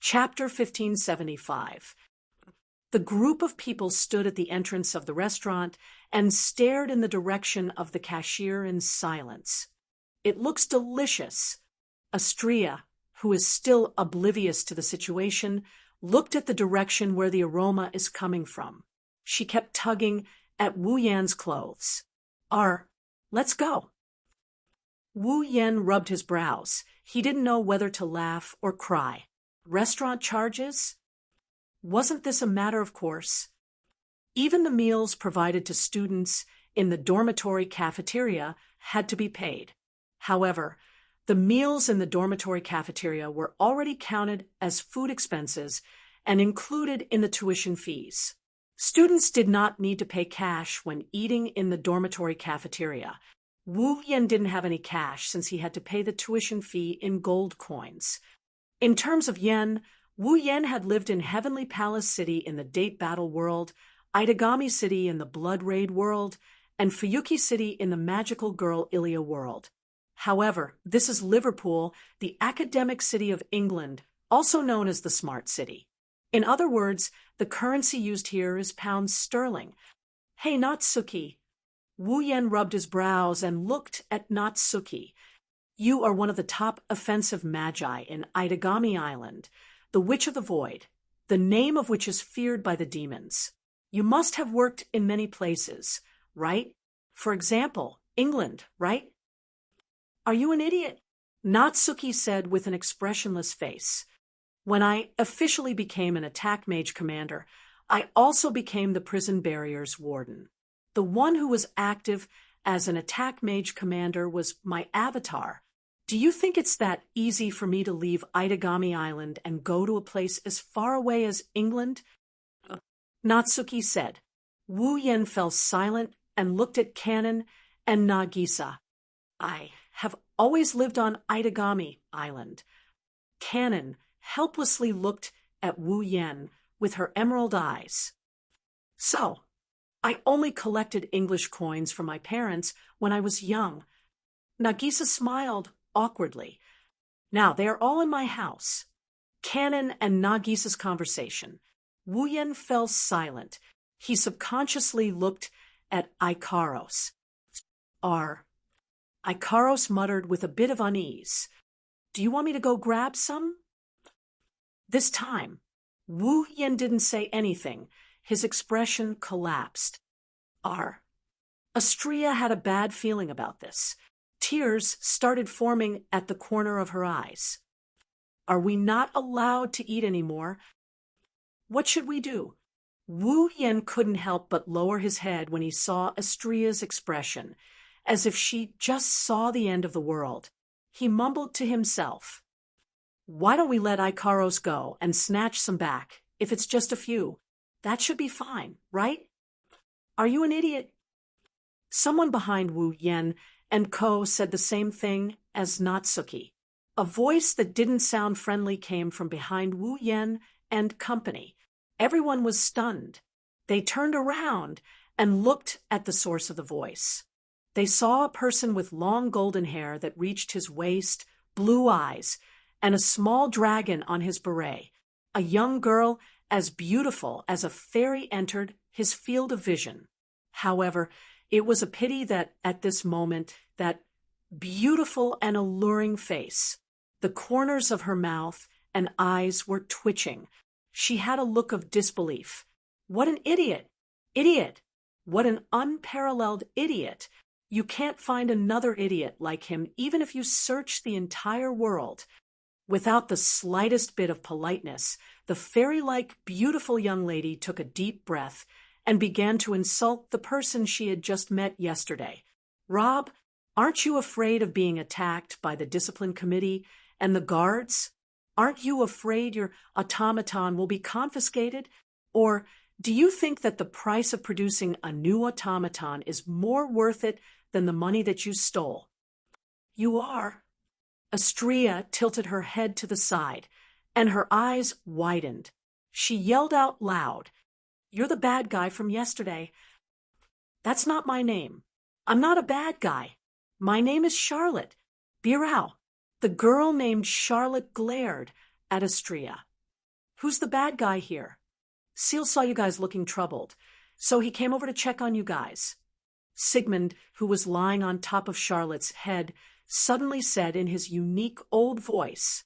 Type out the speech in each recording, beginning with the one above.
Chapter 1575. The group of people stood at the entrance of the restaurant and stared in the direction of the cashier in silence. It looks delicious. Astria, who is still oblivious to the situation, looked at the direction where the aroma is coming from. She kept tugging at Wu Yan's clothes. Let's go. Wu Yan rubbed his brows. He didn't know whether to laugh or cry. Restaurant charges? Wasn't this a matter of course? Even the meals provided to students in the dormitory cafeteria had to be paid. However, the meals in the dormitory cafeteria were already counted as food expenses and included in the tuition fees. Students did not need to pay cash when eating in the dormitory cafeteria. Wu Yan didn't have any cash since he had to pay the tuition fee in gold coins. In terms of yen, Wu Yan had lived in Heavenly Palace City in the Date Battle world, Itagami City in the Blood Raid world, and Fuyuki City in the Magical Girl Ilia world. However, this is Liverpool, the academic city of England, also known as the Smart City. In other words, the currency used here is pounds sterling. Hey, Natsuki. Wu Yan rubbed his brows and looked at Natsuki. You are one of the top offensive magi in Itagami Island, the Witch of the Void, the name of which is feared by the demons. You must have worked in many places, right? For example, England, right? Are you an idiot? Natsuki said with an expressionless face. When I officially became an attack mage commander, I also became the prison barrier's warden. The one who was active as an attack mage commander was my avatar. Do you think it's that easy for me to leave Itagami Island and go to a place as far away as England? Natsuki said. Wu Yan fell silent and looked at Kanon and Nagisa. I have always lived on Itagami Island. Kanon helplessly looked at Wu Yan with her emerald eyes. So, I only collected English coins for my parents when I was young. Nagisa smiled awkwardly. Now they are all in my house. Kanon and Nagisa's conversation. Wu Yan fell silent. He subconsciously looked at Ikaros. Ikaros muttered with a bit of unease. Do you want me to go grab some? This time, Wu Yan didn't say anything. His expression collapsed. Astria had a bad feeling about this. Tears started forming at the corner of her eyes. Are we not allowed to eat anymore? What should we do? Wu Yan couldn't help but lower his head when he saw Astria's expression, as if she just saw the end of the world. He mumbled to himself. Why don't we let Ikaros go and snatch some back, if it's just a few? That should be fine, right? Are you an idiot? Someone behind Wu Yan and Ko said the same thing as Natsuki. A voice that didn't sound friendly came from behind Wu Yan and company. Everyone was stunned. They turned around and looked at the source of the voice. They saw a person with long golden hair that reached his waist, blue eyes, and a small dragon on his beret. A young girl as beautiful as a fairy entered his field of vision. However, it was a pity that at this moment, that beautiful and alluring face, the corners of her mouth and eyes were twitching. She had a look of disbelief. What an idiot! Idiot! What an unparalleled idiot! You can't find another idiot like him even if you search the entire world. Without the slightest bit of politeness, the fairy-like, beautiful young lady took a deep breath and began to insult the person she had just met yesterday. Rob, aren't you afraid of being attacked by the discipline committee and the guards? Aren't you afraid your automaton will be confiscated? Or do you think that the price of producing a new automaton is more worth it than the money that you stole? You are. Astria tilted her head to the side, and her eyes widened. She yelled out loud, You're the bad guy from yesterday. That's not my name. I'm not a bad guy. My name is Charlotte. Birao. The girl named Charlotte glared at Astria. Who's the bad guy here? Seal saw you guys looking troubled, so he came over to check on you guys. Sigmund, who was lying on top of Charlotte's head, suddenly said in his unique old voice,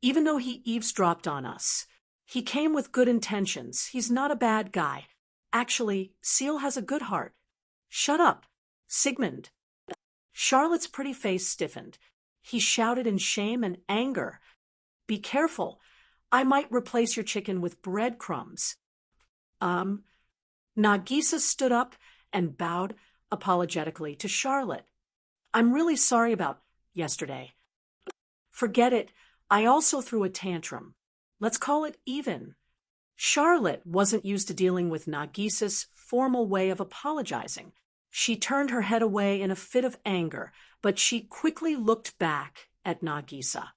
"Even though he eavesdropped on us, he came with good intentions. He's not a bad guy. Actually, Seal has a good heart." "Shut up, Sigmund." Charlotte's pretty face stiffened. He shouted in shame and anger, "Be careful. I might replace your chicken with breadcrumbs." Nagisa stood up and bowed apologetically to Charlotte. "I'm really sorry about yesterday." "Forget it. I also threw a tantrum. Let's call it even." Charlotte wasn't used to dealing with Nagisa's formal way of apologizing. She turned her head away in a fit of anger, but she quickly looked back at Nagisa.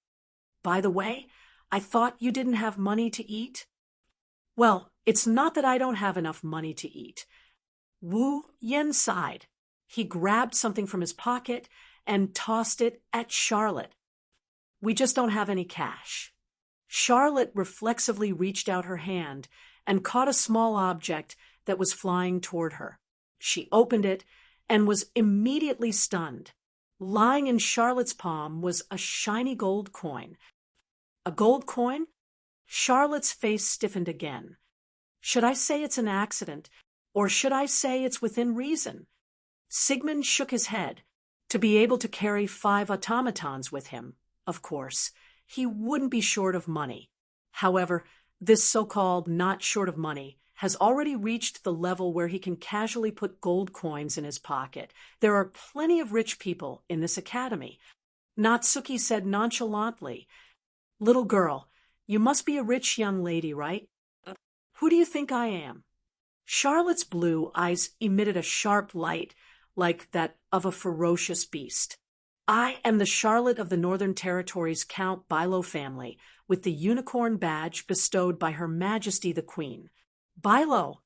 "By the way, I thought you didn't have money to eat?" "Well, it's not that I don't have enough money to eat." Wu Yen sighed. He grabbed something from his pocket and tossed it at Charlotte. "We just don't have any cash." Charlotte reflexively reached out her hand and caught a small object that was flying toward her. She opened it and was immediately stunned. Lying in Charlotte's palm was a shiny gold coin. "A gold coin?" Charlotte's face stiffened again. "Should I say it's an accident, or should I say it's within reason?" Sigmund shook his head. To be able to carry 5 automatons with him, of course, he wouldn't be short of money. However, this so-called not short of money has already reached the level where he can casually put gold coins in his pocket. There are plenty of rich people in this academy. Natsuki said nonchalantly, "Little girl, you must be a rich young lady, right?" "Who do you think I am?" Charlotte's blue eyes emitted a sharp light, like that of a ferocious beast. "I am the Charlotte of the Northern Territories Count Bilo family, with the unicorn badge bestowed by Her Majesty the Queen." "Bilo."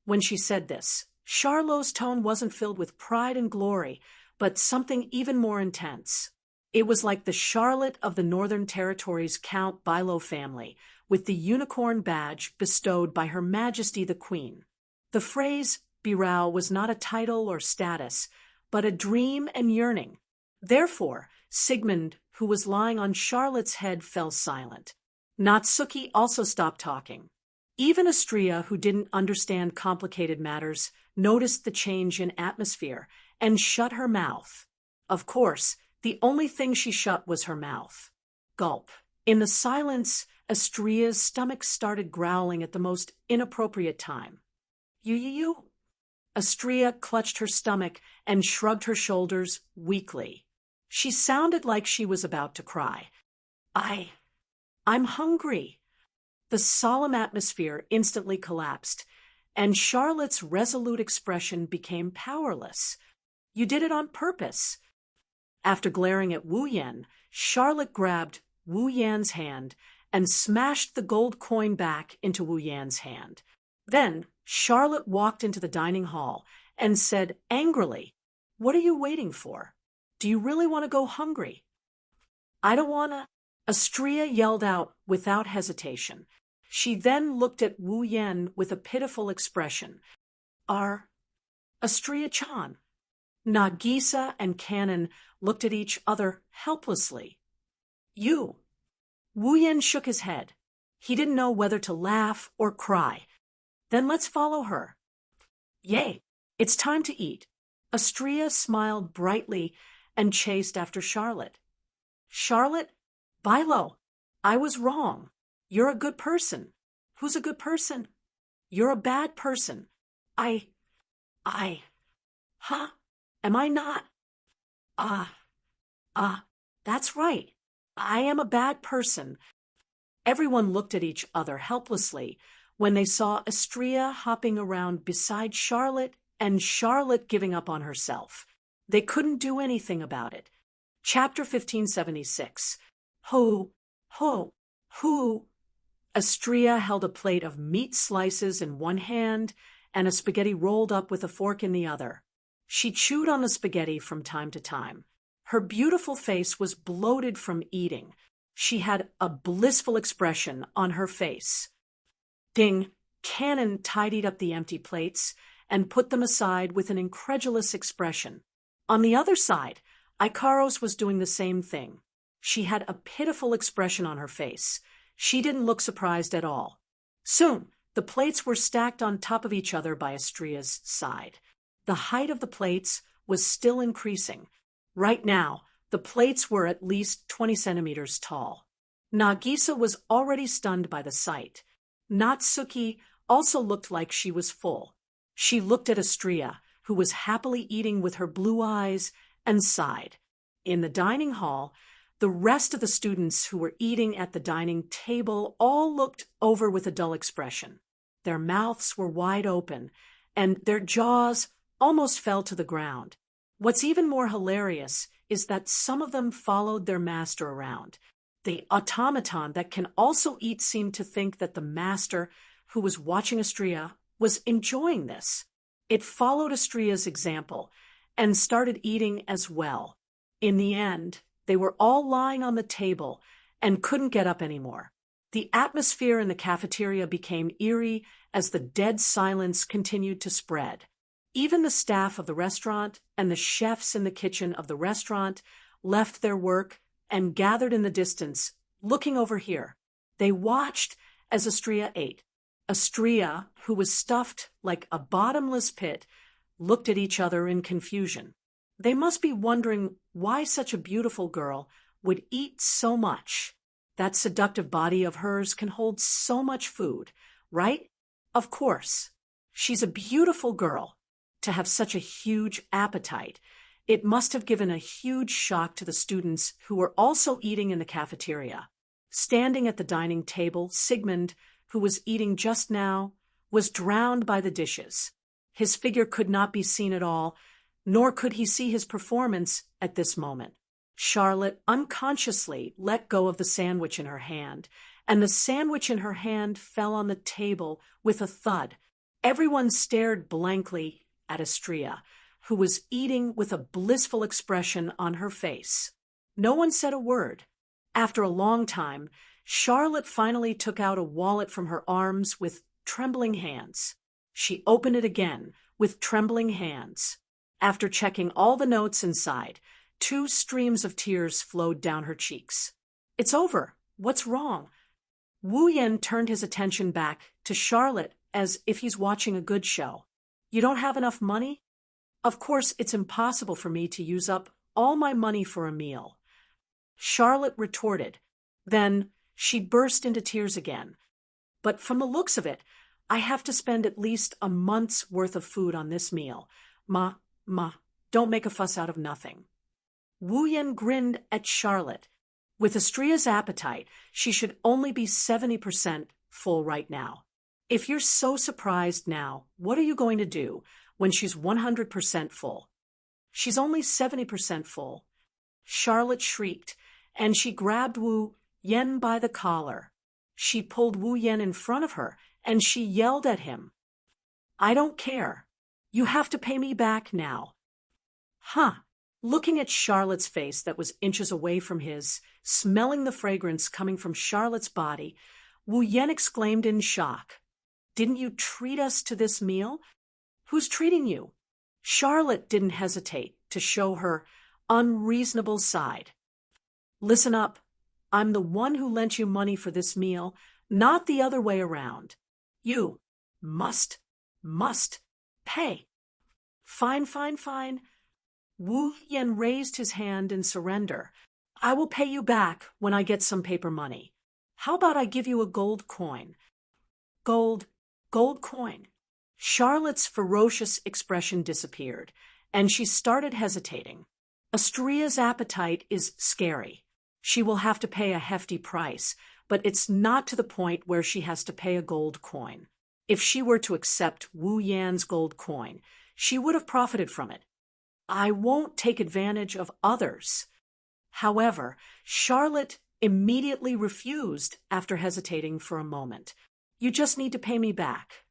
When she said this, Charlotte's tone wasn't filled with pride and glory, but something even more intense. It was like the Charlotte of the Northern Territories Count Bilo family, with the unicorn badge bestowed by Her Majesty the Queen. The phrase Birao was not a title or status, but a dream and yearning. Therefore, Sigmund, who was lying on Charlotte's head, fell silent. Natsuki also stopped talking. Even Astria, who didn't understand complicated matters, noticed the change in atmosphere and shut her mouth. Of course, the only thing she shut was her mouth. Gulp. In the silence, Astria's stomach started growling at the most inappropriate time. You. Astria clutched her stomach and shrugged her shoulders weakly. She sounded like she was about to cry. I'm hungry." The solemn atmosphere instantly collapsed, and Charlotte's resolute expression became powerless. "You did it on purpose." After glaring at Wu Yan, Charlotte grabbed Wu Yan's hand and smashed the gold coin back into Wu Yan's hand. Then Charlotte walked into the dining hall and said angrily, "What are you waiting for? Do you really want to go hungry?" "I don't want to," Astria yelled out without hesitation. She then looked at Wu Yan with a pitiful expression. Astria-chan." Nagisa and Cannon looked at each other helplessly. "You." Wu Yan shook his head. He didn't know whether to laugh or cry. "Then let's follow her." "Yay, it's time to eat." Astria smiled brightly and chased after Charlotte. "Charlotte? Bilo, I was wrong. You're a good person." "Who's a good person?" "You're a bad person." Huh? Am I not?" That's right. I am a bad person." Everyone looked at each other helplessly when they saw Astria hopping around beside Charlotte and Charlotte giving up on herself. They couldn't do anything about it. Chapter 1576. Ho. Astria held a plate of meat slices in one hand and a spaghetti rolled up with a fork in the other. She chewed on the spaghetti from time to time. Her beautiful face was bloated from eating. She had a blissful expression on her face. Ding! Cannon tidied up the empty plates and put them aside with an incredulous expression. On the other side, Ikaros was doing the same thing. She had a pitiful expression on her face. She didn't look surprised at all. Soon, the plates were stacked on top of each other by Astria's side. The height of the plates was still increasing. Right now, the plates were at least 20 centimeters tall. Nagisa was already stunned by the sight. Natsuki also looked like she was full. She looked at Astria, who was happily eating with her blue eyes, and sighed. In the dining hall, the rest of the students who were eating at the dining table all looked over with a dull expression. Their mouths were wide open, and their jaws almost fell to the ground. What's even more hilarious is that some of them followed their master around. The automaton that can also eat seemed to think that the master, who was watching Astria, was enjoying this. It followed Astria's example and started eating as well. In the end, they were all lying on the table and couldn't get up anymore. The atmosphere in the cafeteria became eerie as the dead silence continued to spread. Even the staff of the restaurant and the chefs in the kitchen of the restaurant left their work and gathered in the distance, looking over here. They watched as Astria ate. Astria, who was stuffed like a bottomless pit, looked at each other in confusion. They must be wondering why such a beautiful girl would eat so much. That seductive body of hers can hold so much food, right? Of course. She's a beautiful girl. To have such a huge appetite, it must have given a huge shock to the students who were also eating in the cafeteria. Standing at the dining table, Sigmund, who was eating just now, was drowned by the dishes. His figure could not be seen at all, nor could he see his performance at this moment. Charlotte unconsciously let go of the sandwich in her hand, and the sandwich in her hand fell on the table with a thud. Everyone stared blankly at Astria, who was eating with a blissful expression on her face. No one said a word. After a long time, Charlotte finally took out a wallet from her arms with trembling hands. She opened it again with trembling hands. After checking all the notes inside, 2 streams of tears flowed down her cheeks. "It's over. What's wrong?" Wu Yan turned his attention back to Charlotte as if he's watching a good show. "You don't have enough money?" "Of course, it's impossible for me to use up all my money for a meal," Charlotte retorted. Then she burst into tears again. "But from the looks of it, I have to spend at least a month's worth of food on this meal. Ma, don't make a fuss out of nothing." Wu Yan grinned at Charlotte. With Astria's appetite, she should only be 70% full right now. If you're so surprised now, what are you going to do when she's 100% full? "She's only 70% full." Charlotte shrieked, and she grabbed Wu Yan by the collar. She pulled Wu Yan in front of her, and she yelled at him. "I don't care. You have to pay me back now." "Huh." Looking at Charlotte's face that was inches away from his, smelling the fragrance coming from Charlotte's body, Wu Yan exclaimed in shock. "Didn't you treat us to this meal? Who's treating you?" Charlotte didn't hesitate to show her unreasonable side. "Listen up. I'm the one who lent you money for this meal, not the other way around. You must pay." Fine. Wu Yan raised his hand in surrender. "I will pay you back when I get some paper money. How about I give you a gold coin?" Gold coin. Charlotte's ferocious expression disappeared, and she started hesitating. Astria's appetite is scary. She will have to pay a hefty price, but it's not to the point where she has to pay a gold coin. If she were to accept Wu Yan's gold coin, she would have profited from it. "I won't take advantage of others." However, Charlotte immediately refused after hesitating for a moment. "You just need to pay me back."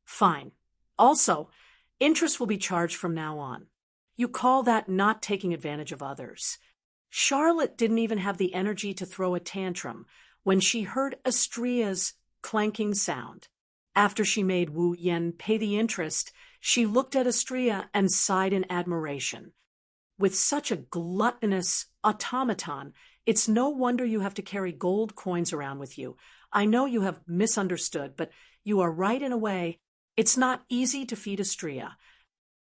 "Fine. Also, interest will be charged from now on. You call that not taking advantage of others." Charlotte didn't even have the energy to throw a tantrum when she heard Astria's clanking sound. After she made Wu Yen pay the interest, she looked at Astria and sighed in admiration. With such a gluttonous automaton, it's no wonder you have to carry gold coins around with you. I know you have misunderstood, but you are right in a way. It's not easy to feed Astria.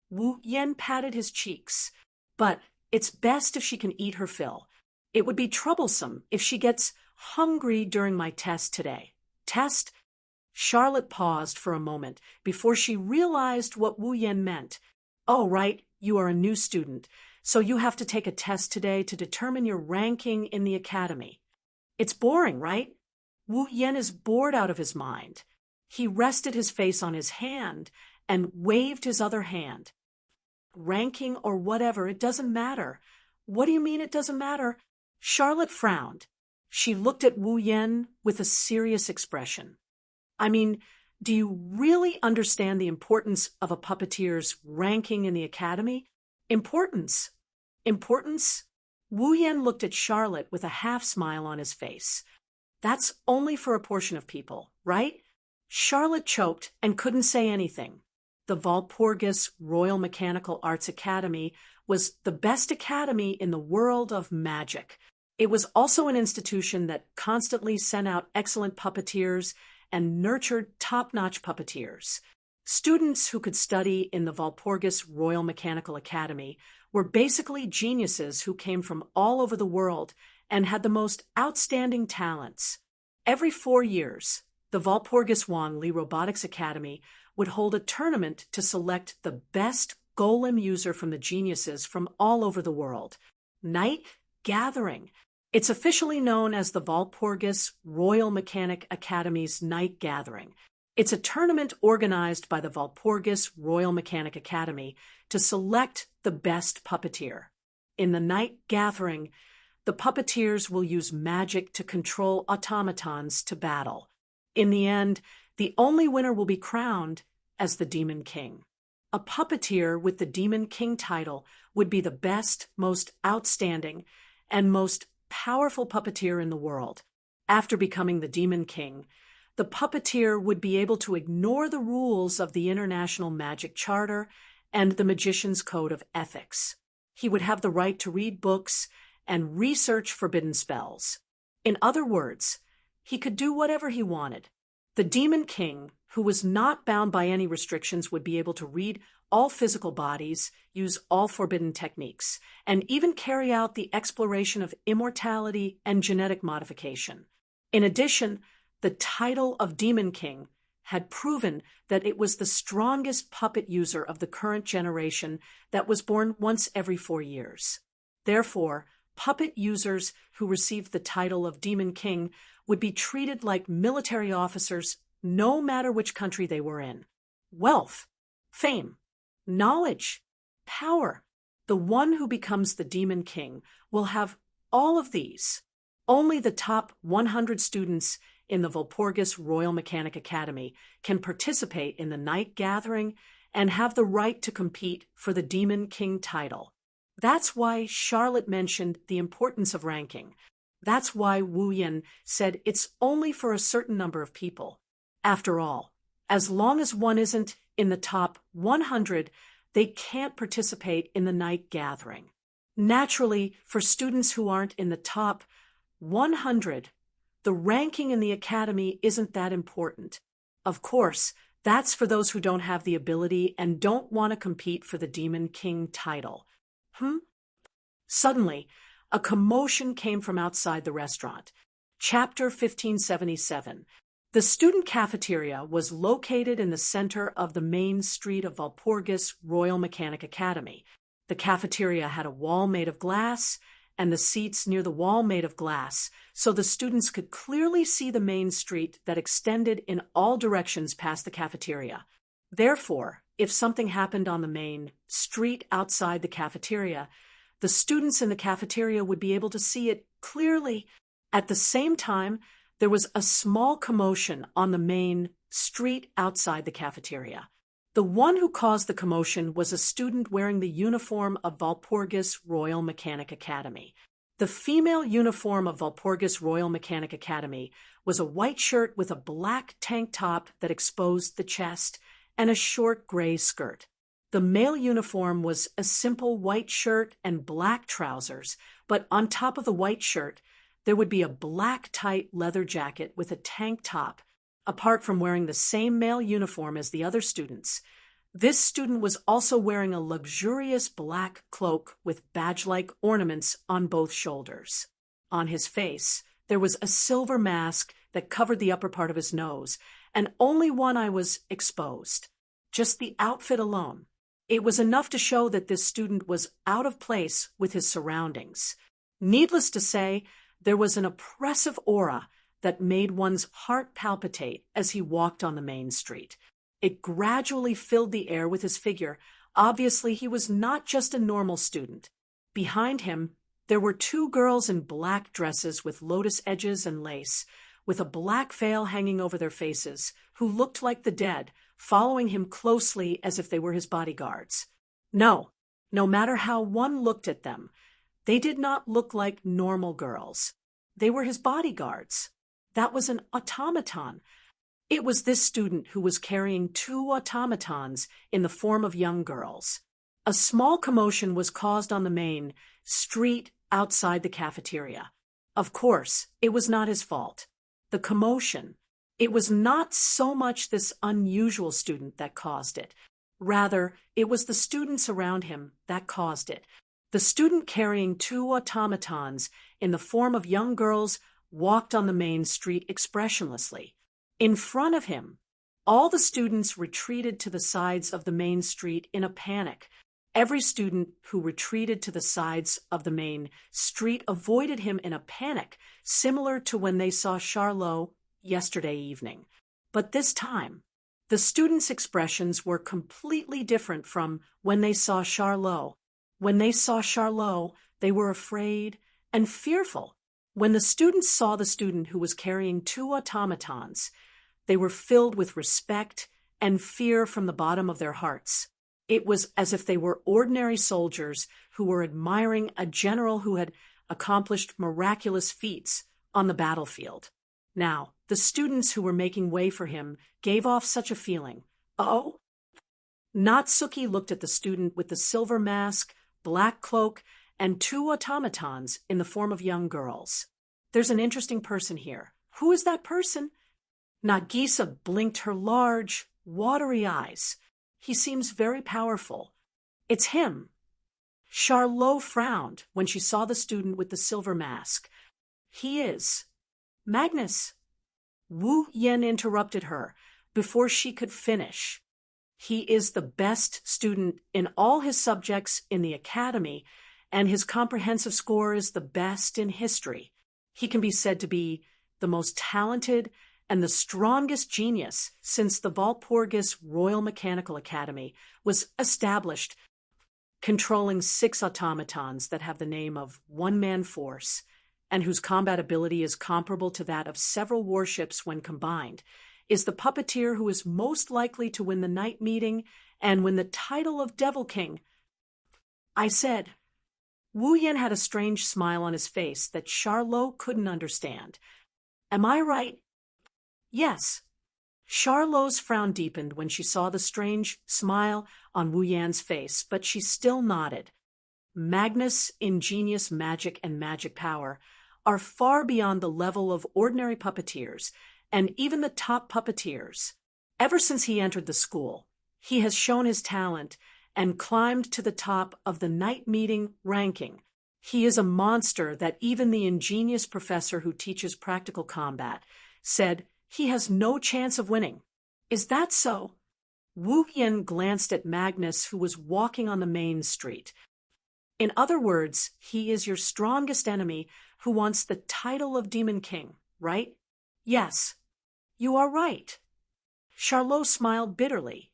Wu Yen patted his cheeks. But it's best if she can eat her fill. It would be troublesome if she gets hungry during my test today. Test? Charlotte paused for a moment before she realized what Wu Yen meant. Oh, right, you are a new student, so you have to take a test today to determine your ranking in the academy. It's boring, right? Wu Yen is bored out of his mind. He rested his face on his hand and waved his other hand. Ranking or whatever, it doesn't matter. What do you mean it doesn't matter? Charlotte frowned. She looked at Wu Yen with a serious expression. I mean, do you really understand the importance of a puppeteer's ranking in the academy? Importance? Importance? Wu Yen looked at Charlotte with a half smile on his face. That's only for a portion of people, right? Charlotte choked and couldn't say anything. The Walpurgis Royal Mechanical Arts Academy was the best academy in the world of magic. It was also an institution that constantly sent out excellent puppeteers and nurtured top-notch puppeteers. Students who could study in the Walpurgis Royal Mechanical Academy were basically geniuses who came from all over the world and had the most outstanding talents. Every 4 years, the Walpurgis Wanli Robotics Academy would hold a tournament to select the best golem user from the geniuses from all over the world. Night Gathering. It's officially known as the Walpurgis Royal Mechanic Academy's Night Gathering. It's a tournament organized by the Walpurgis Royal Mechanic Academy to select the best puppeteer. In the Night Gathering, the puppeteers will use magic to control automatons to battle. In the end, the only winner will be crowned as the Demon King. A puppeteer with the Demon King title would be the best, most outstanding, and most powerful puppeteer in the world. After becoming the Demon King, the puppeteer would be able to ignore the rules of the International Magic Charter and the Magician's Code of Ethics. He would have the right to read books and research forbidden spells. In other words, he could do whatever he wanted. The Demon King, who was not bound by any restrictions, would be able to read all physical bodies, use all forbidden techniques, and even carry out the exploration of immortality and genetic modification. In addition, the title of Demon King had proven that it was the strongest puppet user of the current generation that was born once every 4 years. Therefore, puppet users who received the title of Demon King would be treated like military officers no matter which country they were in. Wealth, fame, knowledge, power. The one who becomes the Demon King will have all of these. Only the top 100 students in the Walpurgis Royal Mechanic Academy can participate in the Night Gathering and have the right to compete for the Demon King title. That's why Charlotte mentioned the importance of ranking. That's why Wu Yen said it's only for a certain number of people. After all, as long as one isn't in the top 100, they can't participate in the Night Gathering. Naturally, for students who aren't in the top 100, the ranking in the academy isn't that important. Of course, that's for those who don't have the ability and don't want to compete for the Demon King title. Suddenly, a commotion came from outside the restaurant. Chapter 1577. The student cafeteria was located in the center of the main street of Walpurgis Royal Mechanic Academy. The cafeteria had a wall made of glass, and the seats near the wall made of glass, so the students could clearly see the main street that extended in all directions past the cafeteria. Therefore, if something happened on the main street outside the cafeteria, the students in the cafeteria would be able to see it clearly. At the same time, there was a small commotion on the main street outside the cafeteria. The one who caused the commotion was a student wearing the uniform of Walpurgis Royal Mechanic Academy. The female uniform of Walpurgis Royal Mechanic Academy was a white shirt with a black tank top that exposed the chest and a short gray skirt. The male uniform was a simple white shirt and black trousers, but on top of the white shirt, there would be a black tight leather jacket with a tank top. Apart from wearing the same male uniform as the other students, this student was also wearing a luxurious black cloak with badge-like ornaments on both shoulders. On his face, there was a silver mask that covered the upper part of his nose, and only one eye was exposed. Just the outfit alone. It was enough to show that this student was out of place with his surroundings. Needless to say, there was an oppressive aura that made one's heart palpitate as he walked on the main street. It gradually filled the air with his figure. Obviously, he was not just a normal student. Behind him, there were two girls in black dresses with lotus edges and lace, with a black veil hanging over their faces, who looked like the dead, following him closely as if they were his bodyguards. No matter how one looked at them, they did not look like normal girls. They were his bodyguards. That was an automaton. It was this student who was carrying two automatons in the form of young girls. A small commotion was caused on the main street outside the cafeteria. Of course, it was not his fault. The commotion, it was not so much this unusual student that caused it. Rather, it was the students around him that caused it. The student carrying two automatons in the form of young girls walked on the main street expressionlessly. In front of him, all the students retreated to the sides of the main street in a panic. Every student who retreated to the sides of the main street avoided him in a panic, similar to when they saw Shoujo yesterday evening. But this time, the students' expressions were completely different from when they saw Shoujo. When they saw Shoujo, they were afraid and fearful. When the students saw the student who was carrying two automatons, they were filled with respect and fear from the bottom of their hearts. It was as if they were ordinary soldiers who were admiring a general who had accomplished miraculous feats on the battlefield. Now, the students who were making way for him gave off such a feeling. Oh? Natsuki looked at the student with the silver mask, black cloak, and two automatons in the form of young girls. There's an interesting person here. Who is that person? Nagisa blinked her large, watery eyes. He seems very powerful. It's him. Charlot frowned when she saw the student with the silver mask. He is. Magnus. Wu Yen interrupted her before she could finish. He is the best student in all his subjects in the academy, and his comprehensive score is the best in history. He can be said to be the most talented and the strongest genius since the Walpurgis Royal Mechanical Academy was established, controlling 6 automatons that have the name of one-man force and whose combat ability is comparable to that of several warships when combined, is the puppeteer who is most likely to win the night meeting and win the title of Devil King. I said. Wu Yen had a strange smile on his face that Charlot couldn't understand. Am I right? Yes. Charlot's frown deepened when she saw the strange smile on Wu Yan's face, but she still nodded. Magnus' ingenious magic and magic power are far beyond the level of ordinary puppeteers, and even the top puppeteers. Ever since he entered the school, he has shown his talent and climbed to the top of the night meeting ranking. He is a monster that even the ingenious professor who teaches practical combat said he has no chance of winning. Is that so? Wu Yen glanced at Magnus, who was walking on the main street. In other words, he is your strongest enemy who wants the title of Demon King, right? Yes. You are right. Charlot smiled bitterly.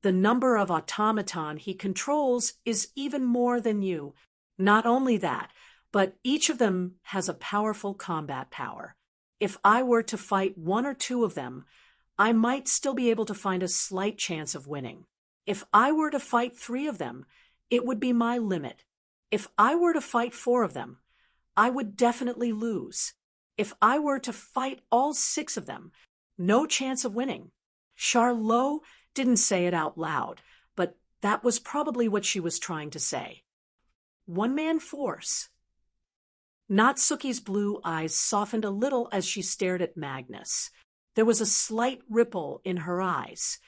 The number of automaton he controls is even more than you. Not only that, but each of them has a powerful combat power. If I were to fight 1 or 2 of them, I might still be able to find a slight chance of winning. If I were to fight 3 of them, it would be my limit. If I were to fight 4 of them, I would definitely lose. If I were to fight all 6 of them, no chance of winning. Charlot didn't say it out loud, but that was probably what she was trying to say. One-man force. Natsuki's blue eyes softened a little as she stared at Magnus. There was a slight ripple in her eyes.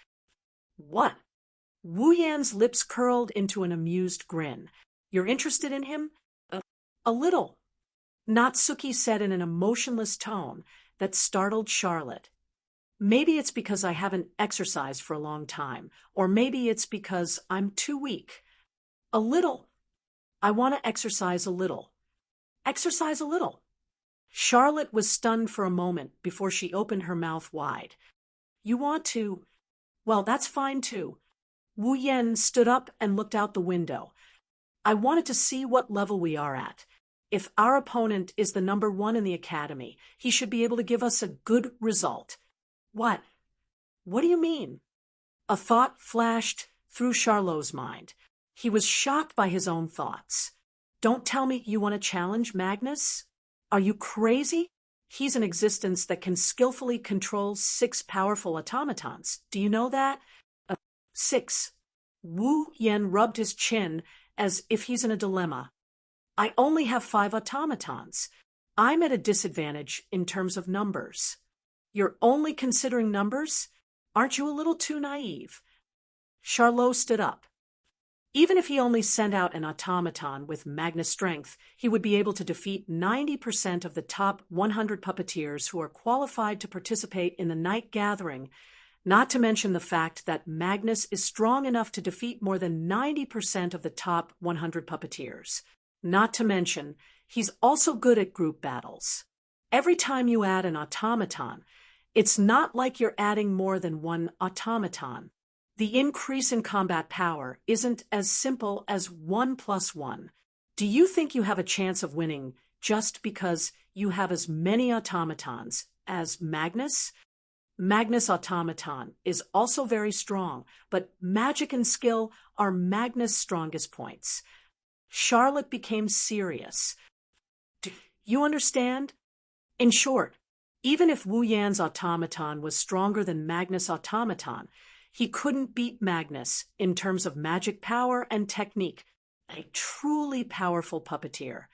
What? Wu Yan's lips curled into an amused grin. You're interested in him? A little. Natsuki said in an emotionless tone that startled Charlotte. Maybe it's because I haven't exercised for a long time, or maybe it's because I'm too weak. A little. I want to exercise a little. Exercise a little. Charlotte was stunned for a moment before she opened her mouth wide. You want to? Well, that's fine too. Wu Yan stood up and looked out the window. I wanted to see what level we are at. If our opponent is the number 1 in the academy, he should be able to give us a good result. What? What do you mean? A thought flashed through Charlot's mind. He was shocked by his own thoughts. Don't tell me you want to challenge Magnus? Are you crazy? He's an existence that can skillfully control 6 powerful automatons. Do you know that? 6. Wu Yan rubbed his chin as if he's in a dilemma. I only have 5 automatons. I'm at a disadvantage in terms of numbers. You're only considering numbers? Aren't you a little too naive? Charlot stood up. Even if he only sent out an automaton with Magnus strength, he would be able to defeat 90% of the top 100 puppeteers who are qualified to participate in the night gathering, not to mention the fact that Magnus is strong enough to defeat more than 90% of the top 100 puppeteers. Not to mention, he's also good at group battles. Every time you add an automaton, it's not like you're adding more than 1 automaton. The increase in combat power isn't as simple as 1 + 1. Do you think you have a chance of winning just because you have as many automatons as Magnus? Magnus' automaton is also very strong, but magic and skill are Magnus' strongest points. Charlotte became serious. Do you understand? In short, even if Wu Yan's automaton was stronger than Magnus' automaton, he couldn't beat Magnus in terms of magic power and technique, a truly powerful puppeteer.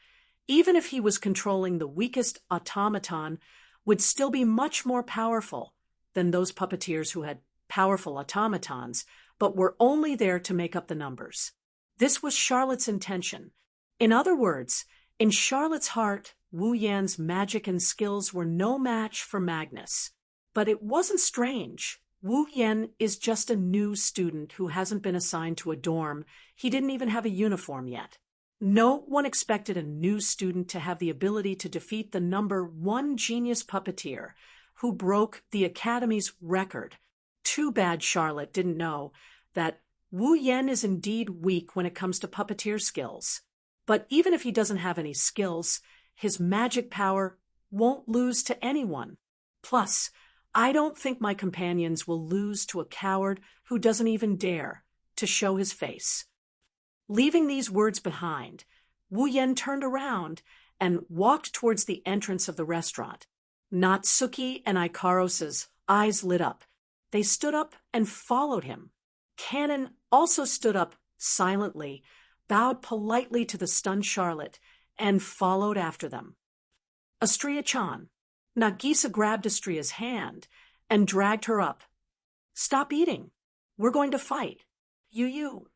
Even if he was controlling the weakest automaton, would still be much more powerful than those puppeteers who had powerful automatons, but were only there to make up the numbers. This was Charlotte's intention. In other words, in Charlotte's heart, Wu Yan's magic and skills were no match for Magnus. But it wasn't strange. Wu Yan is just a new student who hasn't been assigned to a dorm. He didn't even have a uniform yet. No one expected a new student to have the ability to defeat the number 1 genius puppeteer who broke the Academy's record. Too bad Charlotte didn't know that Wu Yan is indeed weak when it comes to puppeteer skills. But even if he doesn't have any skills, his magic power won't lose to anyone. Plus, I don't think my companions will lose to a coward who doesn't even dare to show his face. Leaving these words behind, Wu Yan turned around and walked towards the entrance of the restaurant. Natsuki and Ikaros's eyes lit up. They stood up and followed him. Cannon also stood up silently, bowed politely to the stunned Charlotte, and followed after them. Astria-chan. Nagisa grabbed Astria's hand and dragged her up. Stop eating. We're going to fight. You.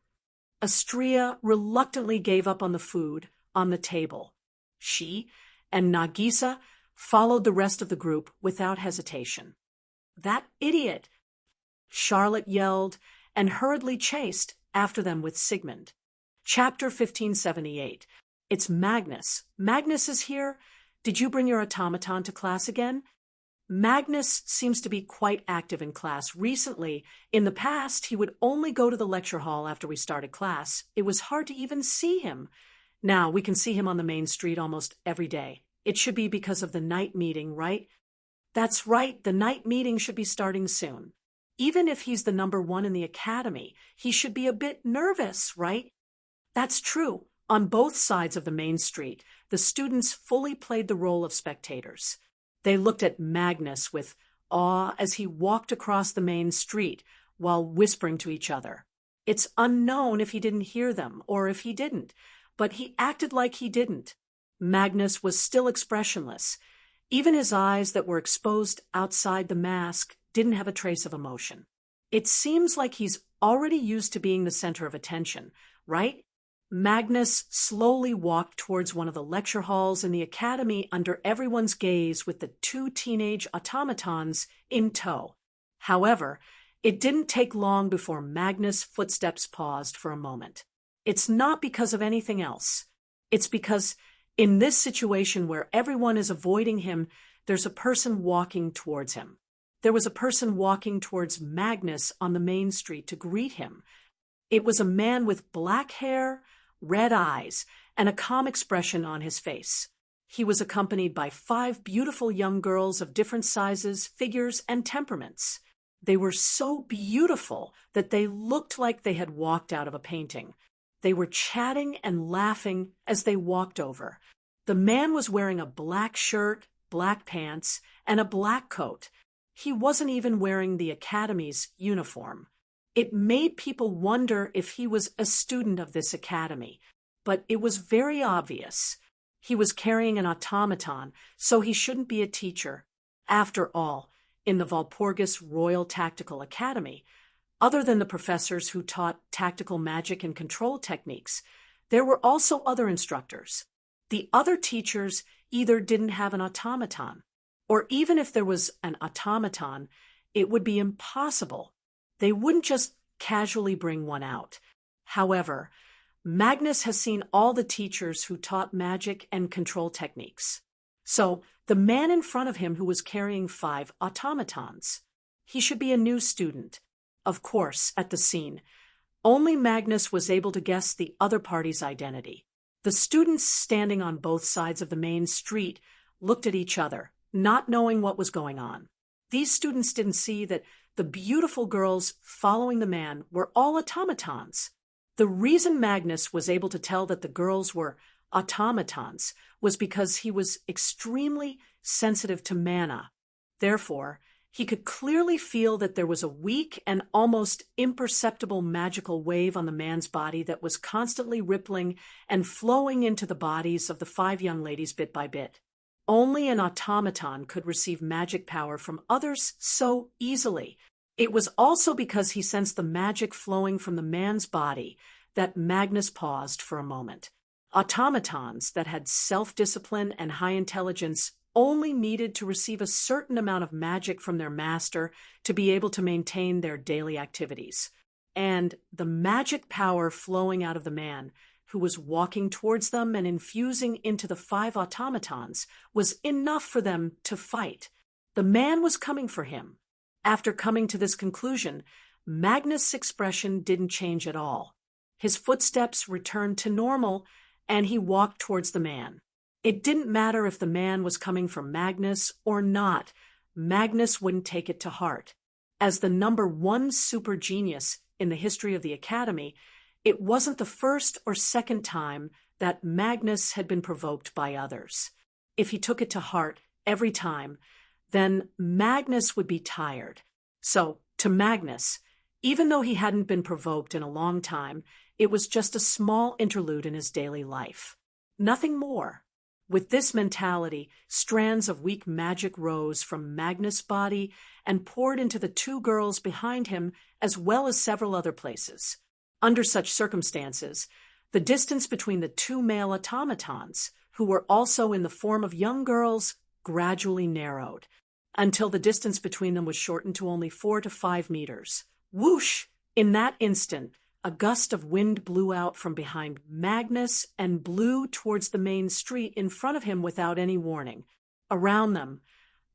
Astria reluctantly gave up on the food on the table. She and Nagisa followed the rest of the group without hesitation. That idiot! Charlotte yelled and hurriedly chased after them with Sigmund. Chapter 1578. It's Magnus. Magnus is here? Did you bring your automaton to class again? Magnus seems to be quite active in class recently. In the past, he would only go to the lecture hall after we started class. It was hard to even see him. Now we can see him on the main street almost every day. It should be because of the night meeting, right? That's right, the night meeting should be starting soon. Even if he's the number 1 in the academy, he should be a bit nervous, right? That's true. On both sides of the main street, the students fully played the role of spectators. They looked at Magnus with awe as he walked across the main street while whispering to each other. It's unknown if he didn't hear them or if he didn't, but he acted like he didn't. Magnus was still expressionless. Even his eyes that were exposed outside the mask didn't have a trace of emotion. It seems like he's already used to being the center of attention, right? Magnus slowly walked towards one of the lecture halls in the academy under everyone's gaze with the two teenage automatons in tow. However, it didn't take long before Magnus' footsteps paused for a moment. It's not because of anything else. It's because in this situation where everyone is avoiding him, there's a person walking towards him. There was a person walking towards Magnus on the main street to greet him. It was a man with black hair, red eyes, and a calm expression on his face. He was accompanied by 5 beautiful young girls of different sizes, figures, and temperaments. They were so beautiful that they looked like they had walked out of a painting. They were chatting and laughing as they walked over. The man was wearing a black shirt, black pants, and a black coat. He wasn't even wearing the academy's uniform. It made people wonder if he was a student of this academy, but it was very obvious. He was carrying an automaton, so he shouldn't be a teacher. After all, in the Walpurgis Royal Tactical Academy, other than the professors who taught tactical magic and control techniques, there were also other instructors. The other teachers either didn't have an automaton, or even if there was an automaton, it would be impossible. They wouldn't just casually bring one out. However, Magnus has seen all the teachers who taught magic and control techniques. So, the man in front of him who was carrying 5 automatons, he should be a new student. Of course, at the scene, only Magnus was able to guess the other party's identity. The students standing on both sides of the main street looked at each other, not knowing what was going on. These students didn't see that the beautiful girls following the man were all automatons. The reason Magnus was able to tell that the girls were automatons was because he was extremely sensitive to mana. Therefore, he could clearly feel that there was a weak and almost imperceptible magical wave on the man's body that was constantly rippling and flowing into the bodies of the 5 young ladies bit by bit. Only an automaton could receive magic power from others so easily. It was also because he sensed the magic flowing from the man's body that Magnus paused for a moment. Automatons that had self-discipline and high intelligence only needed to receive a certain amount of magic from their master to be able to maintain their daily activities. And the magic power flowing out of the man who was walking towards them and infusing into the 5 automatons was enough for them to fight. The man was coming for him. After coming to this conclusion, Magnus' expression didn't change at all. His footsteps returned to normal, and he walked towards the man. It didn't matter if the man was coming for Magnus or not. Magnus wouldn't take it to heart. As the number 1 super genius in the history of the Academy, it wasn't the first or second time that Magnus had been provoked by others. If he took it to heart every time, then Magnus would be tired. So, to Magnus, even though he hadn't been provoked in a long time, it was just a small interlude in his daily life. Nothing more. With this mentality, strands of weak magic rose from Magnus' body and poured into the 2 girls behind him as well as several other places. Under such circumstances, the distance between the 2 male automatons, who were also in the form of young girls, gradually narrowed, until the distance between them was shortened to only 4 to 5 meters. Whoosh! In that instant, a gust of wind blew out from behind Magnus and blew towards the main street in front of him without any warning. Around them,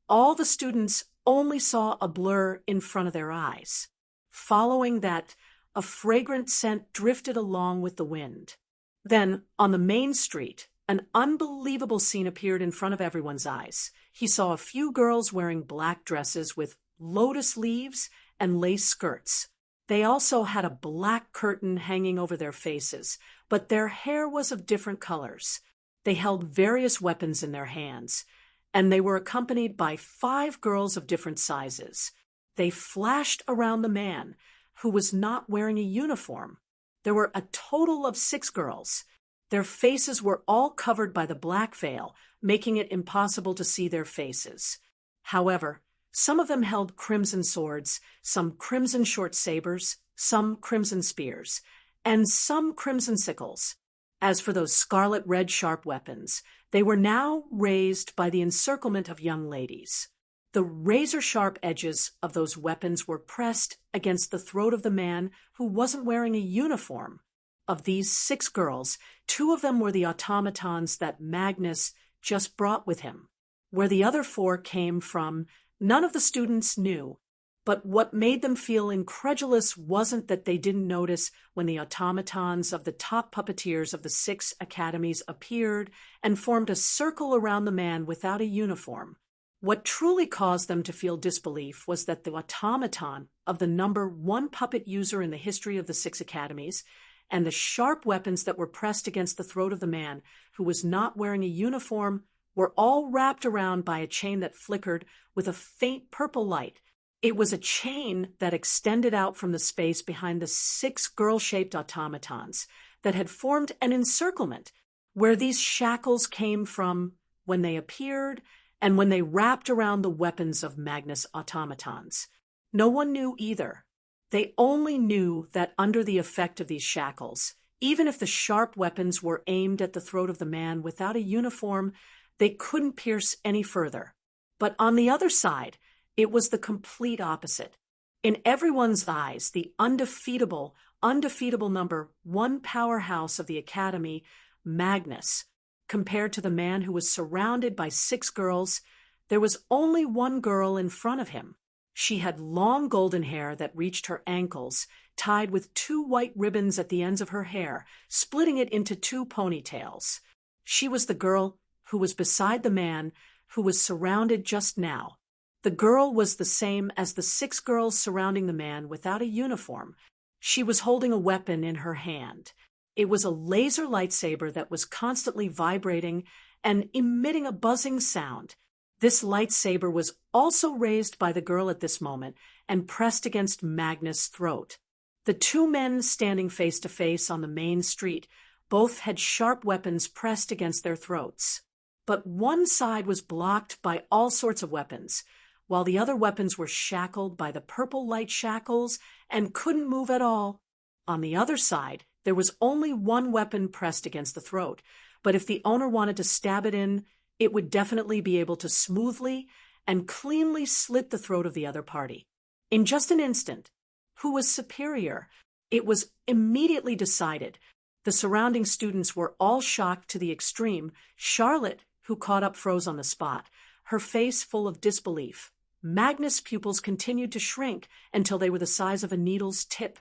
all the students only saw a blur in front of their eyes. Following that, a fragrant scent drifted along with the wind. Then, on the main street, an unbelievable scene appeared in front of everyone's eyes. He saw a few girls wearing black dresses with lotus leaves and lace skirts. They also had a black curtain hanging over their faces, but their hair was of different colors. They held various weapons in their hands, and they were accompanied by 5 girls of different sizes. They flashed around the man, who was not wearing a uniform. There were a total of 6 girls. Their faces were all covered by the black veil, making it impossible to see their faces. However, some of them held crimson swords, some crimson short sabers, some crimson spears, and some crimson sickles. As for those scarlet-red sharp weapons, they were now raised by the encirclement of young ladies. The razor-sharp edges of those weapons were pressed against the throat of the man who wasn't wearing a uniform. Of these 6 girls, 2 of them were the automatons that Magnus just brought with him. Where the other 4 came from, none of the students knew. But what made them feel incredulous wasn't that they didn't notice when the automatons of the top puppeteers of the 6 academies appeared and formed a circle around the man without a uniform. What truly caused them to feel disbelief was that the automaton of the number 1 puppet user in the history of the 6 academies and the sharp weapons that were pressed against the throat of the man who was not wearing a uniform were all wrapped around by a chain that flickered with a faint purple light. It was a chain that extended out from the space behind the 6 girl-shaped automatons that had formed an encirclement where these shackles came from when they appeared and when they wrapped around the weapons of Magnus automatons. No one knew either. They only knew that under the effect of these shackles, even if the sharp weapons were aimed at the throat of the man without a uniform, they couldn't pierce any further. But on the other side, it was the complete opposite. In everyone's eyes, the undefeatable number 1 powerhouse of the academy, Magnus, compared to the man who was surrounded by 6 girls, there was only 1 girl in front of him. She had long golden hair that reached her ankles, tied with 2 white ribbons at the ends of her hair, splitting it into 2 ponytails. She was the girl who was beside the man who was surrounded just now. The girl was the same as the 6 girls surrounding the man without a uniform. She was holding a weapon in her hand. It was a laser lightsaber that was constantly vibrating and emitting a buzzing sound. This lightsaber was also raised by the girl at this moment and pressed against Magnus' throat. The 2 men standing face to face on the main street both had sharp weapons pressed against their throats. But one side was blocked by all sorts of weapons, while the other weapons were shackled by the purple light shackles and couldn't move at all. On the other side, there was only 1 weapon pressed against the throat, but if the owner wanted to stab it in, it would definitely be able to smoothly and cleanly slit the throat of the other party. In just an instant, who was superior? It was immediately decided. The surrounding students were all shocked to the extreme. Charlotte, who caught up, froze on the spot, her face full of disbelief. Magnus' pupils continued to shrink until they were the size of a needle's tip.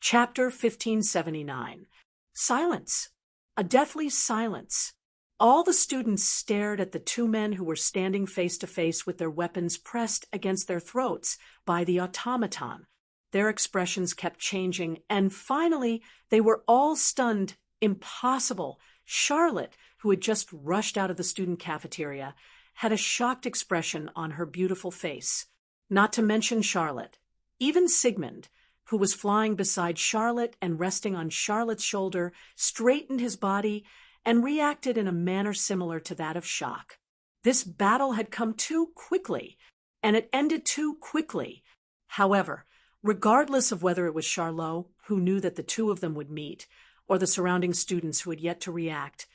Chapter 1579. Silence. A deathly silence. All the students stared at the 2 men who were standing face to face with their weapons pressed against their throats by the automaton. Their expressions kept changing, and finally they were all stunned. Impossible. Charlotte, who had just rushed out of the student cafeteria, had a shocked expression on her beautiful face. Not to mention Charlotte. Even Sigmund, who was flying beside Charlotte and resting on Charlotte's shoulder, straightened his body and reacted in a manner similar to that of shock. This battle had come too quickly, and it ended too quickly. However, regardless of whether it was Charlot, who knew that the 2 of them would meet, or the surrounding students who had yet to react,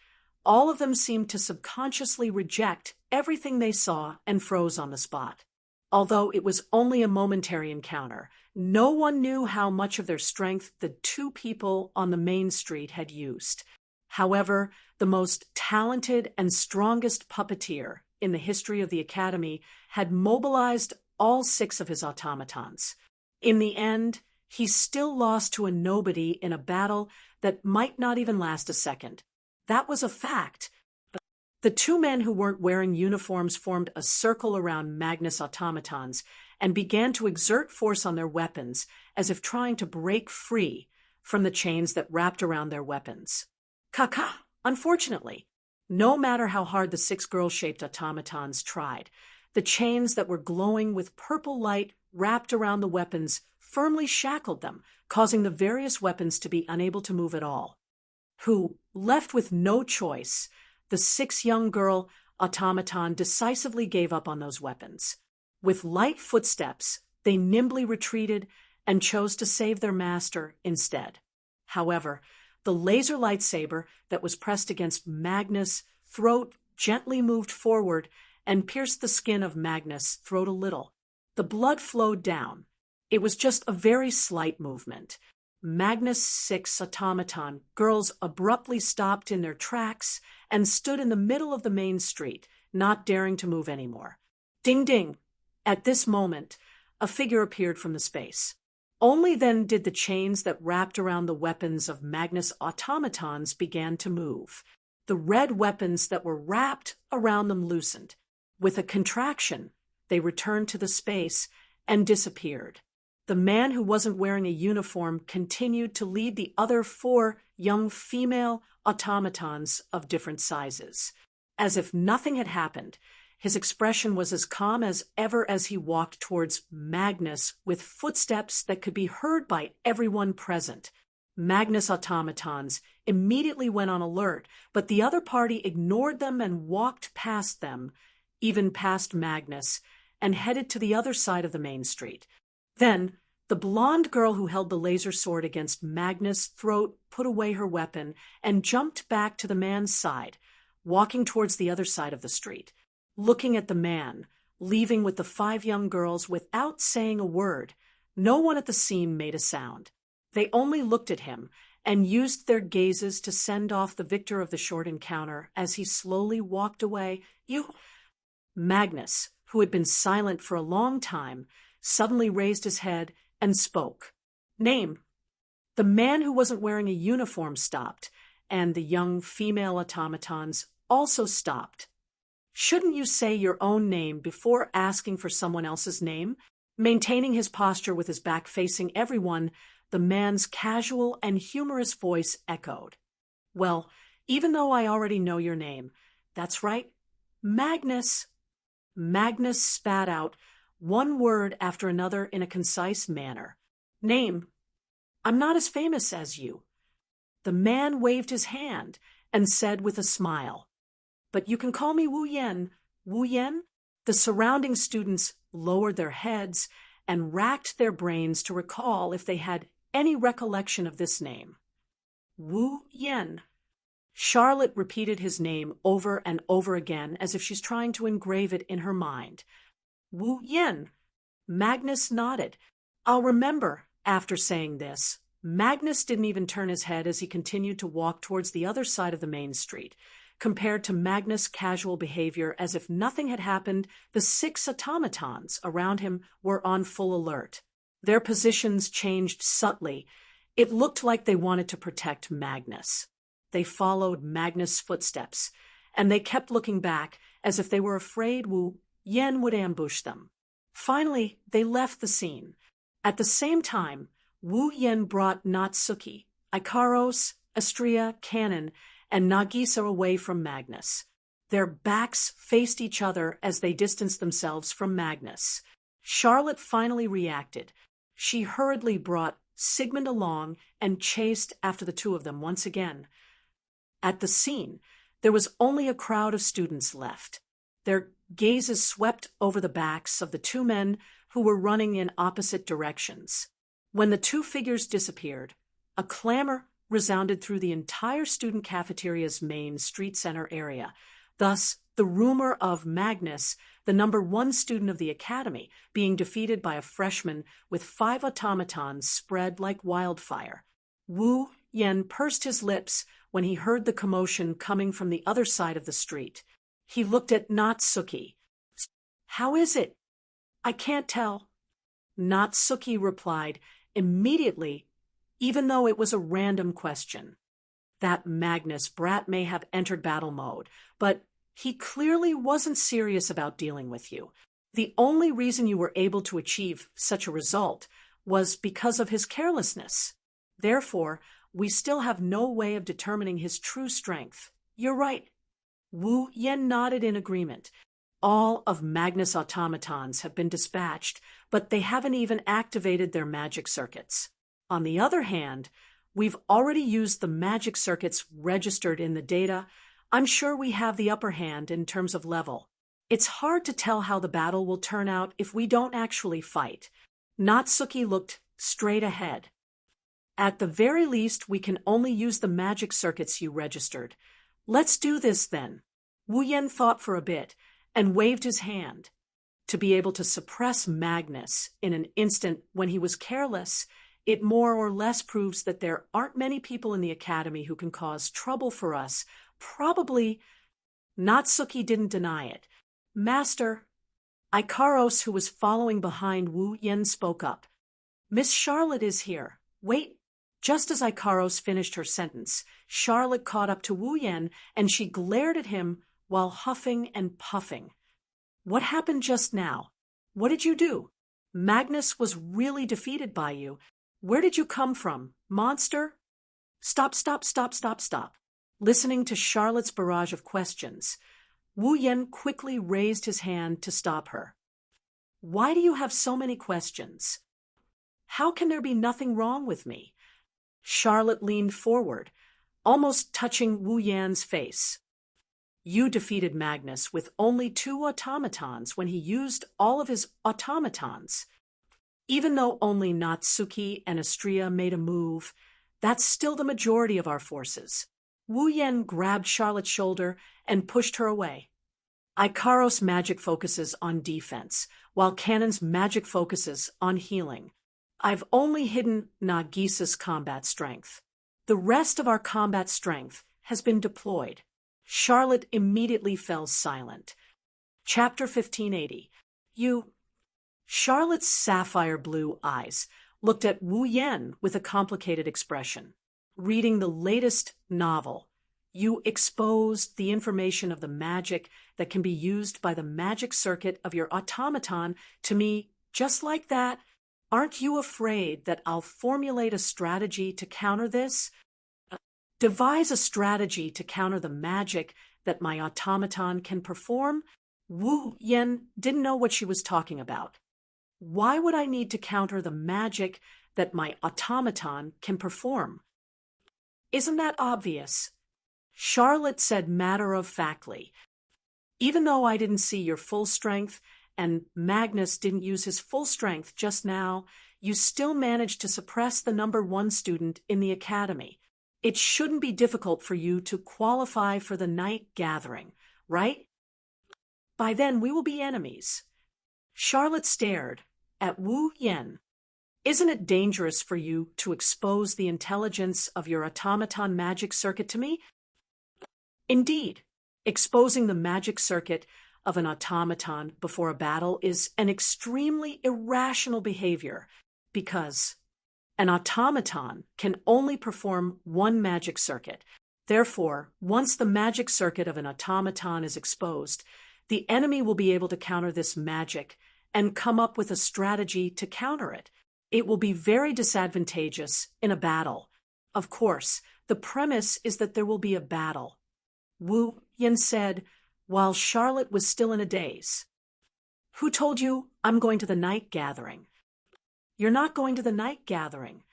all of them seemed to subconsciously reject everything they saw and froze on the spot. Although it was only a momentary encounter, no one knew how much of their strength the 2 people on the main street had used. However, the most talented and strongest puppeteer in the history of the Academy had mobilized all 6 of his automatons. In the end, he still lost to a nobody in a battle that might not even last a second. That was a fact. The 2 men who weren't wearing uniforms formed a circle around Magnus' automatons and began to exert force on their weapons as if trying to break free from the chains that wrapped around their weapons. Unfortunately, No matter how hard the 6 girl-shaped automatons tried, the chains that were glowing with purple light wrapped around the weapons firmly shackled them, causing the various weapons to be unable to move at all. Left with no choice, the 6 young girl automaton decisively gave up on those weapons. With light footsteps, they nimbly retreated and chose to save their master instead. However, the laser lightsaber that was pressed against Magnus' throat gently moved forward and pierced the skin of Magnus' throat a little. The blood flowed down. It was just a very slight movement. Magnus' 6 automaton girls abruptly stopped in their tracks and stood in the middle of the main street, not daring to move anymore. Ding ding! At this moment, a figure appeared from the space. Only then did the chains that wrapped around the weapons of Magnus' automatons begin to move. The red weapons that were wrapped around them loosened. With a contraction, they returned to the space and disappeared. The man who wasn't wearing a uniform continued to lead the other 4 young female automatons of different sizes. As if nothing had happened, his expression was as calm as ever as he walked towards Magnus with footsteps that could be heard by everyone present. Magnus' automatons immediately went on alert, but the other party ignored them and walked past them, even past Magnus, and headed to the other side of the main street. Then, the blonde girl who held the laser sword against Magnus' throat put away her weapon and jumped back to the man's side, walking towards the other side of the street, looking at the man, leaving with the 5 young girls without saying a word. No one at the scene made a sound. They only looked at him and used their gazes to send off the victor of the short encounter as he slowly walked away. Magnus, who had been silent for a long time, suddenly raised his head and spoke. Name. The man who wasn't wearing a uniform stopped, and the young female automatons also stopped. Shouldn't you say your own name before asking for someone else's name? Maintaining his posture with his back facing everyone, the man's casual and humorous voice echoed. Well, even though I already know your name, that's right, Magnus. Magnus spat out one word after another in a concise manner. Name. I'm not as famous as you. The man waved his hand and said with a smile, but you can call me Wu Yen. Wu Yen? The surrounding students lowered their heads and racked their brains to recall if they had any recollection of this name. Wu Yen. Charlotte repeated his name over and over again as if she's trying to engrave it in her mind. Wu Yen. Magnus nodded. I'll remember. After saying this, Magnus didn't even turn his head as he continued to walk towards the other side of the main street. Compared to Magnus' casual behavior as if nothing had happened, the 6 automatons around him were on full alert. Their positions changed subtly. It looked like they wanted to protect Magnus. They followed Magnus' footsteps, and they kept looking back as if they were afraid Wu Yen would ambush them. Finally, they left the scene. At the same time, Wu Yen brought Natsuki, Ikaros, Astria, Kanon, and Nagisa away from Magnus. Their backs faced each other as they distanced themselves from Magnus. Charlotte finally reacted. She hurriedly brought Sigmund along and chased after the 2 of them once again. At the scene, there was only a crowd of students left. Their gazes swept over the backs of the 2 men who were running in opposite directions. When the 2 figures disappeared, a clamor resounded through the entire student cafeteria's main street center area. Thus, the rumor of Magnus, the number 1 student of the academy, being defeated by a freshman with 5 automatons spread like wildfire. Wu Yen pursed his lips when he heard the commotion coming from the other side of the street. He looked at Natsuki. How is it? I can't tell. Natsuki replied immediately, even though it was a random question. That Magnus brat may have entered battle mode, but he clearly wasn't serious about dealing with you. The only reason you were able to achieve such a result was because of his carelessness. Therefore, we still have no way of determining his true strength. You're right. Wu Yen nodded in agreement. All of Magnus' automatons have been dispatched, but they haven't even activated their magic circuits. On the other hand, we've already used the magic circuits registered in the data. I'm sure we have the upper hand in terms of level. It's hard to tell how the battle will turn out if we don't actually fight. Natsuki looked straight ahead. At the very least, we can only use the magic circuits you registered. Let's do this then. Wu Yen thought for a bit and waved his hand. To be able to suppress Magnus in an instant when he was careless, it more or less proves that there aren't many people in the academy who can cause trouble for us. Probably. Natsuki didn't deny it. Master. Ikaros, who was following behind Wu Yen, spoke up. Miss Charlotte is here. Wait. Just as Ikaros finished her sentence, Charlotte caught up to Wu Yen and she glared at him while huffing and puffing. What happened just now? What did you do? Magnus was really defeated by you. Where did you come from, monster? Stop. Listening to Charlotte's barrage of questions, Wu Yen quickly raised his hand to stop her. Why do you have so many questions? How can there be nothing wrong with me? Charlotte leaned forward, almost touching Wu Yan's face. You defeated Magnus with only 2 automatons when he used all of his automatons. Even though only Natsuki and Astria made a move, that's still the majority of our forces. Wu Yen grabbed Charlotte's shoulder and pushed her away. Ikaros' magic focuses on defense, while Cannon's magic focuses on healing. I've only hidden Nagisa's combat strength. The rest of our combat strength has been deployed. Charlotte immediately fell silent. Chapter 1580. Charlotte's sapphire blue eyes looked at Wu Yen with a complicated expression. Reading the latest novel, you exposed the information of the magic that can be used by the magic circuit of your automaton to me just like that. Aren't you afraid that I'll formulate a strategy to counter this? Devise a strategy to counter the magic that my automaton can perform? Wu Yen didn't know what she was talking about. Why would I need to counter the magic that my automaton can perform? Isn't that obvious? Charlotte said matter-of-factly. Even though I didn't see your full strength, and Magnus didn't use his full strength just now, you still managed to suppress the number 1 student in the academy. It shouldn't be difficult for you to qualify for the night gathering, right? By then we will be enemies. Charlotte stared at Wu Yen. Isn't it dangerous for you to expose the intelligence of your automaton magic circuit to me? Indeed, exposing the magic circuit of an automaton before a battle is an extremely irrational behavior because an automaton can only perform 1 magic circuit. Therefore, once the magic circuit of an automaton is exposed, the enemy will be able to counter this magic and come up with a strategy to counter it. It will be very disadvantageous in a battle. Of course, the premise is that there will be a battle. Wu Yen said, while Charlotte was still in a daze. Who told you I'm going to the night gathering? You're not going to the night gathering.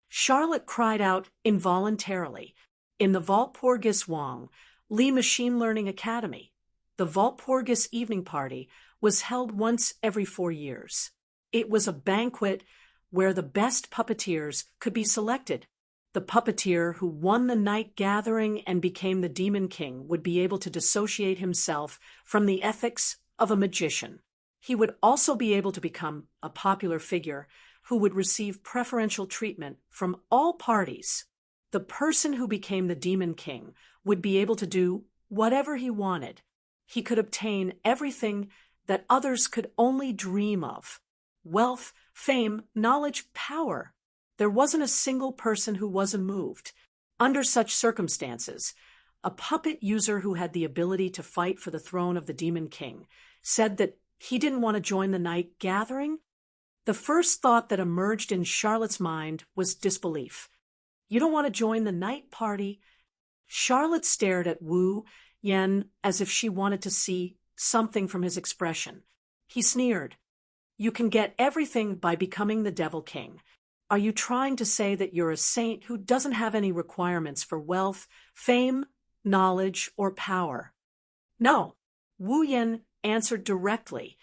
Charlotte cried out involuntarily. In the Valpurgis Wong, Lee Machine Learning Academy, the Valpurgis evening party was held once every 4 years. It was a banquet where the best puppeteers could be selected. The puppeteer who won the night gathering and became the Demon King would be able to dissociate himself from the ethics of a magician. He would also be able to become a popular figure who would receive preferential treatment from all parties. The person who became the Demon King would be able to do whatever he wanted. He could obtain everything that others could only dream of. Wealth, fame, knowledge, power. There wasn't a single person who wasn't moved. Under such circumstances, a puppet user who had the ability to fight for the throne of the Demon King said that he didn't want to join the night gathering. The first thought that emerged in Charlotte's mind was disbelief. You don't want to join the night party? Charlotte stared at Wu Yen as if she wanted to see something from his expression. He sneered. You can get everything by becoming the Devil King. Are you trying to say that you're a saint who doesn't have any requirements for wealth, fame, knowledge, or power? No. Wu Yen answered directly.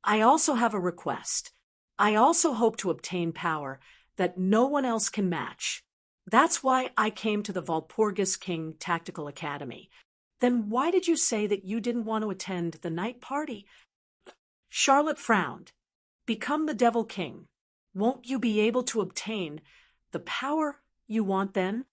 I also have a request. I also hope to obtain power that no one else can match. That's why I came to the Walpurgis King Tactical Academy. Then why did you say that you didn't want to attend the night party? Charlotte frowned. Become the Devil King. Won't you be able to obtain the power you want then?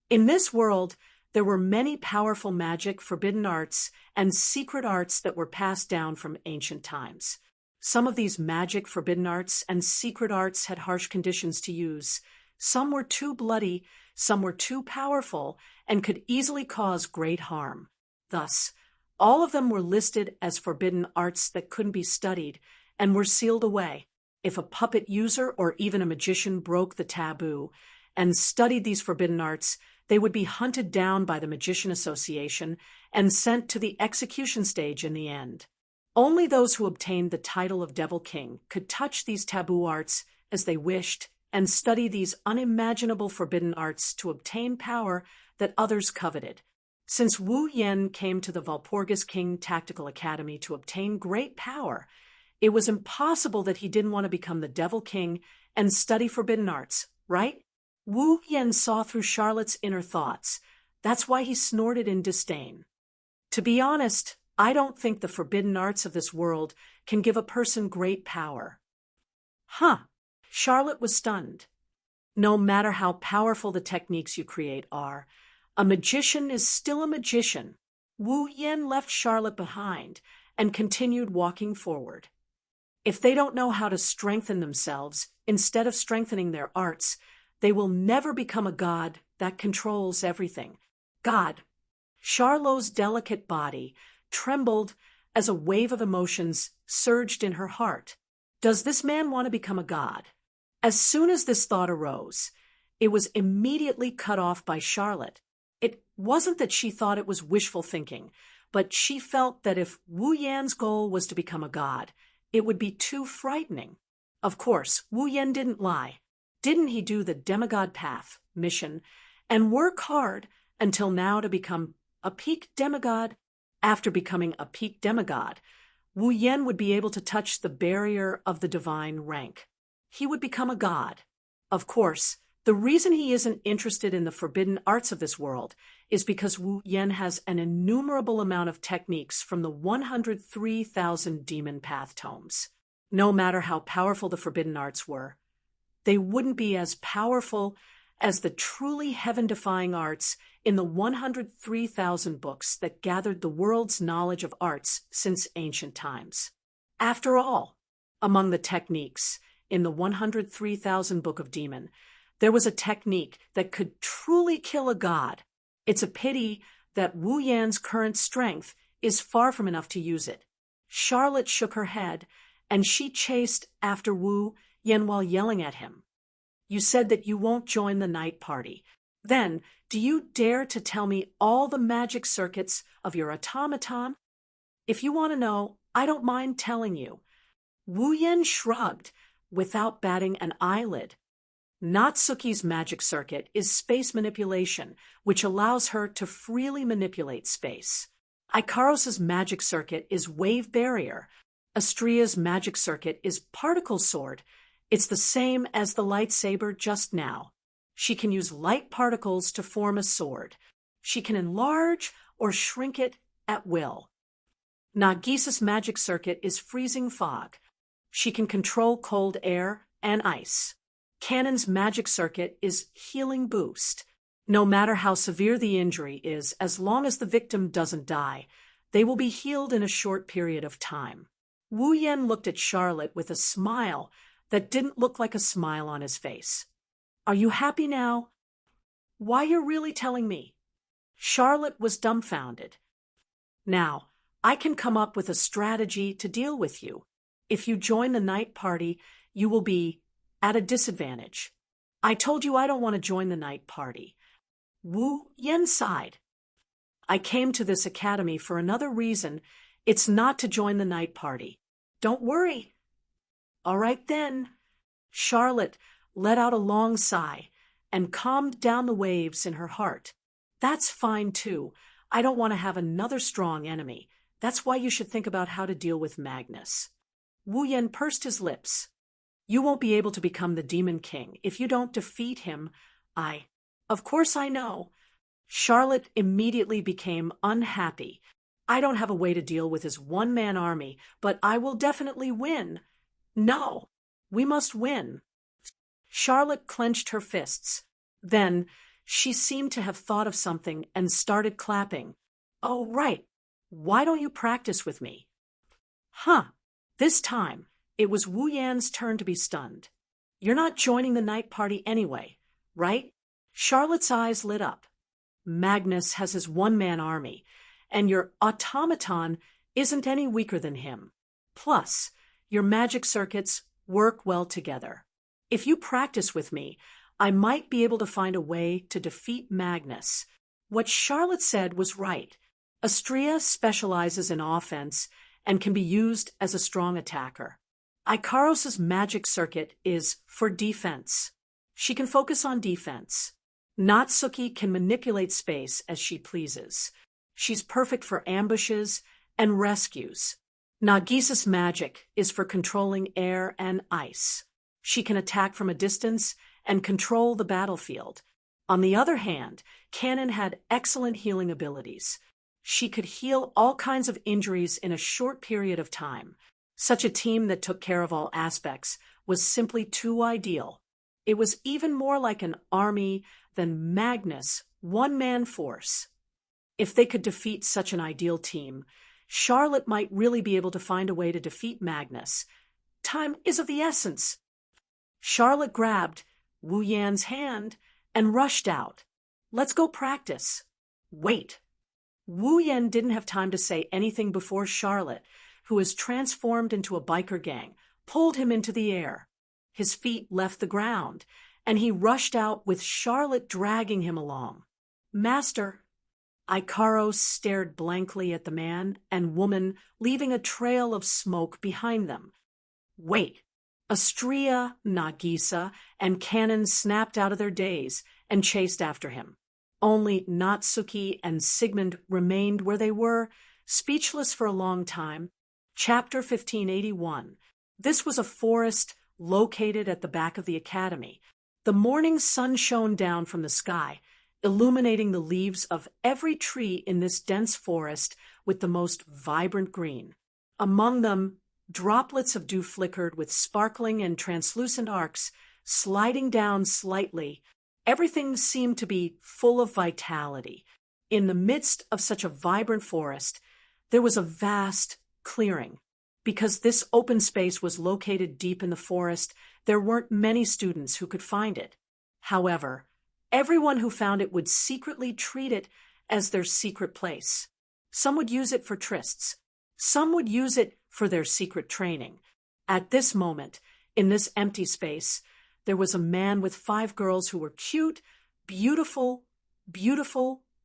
In this world, there were many powerful magic, forbidden arts, and secret arts that were passed down from ancient times. Some of these magic, forbidden arts, and secret arts had harsh conditions to use. Some were too bloody, some were too powerful, and could easily cause great harm. Thus, all of them were listed as forbidden arts that couldn't be studied and were sealed away. If a puppet user or even a magician broke the taboo and studied these forbidden arts, they would be hunted down by the Magician Association and sent to the execution stage in the end. Only those who obtained the title of Devil King could touch these taboo arts as they wished and study these unimaginable forbidden arts to obtain power that others coveted. Since Wu Yen came to the Walpurgis King Tactical Academy to obtain great power, it was impossible that he didn't want to become the Devil King and study forbidden arts, right? Wu Yen saw through Charlotte's inner thoughts. That's why he snorted in disdain. To be honest, I don't think the forbidden arts of this world can give a person great power. Huh. Charlotte was stunned. No matter how powerful the techniques you create are, a magician is still a magician. Wu Yen left Charlotte behind and continued walking forward. If they don't know how to strengthen themselves instead of strengthening their arts, they will never become a god that controls everything. God. Charlotte's delicate body trembled as a wave of emotions surged in her heart. Does this man want to become a god? As soon as this thought arose, it was immediately cut off by Charlotte. It wasn't that she thought it was wishful thinking, but she felt that if Wu Yan's goal was to become a god, it would be too frightening. Of course, Wu Yan didn't lie. Didn't he do the demigod path, mission, and work hard until now to become a peak demigod? After becoming a peak demigod, Wu Yan would be able to touch the barrier of the divine rank. He would become a god. Of course, the reason he isn't interested in the forbidden arts of this world is because Wu Yan has an innumerable amount of techniques from the 103,000 demon path tomes. No matter how powerful the forbidden arts were, they wouldn't be as powerful as the truly heaven-defying arts in the 103,000 books that gathered the world's knowledge of arts since ancient times. After all, among the techniques in the 103,000 Book of Demon, there was a technique that could truly kill a god. It's a pity that Wu Yan's current strength is far from enough to use it. Charlotte shook her head, and she chased after Wu Yan while yelling at him. You said that you won't join the night party. Then, do you dare to tell me all the magic circuits of your automaton? If you want to know, I don't mind telling you. Wu Yan shrugged, without batting an eyelid. Natsuki's magic circuit is space manipulation, which allows her to freely manipulate space. Ikaros's magic circuit is wave barrier. Astria's magic circuit is particle sword. It's the same as the lightsaber just now. She can use light particles to form a sword. She can enlarge or shrink it at will. Nagisa's magic circuit is freezing fog. She can control cold air and ice. Canon's magic circuit is healing boost. No matter how severe the injury is, as long as the victim doesn't die, they will be healed in a short period of time. Wu Yan looked at Charlotte with a smile that didn't look like a smile on his face. Are you happy now? Why, you're really telling me? Charlotte was dumbfounded. Now, I can come up with a strategy to deal with you. If you join the night party, you will be at a disadvantage. I told you I don't want to join the night party. Wu Yan sighed. I came to this academy for another reason. It's not to join the night party. Don't worry. All right then. Charlotte let out a long sigh and calmed down the waves in her heart. That's fine too. I don't want to have another strong enemy. That's why you should think about how to deal with Magnus. Wu Yan pursed his lips. You won't be able to become the Demon King if you don't defeat him. Of course I know. Charlotte immediately became unhappy. I don't have a way to deal with his one-man army, but I will definitely win. No, we must win. Charlotte clenched her fists. Then she seemed to have thought of something and started clapping. Oh, right. Why don't you practice with me? Huh. This time, it was Wu Yan's turn to be stunned. You're not joining the night party anyway, right? Charlotte's eyes lit up. Magnus has his one-man army, and your automaton isn't any weaker than him. Plus, your magic circuits work well together. If you practice with me, I might be able to find a way to defeat Magnus. What Charlotte said was right. Astrea specializes in offense and can be used as a strong attacker. Ikaros's magic circuit is for defense. She can focus on defense. Natsuki can manipulate space as she pleases. She's perfect for ambushes and rescues. Nagisa's magic is for controlling air and ice. She can attack from a distance and control the battlefield. On the other hand, Kanon had excellent healing abilities. She could heal all kinds of injuries in a short period of time. Such a team that took care of all aspects was simply too ideal. It was even more like an army than Magnus' one-man force. If they could defeat such an ideal team, Charlotte might really be able to find a way to defeat Magnus. Time is of the essence. Charlotte grabbed Wu Yan's hand and rushed out. Let's go practice. Wait. Wu Yan didn't have time to say anything before Charlotte, who was transformed into a biker gang, pulled him into the air. His feet left the ground, and he rushed out with Charlotte dragging him along. Master. Ikaros stared blankly at the man and woman, leaving a trail of smoke behind them. Wait. Astrea, Nagisa, and Kanon snapped out of their daze and chased after him. Only Natsuki and Sigmund remained where they were, speechless for a long time. Chapter 1581. This was a forest located at the back of the academy. The morning sun shone down from the sky, illuminating the leaves of every tree in this dense forest with the most vibrant green. Among them, droplets of dew flickered with sparkling and translucent arcs, sliding down slightly. Everything seemed to be full of vitality. In the midst of such a vibrant forest, there was a vast clearing. Because this open space was located deep in the forest, there weren't many students who could find it. However, everyone who found it would secretly treat it as their secret place. Some would use it for trysts. Some would use it for their secret training. At this moment, in this empty space, there was a man with 5 girls who were cute, beautiful,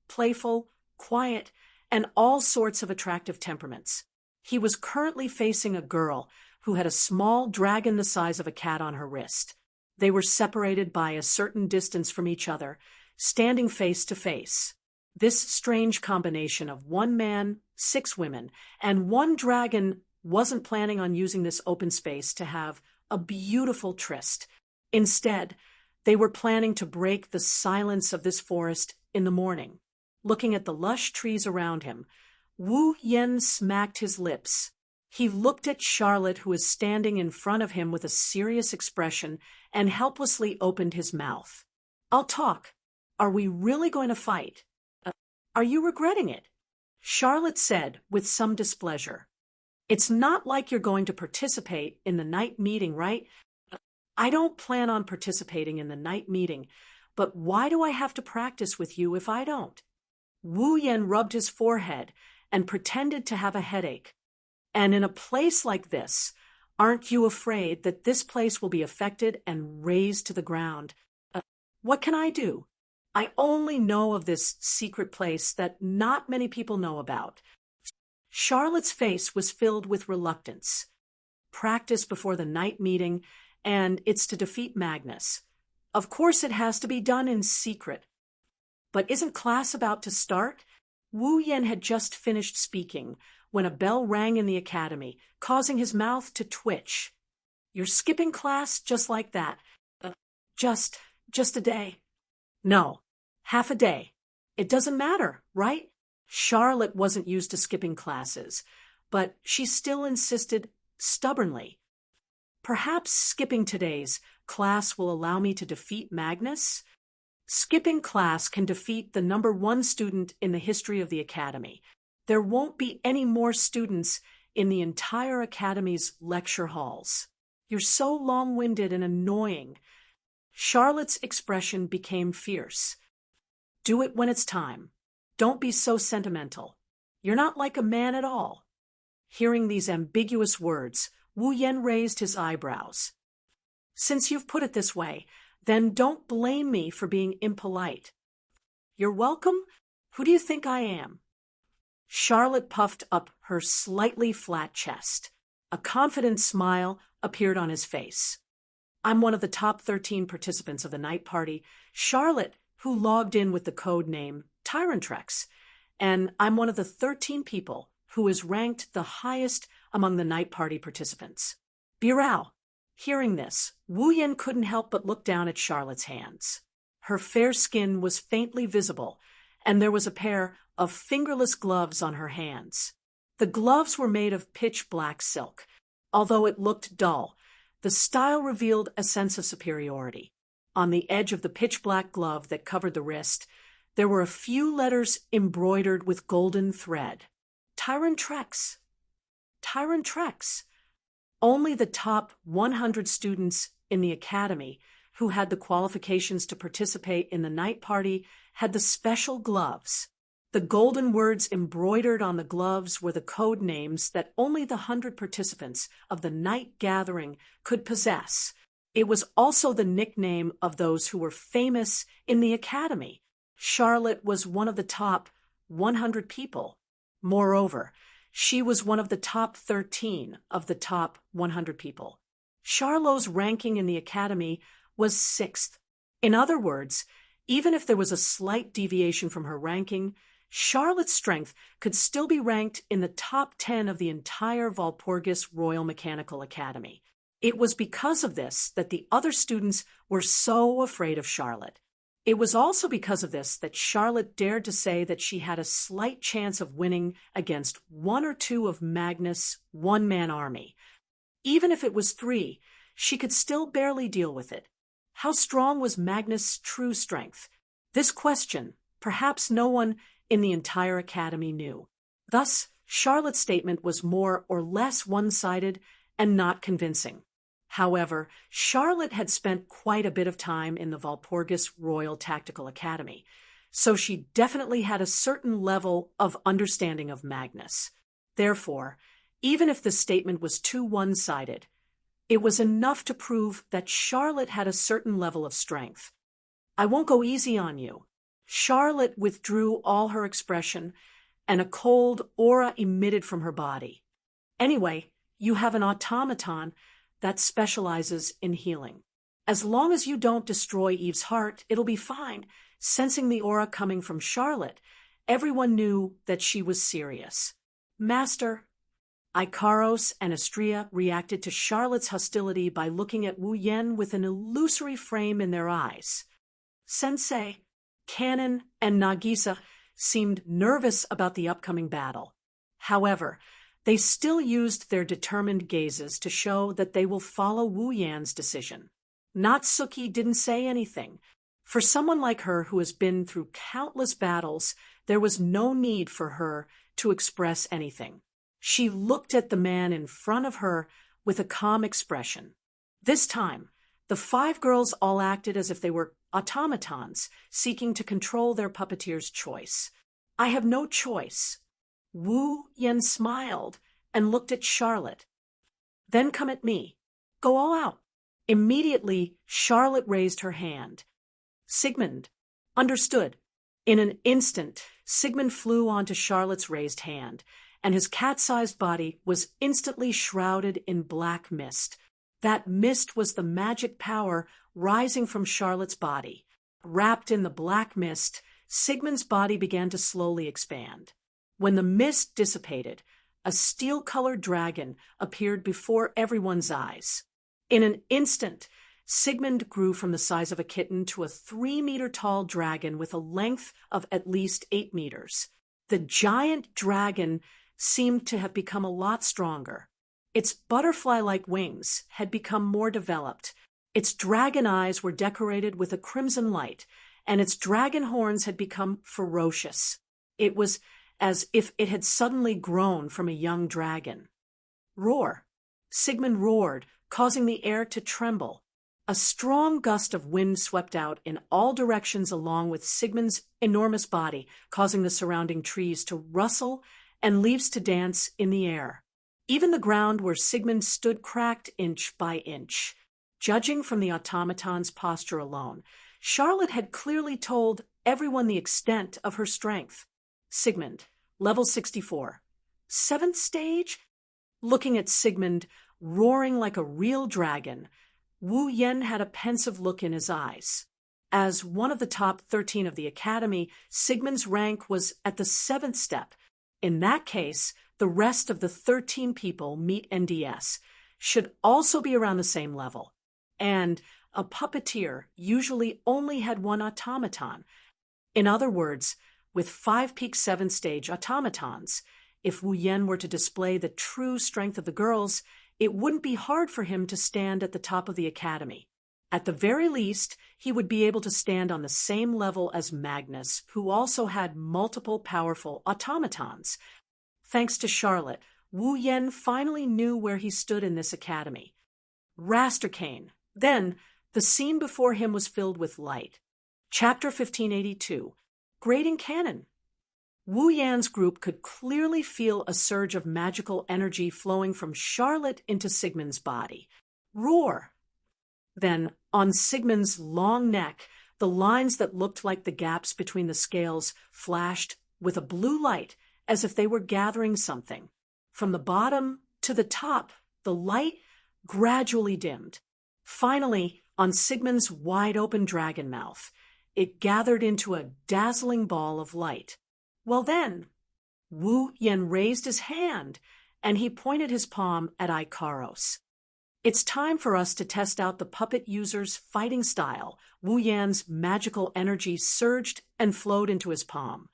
playful, quiet, and all sorts of attractive temperaments. He was currently facing a girl who had a small dragon the size of a cat on her wrist. They were separated by a certain distance from each other, standing face to face. This strange combination of 1 man, 6 women, and 1 dragon wasn't planning on using this open space to have a beautiful tryst. Instead, they were planning to break the silence of this forest in the morning. Looking at the lush trees around him, Wu Yan smacked his lips. He looked at Charlotte, who was standing in front of him with a serious expression, and helplessly opened his mouth. I'll talk. Are we really going to fight? Are you regretting it? Charlotte said with some displeasure. It's not like you're going to participate in the night meeting, right? I don't plan on participating in the night meeting, but why do I have to practice with you if I don't? Wu Yan rubbed his forehead and pretended to have a headache. And in a place like this, aren't you afraid that this place will be affected and razed to the ground? What can I do? I only know of this secret place that not many people know about. Charlotte's face was filled with reluctance. Practice before the night meeting, and it's to defeat Magnus. Of course it has to be done in secret. But isn't class about to start? Wu Yan had just finished speaking when a bell rang in the academy, causing his mouth to twitch. You're skipping class just like that. Just a day. No, half a day. It doesn't matter, right? Charlotte wasn't used to skipping classes, but she still insisted stubbornly. Perhaps skipping today's class will allow me to defeat Magnus? Skipping class can defeat the #1 student in the history of the academy. There won't be any more students in the entire academy's lecture halls. You're so long-winded and annoying. Charlotte's expression became fierce. Do it when it's time. Don't be so sentimental. You're not like a man at all. Hearing these ambiguous words, Wu Yan raised his eyebrows. Since you've put it this way, then don't blame me for being impolite. You're welcome? Who do you think I am? Charlotte puffed up her slightly flat chest. A confident smile appeared on his face. I'm one of the top 13 participants of the night party, Charlotte, who logged in with the code name Tyrantrex, and I'm one of the 13 people who is ranked the highest among the night party participants. Birao. Hearing this, Wu Yan couldn't help but look down at Charlotte's hands. Her fair skin was faintly visible, and there was a pair of fingerless gloves on her hands. The gloves were made of pitch-black silk. Although it looked dull, the style revealed a sense of superiority. On the edge of the pitch-black glove that covered the wrist, there were a few letters embroidered with golden thread. Tyrantrex. Tyrantrex. Only the top 100 students in the academy who had the qualifications to participate in the night party had the special gloves. The golden words embroidered on the gloves were the code names that only the 100 participants of the night gathering could possess. It was also the nickname of those who were famous in the academy. Charlotte was one of the top 100 people. Moreover, she was one of the top 13 of the top 100 people. Charlotte's ranking in the academy was 6th. In other words, even if there was a slight deviation from her ranking, Charlotte's strength could still be ranked in the top 10 of the entire Walpurgis Royal Mechanical Academy. It was because of this that the other students were so afraid of Charlotte. It was also because of this that Charlotte dared to say that she had a slight chance of winning against 1 or 2 of Magnus' one-man army. Even if it was 3, she could still barely deal with it. How strong was Magnus' true strength? This question, perhaps no one in the entire academy knew. Thus, Charlotte's statement was more or less one-sided and not convincing. However, Charlotte had spent quite a bit of time in the Walpurgis Royal Tactical Academy, so she definitely had a certain level of understanding of Magnus. Therefore, even if the statement was too one-sided, it was enough to prove that Charlotte had a certain level of strength. I won't go easy on you. Charlotte withdrew all her expression, and a cold aura emitted from her body. Anyway, you have an automaton that specializes in healing. As long as you don't destroy Eve's heart, it'll be fine. Sensing the aura coming from Charlotte, everyone knew that she was serious. Master, Ikaros and Astria reacted to Charlotte's hostility by looking at Wu Yan with an illusory frame in their eyes. Sensei, Canon, and Nagisa seemed nervous about the upcoming battle. However, they still used their determined gazes to show that they will follow Wu Yan's decision. Natsuki didn't say anything. For someone like her who has been through countless battles, there was no need for her to express anything. She looked at the man in front of her with a calm expression. This time, the 5 girls all acted as if they were automatons seeking to control their puppeteer's choice. I have no choice. Wu Yan smiled and looked at Charlotte. Then come at me. Go all out. Immediately, Charlotte raised her hand. Sigmund, Understood. In an instant, Sigmund flew onto Charlotte's raised hand, and his cat-sized body was instantly shrouded in black mist. That mist was the magic power rising from Charlotte's body. Wrapped in the black mist, Sigmund's body began to slowly expand. When the mist dissipated, a steel-colored dragon appeared before everyone's eyes. In an instant, Sigmund grew from the size of a kitten to a 3-meter-tall dragon with a length of at least 8 meters. The giant dragon seemed to have become a lot stronger. Its butterfly-like wings had become more developed. Its dragon eyes were decorated with a crimson light, and its dragon horns had become ferocious. It was as if it had suddenly grown from a young dragon. Roar! Sigmund roared, causing the air to tremble. A strong gust of wind swept out in all directions along with Sigmund's enormous body, causing the surrounding trees to rustle and leaves to dance in the air. Even the ground where Sigmund stood cracked inch by inch. Judging from the automaton's posture alone, Charlotte had clearly told everyone the extent of her strength. Sigmund, level 64. 7th stage? Looking at Sigmund, roaring like a real dragon, Wu Yen had a pensive look in his eyes. As one of the top 13 of the academy, Sigmund's rank was at the 7th step. In that case, the rest of the 13 people meet NDS should also be around the same level. And a puppeteer usually only had one automaton. In other words, with 5 peak 7th stage automatons, if Wu Yen were to display the true strength of the girls, it wouldn't be hard for him to stand at the top of the academy. At the very least, he would be able to stand on the same level as Magnus, who also had multiple powerful automatons. Thanks to Charlotte, Wu Yen finally knew where he stood in this academy. Rastercane. Then, the scene before him was filled with light. Chapter 1582. Grading Cannon. Wu Yan's group could clearly feel a surge of magical energy flowing from Charlotte into Sigmund's body. Roar! Then, on Sigmund's long neck, the lines that looked like the gaps between the scales flashed with a blue light as if they were gathering something. From the bottom to the top, the light gradually dimmed. Finally, on Sigmund's wide-open dragon mouth, it gathered into a dazzling ball of light. Well then, Wu Yen raised his hand, and he pointed his palm at Ikaros. It's time for us to test out the puppet user's fighting style. Wu Yan's magical energy surged and flowed into his palm.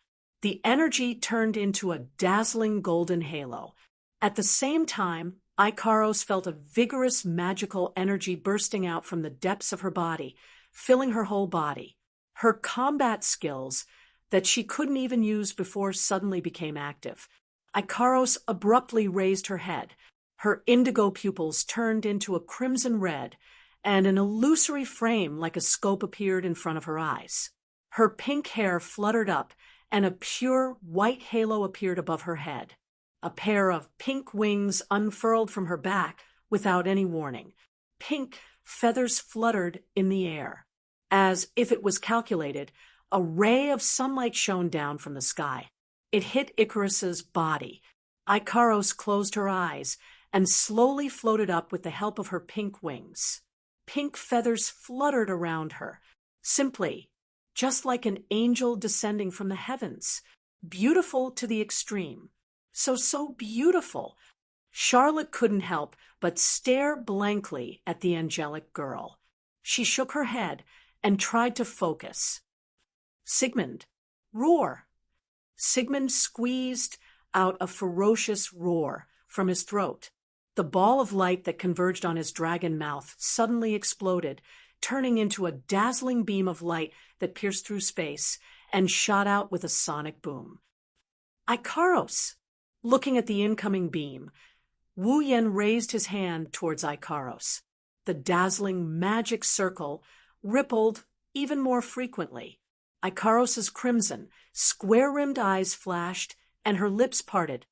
The energy turned into a dazzling golden halo. At the same time, Ikaros felt a vigorous magical energy bursting out from the depths of her body, filling her whole body. Her combat skills, that she couldn't even use before, suddenly became active. Ikaros abruptly raised her head. Her indigo pupils turned into a crimson red, and an illusory frame like a scope appeared in front of her eyes. Her pink hair fluttered up, and a pure white halo appeared above her head. A pair of pink wings unfurled from her back without any warning. Pink feathers fluttered in the air. As if it was calculated, a ray of sunlight shone down from the sky. It hit Icarus's body. Ikaros closed her eyes and slowly floated up with the help of her pink wings. Pink feathers fluttered around her, simply, just like an angel descending from the heavens. Beautiful to the extreme. So beautiful. Charlotte couldn't help but stare blankly at the angelic girl. She shook her head and tried to focus. Sigmund, roar! Sigmund squeezed out a ferocious roar from his throat. The ball of light that converged on his dragon mouth suddenly exploded, turning into a dazzling beam of light that pierced through space and shot out with a sonic boom. Ikaros! Looking at the incoming beam, Wu Yen raised his hand towards Ikaros. The dazzling magic circle rippled even more frequently. Ikaros's crimson, square-rimmed eyes flashed, and her lips parted.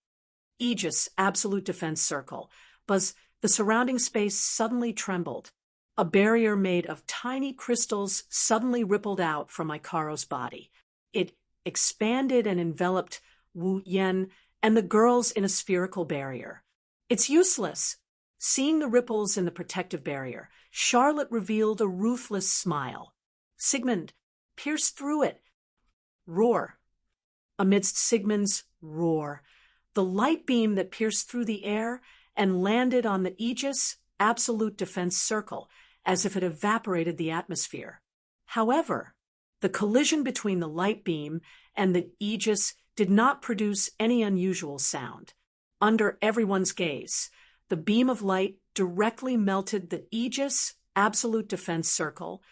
Aegis, absolute defense circle. The surrounding space suddenly trembled. A barrier made of tiny crystals suddenly rippled out from Ikaro's body. It expanded and enveloped Wu Yen and the girls in a spherical barrier. It's useless. Seeing the ripples in the protective barrier, Charlotte revealed a ruthless smile. Sigmund, pierce through it. Roar. Amidst Sigmund's roar, the light beam that pierced through the air and landed on the Aegis absolute defense circle, as if it evaporated the atmosphere. However, the collision between the light beam and the Aegis did not produce any unusual sound. Under everyone's gaze, the beam of light directly melted the Aegis absolute defense circle,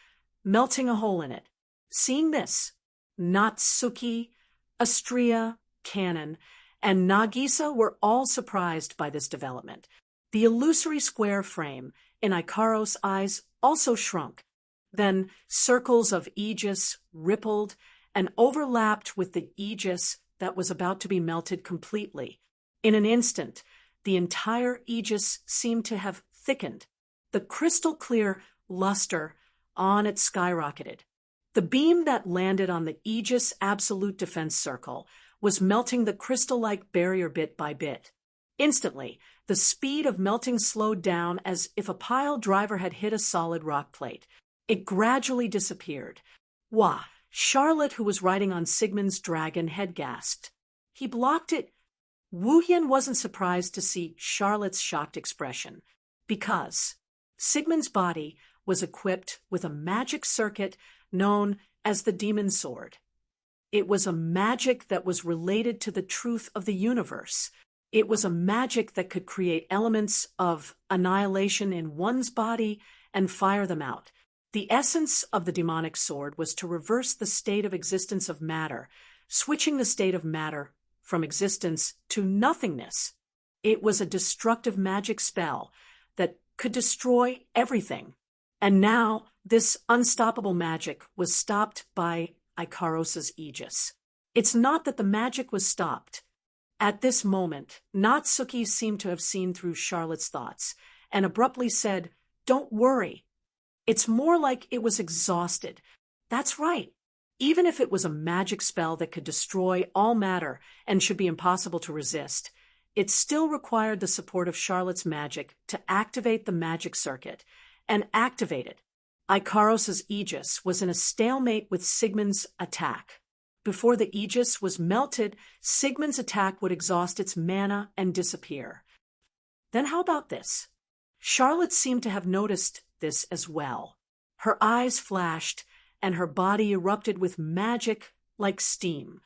melting a hole in it. Seeing this, Natsuki, Astria, Kanon, and Nagisa were all surprised by this development. The illusory square frame in Ikaro's eyes also shrunk. Then circles of Aegis rippled and overlapped with the Aegis that was about to be melted completely. In an instant, the entire Aegis seemed to have thickened. The crystal-clear luster on it skyrocketed. The beam that landed on the Aegis absolute defense circle was melting the crystal-like barrier bit by bit. Instantly, the speed of melting slowed down as if a pile driver had hit a solid rock plate. It gradually disappeared. Wah! Charlotte, who was riding on Sigmund's dragon, had gasped. He blocked it. Wu Yan wasn't surprised to see Charlotte's shocked expression, because Sigmund's body was equipped with a magic circuit known as the Demon Sword. It was a magic that was related to the truth of the universe. It was a magic that could create elements of annihilation in one's body and fire them out. The essence of the demonic sword was to reverse the state of existence of matter, switching the state of matter from existence to nothingness. It was a destructive magic spell that could destroy everything. And now, this unstoppable magic was stopped by Ikaros' Aegis. It's not that the magic was stopped. At this moment, Natsuki seemed to have seen through Charlotte's thoughts and abruptly said, "Don't worry." It's more like it was exhausted. That's right. Even if it was a magic spell that could destroy all matter and should be impossible to resist, it still required the support of Charlotte's magic to activate the magic circuit, and activate it. Ikaros' Aegis was in a stalemate with Sigmund's attack. Before the Aegis was melted, Sigmund's attack would exhaust its mana and disappear. Then how about this? Charlotte seemed to have noticed this as well. Her eyes flashed, and her body erupted with magic like steam.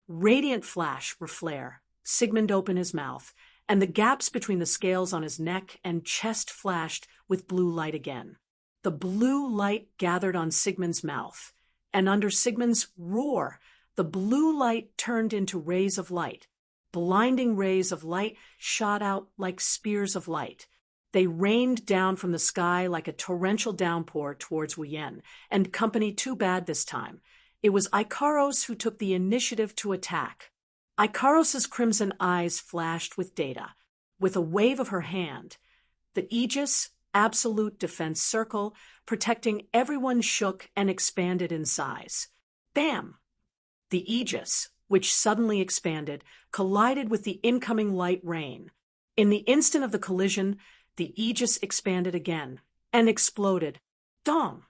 Radiant flash or flare. Sigmund opened his mouth, and the gaps between the scales on his neck and chest flashed with blue light again. The blue light gathered on Sigmund's mouth, and under Sigmund's roar, the blue light turned into rays of light. Blinding rays of light shot out like spears of light. They rained down from the sky like a torrential downpour towards Wu Yan, and company too bad this time. It was Ikaros who took the initiative to attack. Ikaros' crimson eyes flashed with data. With a wave of her hand, the Aegis absolute defense circle, protecting everyone, shook and expanded in size. Bam! The Aegis, which suddenly expanded, collided with the incoming light rain. In the instant of the collision, the Aegis expanded again and exploded. Dong!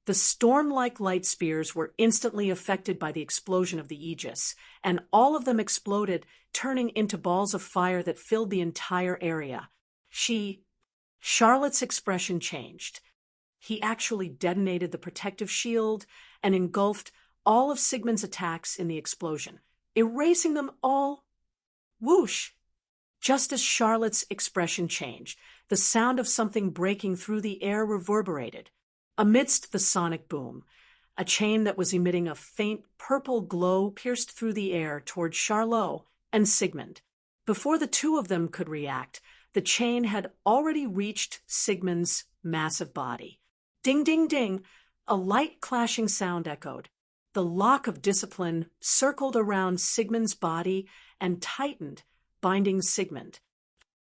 The storm-like light spears were instantly affected by the explosion of the Aegis, and all of them exploded, turning into balls of fire that filled the entire area. Charlotte's expression changed. He actually detonated the protective shield and engulfed all of Sigmund's attacks in the explosion, erasing them all. Whoosh! Just as Charlotte's expression changed, the sound of something breaking through the air reverberated. Amidst the sonic boom, a chain that was emitting a faint purple glow pierced through the air toward Charlot and Sigmund. Before the two of them could react, the chain had already reached Sigmund's massive body. Ding, ding, ding, a light clashing sound echoed. The lock of discipline circled around Sigmund's body and tightened, binding Sigmund.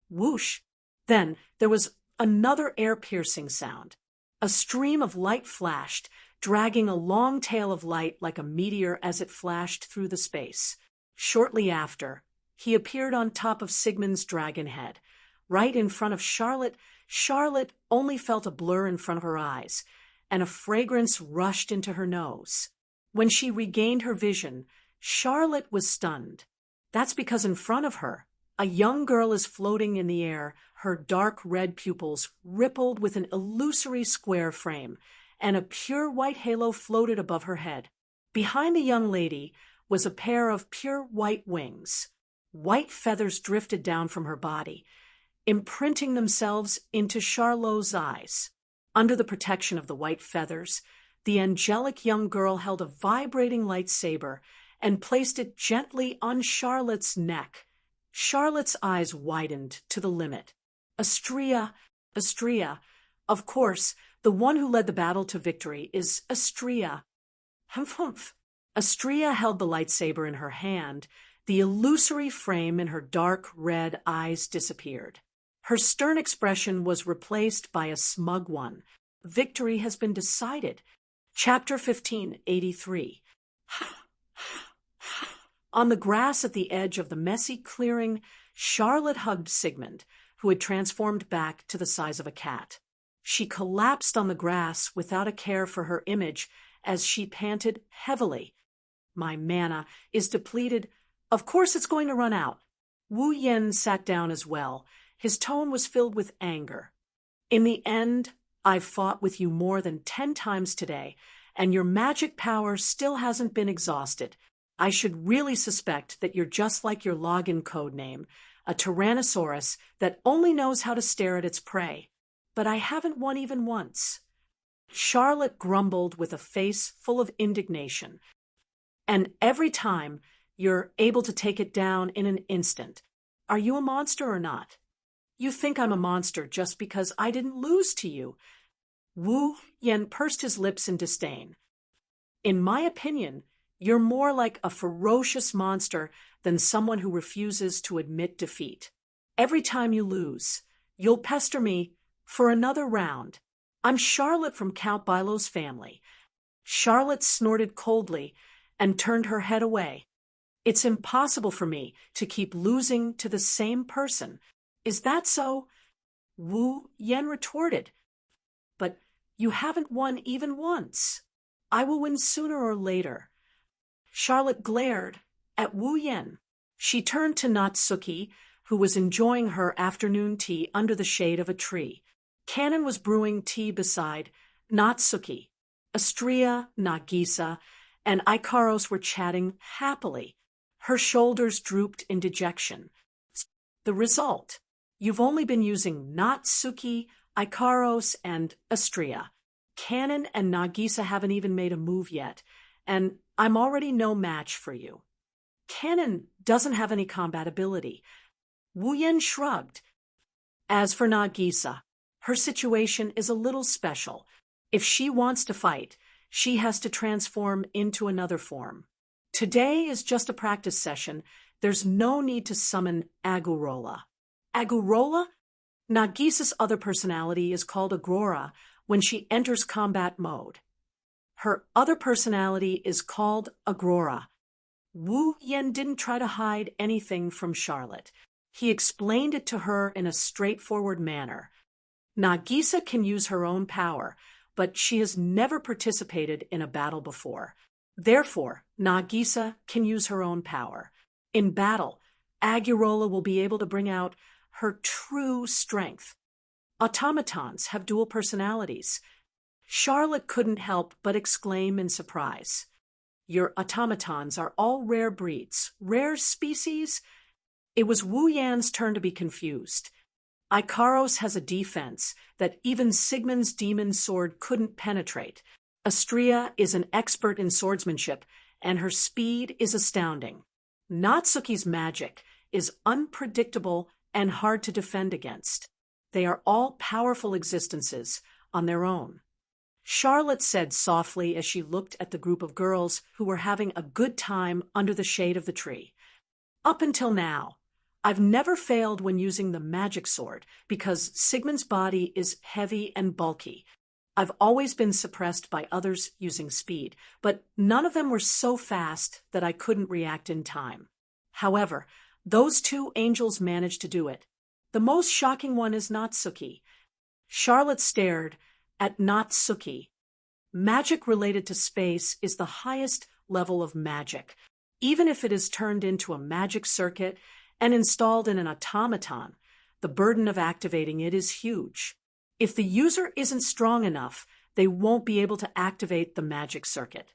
Whoosh! Then there was another air-piercing sound. A stream of light flashed, dragging a long tail of light like a meteor as it flashed through the space. Shortly after, he appeared on top of Sigmund's dragon head, right in front of Charlotte. Charlotte only felt a blur in front of her eyes, and a fragrance rushed into her nose. When she regained her vision, Charlotte was stunned. That's because in front of her, a young girl is floating in the air, her dark red pupils rippled with an illusory square frame, and a pure white halo floated above her head. Behind the young lady was a pair of pure white wings. White feathers drifted down from her body, imprinting themselves into Charlot's eyes. Under the protection of the white feathers, the angelic young girl held a vibrating lightsaber and placed it gently on Charlotte's neck. Charlotte's eyes widened to the limit. Astrea, of course, the one who led the battle to victory is Astrea. Humph. Astrea held the lightsaber in her hand. The illusory frame in her dark red eyes disappeared. Her stern expression was replaced by a smug one. Victory has been decided. Chapter 1583. On the grass at the edge of the messy clearing, Charlotte hugged Sigmund, who had transformed back to the size of a cat. She collapsed on the grass without a care for her image as she panted heavily. My mana is depleted. Of course it's going to run out. Wu Yen sat down as well. His tone was filled with anger. In the end, I've fought with you more than 10 times today, and your magic power still hasn't been exhausted. I should really suspect that you're just like your login code name, a Tyrannosaurus that only knows how to stare at its prey. But I haven't won even once. Charlotte grumbled with a face full of indignation. And every time, you're able to take it down in an instant. Are you a monster or not? You think I'm a monster just because I didn't lose to you. Wu Yen pursed his lips in disdain. In my opinion, you're more like a ferocious monster than someone who refuses to admit defeat. Every time you lose, you'll pester me for another round. I'm Charlotte from Count Bilo's family. Charlotte snorted coldly and turned her head away. It's impossible for me to keep losing to the same person. Is that so? Wu Yen retorted. But you haven't won even once. I will win sooner or later. Charlotte glared at Wu Yen. She turned to Natsuki, who was enjoying her afternoon tea under the shade of a tree. Kanon was brewing tea beside Natsuki. Astrea, Nagisa, and Ikaros were chatting happily. Her shoulders drooped in dejection. The result: you've only been using Natsuki, Ikaros, and Astrea. Kanon and Nagisa haven't even made a move yet, and I'm already no match for you. Kanon doesn't have any combat ability. Wu Yen shrugged. As for Nagisa, her situation is a little special. If she wants to fight, she has to transform into another form. Today is just a practice session. There's no need to summon Agurola. Agurola? Nagisa's other personality is called Agrora when she enters combat mode. Her other personality is called Agrora. Wu Yen didn't try to hide anything from Charlotte. He explained it to her in a straightforward manner. Nagisa can use her own power, but she has never participated in a battle before. Therefore, Nagisa can use her own power. In battle, Agurola will be able to bring out her true strength. Automatons have dual personalities. Charlotte couldn't help but exclaim in surprise. Your automatons are all rare breeds, rare species? It was Wu Yan's turn to be confused. Ikaros has a defense that even Sigmund's demon sword couldn't penetrate. Astrea is an expert in swordsmanship, and her speed is astounding. Natsuki's magic is unpredictable and hard to defend against. They are all powerful existences on their own. Charlotte said softly as she looked at the group of girls who were having a good time under the shade of the tree. Up until now, I've never failed when using the magic sword because Sigmund's body is heavy and bulky. I've always been suppressed by others using speed, but none of them were so fast that I couldn't react in time. However, those two angels managed to do it. The most shocking one is Natsuki. Charlotte stared at Natsuki. Magic related to space is the highest level of magic, even if it is turned into a magic circuit and installed in an automaton. The burden of activating it is huge. If the user isn't strong enough, they won't be able to activate the magic circuit.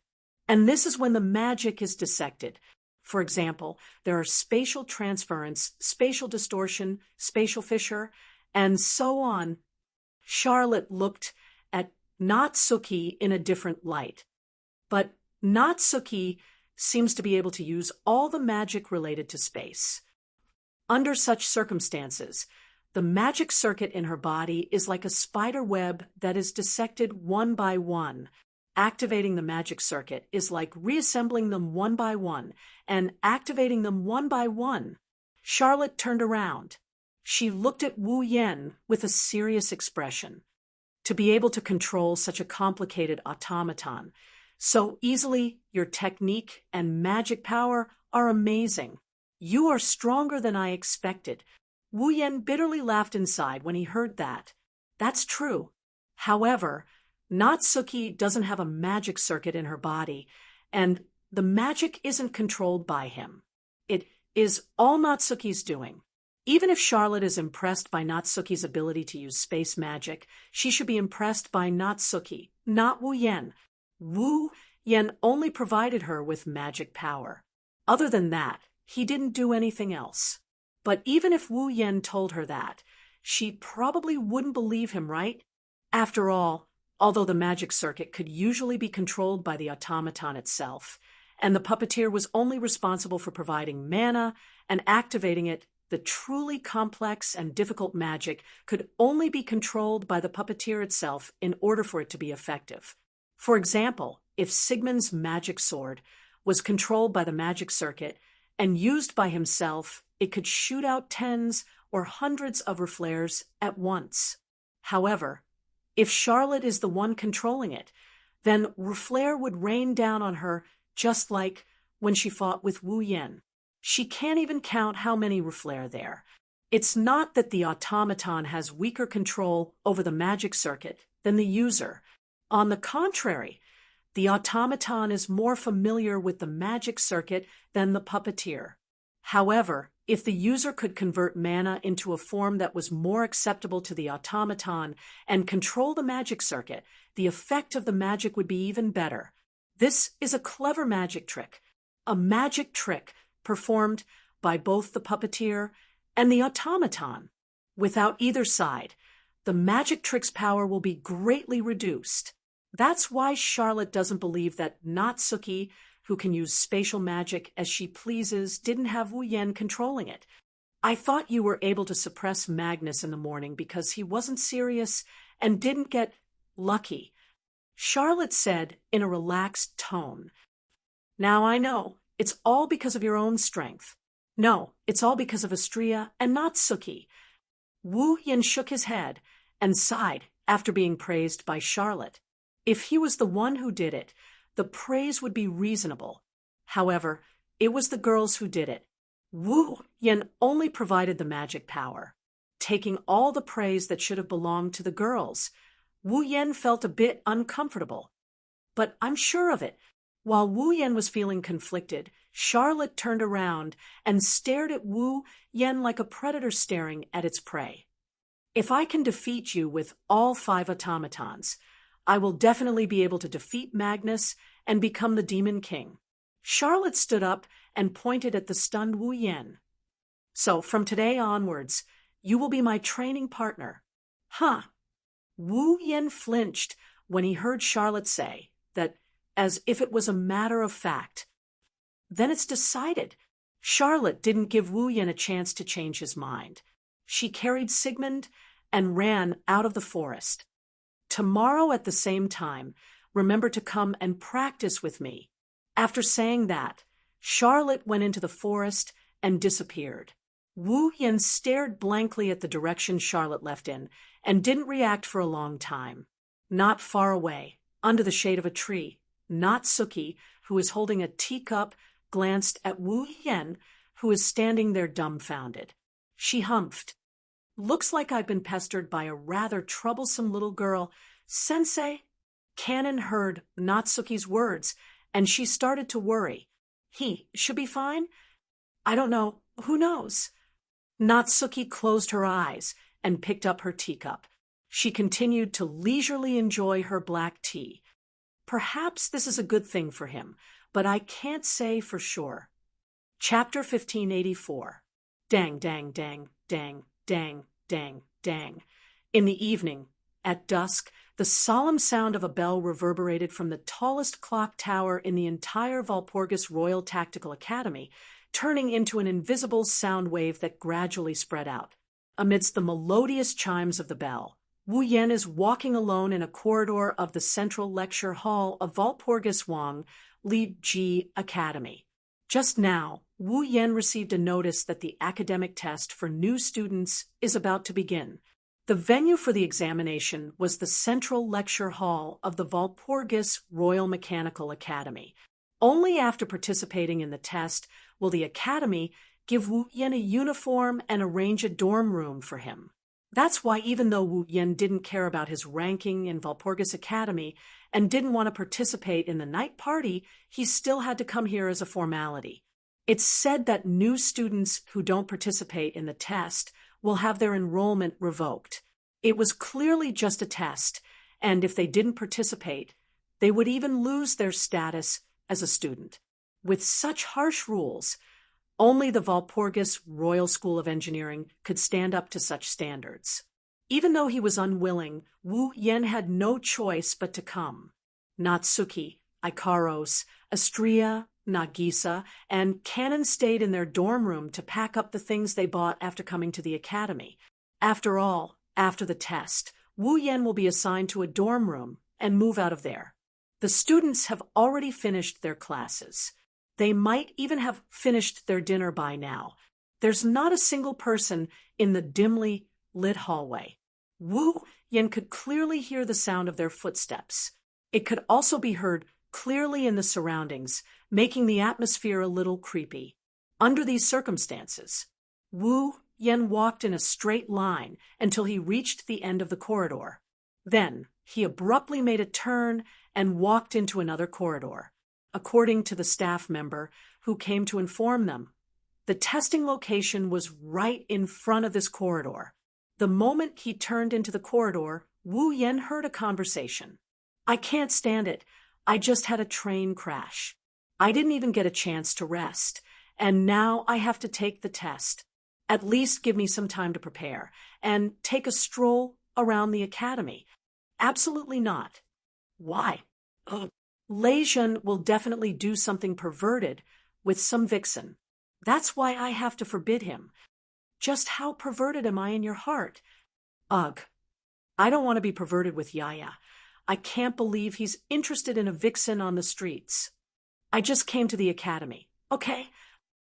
And this is when the magic is dissected. For example, there are spatial transference, spatial distortion, spatial fissure, and so on. Charlotte looked at Natsuki in a different light. But Natsuki seems to be able to use all the magic related to space. Under such circumstances, the magic circuit in her body is like a spider web that is dissected one by one. Activating the magic circuit is like reassembling them one by one and activating them one by one. Charlotte turned around. She looked at Wu Yen with a serious expression. To be able to control such a complicated automaton so easily, your technique and magic power are amazing. You are stronger than I expected. Wu Yen bitterly laughed inside when he heard that. That's true. However, Natsuki doesn't have a magic circuit in her body, and the magic isn't controlled by him. It is all Natsuki's doing. Even if Charlotte is impressed by Natsuki's ability to use space magic, she should be impressed by Natsuki, not Wu Yen. Wu Yen only provided her with magic power. Other than that, he didn't do anything else. But even if Wu Yen told her that, she probably wouldn't believe him, right? After all, although the magic circuit could usually be controlled by the automaton itself, and the puppeteer was only responsible for providing mana and activating it, the truly complex and difficult magic could only be controlled by the puppeteer itself in order for it to be effective. For example, if Sigmund's magic sword was controlled by the magic circuit and used by himself, it could shoot out tens or hundreds of reflares at once. However, if Charlotte is the one controlling it, then reflare would rain down on her just like when she fought with Wu Yen. She can't even count how many reflare there. It's not that the automaton has weaker control over the magic circuit than the user. On the contrary, the automaton is more familiar with the magic circuit than the puppeteer. However, if the user could convert mana into a form that was more acceptable to the automaton and control the magic circuit, the effect of the magic would be even better. This is a clever magic trick, a magic trick performed by both the puppeteer and the automaton. Without either side, the magic trick's power will be greatly reduced. That's why Charlotte doesn't believe that Natsuki, who can use spatial magic as she pleases, didn't have Wu Yen controlling it. I thought you were able to suppress Magnus in the morning because he wasn't serious and didn't get lucky, Charlotte said in a relaxed tone. Now I know, it's all because of your own strength. No, it's all because of Astria and Natsuki. Wu Yen shook his head and sighed after being praised by Charlotte. If he was the one who did it, the praise would be reasonable. However, it was the girls who did it. Wu Yen only provided the magic power, taking all the praise that should have belonged to the girls. Wu Yen felt a bit uncomfortable. But I'm sure of it. While Wu Yen was feeling conflicted, Charlotte turned around and stared at Wu Yen like a predator staring at its prey. If I can defeat you with all 5 automatons, I will definitely be able to defeat Magnus and become the Demon King. Charlotte stood up and pointed at the stunned Wu Yen. So from today onwards, you will be my training partner. Huh. Wu Yen flinched when he heard Charlotte say that as if it was a matter of fact. Then it's decided. Charlotte didn't give Wu Yen a chance to change his mind. She carried Sigmund and ran out of the forest. Tomorrow at the same time, remember to come and practice with me. After saying that, Charlotte went into the forest and disappeared. Wu Yen stared blankly at the direction Charlotte left in and didn't react for a long time. Not far away, under the shade of a tree, Natsuki, who is holding a teacup, glanced at Wu Yen, who is standing there dumbfounded. She humphed. "Looks like I've been pestered by a rather troublesome little girl. Sensei?" Kanon heard Natsuki's words, and she started to worry. "He should be fine? I don't know. Who knows?" Natsuki closed her eyes and picked up her teacup. She continued to leisurely enjoy her black tea. "Perhaps this is a good thing for him, but I can't say for sure." Chapter 1584. Dang, dang, dang, dang, dang, dang, dang. In the evening, at dusk, the solemn sound of a bell reverberated from the tallest clock tower in the entire Walpurgis Royal Tactical Academy, turning into an invisible sound wave that gradually spread out. Amidst the melodious chimes of the bell, Wu Yen is walking alone in a corridor of the central lecture hall of Walpurgis Wang Li Ji Academy. Just now, Wu Yen received a notice that the academic test for new students is about to begin. The venue for the examination was the central lecture hall of the Walpurgis Royal Mechanical Academy. Only after participating in the test will the academy give Wu Yen a uniform and arrange a dorm room for him. That's why even though Wu Yen didn't care about his ranking in Walpurgis Academy and didn't want to participate in the night party, he still had to come here as a formality. It's said that new students who don't participate in the test will have their enrollment revoked. It was clearly just a test, and if they didn't participate, they would even lose their status as a student. With such harsh rules, only the Walpurgis Royal School of Engineering could stand up to such standards. Even though he was unwilling, Wu Yen had no choice but to come. Natsuki, Ikaros, Astria, Nagisa, and Kanon stayed in their dorm room to pack up the things they bought after coming to the academy. After all, after the test, Wu Yen will be assigned to a dorm room and move out of there. The students have already finished their classes. They might even have finished their dinner by now. There's not a single person in the dimly lit hallway. Wu Yen could clearly hear the sound of their footsteps. It could also be heard clearly in the surroundings, making the atmosphere a little creepy. Under these circumstances, Wu Yen walked in a straight line until he reached the end of the corridor. Then he abruptly made a turn and walked into another corridor. According to the staff member who came to inform them, the testing location was right in front of this corridor. The moment he turned into the corridor, Wu Yen heard a conversation. "I can't stand it. I just had a train crash. I didn't even get a chance to rest, and now I have to take the test. At least give me some time to prepare and take a stroll around the academy." "Absolutely not." "Why?" "Ugh. Leijun will definitely do something perverted with some vixen. That's why I have to forbid him." "Just how perverted am I in your heart?" "Ugh. I don't want to be perverted with Yaya. I can't believe he's interested in a vixen on the streets. I just came to the academy, okay?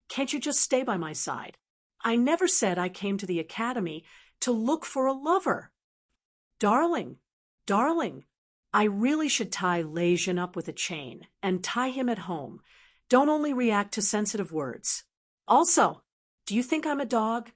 Can't you just stay by my side? I never said I came to the academy to look for a lover." Darling, I really should tie Leijun up with a chain and tie him at home. Don't only react to sensitive words. Also, do you think I'm a dog?"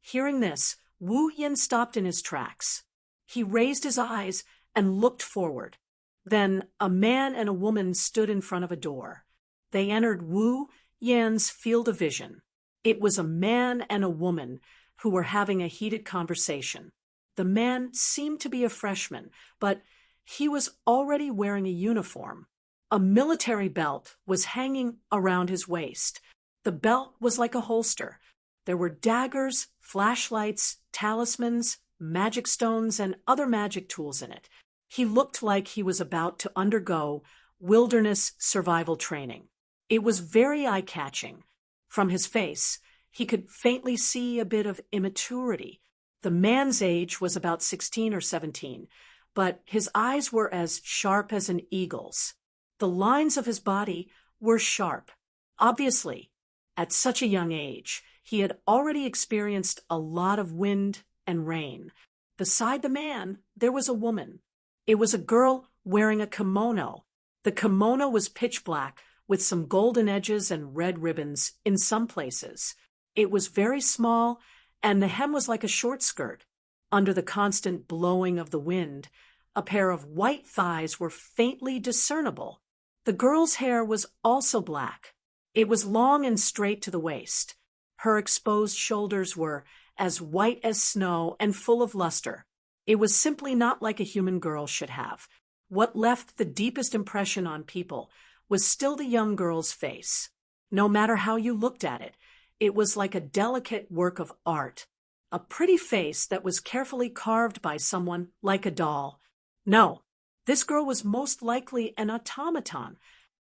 Hearing this, Wu Yen stopped in his tracks. He raised his eyes and looked forward. Then a man and a woman stood in front of a door. They entered Wu Yen's field of vision. It was a man and a woman who were having a heated conversation. The man seemed to be a freshman, but he was already wearing a uniform. A military belt was hanging around his waist. The belt was like a holster. There were daggers, flashlights, talismans, magic stones, and other magic tools in it. He looked like he was about to undergo wilderness survival training. It was very eye-catching. From his face, he could faintly see a bit of immaturity. The man's age was about 16 or 17, but his eyes were as sharp as an eagle's. The lines of his body were sharp. Obviously, at such a young age, he had already experienced a lot of wind and rain. Beside the man, there was a woman. It was a girl wearing a kimono. The kimono was pitch black, with some golden edges and red ribbons in some places. It was very small, and the hem was like a short skirt. Under the constant blowing of the wind, a pair of white thighs were faintly discernible. The girl's hair was also black. It was long and straight to the waist. Her exposed shoulders were as white as snow and full of luster. It was simply not like a human girl should have. What left the deepest impression on people was still the young girl's face. No matter how you looked at it, it was like a delicate work of art. A pretty face that was carefully carved by someone like a doll. No, this girl was most likely an automaton.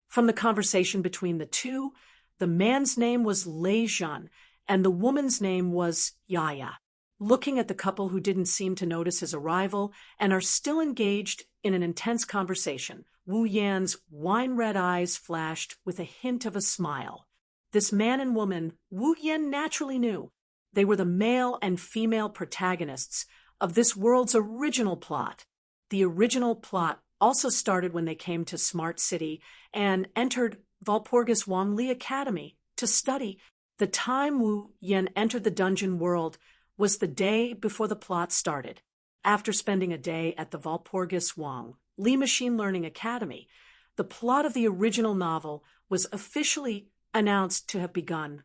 From the conversation between the two, the man's name was Lei Jun, and the woman's name was Yaya. Looking at the couple who didn't seem to notice his arrival and are still engaged in an intense conversation, Wu Yan's wine-red eyes flashed with a hint of a smile. This man and woman, Wu Yan naturally knew. They were the male and female protagonists of this world's original plot. The original plot also started when they came to Smart City and entered Walpurgis Wangli Academy to study. The time Wu Yan entered the dungeon world was the day before the plot started. After spending a day at the Walpurgis Wang Li Machine Learning Academy, the plot of the original novel was officially announced to have begun.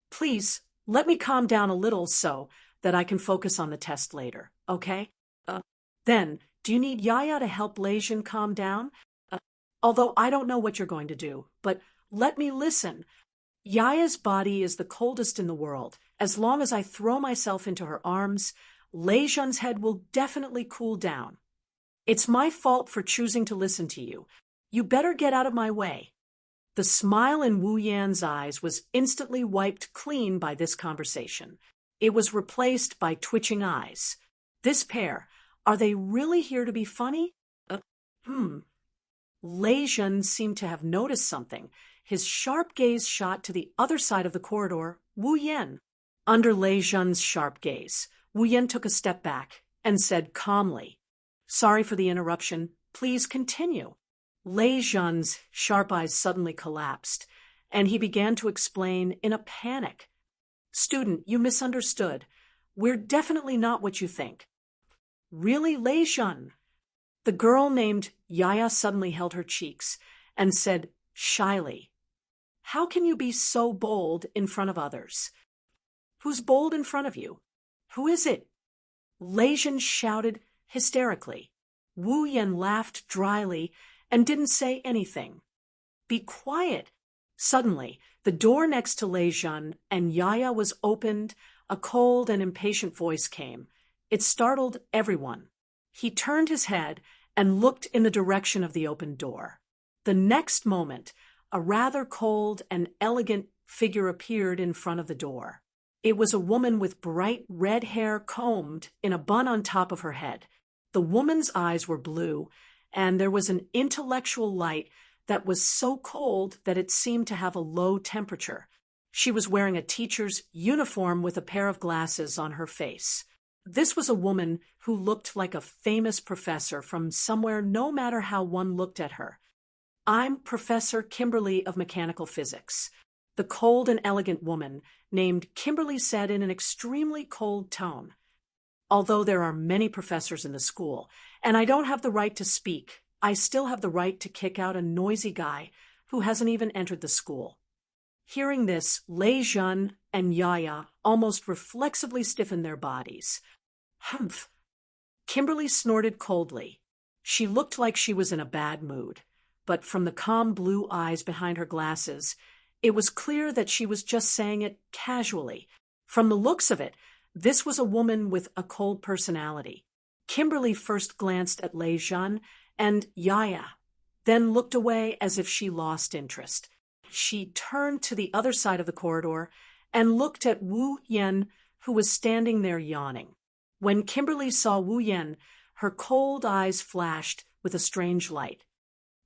Please, let me calm down a little so that I can focus on the test later, okay? Then, do you need Yaya to help Lei Jun calm down? Although I don't know what you're going to do, but let me listen. Yaya's body is the coldest in the world. As long as I throw myself into her arms, Lei Jun's head will definitely cool down. It's my fault for choosing to listen to you. You better get out of my way. The smile in Wu Yan's eyes was instantly wiped clean by this conversation. It was replaced by twitching eyes. This pair, are they really here to be funny? Lei Jun seemed to have noticed something. His sharp gaze shot to the other side of the corridor, Wu Yan. Under Lei Jun's sharp gaze, Wu Yan took a step back and said calmly, "Sorry for the interruption. Please continue." Lei Jun's sharp eyes suddenly collapsed, and he began to explain in a panic. "Student, you misunderstood. We're definitely not what you think." "Really, Lei Jun?" The girl named Yaya suddenly held her cheeks and said shyly, "How can you be so bold in front of others?" "Who's bold in front of you? Who is it?" Lei Jun shouted hysterically. Wu Yan laughed dryly and didn't say anything. "Be quiet." Suddenly, the door next to Lei Jun and Yaya was opened. A cold and impatient voice came. It startled everyone. He turned his head and looked in the direction of the open door. The next moment, a rather cold and elegant figure appeared in front of the door. It was a woman with bright red hair combed in a bun on top of her head. The woman's eyes were blue, and there was an intellectual light that was so cold that it seemed to have a low temperature. She was wearing a teacher's uniform with a pair of glasses on her face. This was a woman who looked like a famous professor from somewhere, no matter how one looked at her. "I'm Professor Kimberly of Mechanical Physics." The cold and elegant woman named Kimberly said in an extremely cold tone. "Although there are many professors in the school, and I don't have the right to speak, I still have the right to kick out a noisy guy who hasn't even entered the school." Hearing this, Lei Jun and Yaya almost reflexively stiffened their bodies. "Humph!" Kimberly snorted coldly. She looked like she was in a bad mood, but from the calm blue eyes behind her glasses, it was clear that she was just saying it casually. From the looks of it, this was a woman with a cold personality. Kimberly first glanced at Lei Jun and Yaya, then looked away as if she lost interest. She turned to the other side of the corridor and looked at Wu Yan, who was standing there yawning. When Kimberly saw Wu Yan, her cold eyes flashed with a strange light.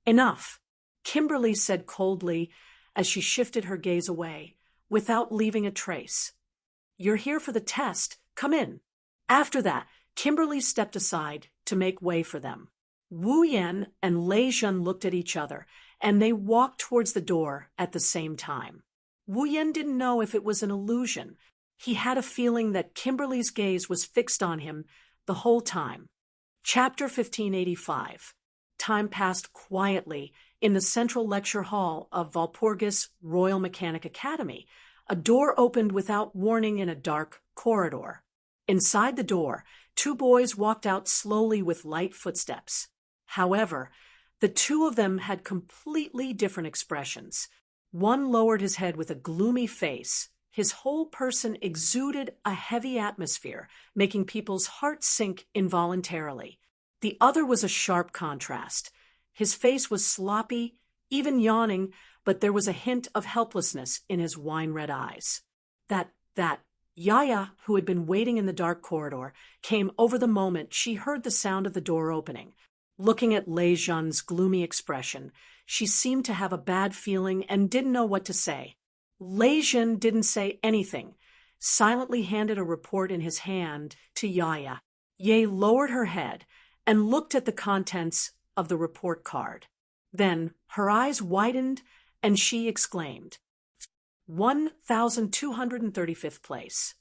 "Enough," Kimberly said coldly as she shifted her gaze away, without leaving a trace. "You're here for the test. Come in." After that, Kimberly stepped aside to make way for them. Wu Yan and Lei Jun looked at each other, and they walked towards the door at the same time. Wu Yan didn't know if it was an illusion. He had a feeling that Kimberly's gaze was fixed on him the whole time. Chapter 1585. Time passed quietly in the central lecture hall of Walpurgis Royal Mechanic Academy. A door opened without warning in a dark corridor. Inside the door, two boys walked out slowly with light footsteps. However, the two of them had completely different expressions. One lowered his head with a gloomy face. His whole person exuded a heavy atmosphere, making people's hearts sink involuntarily. The other was a sharp contrast. His face was sloppy, even yawning, but there was a hint of helplessness in his wine-red eyes. That Yaya, who had been waiting in the dark corridor, came over the moment she heard the sound of the door opening. Looking at Lei Jun's gloomy expression, she seemed to have a bad feeling and didn't know what to say. Lei Jun didn't say anything, silently handed a report in his hand to Yaya. Ye lowered her head and looked at the contents of the report card. Then her eyes widened and she exclaimed, 1,235th place.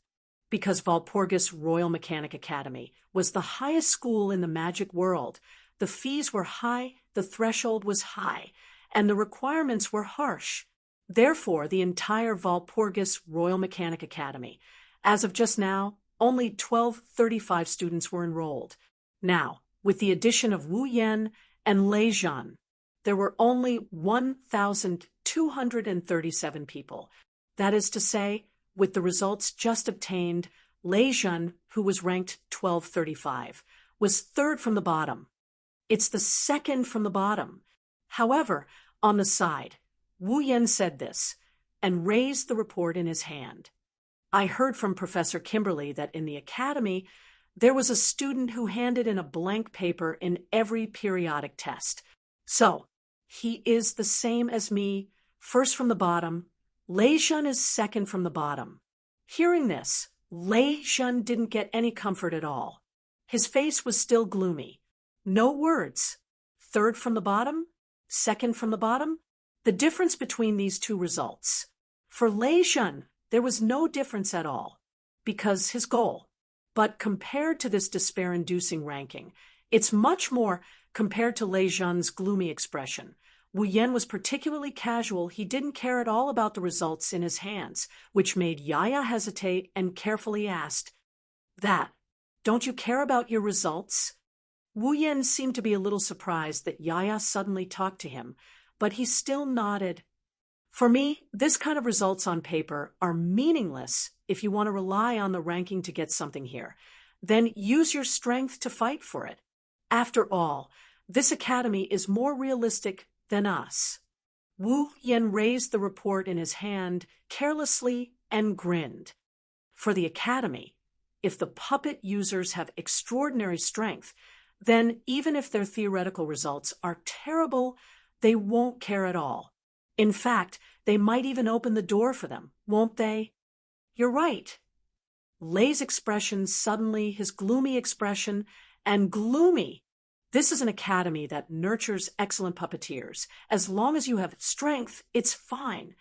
Because Walpurgis Royal Mechanic Academy was the highest school in the magic world, the fees were high, the threshold was high, and the requirements were harsh. Therefore, the entire Walpurgis Royal Mechanic Academy, as of just now, only 1,235 students were enrolled. Now, with the addition of Wu Yan and Lei Jun, there were only 1,237 people. That is to say, with the results just obtained, Lei Jun, who was ranked 1235, was third from the bottom. It's the second from the bottom. However, on the side, Wu Yan said this and raised the report in his hand. I heard from Professor Kimberly that in the academy, there was a student who handed in a blank paper in every periodic test. So, he is the same as me, first from the bottom. Lei Jun is second from the bottom. Hearing this, Lei Jun didn't get any comfort at all. His face was still gloomy. No words. Third from the bottom? Second from the bottom? The difference between these two results. For Lei Jun, there was no difference at all, because his goal. But compared to this despair-inducing ranking, it's much more compared to Lei Jun's gloomy expression. Wu Yan was particularly casual. He didn't care at all about the results in his hands, which made Yaya hesitate and carefully asked, don't you care about your results? Wu Yan seemed to be a little surprised that Yaya suddenly talked to him, but he still nodded. For me, this kind of results on paper are meaningless if you want to rely on the ranking to get something here. Then use your strength to fight for it. After all, this academy is more realistic than us. Wu Yan raised the report in his hand carelessly and grinned. For the academy, if the puppet users have extraordinary strength, then even if their theoretical results are terrible, they won't care at all. In fact, they might even open the door for them, won't they? You're right. Lei's expression suddenly, his gloomy expression, and gloomy. This is an academy that nurtures excellent puppeteers. As long as you have strength, it's fine.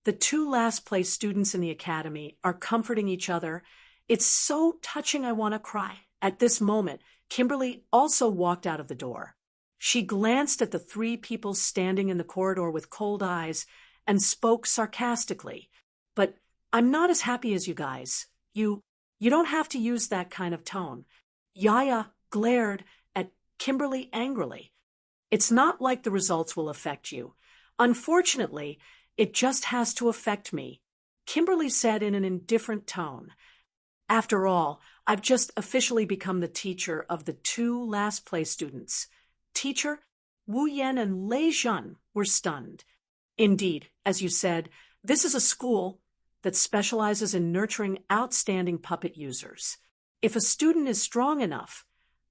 The two last-place students in the academy are comforting each other. It's so touching I want to cry. At this moment, Kimberly also walked out of the door. She glanced at the three people standing in the corridor with cold eyes and spoke sarcastically. But I'm not as happy as you guys. You don't have to use that kind of tone. Yaya glared at Kimberly angrily. It's not like the results will affect you. Unfortunately, it just has to affect me, Kimberly said in an indifferent tone. After all, I've just officially become the teacher of the two last-place students. Teacher, Wu Yan and Lei Jun were stunned. Indeed, as you said, this is a school that specializes in nurturing outstanding puppet users. If a student is strong enough,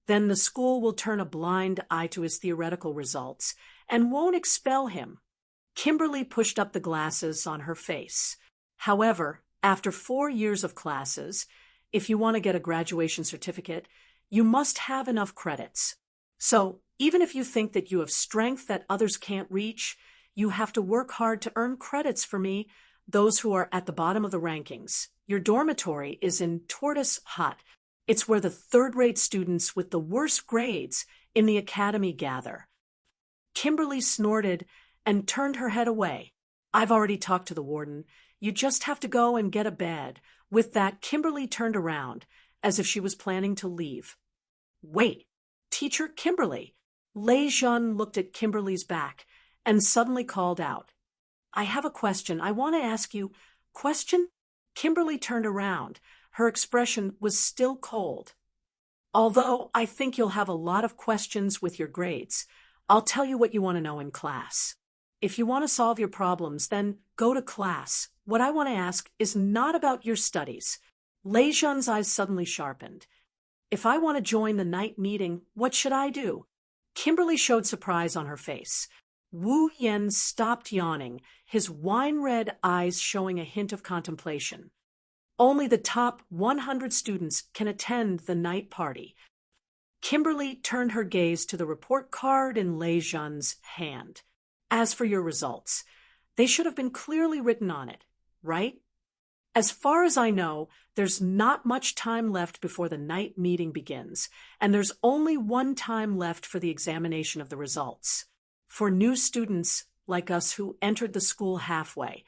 then the school will turn a blind eye to his theoretical results and won't expel him. Kimberly pushed up the glasses on her face. However, after 4 years of classes, if you want to get a graduation certificate, you must have enough credits. So, even if you think that you have strength that others can't reach, you have to work hard to earn credits for me, those who are at the bottom of the rankings. Your dormitory is in Tortoise Hut. It's where the third-rate students with the worst grades in the academy gather. Kimberly snorted and turned her head away. I've already talked to the warden. You just have to go and get a bed. With that, Kimberly turned around, as if she was planning to leave. Wait, Teacher Kimberly. Lei Jun looked at Kimberly's back and suddenly called out. I have a question. I want to ask you. Question? Kimberly turned around. Her expression was still cold. Although I think you'll have a lot of questions with your grades, I'll tell you what you want to know in class. If you want to solve your problems, then go to class. What I want to ask is not about your studies. Lei Jun's eyes suddenly sharpened. If I want to join the night meeting, what should I do? Kimberly showed surprise on her face. Wu Yen stopped yawning, his wine-red eyes showing a hint of contemplation. Only the top 100 students can attend the night party. Kimberly turned her gaze to the report card in Lei Jun's hand. As for your results, they should have been clearly written on it, right? As far as I know, there's not much time left before the night meeting begins, and there's only one time left for the examination of the results. For new students like us who entered the school halfway,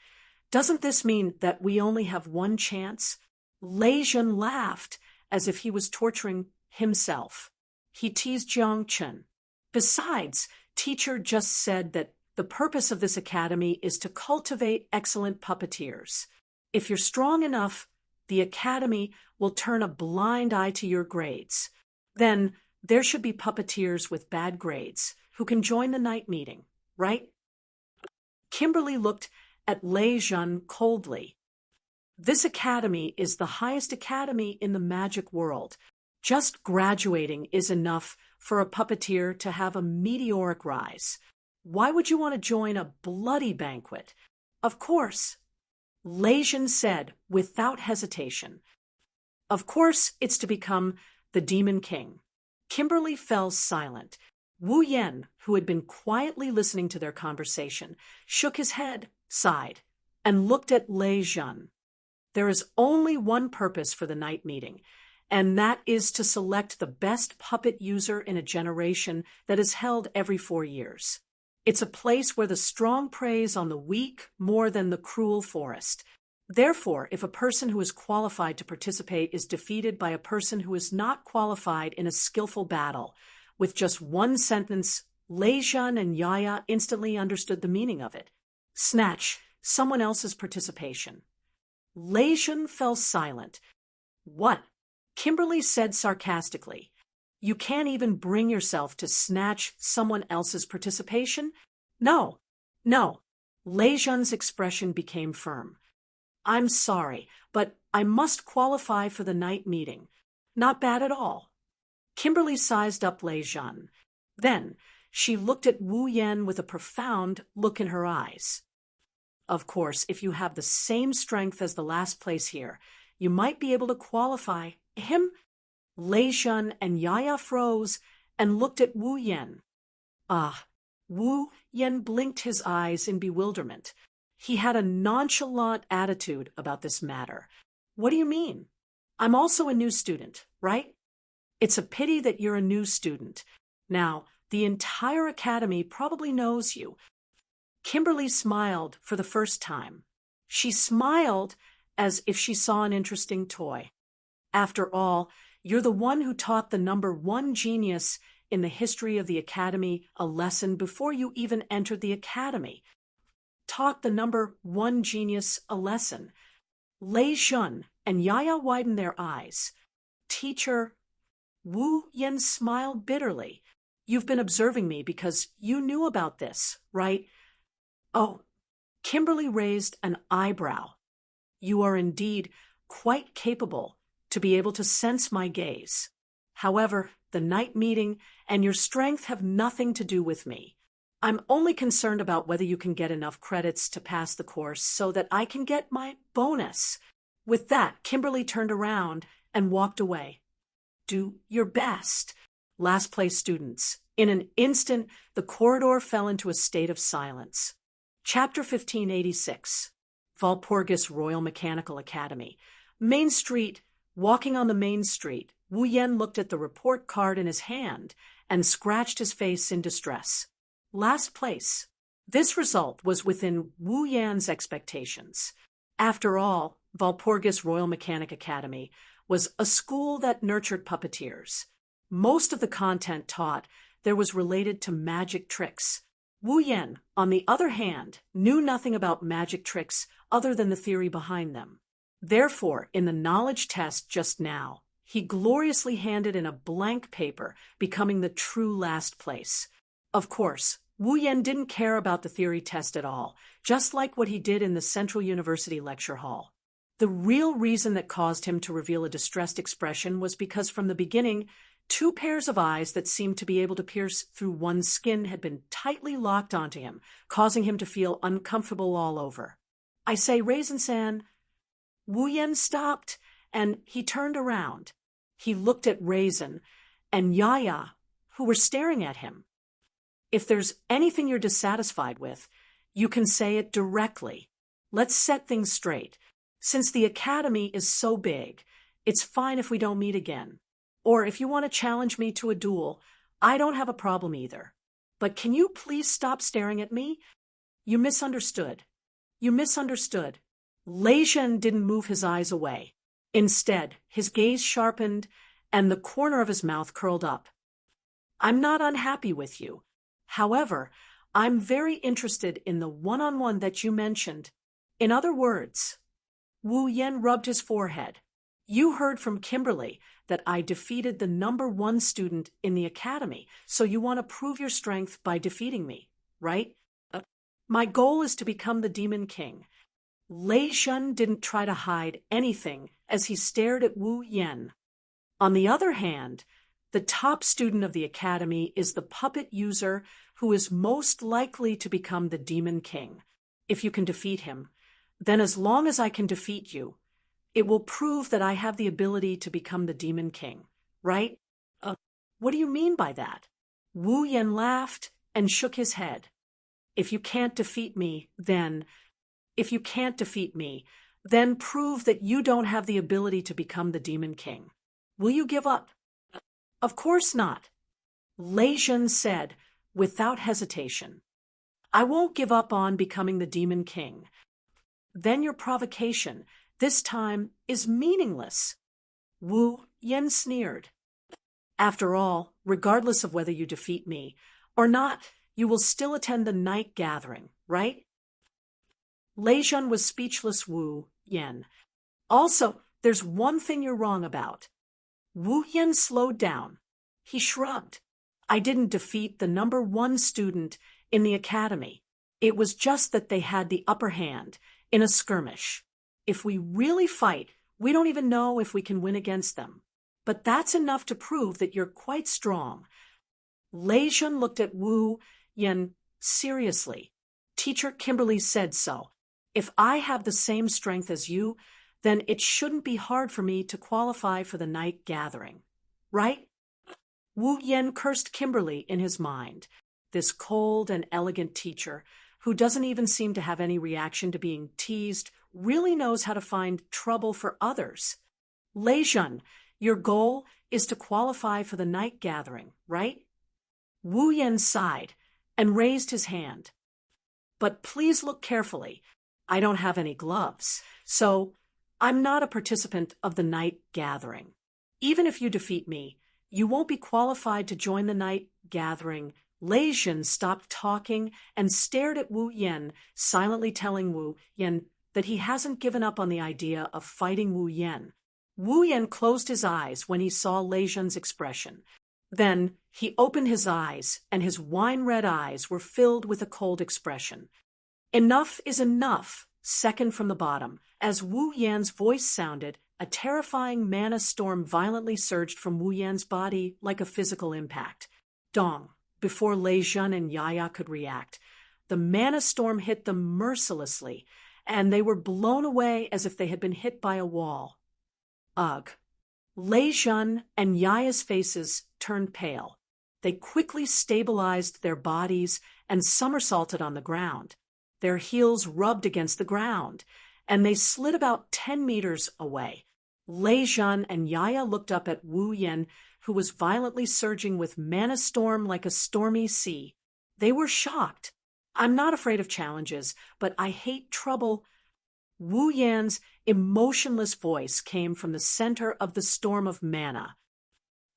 doesn't this mean that we only have one chance? Lei Jun laughed as if he was torturing himself. He teased Jiang Chen. Besides, teacher just said that the purpose of this academy is to cultivate excellent puppeteers. If you're strong enough, the academy will turn a blind eye to your grades. Then there should be puppeteers with bad grades who can join the night meeting, right? Kimberly looked at Lei Jun coldly. This academy is the highest academy in the magic world. Just graduating is enough for a puppeteer to have a meteoric rise. Why would you want to join a bloody banquet? Of course, Lei Jun said without hesitation. Of course, it's to become the Demon King. Kimberly fell silent. Wu Yen, who had been quietly listening to their conversation, shook his head, sighed, and looked at Lei Jun. There is only one purpose for the night meeting, and that is to select the best puppet user in a generation that is held every 4 years. It's a place where the strong preys on the weak more than the cruel forest. Therefore, if a person who is qualified to participate is defeated by a person who is not qualified in a skillful battle, with just one sentence, Lei Jun and Yaya instantly understood the meaning of it. Snatch someone else's participation. Lei Jun fell silent. What? Kimberly said sarcastically. You can't even bring yourself to snatch someone else's participation? No. Lei Jun's expression became firm. I'm sorry, but I must qualify for the night meeting. Not bad at all. Kimberly sized up Lei Jun. Then she looked at Wu Yen with a profound look in her eyes. Of course, if you have the same strength as the last place here, you might be able to qualify. Him? Lei Jun and Yaya froze and looked at Wu Yen. Wu Yen blinked his eyes in bewilderment. He had a nonchalant attitude about this matter. What do you mean? I'm also a new student, right? It's a pity that you're a new student. Now, the entire academy probably knows you. Kimberly smiled for the first time. She smiled as if she saw an interesting toy. After all, you're the one who taught the number 1 genius in the history of the academy a lesson before you even entered the academy. Taught the number 1 genius a lesson. Lei Jun and Yaya widened their eyes. Teacher, Wu Yen smiled bitterly. You've been observing me because you knew about this, right? Oh, Kimberly raised an eyebrow. You are indeed quite capable to be able to sense my gaze. However, the night meeting and your strength have nothing to do with me. I'm only concerned about whether you can get enough credits to pass the course so that I can get my bonus. With that, Kimberly turned around and walked away. Do your best. Last place students, In an instant, the corridor fell into a state of silence. Chapter 1586. Walpurgis Royal Mechanical Academy. Main Street. Walking on the main street, Wu Yan looked at the report card in his hand and scratched his face in distress. Last place. This result was within Wu Yan's expectations. After all, Walpurgis Royal Mechanic Academy was a school that nurtured puppeteers. Most of the content taught there was related to magic tricks. Wu Yan, on the other hand, knew nothing about magic tricks other than the theory behind them. Therefore, in the knowledge test just now, he gloriously handed in a blank paper, becoming the true last place. Of course, Wu Yan didn't care about the theory test at all, just like what he did in the Central University lecture hall. The real reason that caused him to reveal a distressed expression was because from the beginning, two pairs of eyes that seemed to be able to pierce through one's skin had been tightly locked onto him, causing him to feel uncomfortable all over. I say, Raisin-san. Wu Yan stopped, and he turned around. He looked at Raisin and Yaya, who were staring at him. If there's anything you're dissatisfied with, you can say it directly. Let's set things straight. Since the academy is so big, it's fine if we don't meet again. Or if you want to challenge me to a duel, I don't have a problem either. But can you please stop staring at me? You misunderstood. You misunderstood. Lei Zhen didn't move his eyes away. Instead, his gaze sharpened and the corner of his mouth curled up. I'm not unhappy with you. However, I'm very interested in the one-on-one that you mentioned. In other words, Wu Yan rubbed his forehead. You heard from Kimberly that I defeated the #1 student in the academy, so you want to prove your strength by defeating me, right? My goal is to become the Demon King. Lei Zhen didn't try to hide anything as he stared at Wu Yan. On the other hand, the top student of the academy is the puppet user who is most likely to become the Demon King. If you can defeat him, then as long as I can defeat you, it will prove that I have the ability to become the Demon King, right? What do you mean by that? Wu Yan laughed and shook his head. If you can't defeat me, then prove that you don't have the ability to become the Demon King. Will you give up? Of course not. Lei Zhen said, without hesitation. I won't give up on becoming the Demon King. Then your provocation, this time, is meaningless. Wu Yan sneered. After all, regardless of whether you defeat me or not, you will still attend the night gathering, right? Lei Zhen was speechless. Wu Yan. Also, there's one thing you're wrong about. Wu Yan slowed down. He shrugged. I didn't defeat the #1 student in the academy. It was just that they had the upper hand in a skirmish. If we really fight, we don't even know if we can win against them. But that's enough to prove that you're quite strong. Lei Zhen looked at Wu Yan seriously. Teacher Kimberly said so. If I have the same strength as you, then it shouldn't be hard for me to qualify for the night gathering, right? Wu Yan cursed Kimberly in his mind. This cold and elegant teacher, who doesn't even seem to have any reaction to being teased, really knows how to find trouble for others. Lei Zhen, your goal is to qualify for the night gathering, right? Wu Yan sighed and raised his hand. But please look carefully. I don't have any gloves, so I'm not a participant of the night gathering. Even if you defeat me, you won't be qualified to join the night gathering. Lei Zhen stopped talking and stared at Wu Yan, silently telling Wu Yan that he hasn't given up on the idea of fighting Wu Yan. Wu Yan closed his eyes when he saw Lei Zhen's expression. Then he opened his eyes, and his wine-red eyes were filled with a cold expression. Enough is enough, second from the bottom. As Wu Yan's voice sounded, a terrifying mana storm violently surged from Wu Yan's body like a physical impact. Dong, before Lei Zhen and Yaya could react, the mana storm hit them mercilessly, and they were blown away as if they had been hit by a wall. Ugh. Lei Zhen and Yaya's faces turned pale. They quickly stabilized their bodies and somersaulted on the ground. Their heels rubbed against the ground, and they slid about 10 meters away. Lei Jun and Yaya looked up at Wu Yan, who was violently surging with mana storm like a stormy sea. They were shocked. I'm not afraid of challenges, but I hate trouble. Wu Yan's emotionless voice came from the center of the storm of mana.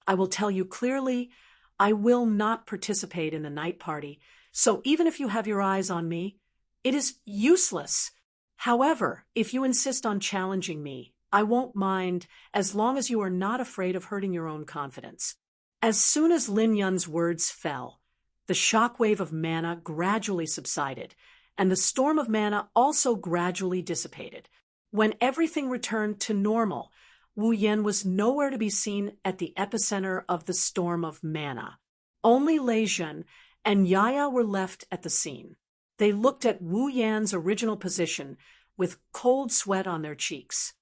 I will tell you clearly, I will not participate in the night party, so even if you have your eyes on me, it is useless. However, if you insist on challenging me, I won't mind as long as you are not afraid of hurting your own confidence. As soon as Lin Yun's words fell, the shockwave of mana gradually subsided, and the storm of mana also gradually dissipated. When everything returned to normal, Wu Yan was nowhere to be seen at the epicenter of the storm of mana. Only Lei Jun and Yaya were left at the scene. They looked at Wu Yan's original position with cold sweat on their cheeks.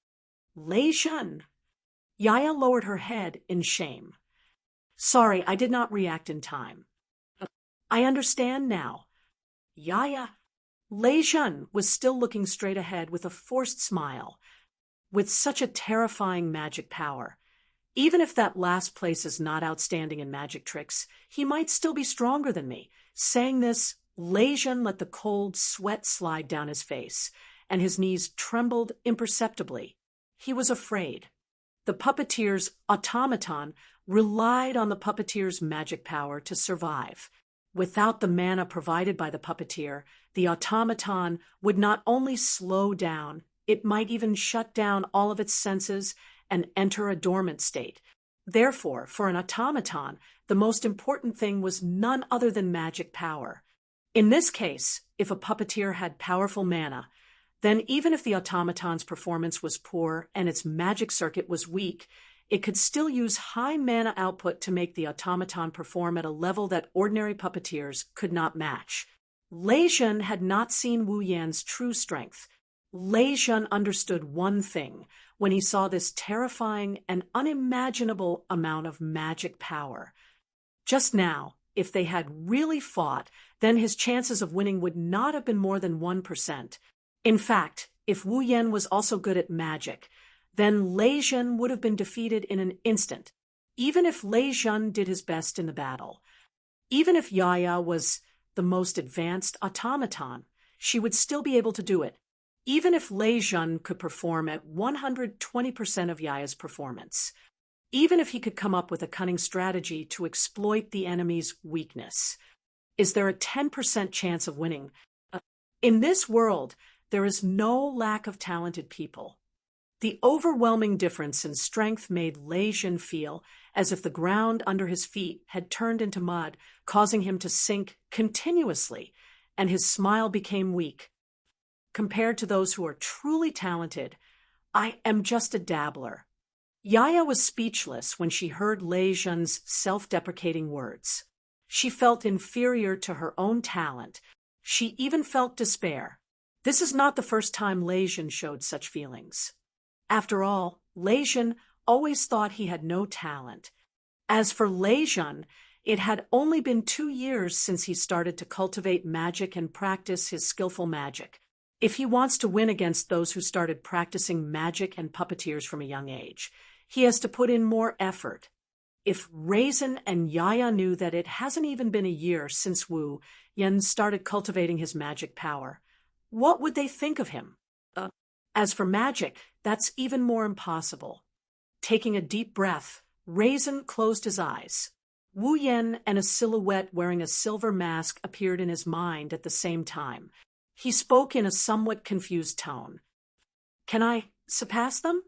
Lei Jun! Yaya lowered her head in shame. Sorry, I did not react in time. I understand now. Yaya. Lei Jun was still looking straight ahead with a forced smile. With such a terrifying magic power, even if that last place is not outstanding in magic tricks, he might still be stronger than me. Saying this, Lei Jun let the cold sweat slide down his face, and his knees trembled imperceptibly. He was afraid. The puppeteer's automaton relied on the puppeteer's magic power to survive. Without the mana provided by the puppeteer, the automaton would not only slow down, it might even shut down all of its senses and enter a dormant state. Therefore, for an automaton, the most important thing was none other than magic power. In this case, if a puppeteer had powerful mana, then even if the automaton's performance was poor and its magic circuit was weak, it could still use high mana output to make the automaton perform at a level that ordinary puppeteers could not match. Lei Jun had not seen Wu Yan's true strength. Lei Jun understood one thing when he saw this terrifying and unimaginable amount of magic power. Just now, if they had really fought, then his chances of winning would not have been more than 1%. In fact, if Wu Yan was also good at magic, then Lei Jun would have been defeated in an instant, even if Lei Jun did his best in the battle. Even if Yaya was the most advanced automaton, she would still be able to do it, even if Lei Jun could perform at 120% of Yaya's performance, even if he could come up with a cunning strategy to exploit the enemy's weakness. Is there a 10% chance of winning? In this world, there is no lack of talented people. The overwhelming difference in strength made Lei Jun feel as if the ground under his feet had turned into mud, causing him to sink continuously, and his smile became weak. Compared to those who are truly talented, I am just a dabbler. Yaya was speechless when she heard Lei Jun's self-deprecating words. She felt inferior to her own talent. She even felt despair. This is not the first time Lei Jun showed such feelings. After all, Lei Jun always thought he had no talent. As for Lei Jun, it had only been 2 years since he started to cultivate magic and practice his skillful magic. If he wants to win against those who started practicing magic and puppeteers from a young age, he has to put in more effort. If Raisin and Yaya knew that it hasn't even been a year since Wu Yan started cultivating his magic power, what would they think of him? As for magic, that's even more impossible. Taking a deep breath, Raisin closed his eyes. Wu Yan and a silhouette wearing a silver mask appeared in his mind at the same time. He spoke in a somewhat confused tone. Can I surpass them?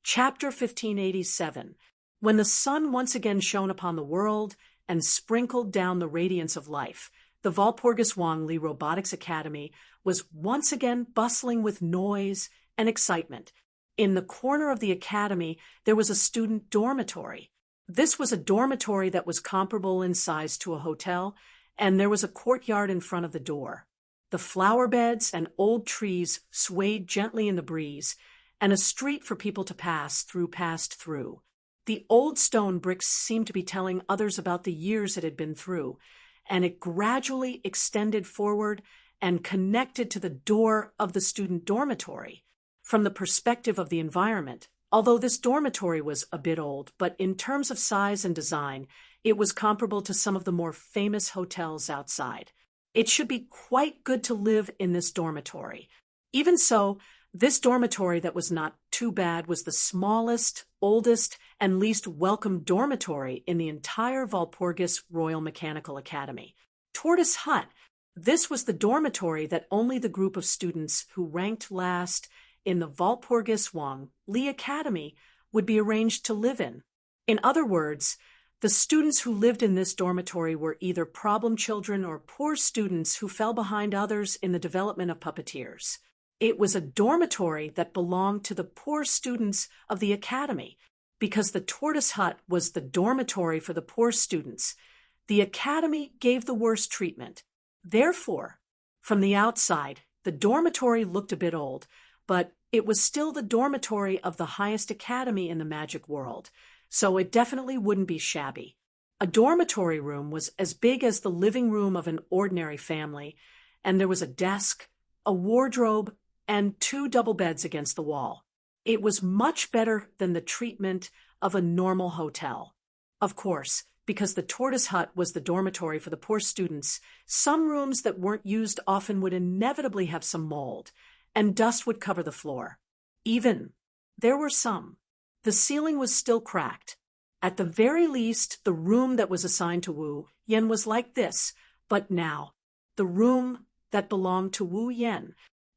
Chapter 1587. When the sun once again shone upon the world and sprinkled down the radiance of life, the Walpurgis Wangli Robotics Academy was once again bustling with noise and excitement. In the corner of the academy, there was a student dormitory. This was a dormitory that was comparable in size to a hotel, and there was a courtyard in front of the door. The flower beds and old trees swayed gently in the breeze, and a street for people to pass through passed through. The old stone bricks seemed to be telling others about the years it had been through, and it gradually extended forward and connected to the door of the student dormitory. From the perspective of the environment, although this dormitory was a bit old, but in terms of size and design, it was comparable to some of the more famous hotels outside. It should be quite good to live in this dormitory. Even so, this dormitory that was not too bad was the smallest, oldest, and least welcome dormitory in the entire Walpurgis Royal Mechanical Academy. Tortoise Hut. This was the dormitory that only the group of students who ranked last in the Walpurgis Wang Li Academy would be arranged to live in. In other words, the students who lived in this dormitory were either problem children or poor students who fell behind others in the development of puppeteers. It was a dormitory that belonged to the poor students of the academy, because the Tortoise Hut was the dormitory for the poor students. The academy gave the worst treatment. Therefore, from the outside, the dormitory looked a bit old, but it was still the dormitory of the highest academy in the magic world, so it definitely wouldn't be shabby. A dormitory room was as big as the living room of an ordinary family, and there was a desk, a wardrobe, and 2 double beds against the wall. It was much better than the treatment of a normal hotel. Of course, because the Tortoise Hut was the dormitory for the poor students, some rooms that weren't used often would inevitably have some mold, and dust would cover the floor. There were some. The ceiling was still cracked. At the very least, the room that was assigned to Wu Yen was like this, but now, the room that belonged to Wu Yen.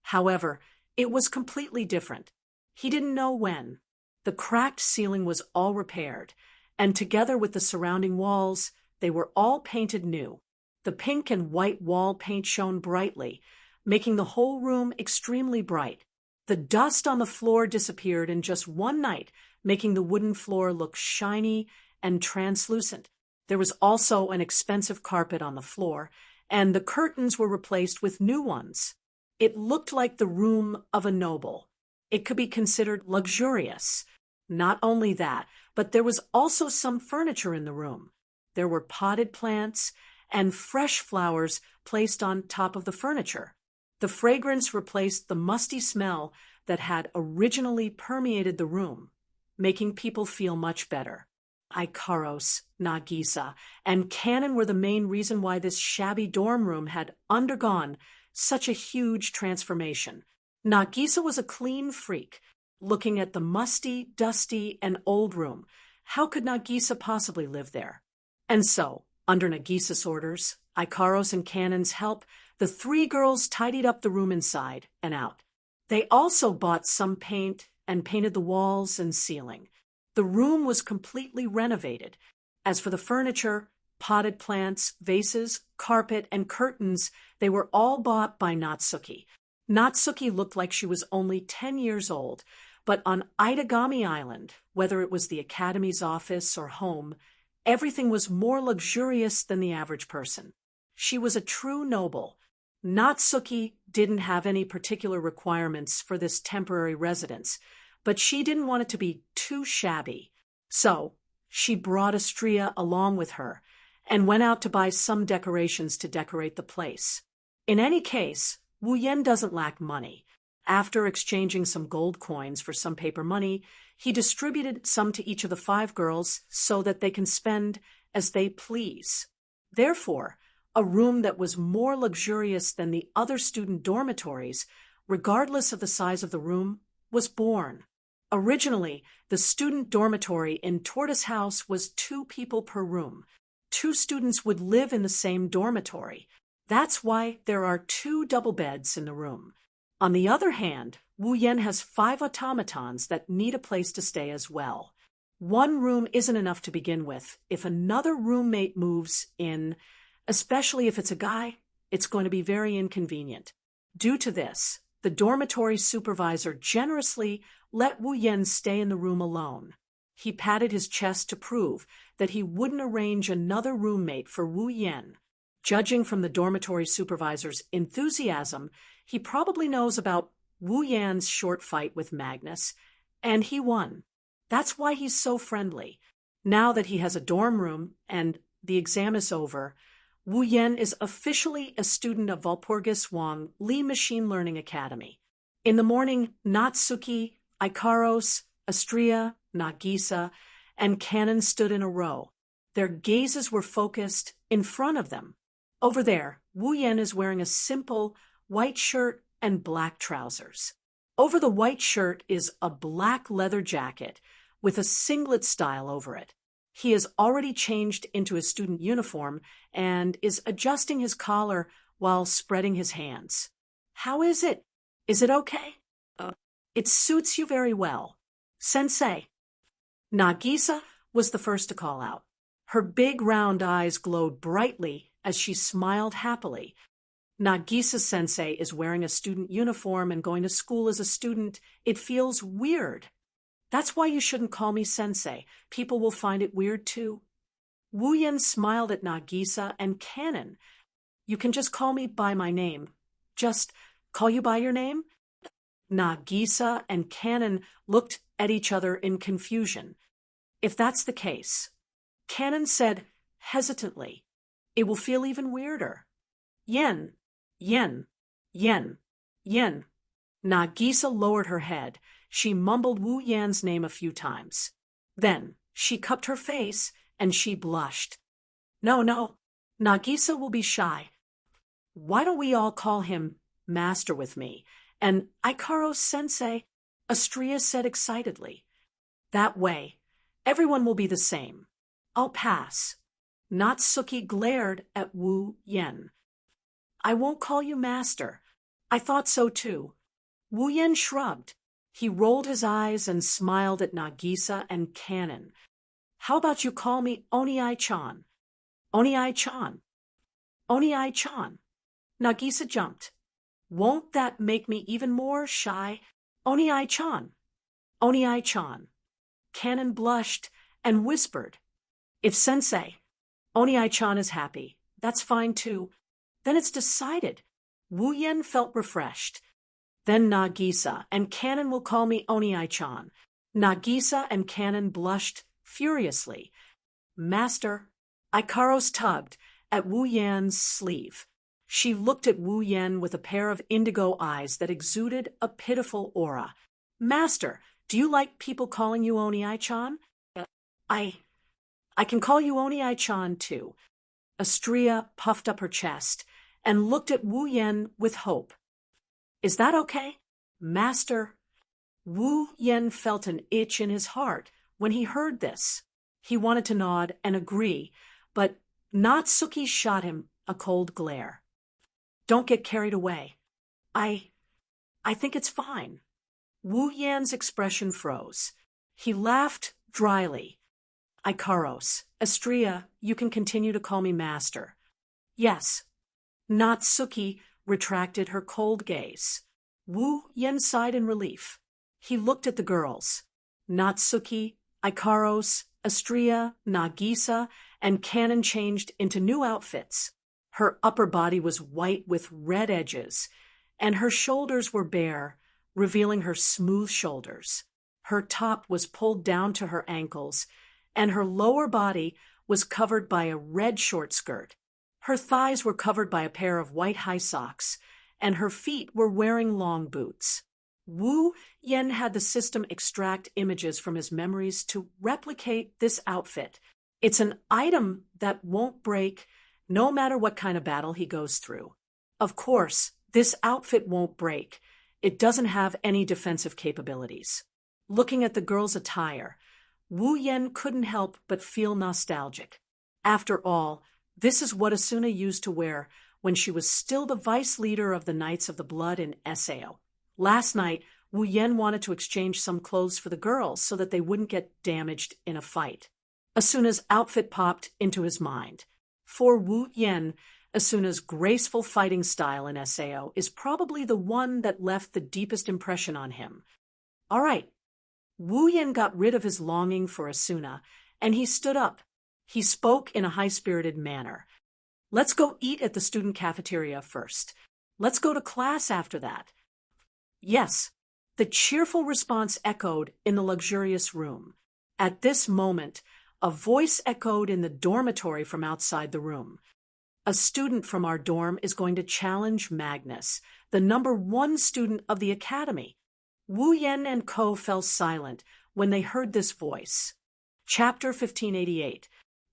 However, it was completely different. He didn't know when. The cracked ceiling was all repaired, and together with the surrounding walls, they were all painted new. The pink and white wall paint shone brightly, making the whole room extremely bright. The dust on the floor disappeared in just one night, making the wooden floor look shiny and translucent. There was also an expensive carpet on the floor, and the curtains were replaced with new ones. It looked like the room of a noble. It could be considered luxurious. Not only that, but there was also some furniture in the room. There were potted plants and fresh flowers placed on top of the furniture. The fragrance replaced the musty smell that had originally permeated the room, making people feel much better. Ikaros, Nagisa, and Canon were the main reason why this shabby dorm room had undergone such a huge transformation. Nagisa was a clean freak. Looking at the musty, dusty, and old room, how could Nagisa possibly live there? And so, under Nagisa's orders, Ikaros and Canon's help, the 3 girls tidied up the room inside and out. They also bought some paint and painted the walls and ceiling. The room was completely renovated. As for the furniture, potted plants, vases, carpet, and curtains, they were all bought by Natsuki. Natsuki looked like she was only 10 years old, but on Itagami Island, whether it was the academy's office or home, everything was more luxurious than the average person. She was a true noble. Natsuki didn't have any particular requirements for this temporary residence, but she didn't want it to be too shabby. So, she brought Astria along with her and went out to buy some decorations to decorate the place. In any case, Wu Yen doesn't lack money. After exchanging some gold coins for some paper money, he distributed some to each of the 5 girls so that they can spend as they please. Therefore, a room that was more luxurious than the other student dormitories, regardless of the size of the room, was born. Originally, the student dormitory in Tortoise House was 2 people per room. 2 students would live in the same dormitory. That's why there are 2 double beds in the room. On the other hand, Wu Yen has 5 automatons that need a place to stay as well. 1 room isn't enough to begin with. If another roommate moves in, especially if it's a guy, it's going to be very inconvenient. Due to this, the dormitory supervisor generously let Wu Yen stay in the room alone. He patted his chest to prove that he wouldn't arrange another roommate for Wu Yen. Judging from the dormitory supervisor's enthusiasm, he probably knows about Wu Yan's short fight with Magnus, and he won. That's why he's so friendly. Now that he has a dorm room and the exam is over, Wu Yan is officially a student of Walpurgis Wang Li Machine Learning Academy. In the morning, Natsuki, Ikaros, Astria, Nagisa, and Kanon stood in a row. Their gazes were focused in front of them. Over there, Wu Yan is wearing a simple white shirt and black trousers. Over the white shirt is a black leather jacket with a singlet style over it. He has already changed into his student uniform and is adjusting his collar while spreading his hands. How is it? Is it okay? It suits you very well. Sensei. Nagisa was the first to call out. Her big round eyes glowed brightly as she smiled happily. Nagisa-sensei is wearing a student uniform and going to school as a student. It feels weird. That's why you shouldn't call me sensei. People will find it weird too. Wu Yan smiled at Nagisa and Kanon. You can just call me by my name. Just call you by your name? Nagisa and Kanon looked at each other in confusion. If that's the case, Kanon said hesitantly, it will feel even weirder. Yen, yen, yen, yen. Nagisa lowered her head. She mumbled Wu Yan's name a few times. Then she cupped her face and she blushed. No, Nagisa will be shy. Why don't we all call him Master with me? And Ikaros-sensei, Astria said excitedly. That way, everyone will be the same. I'll pass. Natsuki glared at Wu Yan. I won't call you Master. I thought so too. Wu Yan shrugged. He rolled his eyes and smiled at Nagisa and Kanon. How about you call me Oniai-chan? Oniai-chan. Oniai-chan. Nagisa jumped. Won't that make me even more shy? Oniai-chan. Oniai-chan. Kanon blushed and whispered. If Sensei, Oniai-chan is happy, that's fine too. Then it's decided. Wu Yan felt refreshed. Then Nagisa and Kanon will call me Oniai-chan. Nagisa and Kanon blushed furiously. Master, Ikaros tugged at Wu Yan's sleeve. She looked at Wu Yan with a pair of indigo eyes that exuded a pitiful aura. Master, do you like people calling you Oniai-chan? I can call you Oniai-chan too. Astria puffed up her chest and looked at Wu Yan with hope. Is that okay? Master. Wu Yan felt an itch in his heart when he heard this. He wanted to nod and agree, but Natsuki shot him a cold glare. Don't get carried away. I think it's fine. Wu Yan's expression froze. He laughed dryly. Ikaros, Astria, you can continue to call me Master. Yes. Natsuki retracted her cold gaze. Wu Yan sighed in relief. He looked at the girls. Natsuki, Ikaros, Astria, Nagisa, and Kanon changed into new outfits. Her upper body was white with red edges, and her shoulders were bare, revealing her smooth shoulders. Her top was pulled down to her ankles, and her lower body was covered by a red short skirt. Her thighs were covered by a pair of white high socks, and her feet were wearing long boots. Wu Yan had the system extract images from his memories to replicate this outfit. It's an item that won't break no matter what kind of battle he goes through. Of course, this outfit won't break. It doesn't have any defensive capabilities. Looking at the girl's attire, Wu Yan couldn't help but feel nostalgic. After all, this is what Asuna used to wear when she was still the vice leader of the Knights of the Blood in Sao. Last night, Wu Yan wanted to exchange some clothes for the girls so that they wouldn't get damaged in a fight. Asuna's outfit popped into his mind. For Wu Yan, Asuna's graceful fighting style in Sao is probably the one that left the deepest impression on him. All right. Wu Yan got rid of his longing for Asuna, and he stood up. He spoke in a high-spirited manner. Let's go eat at the student cafeteria first. Let's go to class after that. Yes, the cheerful response echoed in the luxurious room. At this moment, a voice echoed in the dormitory from outside the room. A student from our dorm is going to challenge Magnus, the #1 student of the academy. Wu Yen and Ko fell silent when they heard this voice. Chapter 1588.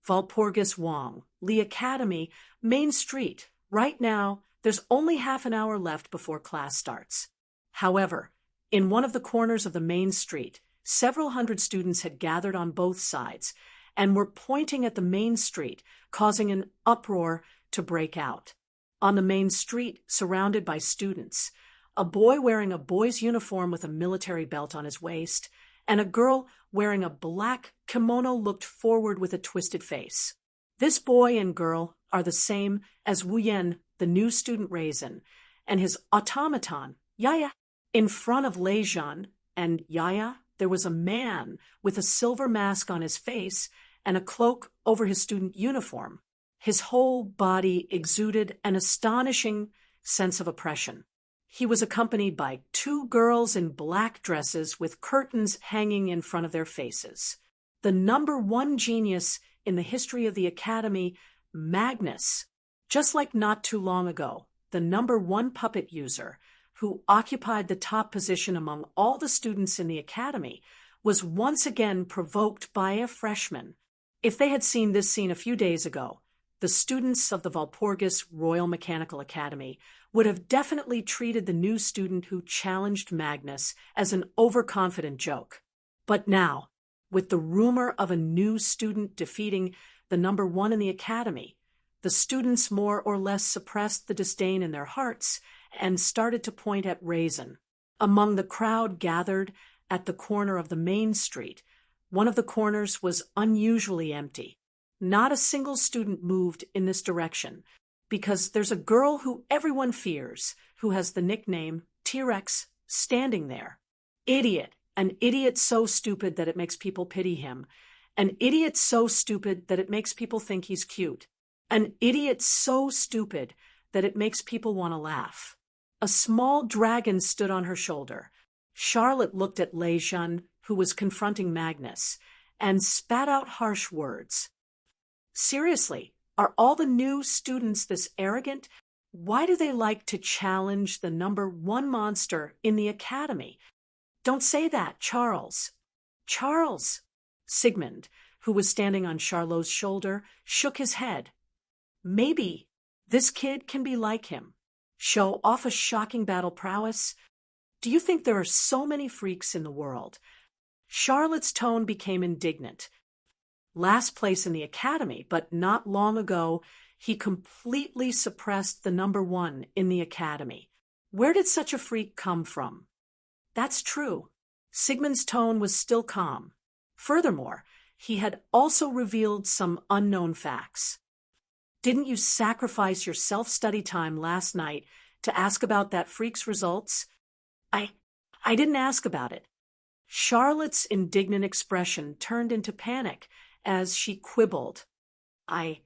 Walpurgis Wong, Lee Academy, Main Street. Right now, there's only half an hour left before class starts. However, in one of the corners of the main street, several hundred students had gathered on both sides and were pointing at the main street, causing an uproar to break out. On the main street, surrounded by students, a boy wearing a boy's uniform with a military belt on his waist, and a girl wearing a black kimono looked forward with a twisted face. This boy and girl are the same as Wu Yen, the new student Raisin, and his automaton, Yaya. In front of Lei Zhan and Yaya, there was a man with a silver mask on his face and a cloak over his student uniform. His whole body exuded an astonishing sense of oppression. He was accompanied by 2 girls in black dresses with curtains hanging in front of their faces. The #1 genius in the history of the academy, Magnus, just like not too long ago, the #1 puppet user, who occupied the top position among all the students in the academy, was once again provoked by a freshman. If they had seen this scene a few days ago, the students of the Walpurgis Royal Mechanical Academy would have definitely treated the new student who challenged Magnus as an overconfident joke. But now, with the rumor of a new student defeating the #1 in the academy, the students more or less suppressed the disdain in their hearts and started to point at Raisin. Among the crowd gathered at the corner of the main street, one of the corners was unusually empty. Not a single student moved in this direction, because there's a girl who everyone fears, who has the nickname T-Rex, standing there. Idiot. An idiot so stupid that it makes people pity him. An idiot so stupid that it makes people think he's cute. An idiot so stupid that it makes people want to laugh. A small dragon stood on her shoulder. Charlotte looked at Lei Zhan, who was confronting Magnus, and spat out harsh words. Seriously, are all the new students this arrogant? Why do they like to challenge the #1 monster in the academy? Don't say that, Charles. Charles! Sigmund, who was standing on Charlot's shoulder, shook his head. Maybe this kid can be like him. Show off a shocking battle prowess. Do you think there are so many freaks in the world? Charlotte's tone became indignant. Last place in the academy, but not long ago, he completely suppressed the #1 in the academy. Where did such a freak come from? That's true. Sigmund's tone was still calm. Furthermore, he had also revealed some unknown facts. Didn't you sacrifice your self-study time last night to ask about that freak's results? I didn't ask about it. Charlotte's indignant expression turned into panic as she quibbled. I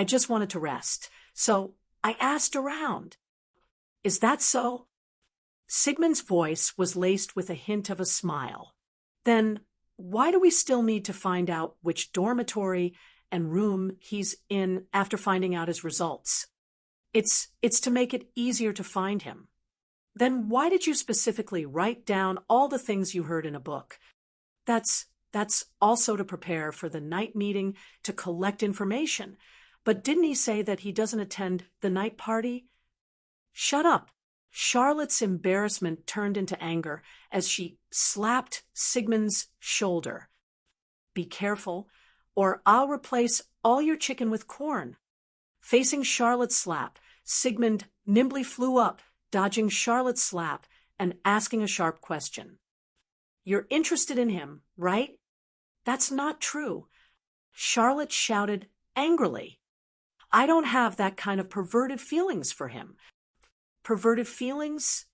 just wanted to rest, so I asked around. Is that so? Sigmund's voice was laced with a hint of a smile. Then why do we still need to find out which dormitory and room he's in after finding out his results? It's to make it easier to find him. Then why did you specifically write down all the things you heard in a book? That's also to prepare for the night meeting to collect information. But didn't he say that he doesn't attend the night party? Shut up. Charlotte's embarrassment turned into anger as she slapped Sigmund's shoulder. Be careful, or I'll replace all your chicken with corn. Facing Charlotte's slap, Sigmund nimbly flew up, dodging Charlotte's slap and asking a sharp question. You're interested in him, right? That's not true. Charlotte shouted angrily. I don't have that kind of perverted feelings for him. Perverted feelings?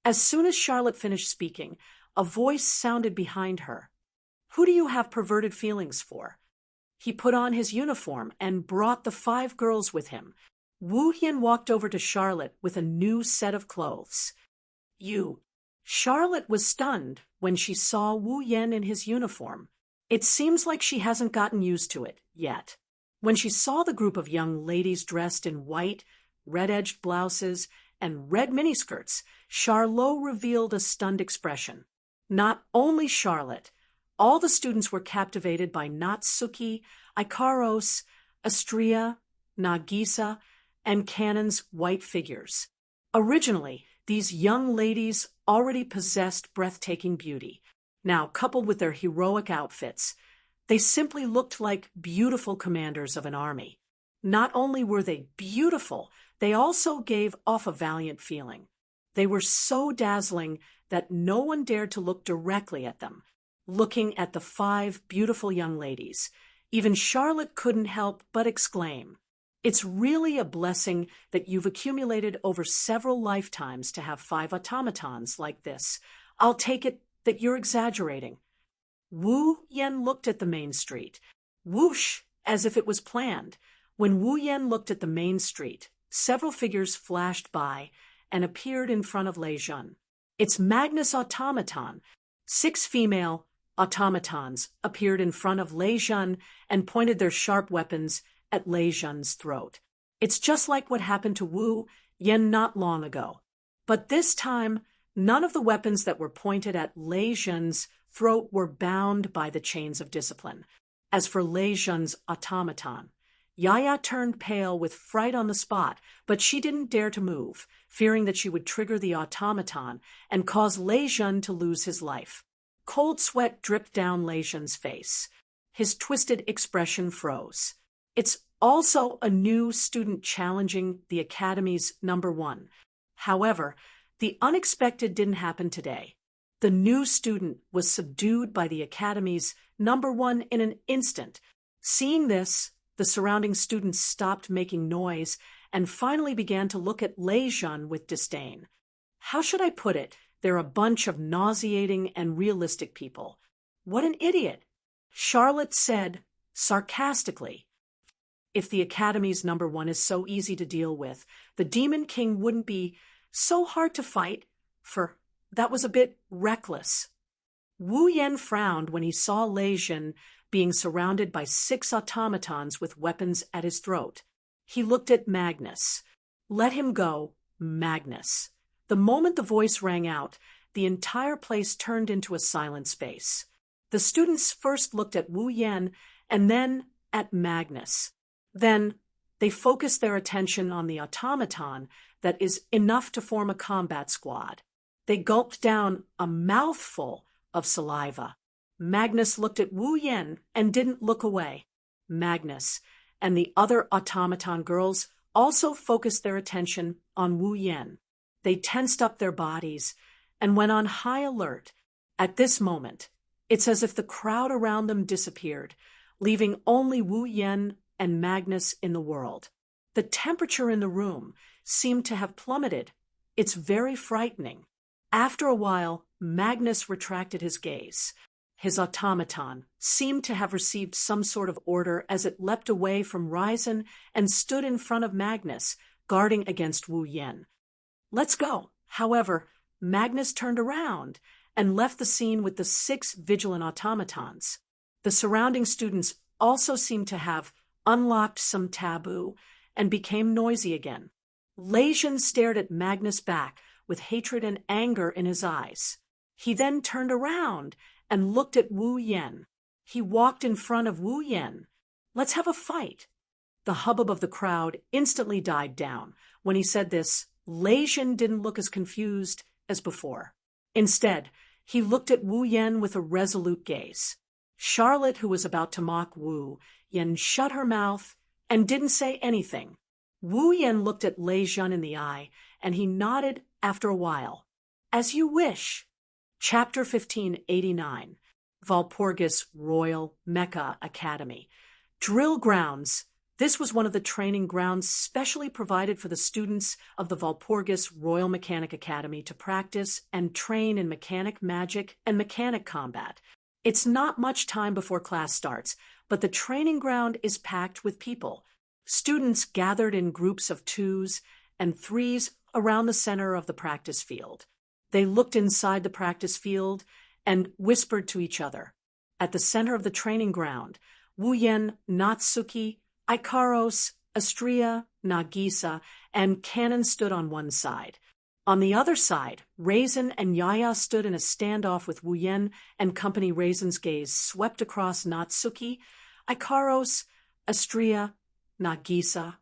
As soon as Charlotte finished speaking, a voice sounded behind her. Who do you have perverted feelings for? He put on his uniform and brought the 5 girls with him. Wu Yen walked over to Charlotte with a new set of clothes. You. Charlotte was stunned when she saw Wu Yen in his uniform. It seems like she hasn't gotten used to it yet. When she saw the group of young ladies dressed in white, red-edged blouses, and red miniskirts, Charlotte revealed a stunned expression. Not only Charlotte, all the students were captivated by Natsuki, Ikaros, Astria, Nagisa, and Kanon's white figures. Originally, these young ladies already possessed breathtaking beauty. Now, coupled with their heroic outfits, they simply looked like beautiful commanders of an army. Not only were they beautiful, they also gave off a valiant feeling. They were so dazzling that no one dared to look directly at them. Looking at the 5 beautiful young ladies, even Charlotte couldn't help but exclaim, "It's really a blessing that you've accumulated over several lifetimes to have 5 automatons like this. I'll take it that you're exaggerating." Wu Yen looked at the main street. Whoosh, as if it was planned. When Wu Yen looked at the main street, several figures flashed by and appeared in front of Lei Jun. It's Magnus Automaton. 6 female automatons appeared in front of Lei Jun and pointed their sharp weapons at Lei Jun's throat. It's just like what happened to Wu Yen not long ago. But this time, none of the weapons that were pointed at Lei Jun's throat were bound by the chains of discipline. As for Lei Jun's automaton, Yaya turned pale with fright on the spot, but she didn't dare to move, fearing that she would trigger the automaton and cause Lei Jun to lose his life. Cold sweat dripped down Lei Jun's face. His twisted expression froze. It's also a new student challenging the Academy's #1. However, the unexpected didn't happen today. The new student was subdued by the Academy's #1 in an instant. Seeing this, the surrounding students stopped making noise and finally began to look at Lei Jun with disdain. How should I put it? They're a bunch of nauseating and realistic people. What an idiot! Charlotte said sarcastically. If the Academy's #1 is so easy to deal with, the Demon King wouldn't be so hard to fight, for that was a bit reckless. Wu Yen frowned when he saw Lei Jun being surrounded by 6 automatons with weapons at his throat. He looked at Magnus. Let him go, Magnus. The moment the voice rang out, the entire place turned into a silent space. The students first looked at Wu Yen and then at Magnus. Then they focused their attention on the automaton that is enough to form a combat squad. They gulped down a mouthful of saliva. Magnus looked at Wu Yen and didn't look away. Magnus and the other automaton girls also focused their attention on Wu Yen. They tensed up their bodies and went on high alert. At this moment, it's as if the crowd around them disappeared, leaving only Wu Yen and Magnus in the world. The temperature in the room seemed to have plummeted. It's very frightening. After a while, Magnus retracted his gaze. His automaton seemed to have received some sort of order as it leapt away from Ryzen and stood in front of Magnus, guarding against Wu Yen. Let's go. However, Magnus turned around and left the scene with the 6 vigilant automatons. The surrounding students also seemed to have unlocked some taboo and became noisy again. Lei Jun stared at Magnus back with hatred and anger in his eyes. He then turned around and looked at Wu Yen. He walked in front of Wu Yen. Let's have a fight. The hubbub of the crowd instantly died down. When he said this, Lei Jun didn't look as confused as before. Instead, he looked at Wu Yen with a resolute gaze. Charlotte, who was about to mock Wu Yen, shut her mouth and didn't say anything. Wu Yen looked at Lei Jun in the eye, and he nodded after a while. As you wish. Chapter 1589, Walpurgis Royal Mecha Academy. Drill grounds. This was one of the training grounds specially provided for the students of the Walpurgis Royal Mechanic Academy to practice and train in mechanic magic and mechanic combat. It's not much time before class starts, but the training ground is packed with people. Students gathered in groups of 2s and 3s around the center of the practice field. They looked inside the practice field and whispered to each other. At the center of the training ground, Wuyen, Natsuki, Ikaros, Astria, Nagisa, and Kanon stood on one side. On the other side, Raisin and Yaya stood in a standoff with Wuyen and company. Raisin's gaze swept across Natsuki, Ikaros, Astria, Nagisa,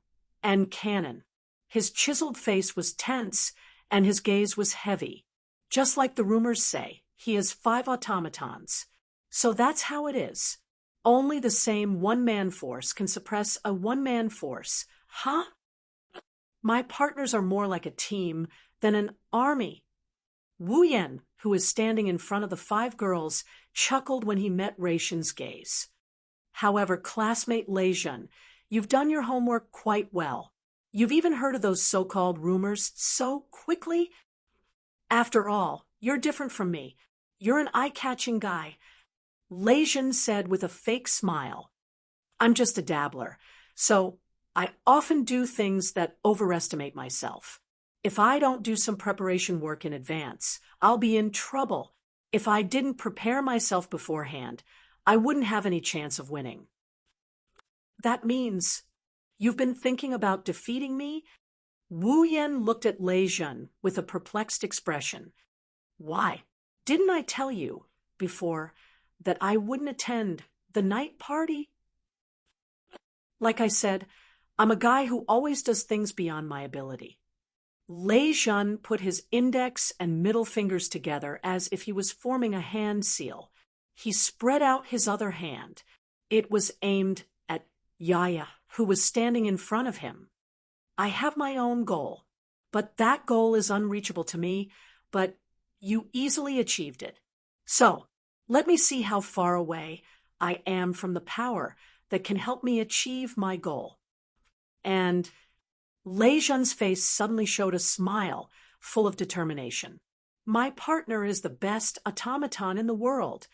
and Kanon. His chiseled face was tense, and his gaze was heavy. Just like the rumors say, he has 5 automatons. So that's how it is. Only the same one-man force can suppress a one-man force. Huh? My partners are more like a team than an army. Wuyen, who was standing in front of the 5 girls, chuckled when he met Raisin's gaze. However, classmate Leijun, you've done your homework quite well. You've even heard of those so-called rumors so quickly. After all, you're different from me. You're an eye-catching guy. Leijun said with a fake smile. I'm just a dabbler, so I often do things that overestimate myself. If I don't do some preparation work in advance, I'll be in trouble. If I didn't prepare myself beforehand, I wouldn't have any chance of winning. That means you've been thinking about defeating me? Wuyen looked at Leijun with a perplexed expression. Why? Didn't I tell you before that I wouldn't attend the night party? Like I said, I'm a guy who always does things beyond my ability. Leijun put his index and middle fingers together as if he was forming a hand seal. He spread out his other hand. It was aimed at Yaya, who was standing in front of him. I have my own goal, but that goal is unreachable to me, but you easily achieved it. So, let me see how far away I am from the power that can help me achieve my goal. And Leijun's face suddenly showed a smile full of determination. My partner is the best automaton in the world.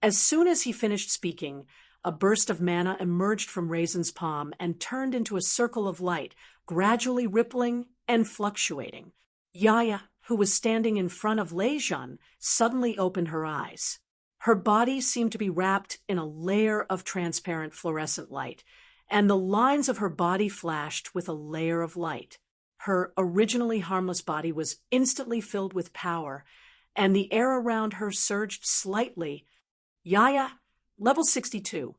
As soon as he finished speaking, a burst of mana emerged from Raisin's palm and turned into a circle of light, gradually rippling and fluctuating. Yaya, who was standing in front of Leijun, suddenly opened her eyes. Her body seemed to be wrapped in a layer of transparent fluorescent light, and the lines of her body flashed with a layer of light. Her originally harmless body was instantly filled with power, and the air around her surged slightly. Yaya, level 62.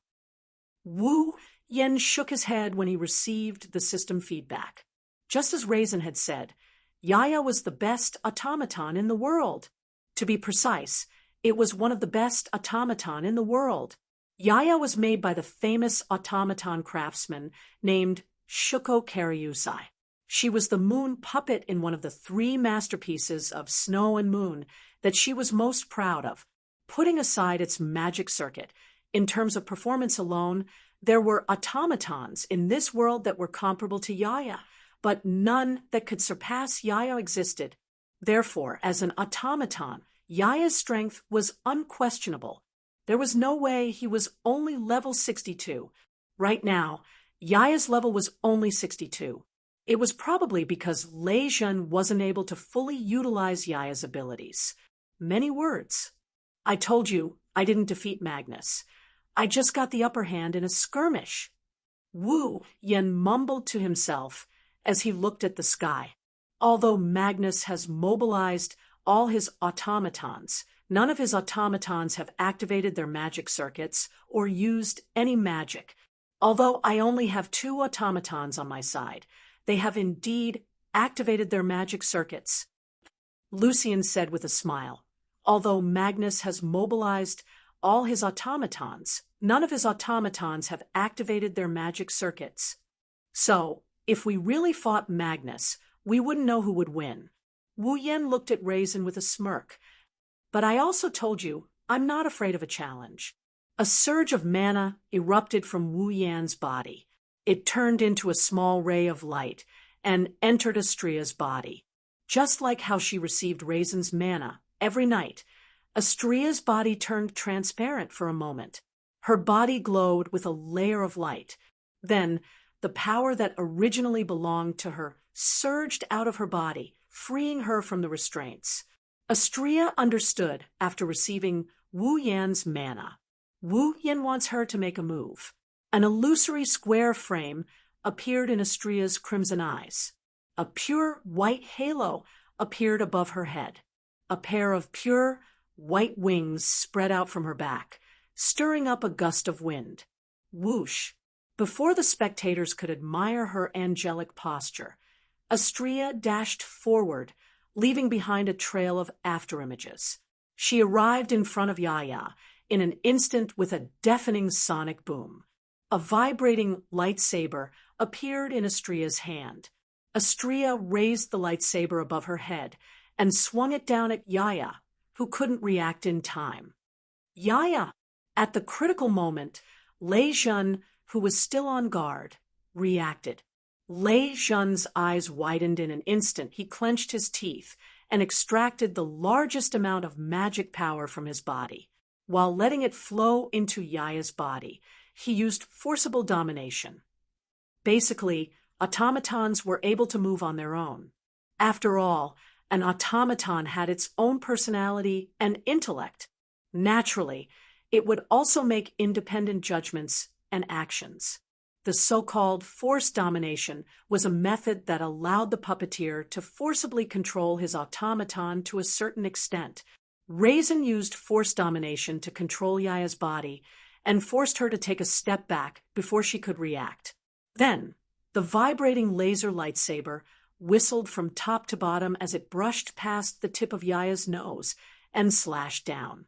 Wu Yen shook his head when he received the system feedback. Just as Raisin had said, Yaya was the best automaton in the world. To be precise, it was one of the best automaton in the world. Yaya was made by the famous automaton craftsman named Shuko Karyusai. She was the moon puppet in one of the 3 masterpieces of Snow and Moon that she was most proud of. Putting aside its magic circuit, in terms of performance alone, there were automatons in this world that were comparable to Yaya, but none that could surpass Yaya existed. Therefore, as an automaton, Yaya's strength was unquestionable. There was no way he was only level 62. Right now, Yaya's level was only 62. It was probably because Leijun wasn't able to fully utilize Yaya's abilities. Many words. I told you I didn't defeat Magnus. I just got the upper hand in a skirmish. Wu Yen mumbled to himself as he looked at the sky. Although Magnus has mobilized all his automatons, none of his automatons have activated their magic circuits or used any magic. Although I only have 2 automatons on my side, they have indeed activated their magic circuits. Lucian said with a smile. Although Magnus has mobilized all his automatons, none of his automatons have activated their magic circuits. So, if we really fought Magnus, we wouldn't know who would win. Wu Yen looked at Raisin with a smirk. But I also told you, I'm not afraid of a challenge. A surge of mana erupted from Wu Yan's body. It turned into a small ray of light and entered Astria's body. Just like how she received Raisin's mana every night, Astria's body turned transparent for a moment. Her body glowed with a layer of light. Then, the power that originally belonged to her surged out of her body, freeing her from the restraints. Astrea understood after receiving Wu Yan's mana. Wu Yan wants her to make a move. An illusory square frame appeared in Astrea's crimson eyes. A pure white halo appeared above her head. A pair of pure white wings spread out from her back, stirring up a gust of wind. Whoosh! Before the spectators could admire her angelic posture, Astrea dashed forward, leaving behind a trail of afterimages. She arrived in front of Yaya in an instant with a deafening sonic boom. A vibrating lightsaber appeared in Astrea's hand. Astrea raised the lightsaber above her head and swung it down at Yaya, who couldn't react in time. Yaya! At the critical moment, Lei Jun, who was still on guard, reacted. Lei Jun's eyes widened in an instant. He clenched his teeth and extracted the largest amount of magic power from his body. While letting it flow into Yaya's body, he used forcible domination. Basically, automatons were able to move on their own. After all, an automaton had its own personality and intellect. Naturally, it would also make independent judgments and actions. The so-called force domination was a method that allowed the puppeteer to forcibly control his automaton to a certain extent. Raisin used force domination to control Yaya's body and forced her to take a step back before she could react. Then, the vibrating laser lightsaber whistled from top to bottom as it brushed past the tip of Yaya's nose and slashed down.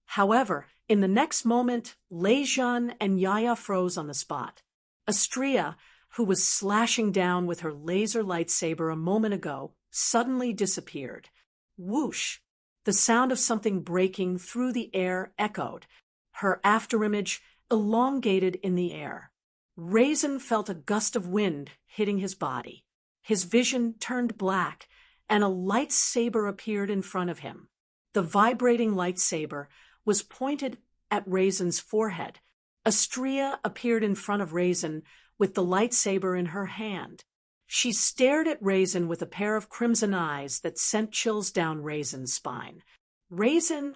However, in the next moment, Lei Jun and Yaya froze on the spot. Astrea, who was slashing down with her laser lightsaber a moment ago, suddenly disappeared. Whoosh! The sound of something breaking through the air echoed. Her afterimage elongated in the air. Raisin felt a gust of wind hitting his body. His vision turned black, and a lightsaber appeared in front of him. The vibrating lightsaber was pointed at Raisin's forehead. Astrea appeared in front of Raisin with the lightsaber in her hand. She stared at Raisin with a pair of crimson eyes that sent chills down Raisin's spine. Raisin!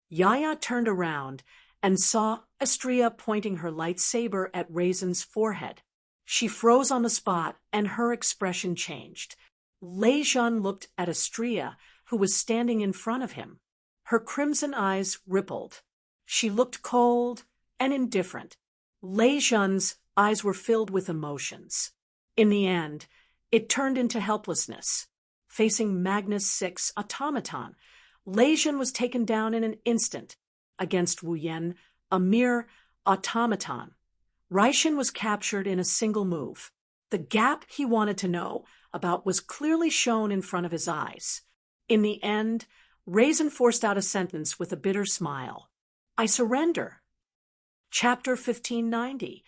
Yaya turned around and saw Astrea pointing her lightsaber at Raisin's forehead. She froze on the spot, and her expression changed. Lei Jun looked at Astrea, who was standing in front of him. Her crimson eyes rippled. She looked cold and indifferent. Lei Jun's eyes were filled with emotions. In the end, it turned into helplessness. Facing Magnus 6 automaton, Lei Jun was taken down in an instant. Against Wu Yan, a mere automaton, Raishin was captured in a single move. The gap he wanted to know about was clearly shown in front of his eyes. In the end, Raisin forced out a sentence with a bitter smile. I surrender. Chapter 1590.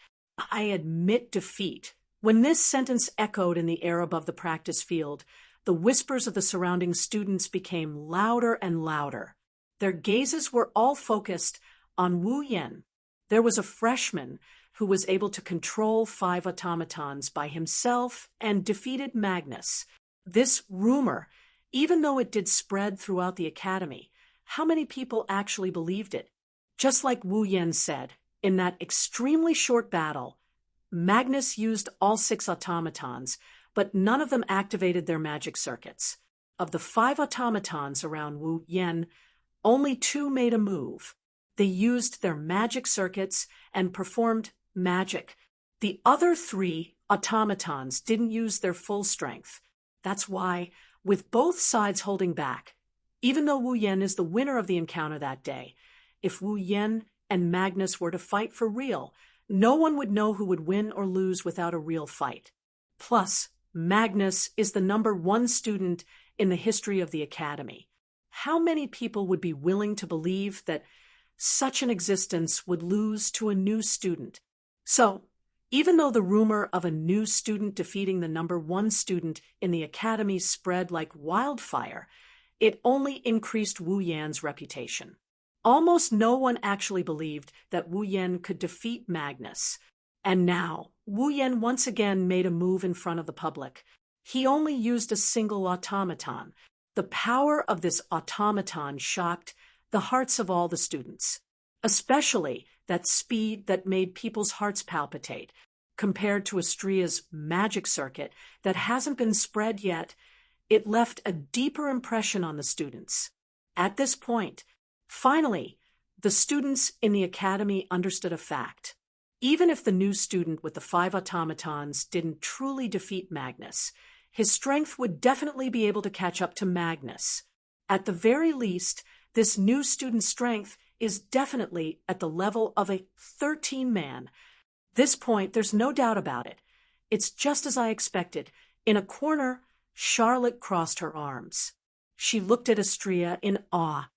I admit defeat. When this sentence echoed in the air above the practice field, the whispers of the surrounding students became louder and louder. Their gazes were all focused on Wu Yan. There was a freshman who was able to control 5 automatons by himself and defeated Magnus. This rumor, even though it did spread throughout the academy, how many people actually believed it? Just like Wu Yan said, in that extremely short battle, Magnus used all 6 automatons, but none of them activated their magic circuits. Of the 5 automatons around Wu Yan, only 2 made a move. They used their magic circuits and performed magic. The other 3 automatons didn't use their full strength. That's why, with both sides holding back, even though Wu Yan is the winner of the encounter that day, if Wu Yan and Magnus were to fight for real, no one would know who would win or lose without a real fight. Plus, Magnus is the #1 student in the history of the academy. How many people would be willing to believe that such an existence would lose to a new student? So, even though the rumor of a new student defeating the #1 student in the academy spread like wildfire, it only increased Wu Yan's reputation. Almost no one actually believed that Wu Yan could defeat Magnus. And now, Wu Yan once again made a move in front of the public. He only used a single automaton, The power of this automaton shocked the hearts of all the students, especially that speed that made people's hearts palpitate, compared to Astria's magic circuit that hasn't been spread yet. It left a deeper impression on the students. At this point, finally, the students in the academy understood a fact. Even if the new student with the 5 automatons didn't truly defeat Magnus, his strength would definitely be able to catch up to Magnus. At the very least, this new student's strength is definitely at the level of a 13-man. This point, there's no doubt about it. It's just as I expected. In a corner, Charlotte crossed her arms. She looked at Astria in awe.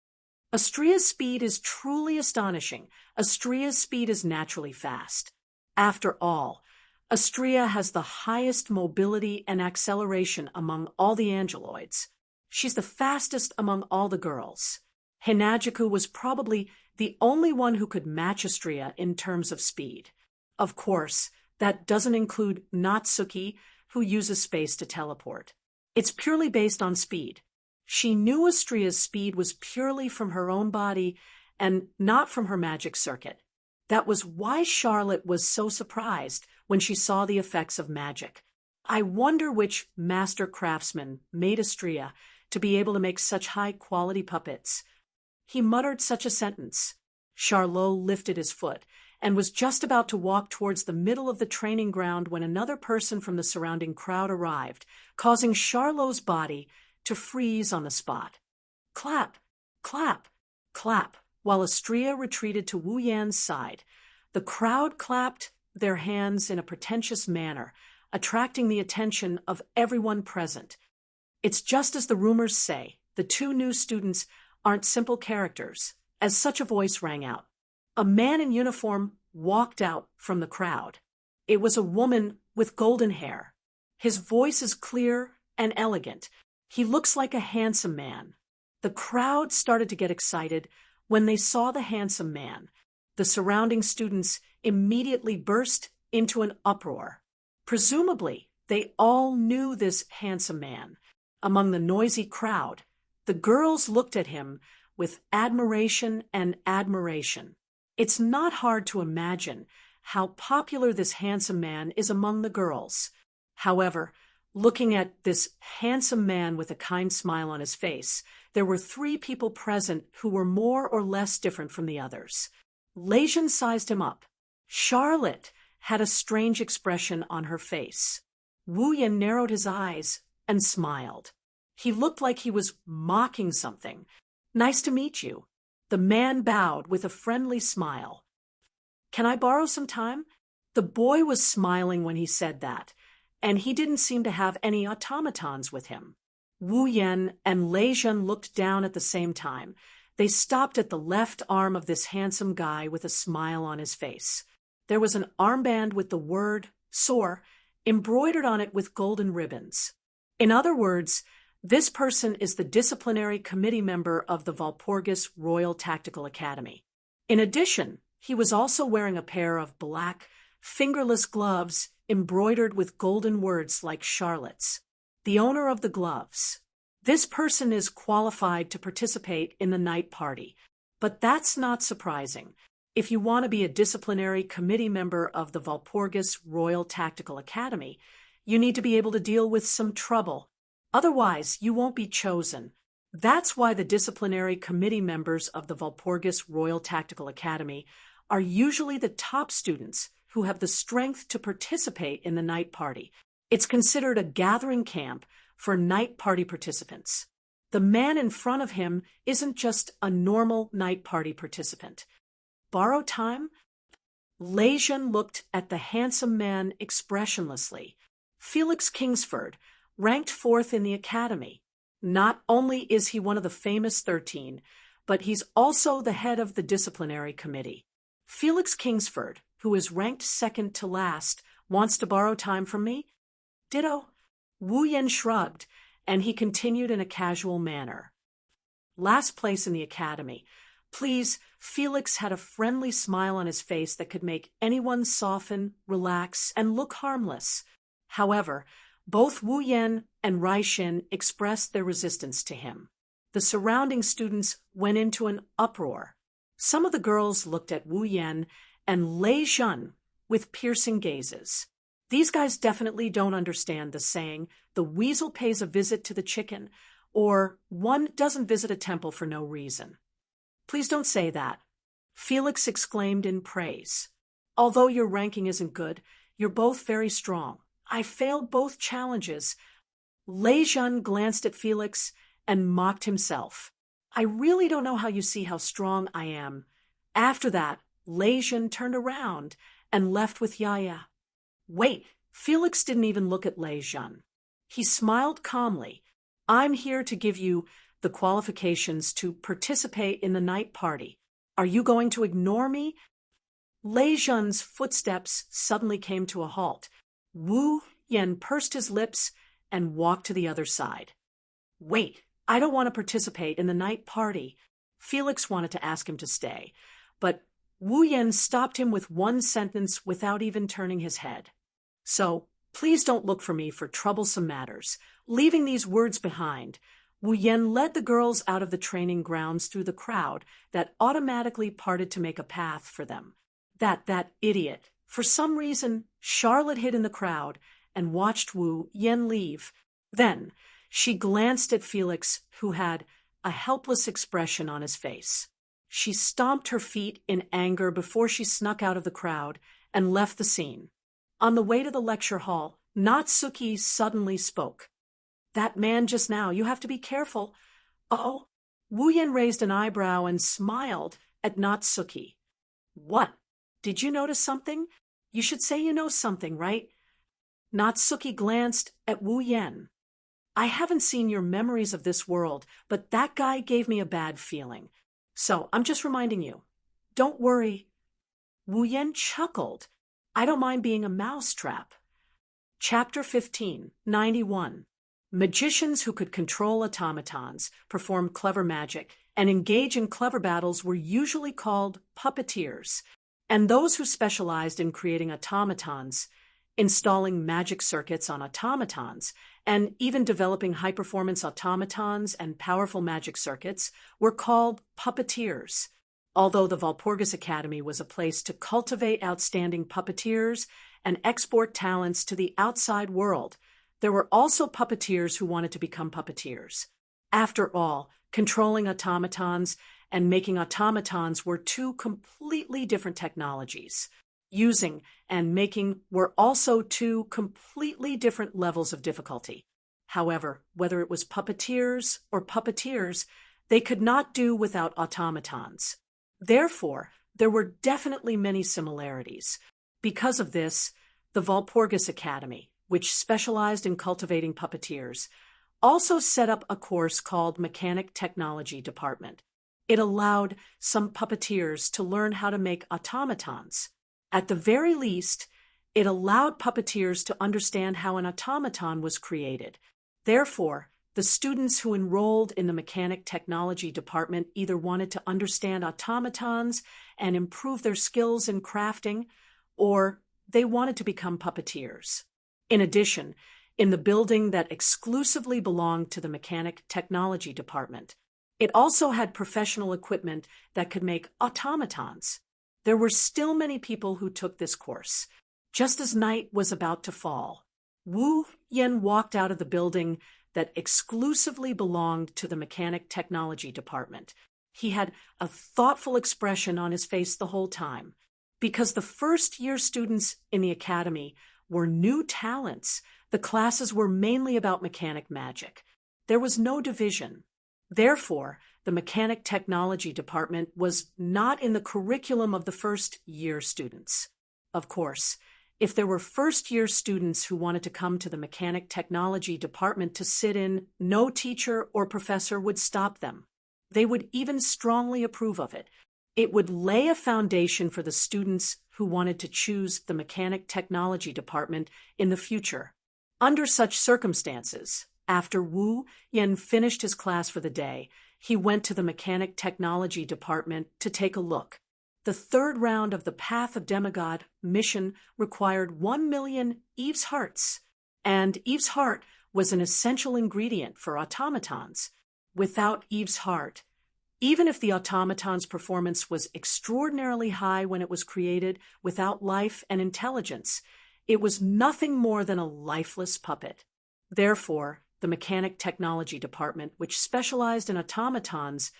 Astria's speed is truly astonishing. Astria's speed is naturally fast. After all, Astria has the highest mobility and acceleration among all the angeloids. She's the fastest among all the girls. Hinagiku was probably the only one who could match Astria in terms of speed. Of course, that doesn't include Natsuki, who uses space to teleport. It's purely based on speed. She knew Astria's speed was purely from her own body and not from her magic circuit. That was why Charlotte was so surprised when she saw the effects of magic. I wonder which master craftsman made Astria to be able to make such high-quality puppets. He muttered such a sentence. Charlot lifted his foot and was just about to walk towards the middle of the training ground when another person from the surrounding crowd arrived, causing Charlot's body to freeze on the spot. Clap, clap, clap, while Astria retreated to Wu Yan's side. The crowd clapped their hands in a pretentious manner, attracting the attention of everyone present. It's just as the rumors say, the 2 new students aren't simple characters, as such a voice rang out. A man in uniform walked out from the crowd. It was a woman with golden hair. His voice is clear and elegant. He looks like a handsome man. The crowd started to get excited when they saw the handsome man. The surrounding students immediately burst into an uproar. Presumably, they all knew this handsome man. Among the noisy crowd, the girls looked at him with admiration and admiration. It's not hard to imagine how popular this handsome man is among the girls. However, looking at this handsome man with a kind smile on his face, there were 3 people present who were more or less different from the others. Lejeune sized him up. Charlotte had a strange expression on her face. Wu Yan narrowed his eyes and smiled. He looked like he was mocking something. Nice to meet you. The man bowed with a friendly smile. Can I borrow some time? The boy was smiling when he said that, and he didn't seem to have any automatons with him. Wu Yan and Lejeune looked down at the same time. They stopped at the left arm of this handsome guy with a smile on his face. There was an armband with the word "Soar" embroidered on it with golden ribbons. In other words, this person is the disciplinary committee member of the Walpurgis Royal Tactical Academy. In addition, he was also wearing a pair of black, fingerless gloves embroidered with golden words like Charlotte's. The owner of the gloves. This person is qualified to participate in the night party. But that's not surprising. If you want to be a disciplinary committee member of the Walpurgis Royal Tactical Academy, you need to be able to deal with some trouble. Otherwise, you won't be chosen. That's why the disciplinary committee members of the Walpurgis Royal Tactical Academy are usually the top students who have the strength to participate in the night party. It's considered a gathering camp for night party participants. The man in front of him isn't just a normal night party participant. Borrow time? Lejeune looked at the handsome man expressionlessly. Felix Kingsford, ranked 4th in the academy. Not only is he one of the famous 13, but he's also the head of the disciplinary committee. Felix Kingsford, who is ranked 2nd to last, wants to borrow time from me? Ditto. Wu Yan shrugged, and he continued in a casual manner. Last place in the academy. Please, Felix had a friendly smile on his face that could make anyone soften, relax, and look harmless. However, Both Wu Yan and Rai Xin expressed their resistance to him. The surrounding students went into an uproar. Some of the girls looked at Wu Yan and Lei Zhen with piercing gazes. These guys definitely don't understand the saying, the weasel pays a visit to the chicken, or one doesn't visit a temple for no reason. Please don't say that. Felix exclaimed in praise. Although your ranking isn't good, you're both very strong. I failed both challenges. Lei Zhen glanced at Felix and mocked himself. I really don't know how you see how strong I am. After that, Lei Zhen turned around and left with Yaya. Wait, Felix didn't even look at Lei Zhen. He smiled calmly. I'm here to give you the qualifications to participate in the night party. Are you going to ignore me? Lei Zhen's footsteps suddenly came to a halt. Wu Yan pursed his lips and walked to the other side. Wait, I don't want to participate in the night party. Felix wanted to ask him to stay, but Wu Yan stopped him with one sentence without even turning his head. So, please don't look for me for troublesome matters. Leaving these words behind, Wu Yan led the girls out of the training grounds through the crowd that automatically parted to make a path for them. That idiot. For some reason, Charlotte hid in the crowd and watched Wu Yan leave. Then, she glanced at Felix, who had a helpless expression on his face. She stomped her feet in anger before she snuck out of the crowd and left the scene. On the way to the lecture hall, Natsuki suddenly spoke. That man just now, you have to be careful. Oh, Wu Yan raised an eyebrow and smiled at Natsuki. What? Did you notice something? You should say you know something, right? Natsuki glanced at Wu Yan. I haven't seen your memories of this world, but that guy gave me a bad feeling. So I'm just reminding you. Don't worry. Wu Yan chuckled. I don't mind being a mousetrap. Chapter 15, 91. Magicians who could control automatons, perform clever magic, and engage in clever battles were usually called puppeteers, and those who specialized in creating automatons, installing magic circuits on automatons, and even developing high-performance automatons and powerful magic circuits were called puppeteers. Although the Walpurgis Academy was a place to cultivate outstanding puppeteers and export talents to the outside world, there were also puppeteers who wanted to become puppeteers. After all, controlling automatons and making automatons were two completely different technologies. Using and making were also two completely different levels of difficulty. However, whether it was puppeteers or puppeteers, they could not do without automatons. Therefore, there were definitely many similarities. Because of this, the Walpurgis Academy, which specialized in cultivating puppeteers, also set up a course called Mechanic Technology Department. It allowed some puppeteers to learn how to make automatons. At the very least, it allowed puppeteers to understand how an automaton was created. Therefore, the students who enrolled in the Mechanic Technology Department either wanted to understand automatons and improve their skills in crafting, or they wanted to become puppeteers. In addition, in the building that exclusively belonged to the Mechanic Technology Department, it also had professional equipment that could make automatons. There were still many people who took this course. Just as night was about to fall, Wu Yan walked out of the building that exclusively belonged to the Mechanic Technology Department. He had a thoughtful expression on his face the whole time. Because the first-year students in the academy were new talents, the classes were mainly about mechanic magic. There was no division. Therefore, the Mechanic Technology Department was not in the curriculum of the first-year students. Of course, if there were first-year students who wanted to come to the Mechanic Technology Department to sit in, no teacher or professor would stop them. They would even strongly approve of it. It would lay a foundation for the students who wanted to choose the Mechanic Technology Department in the future. Under such circumstances, after Wu Yan finished his class for the day, he went to the Mechanic Technology Department to take a look. The third round of the Path of Demigod mission required 1,000,000 Eve's hearts, and Eve's heart was an essential ingredient for automatons. Without Eve's heart, even if the automaton's performance was extraordinarily high when it was created without life and intelligence, it was nothing more than a lifeless puppet. Therefore, the Mechanic Technology Department, which specialized in automatons,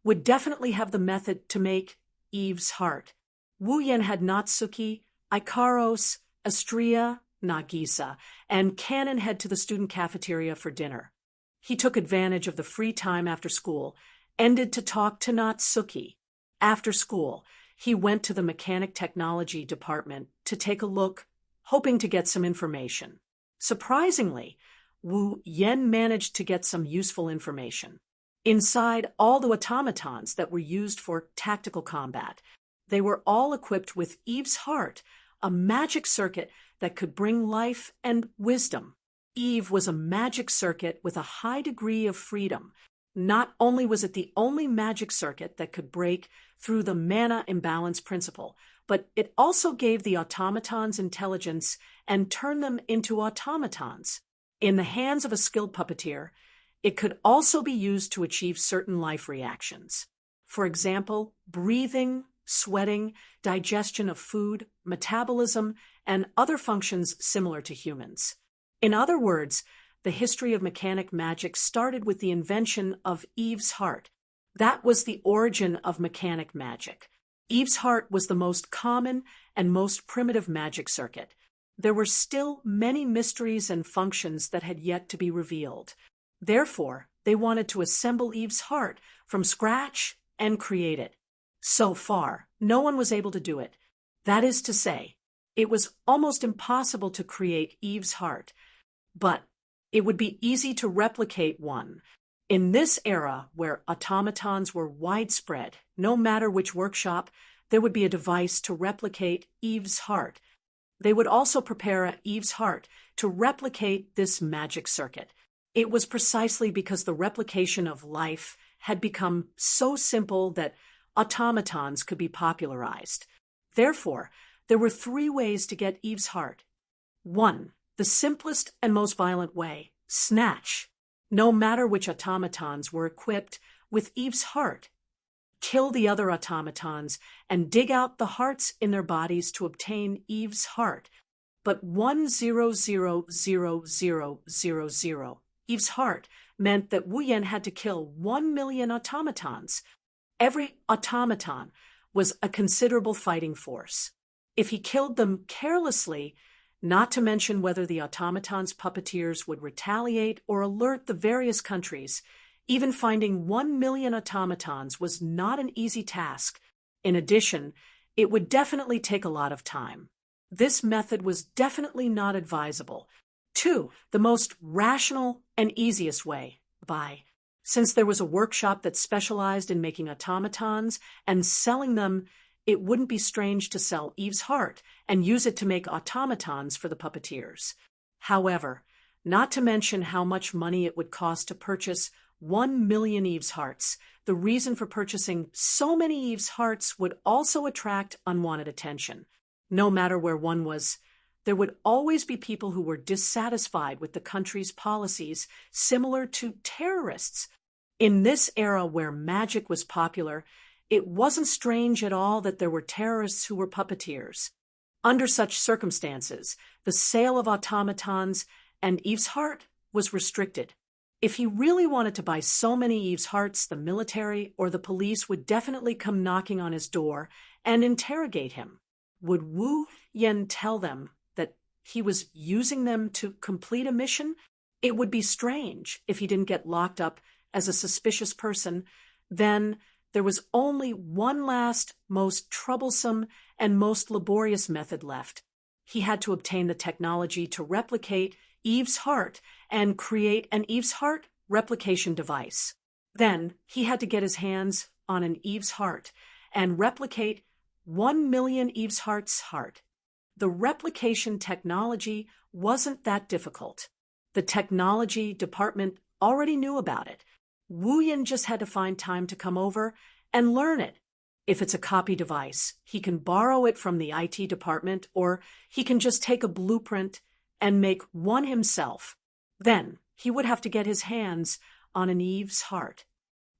would definitely have the method to make Eve's heart. Wu Yan had Natsuki, Ikaros, Astria, Nagisa, and Cannon head to the student cafeteria for dinner. He took advantage of the free time after school, ended to talk to Natsuki. After school, he went to the Mechanic Technology Department to take a look, hoping to get some information. Surprisingly, Wu Yan managed to get some useful information. Inside all the automatons that were used for tactical combat, they were all equipped with Eve's heart, a magic circuit that could bring life and wisdom. Eve was a magic circuit with a high degree of freedom. Not only was it the only magic circuit that could break through the mana imbalance principle, but it also gave the automatons intelligence and turned them into automatons. In the hands of a skilled puppeteer, it could also be used to achieve certain life reactions. For example, breathing, sweating, digestion of food, metabolism, and other functions similar to humans. In other words, the history of mechanic magic started with the invention of Eve's heart. That was the origin of mechanic magic. Eve's heart was the most common and most primitive magic circuit. There were still many mysteries and functions that had yet to be revealed. Therefore, they wanted to assemble Eve's heart from scratch and create it. So far, no one was able to do it. That is to say, it was almost impossible to create Eve's heart, but it would be easy to replicate one. In this era, where automatons were widespread, no matter which workshop, there would be a device to replicate Eve's heart. They would also prepare Eve's heart to replicate this magic circuit. It was precisely because the replication of life had become so simple that automatons could be popularized. Therefore, there were 3 ways to get Eve's heart. 1. The simplest and most violent way, snatch. No matter which automatons were equipped with Eve's heart. Kill the other automatons and dig out the hearts in their bodies to obtain Eve's heart. But 1000000, Eve's heart, meant that Wu Yan had to kill 1 million automatons. Every automaton was a considerable fighting force. If he killed them carelessly, not to mention whether the automaton's puppeteers would retaliate or alert the various countries, even finding 1 million automatons was not an easy task. In addition, it would definitely take a lot of time. This method was definitely not advisable. 2. The most rational and easiest way, since there was a workshop that specialized in making automatons and selling them, it wouldn't be strange to sell Eve's heart and use it to make automatons for the puppeteers. However, not to mention how much money it would cost to purchase 1 million Eve's hearts, the reason for purchasing so many Eve's hearts would also attract unwanted attention. No matter where one was, there would always be people who were dissatisfied with the country's policies, similar to terrorists. In this era where magic was popular, it wasn't strange at all that there were terrorists who were puppeteers. Under such circumstances, the sale of automatons and Eve's heart was restricted. If he really wanted to buy so many Eve's hearts, the military or the police would definitely come knocking on his door and interrogate him. Would Wu Yan tell them that he was using them to complete a mission? It would be strange if he didn't get locked up as a suspicious person. Then there was only one last, most troublesome, and most laborious method left. He had to obtain the technology to replicate Eve's heart and create an Eve's heart replication device. Then he had to get his hands on an Eve's heart and replicate 1 million Eve's heart's heart. The replication technology wasn't that difficult. The technology department already knew about it. Wu Yan just had to find time to come over and learn it. If it's a copy device, he can borrow it from the IT department, or he can just take a blueprint and make one himself. Then he would have to get his hands on an Eve's heart.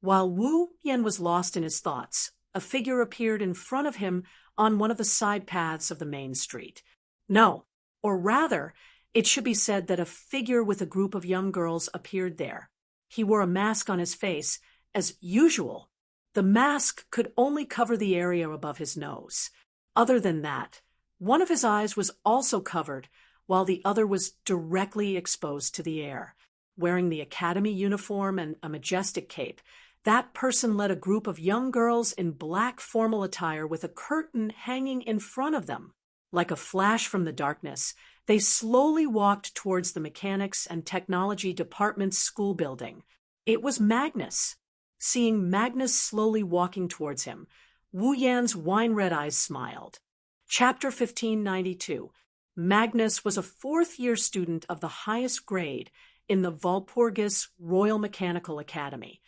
While Wu Yan was lost in his thoughts, a figure appeared in front of him on one of the side paths of the main street. No, or rather, it should be said that a figure with a group of young girls appeared there. He wore a mask on his face, as usual. The mask could only cover the area above his nose. Other than that, one of his eyes was also covered, while the other was directly exposed to the air. Wearing the academy uniform and a majestic cape, that person led a group of young girls in black formal attire with a curtain hanging in front of them. Like a flash from the darkness, they slowly walked towards the Mechanics and Technology Department's school building. It was Magnus. Seeing Magnus slowly walking towards him, Wu Yan's wine-red eyes smiled. Chapter 1592. Magnus was a fourth-year student of the highest grade in the Walpurgis Royal Mechanical Academy.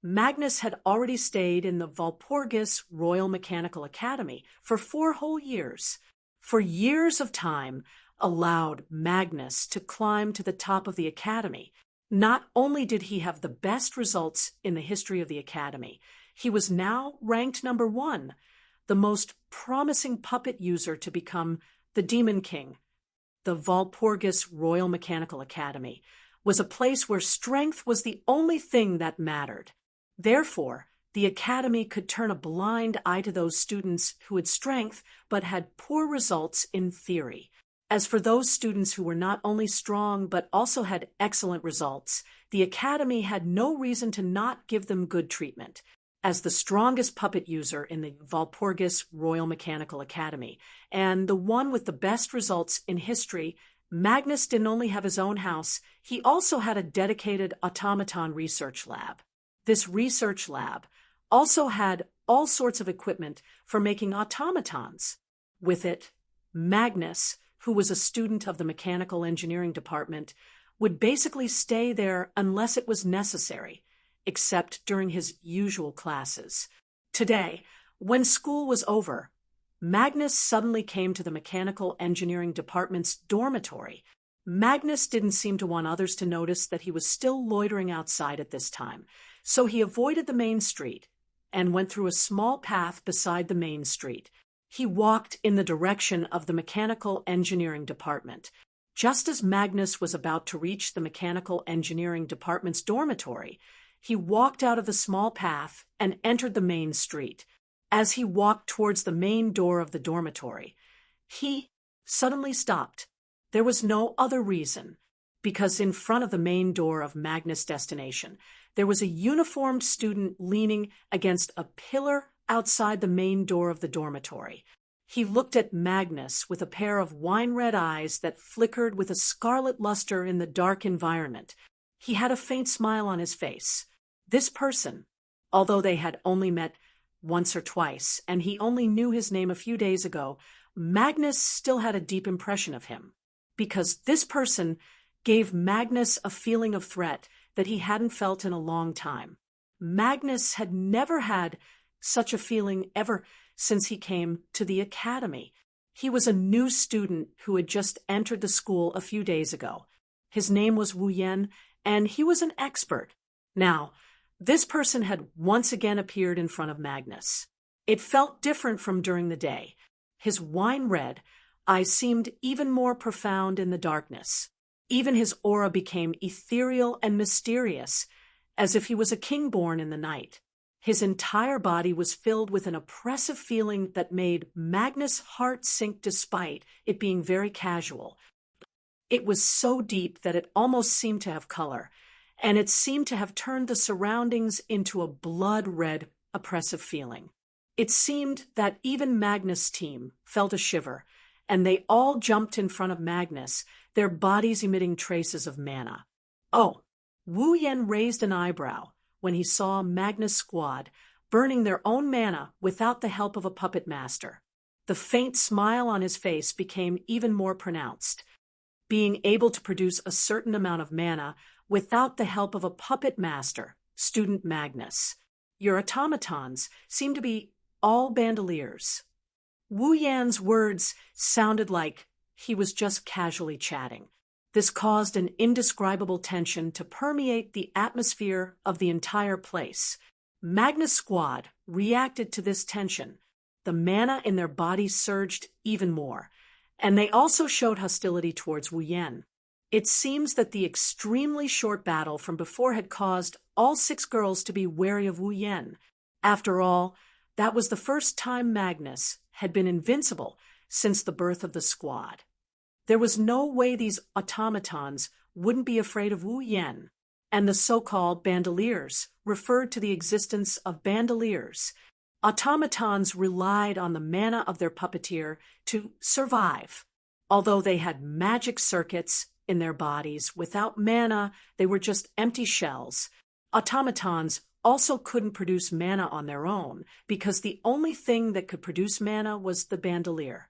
Magnus had already stayed in the Walpurgis Royal Mechanical Academy for 4 whole years. For years of time allowed Magnus to climb to the top of the academy. Not only did he have the best results in the history of the academy, he was now ranked number 1, the most promising puppet user to become the Demon King. The Walpurgis Royal Mechanical Academy was a place where strength was the only thing that mattered. Therefore, the academy could turn a blind eye to those students who had strength but had poor results in theory. As for those students who were not only strong but also had excellent results, the academy had no reason to not give them good treatment. As the strongest puppet user in the Walpurgis Royal Mechanical Academy, and the one with the best results in history, Magnus didn't only have his own house, he also had a dedicated automaton research lab. This research lab also had all sorts of equipment for making automatons. With it, Magnus, who was a student of the mechanical engineering department, would basically stay there unless it was necessary, except during his usual classes. Today, when school was over, Magnus suddenly came to the mechanical engineering department's dormitory. Magnus didn't seem to want others to notice that he was still loitering outside at this time, so he avoided the main street and went through a small path beside the main street. He walked in the direction of the mechanical engineering department. Just as Magnus was about to reach the mechanical engineering department's dormitory, he walked out of the small path and entered the main street. As he walked towards the main door of the dormitory, he suddenly stopped. There was no other reason, because in front of the main door of Magnus' destination, there was a uniformed student leaning against a pillar outside the main door of the dormitory. He looked at Magnus with a pair of wine-red eyes that flickered with a scarlet luster in the dark environment. He had a faint smile on his face. This person, although they had only met once or twice, and he only knew his name a few days ago, Magnus still had a deep impression of him, because this person gave Magnus a feeling of threat that he hadn't felt in a long time. Magnus had never had such a feeling ever since he came to the academy. He was a new student who had just entered the school a few days ago. His name was Wu Yan, and he was an expert. Now, this person had once again appeared in front of Magnus. It felt different from during the day. His wine-red eyes seemed even more profound in the darkness. Even his aura became ethereal and mysterious, as if he was a king born in the night. His entire body was filled with an oppressive feeling that made Magnus' heart sink despite it being very casual. It was so deep that it almost seemed to have color, and it seemed to have turned the surroundings into a blood-red, oppressive feeling. It seemed that even Magnus' team felt a shiver, and they all jumped in front of Magnus, their bodies emitting traces of mana. Oh, Wu Yan raised an eyebrow when he saw Magnus' squad burning their own mana without the help of a puppet master. The faint smile on his face became even more pronounced. Being able to produce a certain amount of mana without the help of a puppet master, student Magnus. Your automatons seem to be all bandoliers. Wu Yan's words sounded like he was just casually chatting. This caused an indescribable tension to permeate the atmosphere of the entire place. Magnus' squad reacted to this tension. The mana in their bodies surged even more, and they also showed hostility towards Wu Yan. It seems that the extremely short battle from before had caused all 6 girls to be wary of Wu Yan. After all, that was the first time Magnus had been invincible since the birth of the squad. There was no way these automatons wouldn't be afraid of Wu Yan, and the so-called bandoliers referred to the existence of bandoliers. Automatons relied on the mana of their puppeteer to survive. Although they had magic circuits in their bodies, without mana, they were just empty shells. Automatons also couldn't produce mana on their own, because the only thing that could produce mana was the bandolier.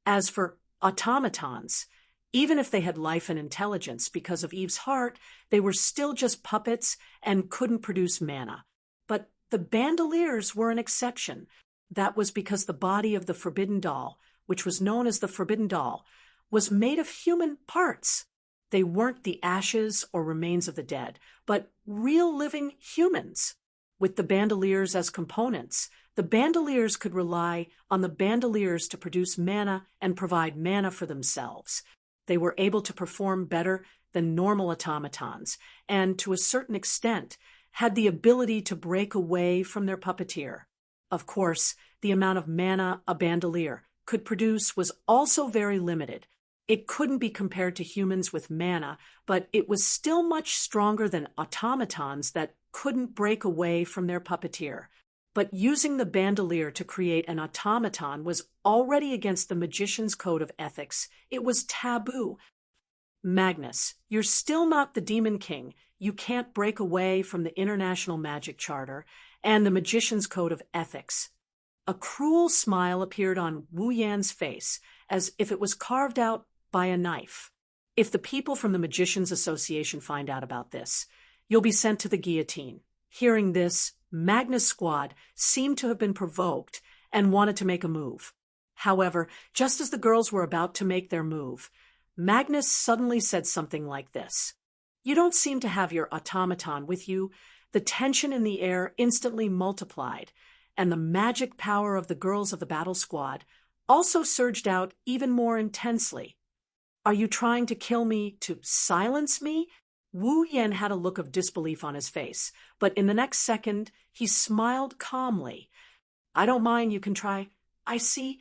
As for automatons, even if they had life and intelligence because of Eve's heart, they were still just puppets and couldn't produce mana. But the bandoliers were an exception. That was because the body of the Forbidden Doll, which was known as the Forbidden Doll, was made of human parts. They weren't the ashes or remains of the dead, but real living humans. With the bandoliers as components, the bandoliers could rely on the bandoliers to produce mana and provide mana for themselves. They were able to perform better than normal automatons, and to a certain extent, had the ability to break away from their puppeteer. Of course, the amount of mana a bandolier could produce was also very limited. It couldn't be compared to humans with mana, but it was still much stronger than automatons that couldn't break away from their puppeteer. But using the bandolier to create an automaton was already against the magician's code of ethics. It was taboo. Magnus, you're still not the Demon King. You can't break away from the International Magic Charter and the magician's code of ethics. A cruel smile appeared on Wu Yan's face, as if it was carved out by a knife. If the people from the Magicians Association find out about this, you'll be sent to the guillotine. Hearing this, Magnus' squad seemed to have been provoked and wanted to make a move. However, just as the girls were about to make their move, Magnus suddenly said something like this. "You don't seem to have your automaton with you." The tension in the air instantly multiplied, and the magic power of the girls of the battle squad also surged out even more intensely. "Are you trying to kill me to silence me?" Wu Yan had a look of disbelief on his face, but in the next second, he smiled calmly. "I don't mind, you can try. I see."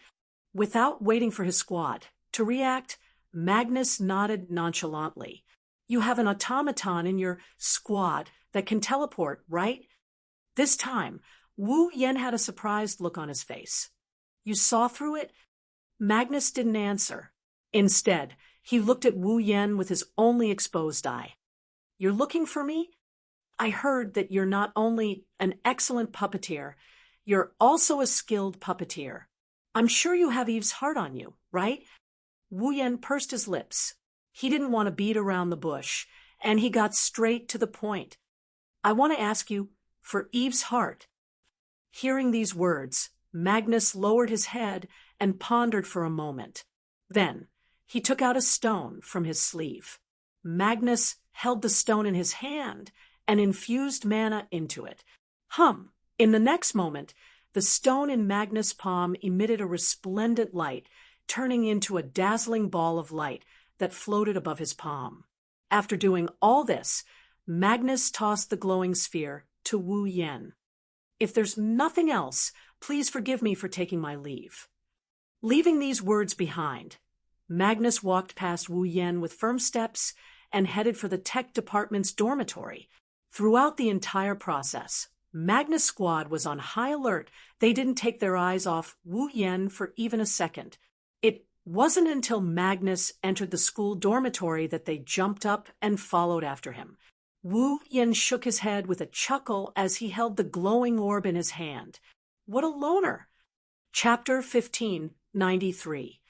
Without waiting for his squad to react, Magnus nodded nonchalantly. "You have an automaton in your squad that can teleport, right?" This time, Wu Yan had a surprised look on his face. "You saw through it?" Magnus didn't answer. Instead, he looked at Wu Yan with his only exposed eye. "You're looking for me? I heard that you're not only an excellent puppeteer, you're also a skilled puppeteer. I'm sure you have Eve's heart on you, right?" Wu Yan pursed his lips. He didn't want to beat around the bush, and he got straight to the point. "I want to ask you for Eve's heart." Hearing these words, Magnus lowered his head and pondered for a moment. Then, he took out a stone from his sleeve. Magnus held the stone in his hand and infused mana into it. In the next moment, the stone in Magnus' palm emitted a resplendent light, turning into a dazzling ball of light that floated above his palm. After doing all this, Magnus tossed the glowing sphere to Wu Yan. "If there's nothing else, please forgive me for taking my leave." Leaving these words behind, Magnus walked past Wu Yan with firm steps and headed for the tech department's dormitory. Throughout the entire process, Magnus' squad was on high alert. They didn't take their eyes off Wu Yan for even a second. It wasn't until Magnus entered the school dormitory that they jumped up and followed after him. Wu Yan shook his head with a chuckle as he held the glowing orb in his hand. What a loner! Chapter 1593.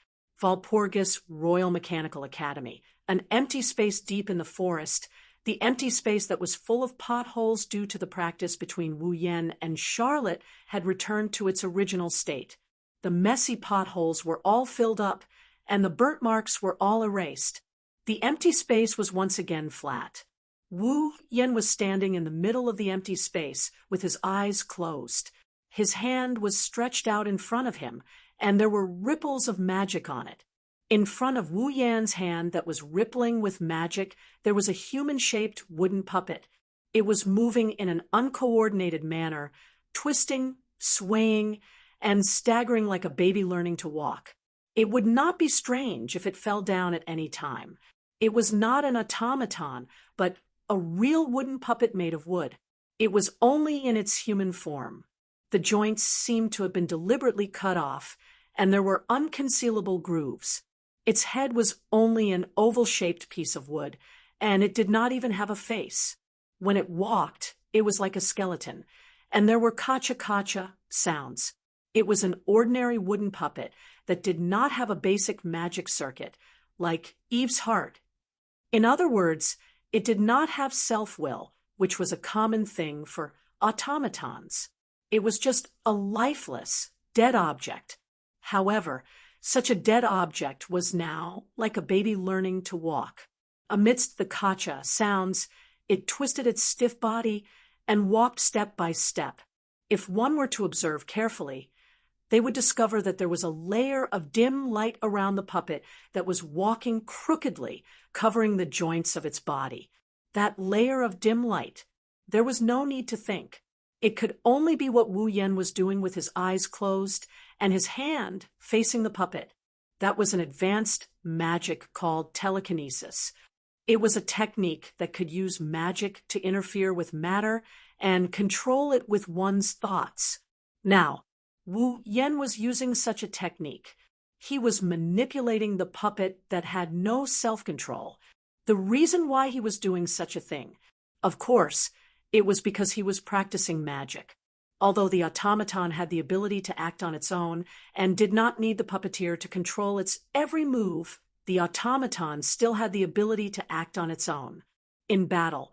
Walpurgis Royal Mechanical Academy. An empty space deep in the forest, the empty space that was full of potholes due to the practice between Wu Yan and Charlotte, had returned to its original state. The messy potholes were all filled up, and the burnt marks were all erased. The empty space was once again flat. Wu Yen was standing in the middle of the empty space with his eyes closed. His hand was stretched out in front of him, and there were ripples of magic on it. In front of Wu Yan's hand that was rippling with magic, there was a human-shaped wooden puppet. It was moving in an uncoordinated manner, twisting, swaying, and staggering like a baby learning to walk. It would not be strange if it fell down at any time. It was not an automaton, but a real wooden puppet made of wood. It was only in its human form. The joints seemed to have been deliberately cut off, and there were unconcealable grooves. Its head was only an oval-shaped piece of wood, and it did not even have a face. When it walked, it was like a skeleton, and there were kacha-kacha sounds. It was an ordinary wooden puppet that did not have a basic magic circuit, like Eve's heart. In other words, it did not have self-will, which was a common thing for automatons. It was just a lifeless, dead object. However, such a dead object was now like a baby learning to walk. Amidst the kacha sounds, it twisted its stiff body and walked step by step. If one were to observe carefully, they would discover that there was a layer of dim light around the puppet that was walking crookedly, covering the joints of its body. That layer of dim light, there was no need to think. It could only be what Wu Yen was doing with his eyes closed and his hand facing the puppet. That was an advanced magic called telekinesis. It was a technique that could use magic to interfere with matter and control it with one's thoughts. Now, Wu Yen was using such a technique. He was manipulating the puppet that had no self-control. The reason why he was doing such a thing, of course, it was because he was practicing magic. Although the automaton had the ability to act on its own and did not need the puppeteer to control its every move, the automaton still had the ability to act on its own. In battle,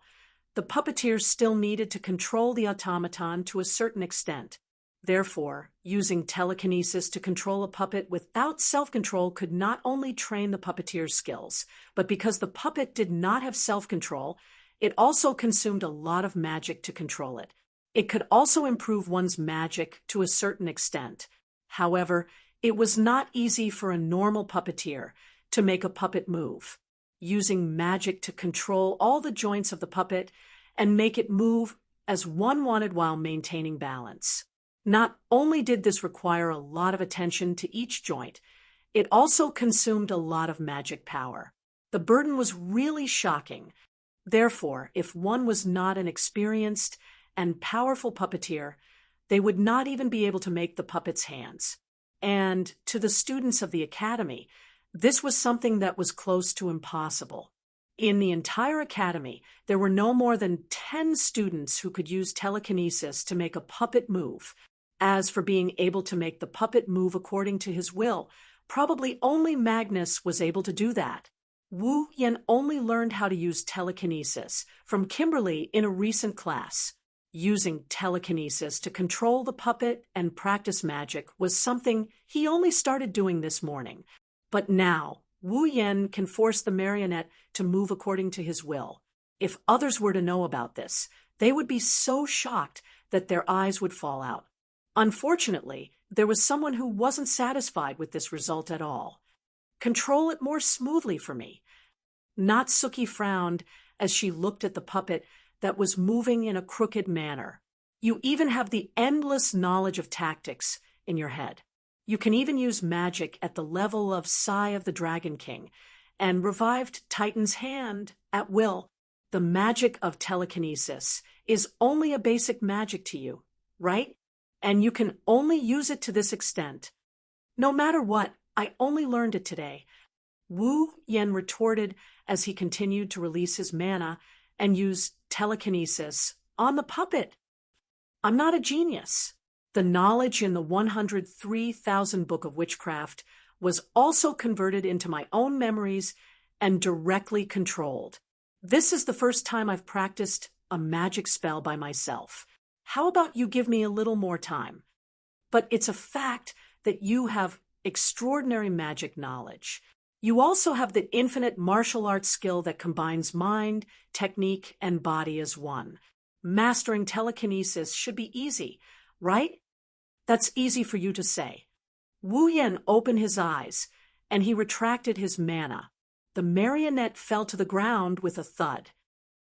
the puppeteer still needed to control the automaton to a certain extent. Therefore, using telekinesis to control a puppet without self-control could not only train the puppeteer's skills, but because the puppet did not have self-control, it also consumed a lot of magic to control it. It could also improve one's magic to a certain extent. However, it was not easy for a normal puppeteer to make a puppet move, using magic to control all the joints of the puppet and make it move as one wanted while maintaining balance. Not only did this require a lot of attention to each joint, it also consumed a lot of magic power. The burden was really shocking. Therefore, if one was not an experienced and powerful puppeteer, they would not even be able to make the puppet's hands. And to the students of the academy, this was something that was close to impossible. In the entire academy, there were no more than 10 students who could use telekinesis to make a puppet move. As for being able to make the puppet move according to his will, probably only Magnus was able to do that. Wu Yen only learned how to use telekinesis from Kimberly in a recent class. Using telekinesis to control the puppet and practice magic was something he only started doing this morning. But now, Wu Yen can force the marionette to move according to his will. If others were to know about this, they would be so shocked that their eyes would fall out. Unfortunately, there was someone who wasn't satisfied with this result at all. Control it more smoothly for me. Natsuki frowned as she looked at the puppet that was moving in a crooked manner. You even have the endless knowledge of tactics in your head. You can even use magic at the level of Sai of the Dragon King and revived Titan's hand at will. The magic of telekinesis is only a basic magic to you, right? And you can only use it to this extent. No matter what, I only learned it today. Wu Yen retorted as he continued to release his mana and use telekinesis on the puppet. I'm not a genius. The knowledge in the 103,000 Book of Witchcraft was also converted into my own memories and directly controlled. This is the first time I've practiced a magic spell by myself. How about you give me a little more time? But it's a fact that you have extraordinary magic knowledge. You also have the infinite martial arts skill that combines mind, technique, and body as one. Mastering telekinesis should be easy, right? That's easy for you to say. Wu Yan opened his eyes, and he retracted his mana. The marionette fell to the ground with a thud.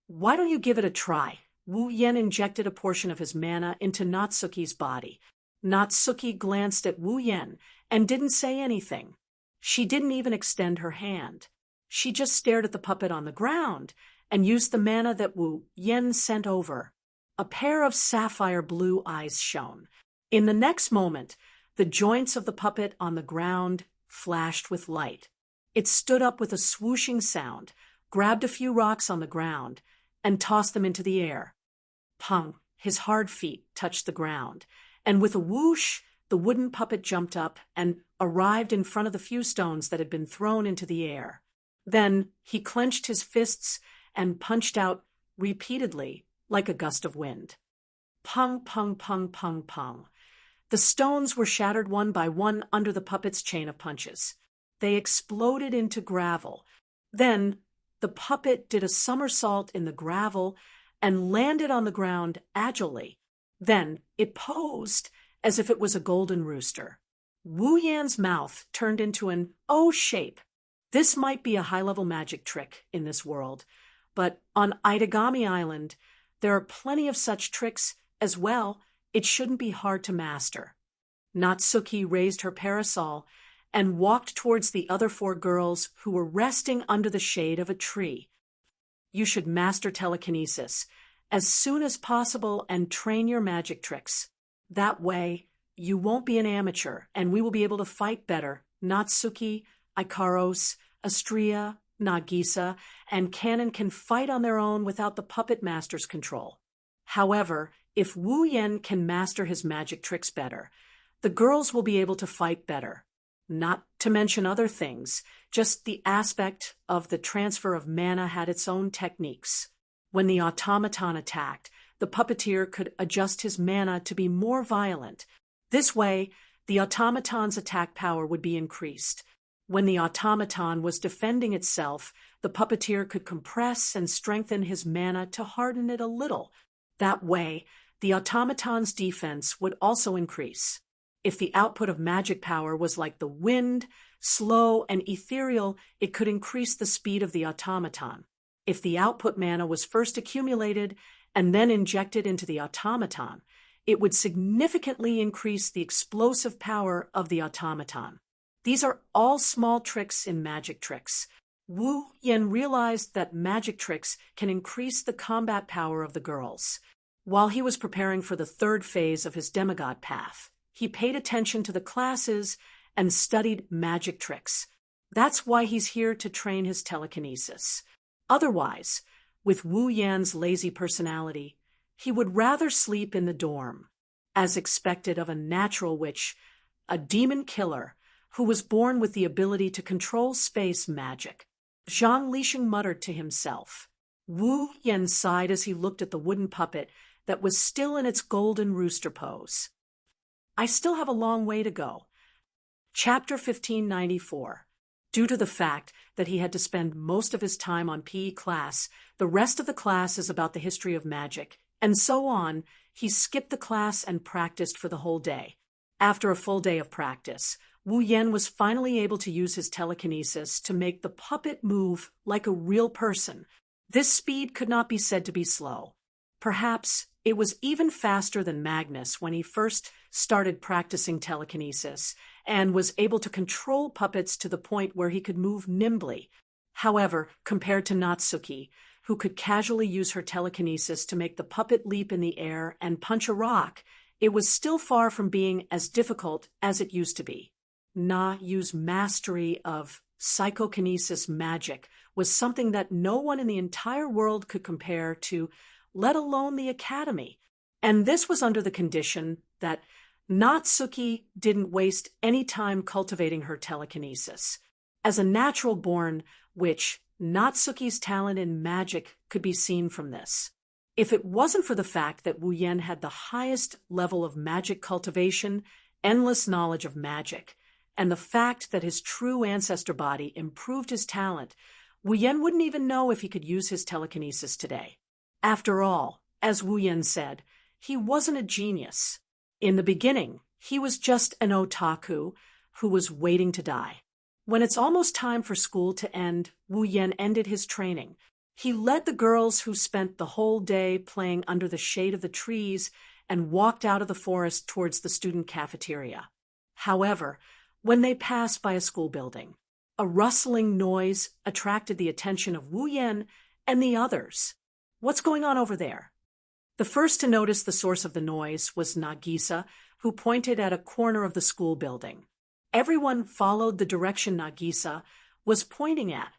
Why don't you give it a try? Wu Yan injected a portion of his mana into Natsuki's body. Natsuki glanced at Wu Yan and didn't say anything. She didn't even extend her hand. She just stared at the puppet on the ground and used the mana that Wu Yan sent over. A pair of sapphire blue eyes shone. In the next moment, the joints of the puppet on the ground flashed with light. It stood up with a swooshing sound, grabbed a few rocks on the ground, and tossed them into the air. Pung, his hard feet touched the ground, and with a whoosh, the wooden puppet jumped up and arrived in front of the few stones that had been thrown into the air. Then he clenched his fists and punched out repeatedly like a gust of wind. Pung, pung, pung, pung, pung. The stones were shattered one by one under the puppet's chain of punches. They exploded into gravel. Then the puppet did a somersault in the gravel and landed on the ground agilely. Then it posed as if it was a golden rooster. Wu Yan's mouth turned into an O shape. This might be a high-level magic trick in this world, but on Itagami Island, there are plenty of such tricks as well. It shouldn't be hard to master. Natsuki raised her parasol and walked towards the other 4 girls who were resting under the shade of a tree. You should master telekinesis as soon as possible and train your magic tricks. That way, you won't be an amateur and we will be able to fight better. Natsuki, Ikaros, Astria, Nagisa, and Kanon can fight on their own without the puppet master's control. However, if Wu Yan can master his magic tricks better, the girls will be able to fight better. Not to mention other things, just the aspect of the transfer of mana had its own techniques. When the automaton attacked, the puppeteer could adjust his mana to be more violent. This way, the automaton's attack power would be increased. When the automaton was defending itself, the puppeteer could compress and strengthen his mana to harden it a little. That way, the automaton's defense would also increase. If the output of magic power was like the wind, slow and ethereal, it could increase the speed of the automaton. If the output mana was first accumulated and then injected into the automaton, it would significantly increase the explosive power of the automaton. These are all small tricks in magic tricks. Wu Yan realized that magic tricks can increase the combat power of the girls. While he was preparing for the 3rd phase of his demigod path, he paid attention to the classes and studied magic tricks. That's why he's here to train his telekinesis. Otherwise, with Wu Yan's lazy personality, he would rather sleep in the dorm, as expected of a natural witch, a demon killer, who was born with the ability to control space magic. Zhang Lixing muttered to himself. Wu Yan sighed as he looked at the wooden puppet that was still in its golden rooster pose. I still have a long way to go. Chapter 1594. Due to the fact that he had to spend most of his time on PE class, the rest of the class is about the history of magic, and so on. He skipped the class and practiced for the whole day. After a full day of practice, Wu Yan was finally able to use his telekinesis to make the puppet move like a real person. This speed could not be said to be slow. Perhaps it was even faster than Magnus when he first started practicing telekinesis and was able to control puppets to the point where he could move nimbly. However, compared to Natsuki, who could casually use her telekinesis to make the puppet leap in the air and punch a rock, it was still far from being as difficult as it used to be. Na Yu's mastery of psychokinesis magic was something that no one in the entire world could compare to, let alone the academy. And this was under the condition that Natsuki didn't waste any time cultivating her telekinesis. As a natural-born witch, Natsuki's talent in magic could be seen from this. If it wasn't for the fact that Wu Yan had the highest level of magic cultivation, endless knowledge of magic, and the fact that his true ancestor body improved his talent, Wu Yan wouldn't even know if he could use his telekinesis today. After all, as Wu Yan said, he wasn't a genius. In the beginning, he was just an otaku who was waiting to die. When it's almost time for school to end, Wu Yan ended his training. He led the girls who spent the whole day playing under the shade of the trees and walked out of the forest towards the student cafeteria. However, when they passed by a school building, a rustling noise attracted the attention of Wu Yan and the others. "What's going on over there?" The first to notice the source of the noise was Nagisa, who pointed at a corner of the school building. Everyone followed the direction Nagisa was pointing at.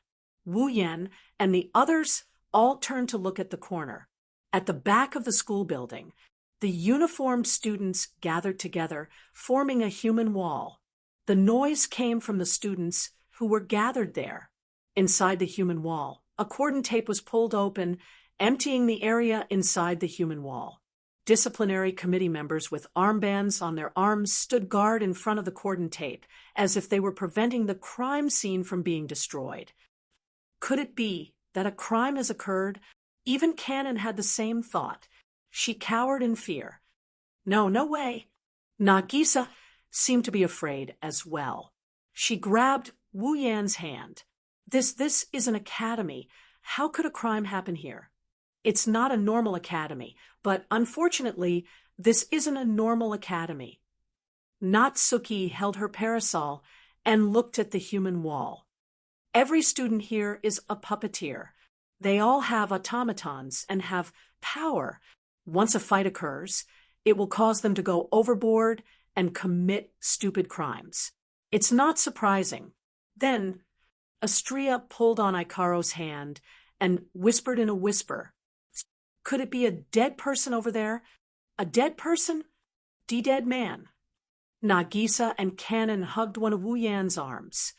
Wu Yan and the others all turned to look at the corner. At the back of the school building, the uniformed students gathered together, forming a human wall. The noise came from the students who were gathered there. Inside the human wall, a cordon tape was pulled open, emptying the area inside the human wall. Disciplinary committee members with armbands on their arms stood guard in front of the cordon tape, as if they were preventing the crime scene from being destroyed. Could it be that a crime has occurred? Even Cannon had the same thought. She cowered in fear. No way. Nagisa seemed to be afraid as well. She grabbed Wu Yan's hand. This is an academy. How could a crime happen here? It's not a normal academy, but unfortunately, this isn't a normal academy. Natsuki held her parasol and looked at the human wall. Every student here is a puppeteer. They all have automatons and have power. Once a fight occurs, it will cause them to go overboard and commit stupid crimes. It's not surprising. Then, Astria pulled on Ikaro's hand and whispered in a whisper, "Could it be a dead person over there? A dead person? The dead man." Nagisa and Cannon hugged one of Wu Yan's arms.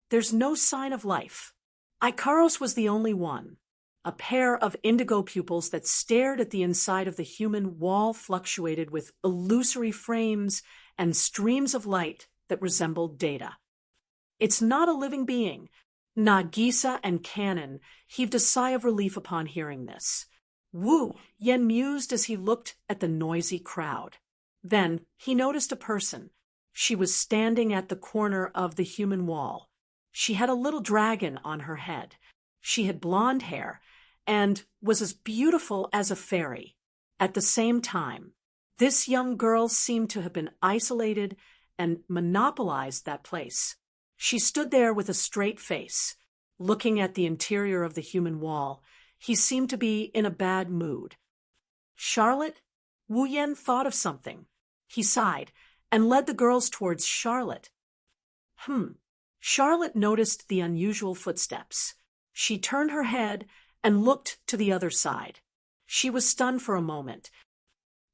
There's no sign of life. Ikaros was the only one. A pair of indigo pupils that stared at the inside of the human wall fluctuated with illusory frames and streams of light that resembled data. It's not a living being. Nagisa and Cannon heaved a sigh of relief upon hearing this. Wu Yan mused as he looked at the noisy crowd. Then he noticed a person. She was standing at the corner of the human wall. She had a little dragon on her head. She had blonde hair and was as beautiful as a fairy. At the same time, this young girl seemed to have been isolated and monopolized that place. She stood there with a straight face, looking at the interior of the human wall. He seemed to be in a bad mood. "Charlotte?" Wu Yan thought of something. He sighed and led the girls towards Charlotte. Charlotte noticed the unusual footsteps. She turned her head and looked to the other side. She was stunned for a moment.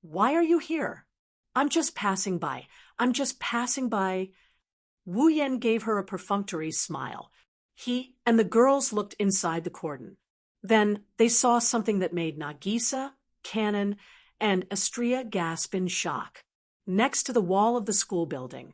"Why are you here?" "I'm just passing by. I'm just passing by." Wu Yan gave her a perfunctory smile. He and the girls looked inside the cordon. Then they saw something that made Nagisa, Cannon, and Astria gasp in shock. Next to the wall of the school building,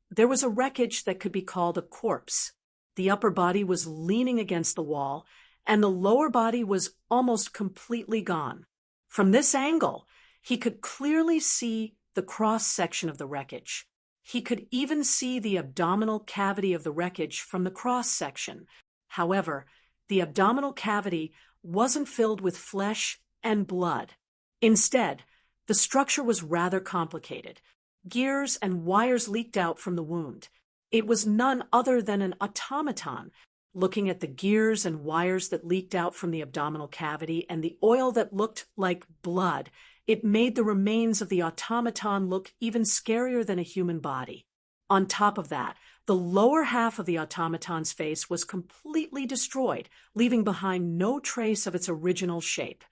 there was a wreckage that could be called a corpse. The upper body was leaning against the wall, and the lower body was almost completely gone. From this angle, he could clearly see the cross-section of the wreckage. He could even see the abdominal cavity of the wreckage from the cross-section. However, the abdominal cavity wasn't filled with flesh and blood. Instead, the structure was rather complicated. Gears and wires leaked out from the wound. It was none other than an automaton. Looking at the gears and wires that leaked out from the abdominal cavity and the oil that looked like blood, it made the remains of the automaton look even scarier than a human body. On top of that, the lower half of the automaton's face was completely destroyed, leaving behind no trace of its original shape.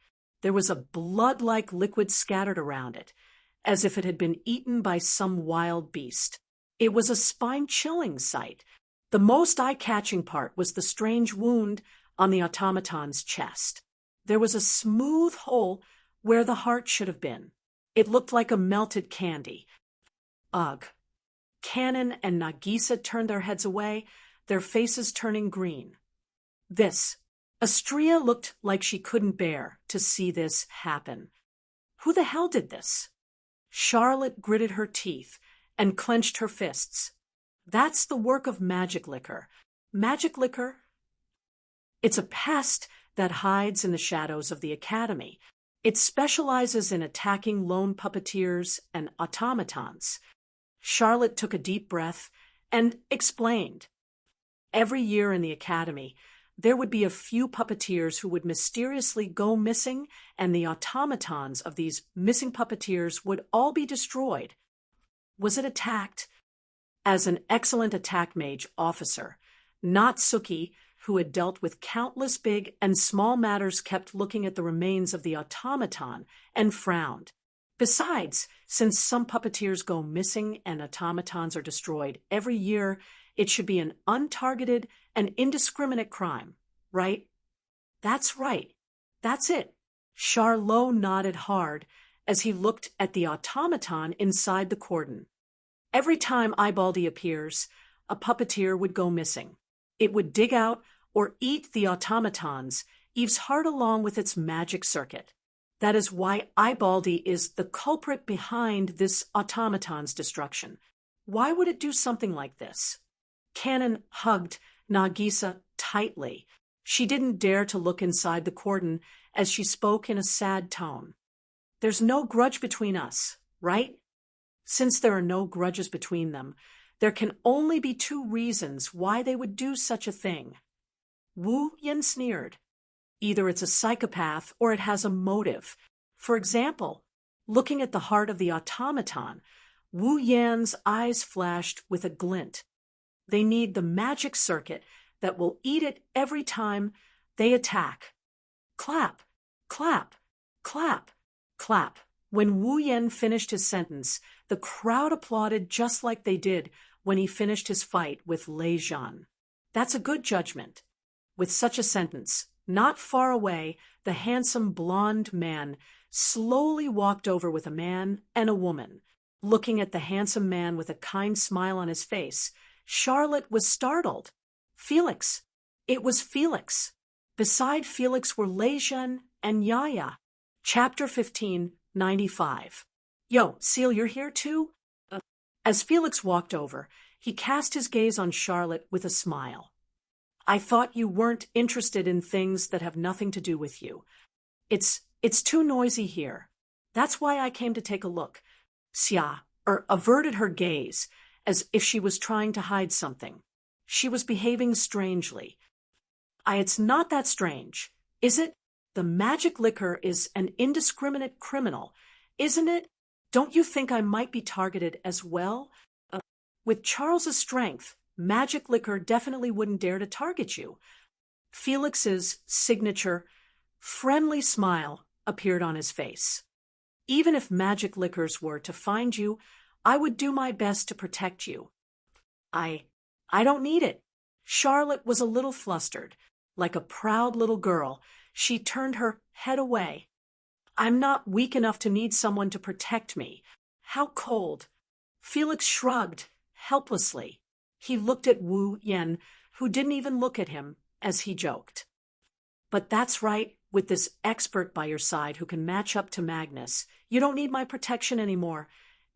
There was a blood-like liquid scattered around it, as if it had been eaten by some wild beast. It was a spine-chilling sight. The most eye-catching part was the strange wound on the automaton's chest. There was a smooth hole where the heart should have been. It looked like a melted candy. Ugh. Canon and Nagisa turned their heads away, their faces turning green. Astria looked like she couldn't bear to see this happen. Who the hell did this? Charlotte gritted her teeth and clenched her fists. That's the work of magic liquor. Magic liquor? It's a pest that hides in the shadows of the academy. It specializes in attacking lone puppeteers and automatons. Charlotte took a deep breath and explained. Every year in the academy, there would be a few puppeteers who would mysteriously go missing, and the automatons of these missing puppeteers would all be destroyed. Was it attacked? As an excellent attack mage officer, Natsuki, who had dealt with countless big and small matters, kept looking at the remains of the automaton and frowned. Besides, since some puppeteers go missing and automatons are destroyed every year, it should be an untargeted and indiscriminate crime, right? That's right. That's it. Charlot nodded hard as he looked at the automaton inside the cordon. Every time Ibaldi appears, a puppeteer would go missing. It would dig out or eat the automatons, Eve's heart along with its magic circuit. That is why Ibaldi is the culprit behind this automaton's destruction. Why would it do something like this? Canon hugged Nagisa tightly. She didn't dare to look inside the cordon as she spoke in a sad tone. There's no grudge between us, right? Since there are no grudges between them, there can only be two reasons why they would do such a thing. Wu Yin sneered. Either it's a psychopath or it has a motive. For example, looking at the heart of the automaton, Wu Yan's eyes flashed with a glint. They need the magic circuit that will eat it every time they attack. Clap, clap, clap, clap. When Wu Yan finished his sentence, the crowd applauded just like they did when he finished his fight with Lei Zhan. That's a good judgment. With such a sentence, not far away, the handsome blonde man slowly walked over with a man and a woman. Looking at the handsome man with a kind smile on his face, Charlotte was startled. Felix. It was Felix. Beside Felix were Lei Zhan and Yaya. Chapter 1595. Yo, Seal, you're here too? As Felix walked over, he cast his gaze on Charlotte with a smile. I thought you weren't interested in things that have nothing to do with you. It's too noisy here. That's why I came to take a look. Xia averted her gaze, as if she was trying to hide something. She was behaving strangely. It's not that strange, is it? The magic liquor is an indiscriminate criminal, isn't it? Don't you think I might be targeted as well? With Charles's strength, magic liquor definitely wouldn't dare to target you. Felix's signature, friendly smile appeared on his face. Even if magic liquors were to find you, I would do my best to protect you. I don't need it. Charlotte was a little flustered. Like a proud little girl, she turned her head away. I'm not weak enough to need someone to protect me. How cold. Felix shrugged, helplessly. He looked at Wu Yan, who didn't even look at him, as he joked. But that's right, with this expert by your side who can match up to Magnus, you don't need my protection anymore.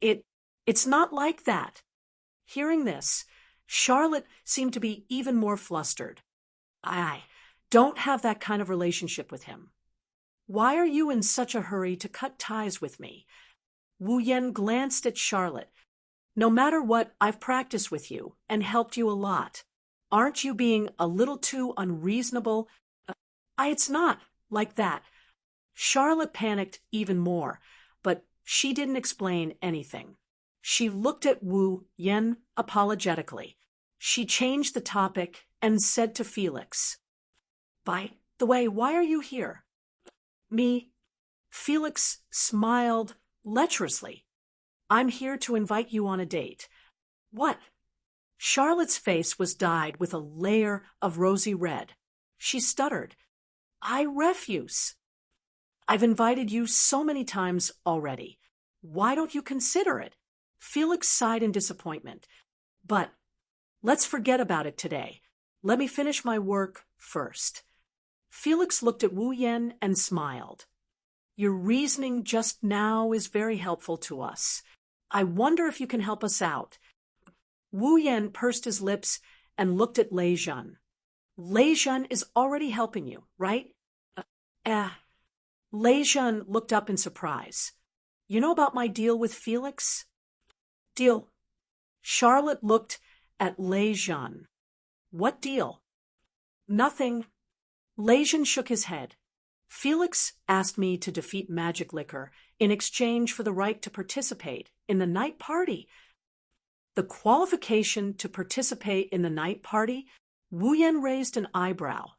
It's not like that. Hearing this, Charlotte seemed to be even more flustered. I don't have that kind of relationship with him. Why are you in such a hurry to cut ties with me? Wu Yan glanced at Charlotte. No matter what, I've practiced with you and helped you a lot. Aren't you being a little too unreasonable? It's not like that. Charlotte panicked even more, but she didn't explain anything. She looked at Wu Yan apologetically. She changed the topic and said to Felix, By the way, why are you here? Me? Felix smiled lecherously. I'm here to invite you on a date. What? Charlotte's face was dyed with a layer of rosy red. She stuttered. I refuse. I've invited you so many times already. Why don't you consider it? Felix sighed in disappointment. But let's forget about it today. Let me finish my work first. Felix looked at Wu Yan and smiled. Your reasoning just now is very helpful to us. I wonder if you can help us out. Wu Yan pursed his lips and looked at Lei Zhen. Lei Zhen is already helping you, right? Lei Zhen looked up in surprise. You know about my deal with Felix? Deal. Charlotte looked at Lei Zhen. What deal? Nothing. Lei Zhen shook his head. Felix asked me to defeat Magic Liquor in exchange for the right to participate in the night party. The qualification to participate in the night party? Wu Yan raised an eyebrow.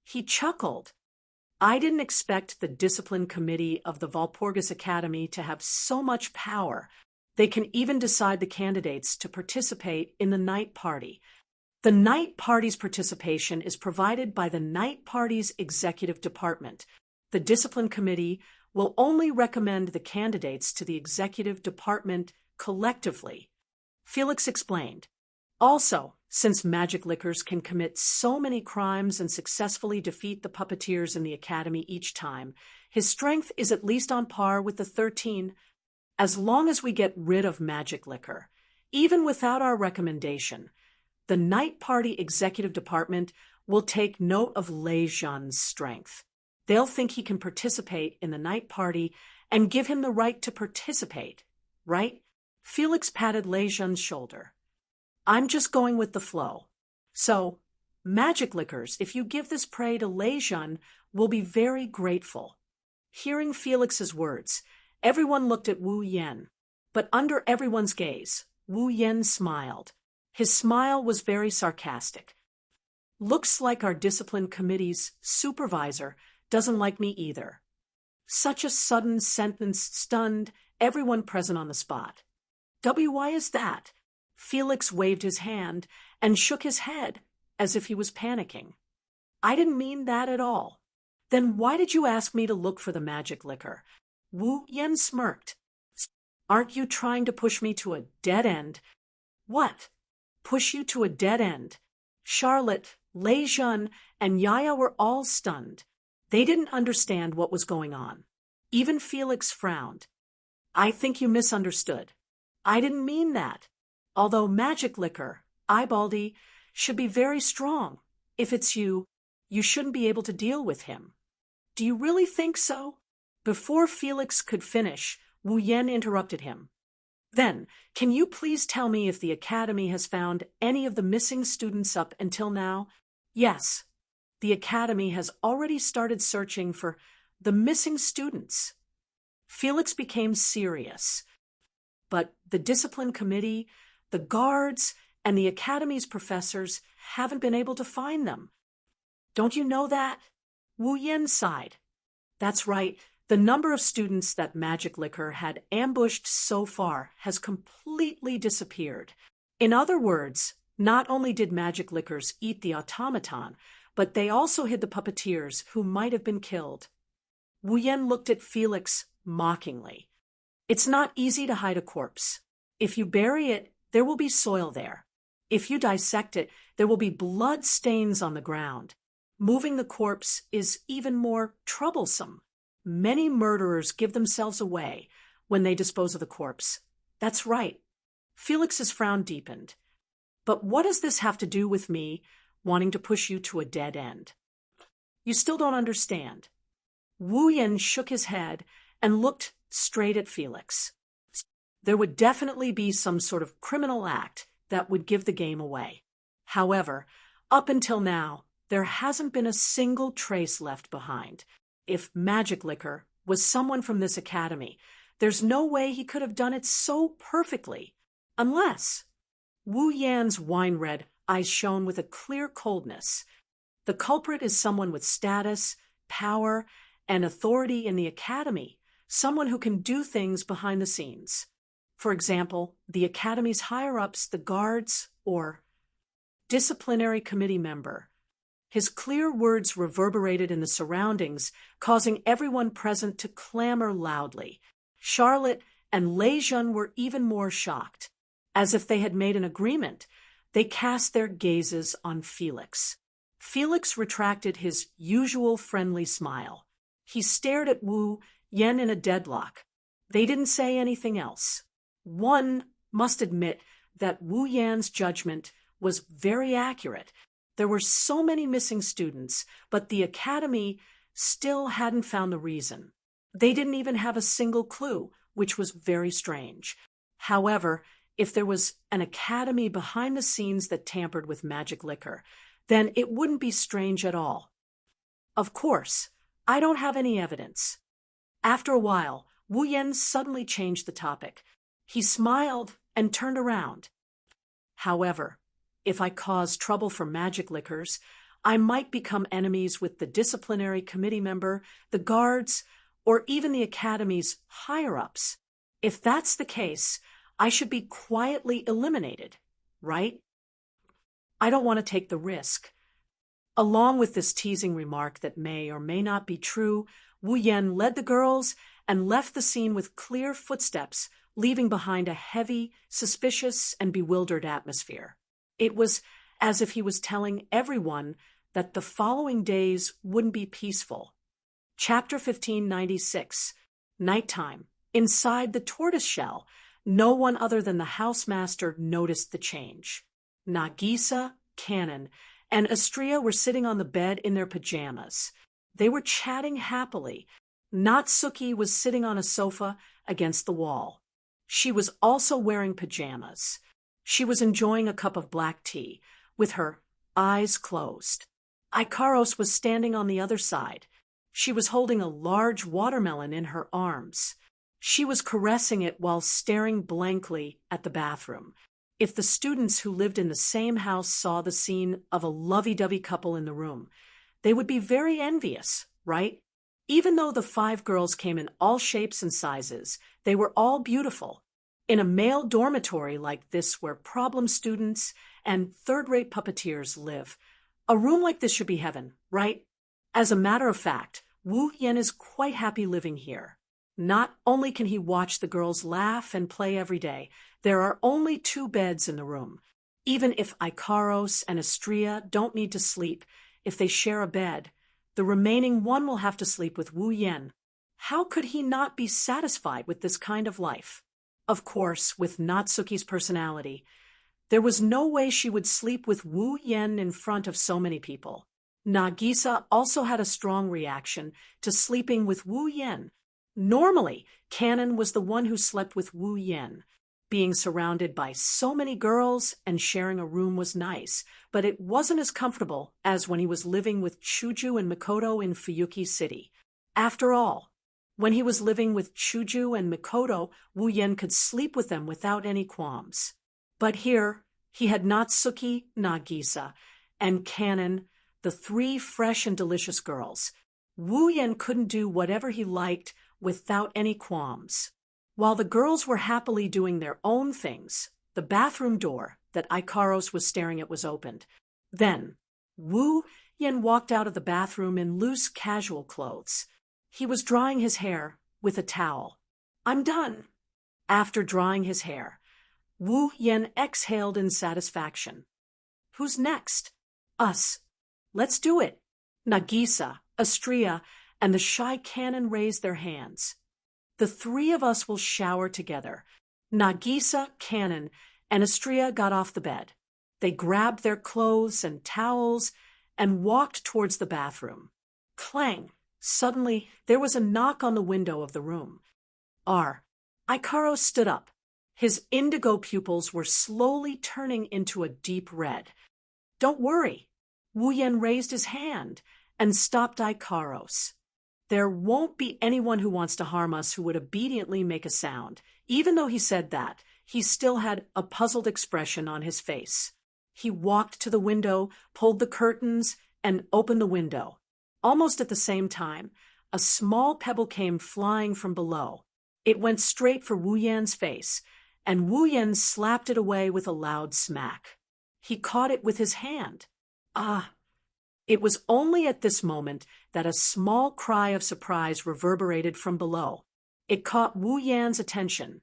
He chuckled. I didn't expect the discipline committee of the Walpurgis Academy to have so much power. They can even decide the candidates to participate in the night party. The night party's participation is provided by the night party's executive department. The discipline committee will only recommend the candidates to the executive department collectively. Felix explained. Also, since Magic Liquors can commit so many crimes and successfully defeat the puppeteers in the academy each time, his strength is at least on par with the 13. As long as we get rid of Magic Liquor, even without our recommendation, the night party executive department will take note of Lei Zhen's strength. They'll think he can participate in the night party and give him the right to participate, right? Felix patted Lei Zhen's shoulder. I'm just going with the flow. So, Magic Liquors, if you give this prey to Lei Zhen, will be very grateful. Hearing Felix's words, everyone looked at Wu Yan. But under everyone's gaze, Wu Yan smiled. His smile was very sarcastic. Looks like our discipline committee's supervisor doesn't like me either. Such a sudden sentence stunned everyone present on the spot. Why is that? Felix waved his hand and shook his head as if he was panicking. I didn't mean that at all. Then why did you ask me to look for the Magic Liquor? Wu Yan smirked. Aren't you trying to push me to a dead end? What? Push you to a dead end? Charlotte, Lei Zhen, and Yaya were all stunned. They didn't understand what was going on. Even Felix frowned. I think you misunderstood. I didn't mean that. Although Magic Liquor, Eyebaldi, should be very strong. If it's you, you shouldn't be able to deal with him. Do you really think so? Before Felix could finish, Wu Yan interrupted him. Then, can you please tell me if the Academy has found any of the missing students up until now? Yes. The Academy has already started searching for the missing students. Felix became serious. But the discipline committee, the guards, and the Academy's professors haven't been able to find them. Don't you know that? Wu Yan sighed. That's right. The number of students that Magic Liquor had ambushed so far has completely disappeared. In other words, not only did Magic Liquors eat the automaton, but they also hid the puppeteers who might have been killed. Wu Yan looked at Felix mockingly. It's not easy to hide a corpse. If you bury it, there will be soil there. If you dissect it, there will be blood stains on the ground. Moving the corpse is even more troublesome. Many murderers give themselves away when they dispose of the corpse. That's right. Felix's frown deepened. But what does this have to do with me wanting to push you to a dead end? You still don't understand. Wu Yan shook his head and looked straight at Felix. There would definitely be some sort of criminal act that would give the game away. However, up until now, there hasn't been a single trace left behind. If Magic Liquor was someone from this academy, there's no way he could have done it so perfectly. Unless... Wu Yan's wine-red eyes shone with a clear coldness. The culprit is someone with status, power, and authority in the academy, someone who can do things behind the scenes. For example, the academy's higher-ups, the guards, or disciplinary committee member. His clear words reverberated in the surroundings, causing everyone present to clamor loudly. Charlotte and Lei Jun were even more shocked. As if they had made an agreement, they cast their gazes on Felix. Felix retracted his usual friendly smile. He stared at Wu Yen in a deadlock. They didn't say anything else. One must admit that Wu Yan's judgment was very accurate. There were so many missing students, but the academy still hadn't found the reason. They didn't even have a single clue, which was very strange. However, if there was an academy behind the scenes that tampered with magic liquor, then it wouldn't be strange at all. Of course, I don't have any evidence. After a while, Wu Yan suddenly changed the topic. He smiled and turned around. However, if I cause trouble for magic liquors, I might become enemies with the disciplinary committee member, the guards, or even the academy's higher-ups. If that's the case, I should be quietly eliminated, right? I don't want to take the risk. Along with this teasing remark that may or may not be true, Wu Yan led the girls and left the scene with clear footsteps, leaving behind a heavy, suspicious, and bewildered atmosphere. It was as if he was telling everyone that the following days wouldn't be peaceful. Chapter 1596, Nighttime. Inside the tortoise shell, no one other than the housemaster noticed the change. Nagisa, Kanon, and Astria were sitting on the bed in their pajamas. They were chatting happily. Natsuki was sitting on a sofa against the wall. She was also wearing pajamas. She was enjoying a cup of black tea, with her eyes closed. Ikaros was standing on the other side. She was holding a large watermelon in her arms. She was caressing it while staring blankly at the bathroom. If the students who lived in the same house saw the scene of a lovey-dovey couple in the room, they would be very envious, right? Even though the 5 girls came in all shapes and sizes, they were all beautiful. In a male dormitory like this where problem students and third-rate puppeteers live, a room like this should be heaven, right? As a matter of fact, Wu Yan is quite happy living here. Not only can he watch the girls laugh and play every day, there are only 2 beds in the room. Even if Ikaros and Astria don't need to sleep, if they share a bed, the remaining one will have to sleep with Wu Yan. How could he not be satisfied with this kind of life? Of course, with Natsuki's personality, there was no way she would sleep with Wu Yan in front of so many people. Nagisa also had a strong reaction to sleeping with Wu Yan. Normally, Kanon was the one who slept with Wu Yan. Being surrounded by so many girls and sharing a room was nice, but it wasn't as comfortable as when he was living with Shoujo and Mikoto in Fuyuki City. After all, when he was living with Shoujo and Mikoto, Wu Yan could sleep with them without any qualms. But here, he had Natsuki, Nagisa, and Kanon, the 3 fresh and delicious girls. Wu Yan couldn't do whatever he liked without any qualms. While the girls were happily doing their own things, the bathroom door that Ikaros was staring at was opened. Then, Wu Yan walked out of the bathroom in loose, casual clothes. He was drying his hair with a towel. "I'm done." After drying his hair, Wu Yan exhaled in satisfaction. "Who's next?" "Us. Let's do it." Nagisa, Astria, and the shy Kanon raised their hands. "The 3 of us will shower together." Nagisa, Kanon, and Astria got off the bed. They grabbed their clothes and towels and walked towards the bathroom. Clang! Suddenly, there was a knock on the window of the room. Ikaros stood up. His indigo pupils were slowly turning into a deep red. "Don't worry." Wu Yan raised his hand and stopped Ikaros. "There won't be anyone who wants to harm us who would obediently make a sound." Even though he said that, he still had a puzzled expression on his face. He walked to the window, pulled the curtains, and opened the window. Almost at the same time, a small pebble came flying from below. It went straight for Wu Yan's face, and Wu Yan slapped it away with a loud smack. He caught it with his hand. It was only at this moment that a small cry of surprise reverberated from below. It caught Wu Yan's attention.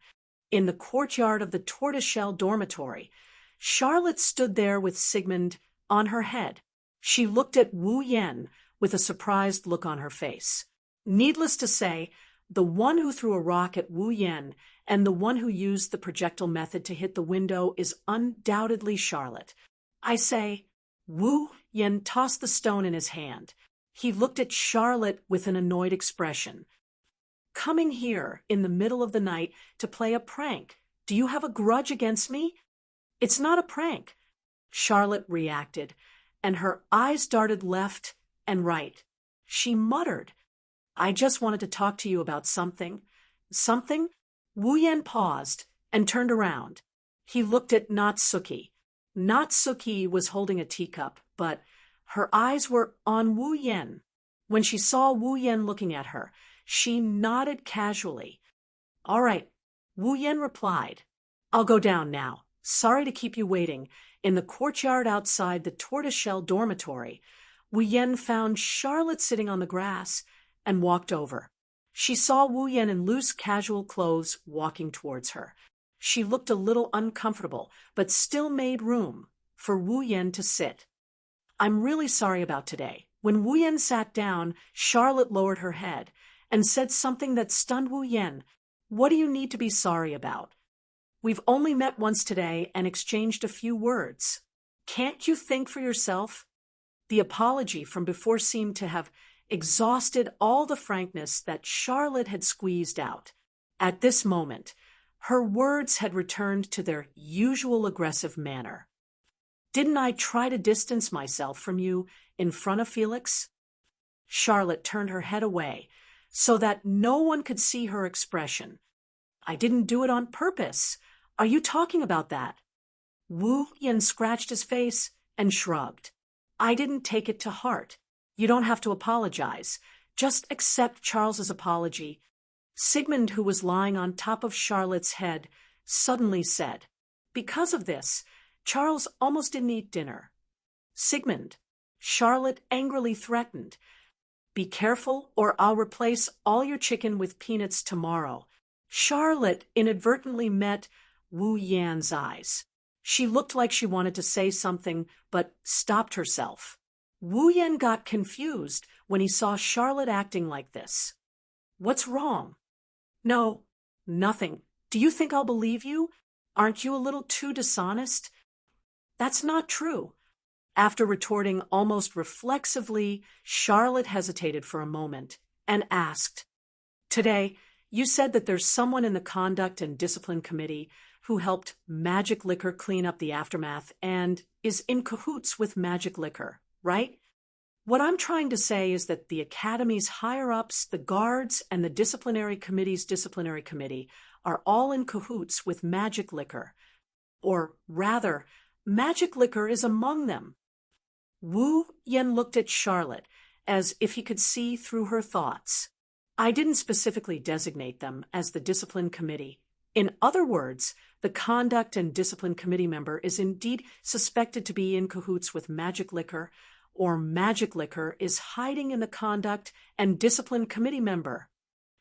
In the courtyard of the tortoiseshell dormitory, Charlotte stood there with Sigmund on her head. She looked at Wu Yan with a surprised look on her face. Needless to say, the one who threw a rock at Wu Yan and the one who used the projectile method to hit the window is undoubtedly Charlotte. I say, Wu Yan tossed the stone in his hand. He looked at Charlotte with an annoyed expression. Coming here in the middle of the night to play a prank. Do you have a grudge against me? It's not a prank. Charlotte reacted, and her eyes darted left and right. She muttered, I just wanted to talk to you about something. Something? Wu Yan paused and turned around. He looked at Natsuki. Natsuki was holding a teacup, but her eyes were on Wu Yan. When she saw Wu Yan looking at her, she nodded casually. All right, Wu Yan replied. I'll go down now. Sorry to keep you waiting. In the courtyard outside the tortoiseshell dormitory, Wu Yan found Charlotte sitting on the grass and walked over. She saw Wu Yan in loose, casual clothes walking towards her. She looked a little uncomfortable, but still made room for Wu Yan to sit. I'm really sorry about today. When Wu Yan sat down, Charlotte lowered her head and said something that stunned Wu Yan. What do you need to be sorry about? We've only met once today and exchanged a few words. Can't you think for yourself? The apology from before seemed to have exhausted all the frankness that Charlotte had squeezed out. At this moment, her words had returned to their usual aggressive manner. Didn't I try to distance myself from you in front of Felix? Charlotte turned her head away so that no one could see her expression. I didn't do it on purpose. Are you talking about that? Wu Yan scratched his face and shrugged. I didn't take it to heart. You don't have to apologize. Just accept Charles's apology. Sigmund, who was lying on top of Charlotte's head, suddenly said, Because of this, Charles almost didn't eat dinner. Sigmund, Charlotte angrily threatened, Be careful or I'll replace all your chicken with peanuts tomorrow. Charlotte inadvertently met Wu Yan's eyes. She looked like she wanted to say something, but stopped herself. Wu Yan got confused when he saw Charlotte acting like this. What's wrong? No, nothing. Do you think I'll believe you? Aren't you a little too dishonest? That's not true. After retorting almost reflexively, Charlotte hesitated for a moment and asked, Today, you said that there's someone in the Conduct and Discipline Committee who helped Magic Liquor clean up the aftermath and is in cahoots with Magic Liquor, right? What I'm trying to say is that the Academy's higher-ups, the guards, and the Disciplinary Committee's Disciplinary Committee are all in cahoots with Magic Liquor. Or rather, Magic Liquor is among them. Wu Yan looked at Charlotte as if he could see through her thoughts. I didn't specifically designate them as the Discipline Committee. In other words, the Conduct and Discipline Committee member is indeed suspected to be in cahoots with Magic Liquor, or Magic Liquor is hiding in the Conduct and Discipline Committee member.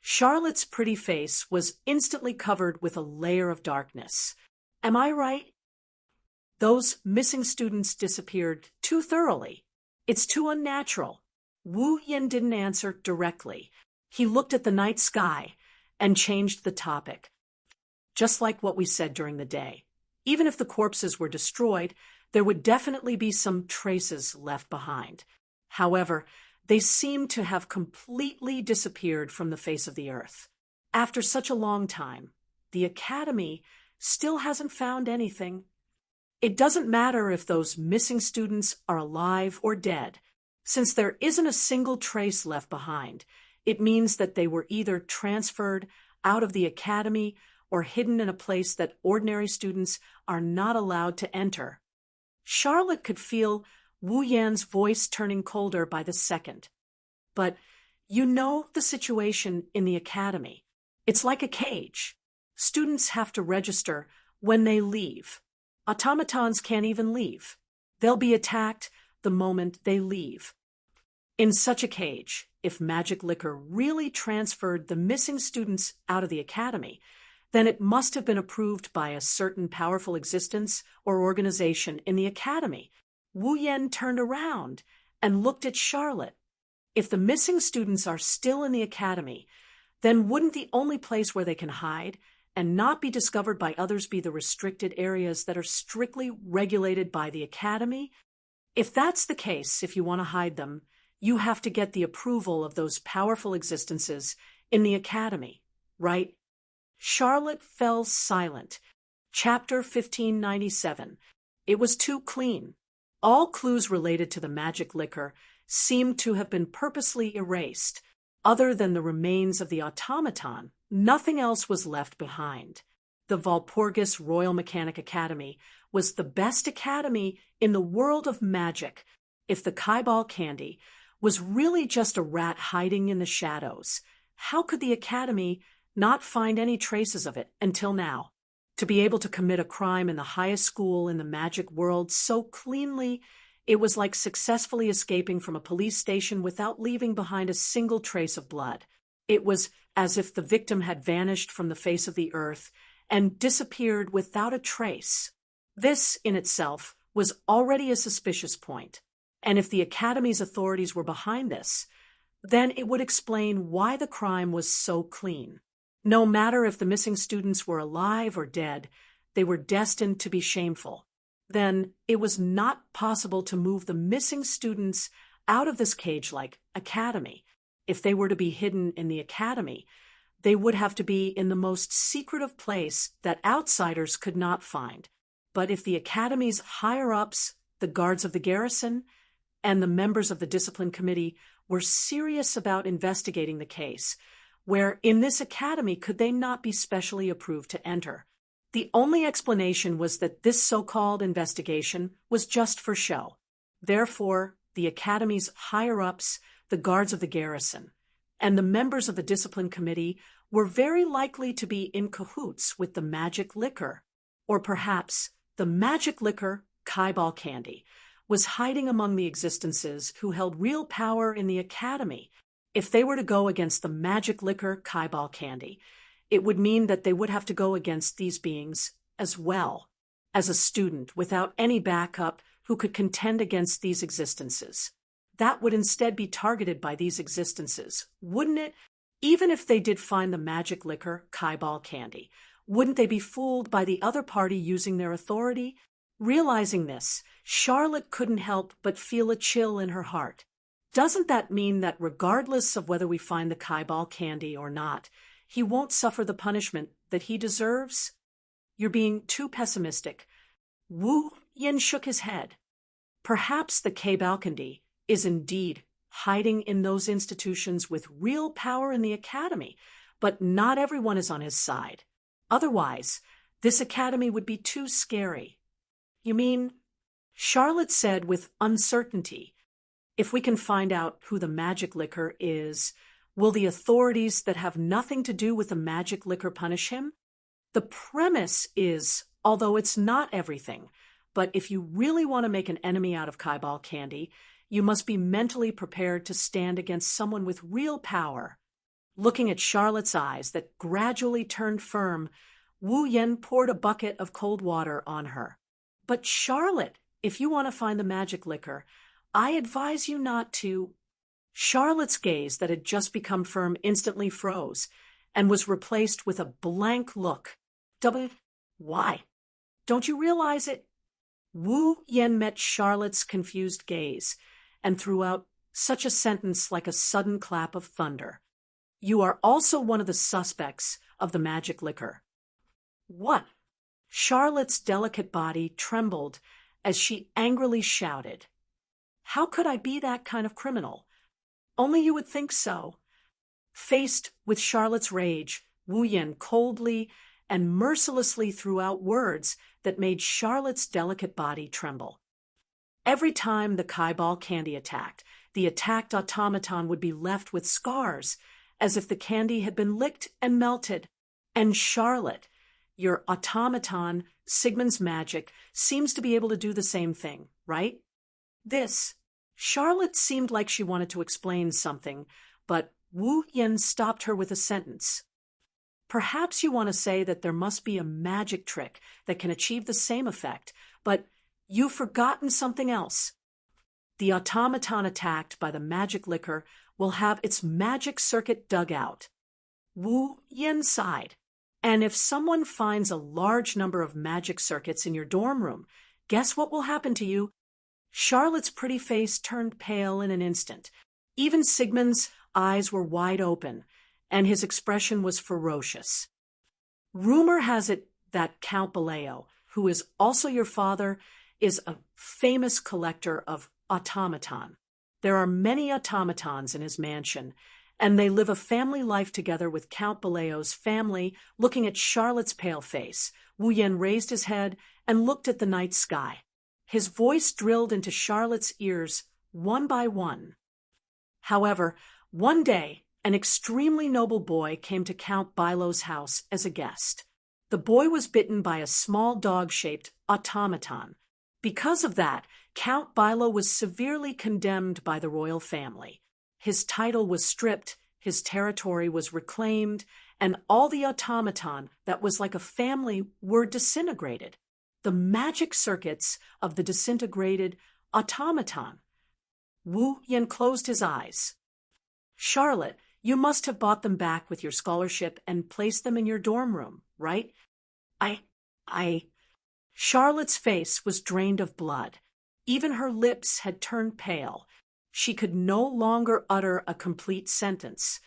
Charlotte's pretty face was instantly covered with a layer of darkness. Am I right? Those missing students disappeared too thoroughly. It's too unnatural. Wu Yan didn't answer directly. He looked at the night sky and changed the topic. Just like what we said during the day. Even if the corpses were destroyed, there would definitely be some traces left behind. However, they seem to have completely disappeared from the face of the earth. After such a long time, the Academy still hasn't found anything. It doesn't matter if those missing students are alive or dead. Since there isn't a single trace left behind, it means that they were either transferred out of the Academy or hidden in a place that ordinary students are not allowed to enter. Charlotte could feel Wu Yan's voice turning colder by the second. But you know the situation in the Academy. It's like a cage. Students have to register when they leave. Automatons can't even leave. They'll be attacked the moment they leave. In such a cage, if magic liquor really transferred the missing students out of the academy, then it must have been approved by a certain powerful existence or organization in the academy. Wu Yen turned around and looked at Charlotte. If the missing students are still in the academy, then wouldn't the only place where they can hide and not be discovered by others be the restricted areas that are strictly regulated by the academy? If that's the case, if you want to hide them, you have to get the approval of those powerful existences in the academy, right? Charlotte fell silent. Chapter 1597. It was too clean. All clues related to the magic liquor seemed to have been purposely erased. Other than the remains of the automaton, nothing else was left behind. The Walpurgis Royal Mechanic Academy was the best academy in the world of magic. If the Kaibal candy was really just a rat hiding in the shadows, how could the academy not find any traces of it until now? To be able to commit a crime in the highest school in the magic world so cleanly, it was like successfully escaping from a police station without leaving behind a single trace of blood. It was as if the victim had vanished from the face of the earth and disappeared without a trace. This, in itself, was already a suspicious point, and if the Academy's authorities were behind this, then it would explain why the crime was so clean. No matter if the missing students were alive or dead, they were destined to be shameful. Then it was not possible to move the missing students out of this cage-like academy. If they were to be hidden in the academy, they would have to be in the most secretive place that outsiders could not find. But if the academy's higher-ups, the guards of the garrison, and the members of the discipline committee were serious about investigating the case, where in this academy could they not be specially approved to enter? The only explanation was that this so-called investigation was just for show. Therefore, the academy's higher-ups, the guards of the garrison, and the members of the discipline committee were very likely to be in cahoots with the magic liquor. Or perhaps the magic liquor, Kaibal candy, was hiding among the existences who held real power in the academy. If they were to go against the magic liquor, Kaibal candy, it would mean that they would have to go against these beings as well, as a student without any backup who could contend against these existences. That would instead be targeted by these existences, wouldn't it? Even if they did find the magic liquor, Kaibal candy, wouldn't they be fooled by the other party using their authority? Realizing this, Charlotte couldn't help but feel a chill in her heart. Doesn't that mean that regardless of whether we find the Kaibal candy or not, he won't suffer the punishment that he deserves? You're being too pessimistic. Wu Yin shook his head. Perhaps the Kaibal candy is indeed hiding in those institutions with real power in the academy, but not everyone is on his side. Otherwise, this academy would be too scary. You mean? Charlotte said with uncertainty. If we can find out who the magic liquor is, will the authorities that have nothing to do with the magic liquor punish him? The premise is, although it's not everything, but if you really want to make an enemy out of Kaibal candy, you must be mentally prepared to stand against someone with real power. Looking at Charlotte's eyes that gradually turned firm, Wu Yen poured a bucket of cold water on her. But Charlotte, if you want to find the magic liquor, I advise you not to. Charlotte's gaze that had just become firm instantly froze and was replaced with a blank look. Why? Don't you realize it? Wu Yen met Charlotte's confused gaze and threw out such a sentence like a sudden clap of thunder. You are also one of the suspects of the magic liquor. What? Charlotte's delicate body trembled as she angrily shouted. How could I be that kind of criminal? Only you would think so. Faced with Charlotte's rage, Wu Yen coldly and mercilessly threw out words that made Charlotte's delicate body tremble. Every time the Kaibal candy attacked, the attacked automaton would be left with scars, as if the candy had been licked and melted. And Charlotte, your automaton, Sigmund's magic, seems to be able to do the same thing, right? Charlotte seemed like she wanted to explain something, but Wu Yin stopped her with a sentence. Perhaps you want to say that there must be a magic trick that can achieve the same effect, but you've forgotten something else. The automaton attacked by the magic liquor will have its magic circuit dug out. Wu Yin sighed. And if someone finds a large number of magic circuits in your dorm room, guess what will happen to you? Charlotte's pretty face turned pale in an instant. Even Sigmund's eyes were wide open, and his expression was ferocious. Rumor has it that Count Baleo, who is also your father, is a famous collector of automaton. There are many automatons in his mansion, and they live a family life together with Count Baleo's family. Looking at Charlotte's pale face, Wu Yen raised his head and looked at the night sky. His voice drilled into Charlotte's ears one by one. However, one day, an extremely noble boy came to Count Baleo's house as a guest. The boy was bitten by a small dog-shaped automaton. Because of that, Count Baleo was severely condemned by the royal family. His title was stripped, his territory was reclaimed, and all the automaton that was like a family were disintegrated. The magic circuits of the disintegrated automaton. Wu Yin closed his eyes. Charlotte, you must have bought them back with your scholarship and placed them in your dorm room, right? Charlotte's face was drained of blood. Even her lips had turned pale. She could no longer utter a complete sentence.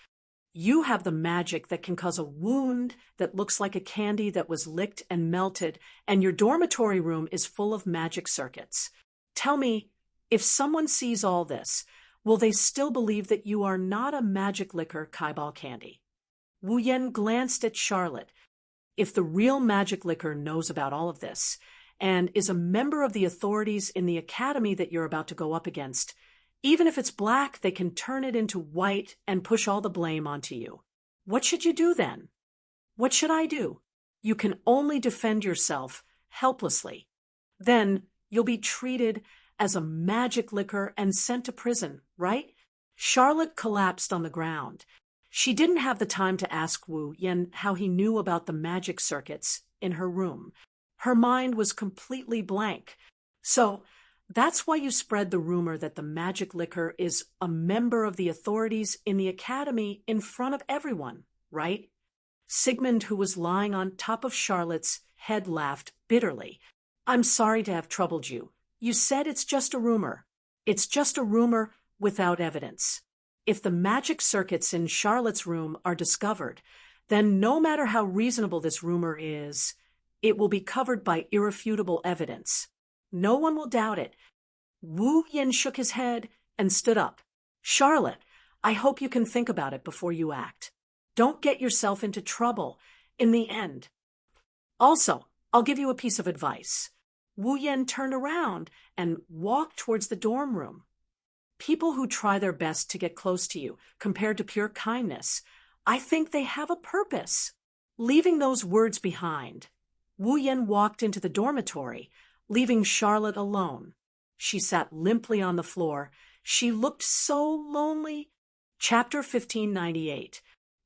You have the magic that can cause a wound that looks like a candy that was licked and melted, and your dormitory room is full of magic circuits. Tell me, if someone sees all this, will they still believe that you are not a magic liquor Kaibal candy? Wu Yen glanced at Charlotte. If the real magic liquor knows about all of this, and is a member of the authorities in the academy that you're about to go up against, even if it's black, they can turn it into white and push all the blame onto you. What should you do then? What should I do? You can only defend yourself helplessly. Then you'll be treated as a magic liquor and sent to prison, right? Charlotte collapsed on the ground. She didn't have the time to ask Wu Yen how he knew about the magic circuits in her room. Her mind was completely blank. So, that's why you spread the rumor that the magic liquor is a member of the authorities in the academy in front of everyone, right? Sigmund, who was lying on top of Charlotte's head, laughed bitterly. I'm sorry to have troubled you. You said it's just a rumor. It's just a rumor without evidence. If the magic circuits in Charlotte's room are discovered, then no matter how reasonable this rumor is, it will be covered by irrefutable evidence. No one will doubt it. Wu Yin shook his head and stood up. Charlotte, I hope you can think about it before you act. Don't get yourself into trouble in the end. Also, I'll give you a piece of advice. Wu Yen turned around and walked towards the dorm room. People who try their best to get close to you, compared to pure kindness, I think they have a purpose. Leaving those words behind, Wu Yen walked into the dormitory, leaving Charlotte alone. She sat limply on the floor. She looked so lonely. Chapter 1598.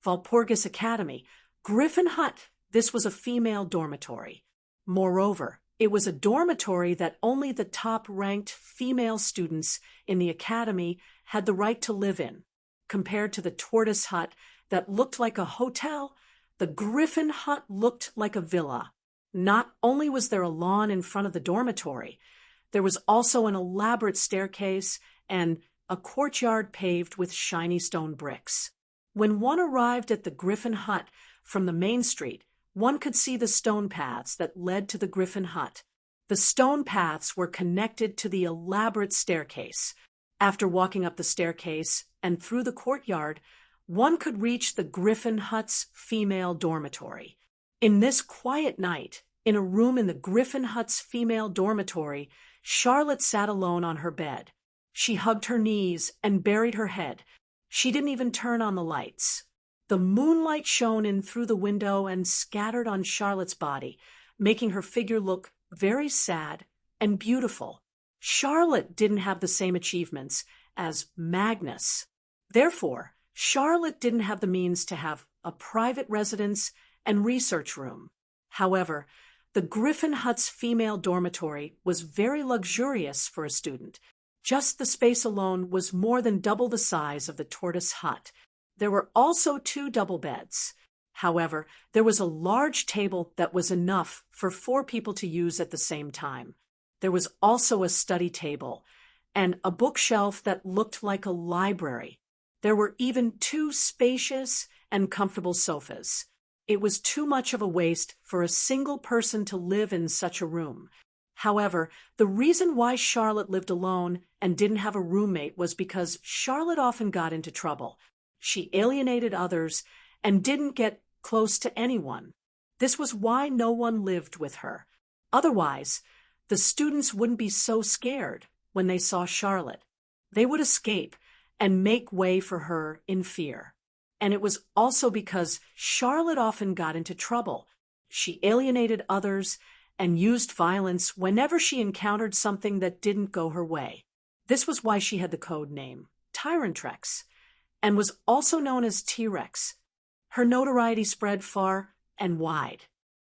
Walpurgis Academy. Griffin Hut. This was a female dormitory. Moreover, it was a dormitory that only the top-ranked female students in the academy had the right to live in. Compared to the tortoise hut that looked like a hotel, the Griffin Hut looked like a villa. Not only was there a lawn in front of the dormitory, there was also an elaborate staircase and a courtyard paved with shiny stone bricks. When one arrived at the Griffin Hut from the main street, one could see the stone paths that led to the Griffin Hut. The stone paths were connected to the elaborate staircase. After walking up the staircase and through the courtyard, one could reach the Griffin Hut's female dormitory. In this quiet night, in a room in the Griffin Hut's female dormitory, Charlotte sat alone on her bed. She hugged her knees and buried her head. She didn't even turn on the lights. The moonlight shone in through the window and scattered on Charlotte's body, making her figure look very sad and beautiful. Charlotte didn't have the same achievements as Magnus. Therefore, Charlotte didn't have the means to have a private residence and research room. However, the Griffin Hut's female dormitory was very luxurious for a student. Just the space alone was more than double the size of the tortoise hut. There were also 2 double beds. However, there was a large table that was enough for 4 people to use at the same time. There was also a study table and a bookshelf that looked like a library. There were even 2 spacious and comfortable sofas. It was too much of a waste for a single person to live in such a room. However, the reason why Charlotte lived alone and didn't have a roommate was because Charlotte often got into trouble. She alienated others and didn't get close to anyone. This was why no one lived with her. Otherwise, the students wouldn't be so scared when they saw Charlotte. They would escape and make way for her in fear. And it was also because Charlotte often got into trouble. She alienated others and used violence whenever she encountered something that didn't go her way. This was why she had the code name Tyrantrex and was also known as T-Rex. Her notoriety spread far and wide.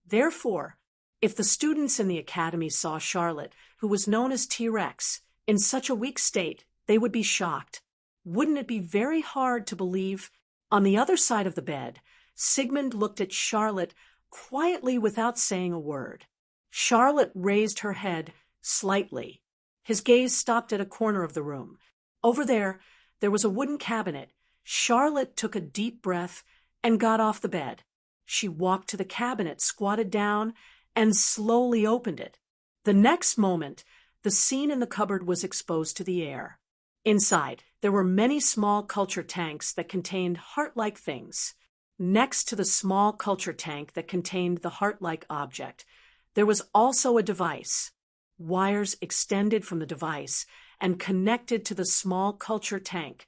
Therefore, if the students in the academy saw Charlotte, who was known as T-Rex, in such a weak state, they would be shocked. Wouldn't it be very hard to believe? On the other side of the bed, Sigmund looked at Charlotte quietly without saying a word. Charlotte raised her head slightly. His gaze stopped at a corner of the room. Over there was a wooden cabinet. Charlotte took a deep breath and got off the bed. She walked to the cabinet, squatted down, and slowly opened it. The next moment, the scene in the cupboard was exposed to the air. Inside, there were many small culture tanks that contained heart-like things. Next to the small culture tank that contained the heart-like object, there was also a device. Wires extended from the device and connected to the small culture tank,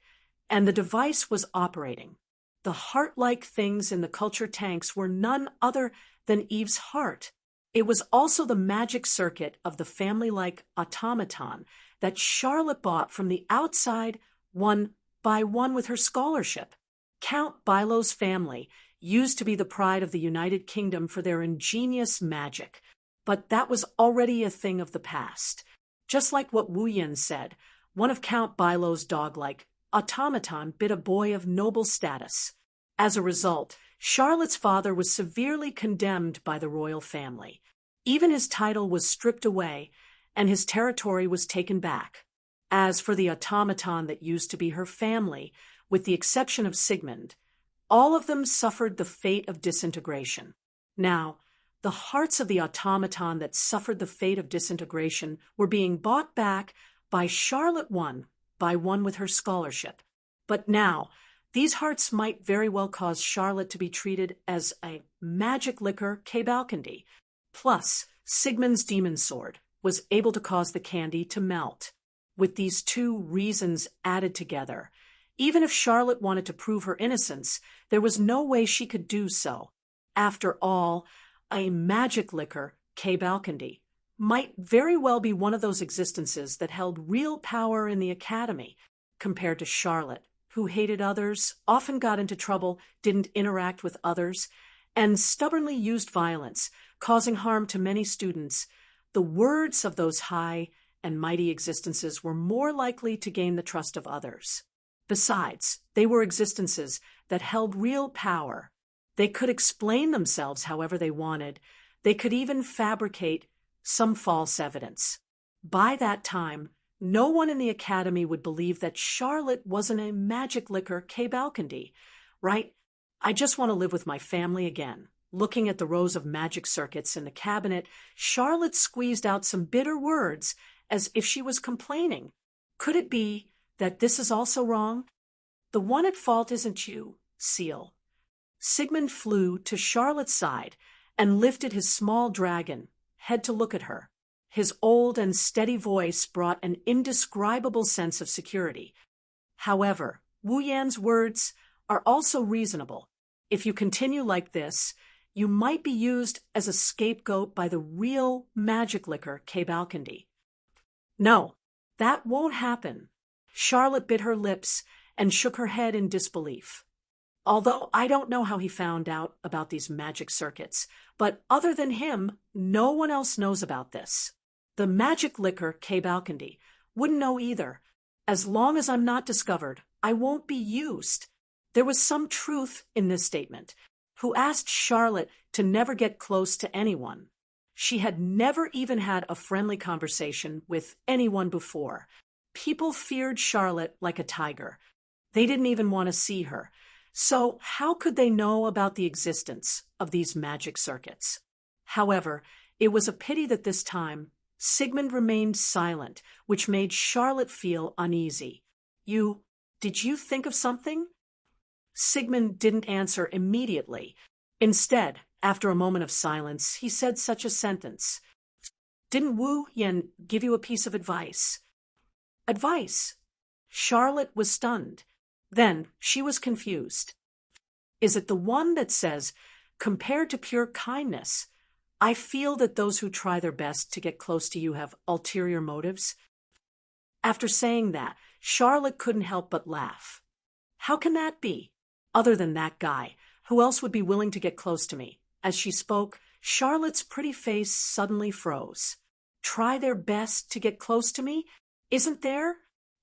and the device was operating. The heart-like things in the culture tanks were none other than Eve's heart. It was also the magic circuit of the family-like automaton that Charlotte bought from the outside one by one with her scholarship. Count Bilo's family used to be the pride of the United Kingdom for their ingenious magic, but that was already a thing of the past. Just like what Wu Yan said, one of Count Bilo's dog-like automaton bit a boy of noble status. As a result, Charlotte's father was severely condemned by the royal family. Even his title was stripped away, and his territory was taken back. As for the automaton that used to be her family, with the exception of Sigmund, all of them suffered the fate of disintegration. Now, the hearts of the automaton that suffered the fate of disintegration were being bought back by Charlotte one by one with her scholarship. But now, these hearts might very well cause Charlotte to be treated as a magic liquor Cabalcandy. Plus, Sigmund's demon sword was able to cause the candy to melt. With these 2 reasons added together, even if Charlotte wanted to prove her innocence, there was no way she could do so. After all, a magic liquor, Cabalcandy, might very well be one of those existences that held real power in the academy, compared to Charlotte, who hated others, often got into trouble, didn't interact with others, and stubbornly used violence, causing harm to many students. The words of those high and mighty existences were more likely to gain the trust of others. Besides, they were existences that held real power. They could explain themselves however they wanted. They could even fabricate some false evidence. By that time, no one in the academy would believe that Charlotte wasn't a magic liquor Cabalcandy, right? I just want to live with my family again. Looking at the rows of magic circuits in the cabinet, Charlotte squeezed out some bitter words as if she was complaining. Could it be that this is also wrong? The one at fault isn't you, Seal. Sigmund flew to Charlotte's side and lifted his small dragon head to look at her. His old and steady voice brought an indescribable sense of security. However, Wu Yan's words are also reasonable. If you continue like this, you might be used as a scapegoat by the real magic liquor Cabalcandy. No, that won't happen. Charlotte bit her lips and shook her head in disbelief. Although I don't know how he found out about these magic circuits, but other than him, no one else knows about this. The magic licker, K. Balcandy, wouldn't know either. As long as I'm not discovered, I won't be used. There was some truth in this statement. Who asked Charlotte to never get close to anyone? She had never even had a friendly conversation with anyone before. People feared Charlotte like a tiger. They didn't even want to see her. So how could they know about the existence of these magic circuits? However, it was a pity that this time Sigmund remained silent, which made Charlotte feel uneasy. Did you think of something? Sigmund didn't answer immediately. Instead, after a moment of silence, he said such a sentence. Didn't Wu Yen give you a piece of advice? Advice? Charlotte was stunned. Then she was confused. Is it the one that says, compared to pure kindness, I feel that those who try their best to get close to you have ulterior motives? After saying that, Charlotte couldn't help but laugh. How can that be? Other than that guy, who else would be willing to get close to me? As she spoke, Charlotte's pretty face suddenly froze. Try their best to get close to me? Isn't there?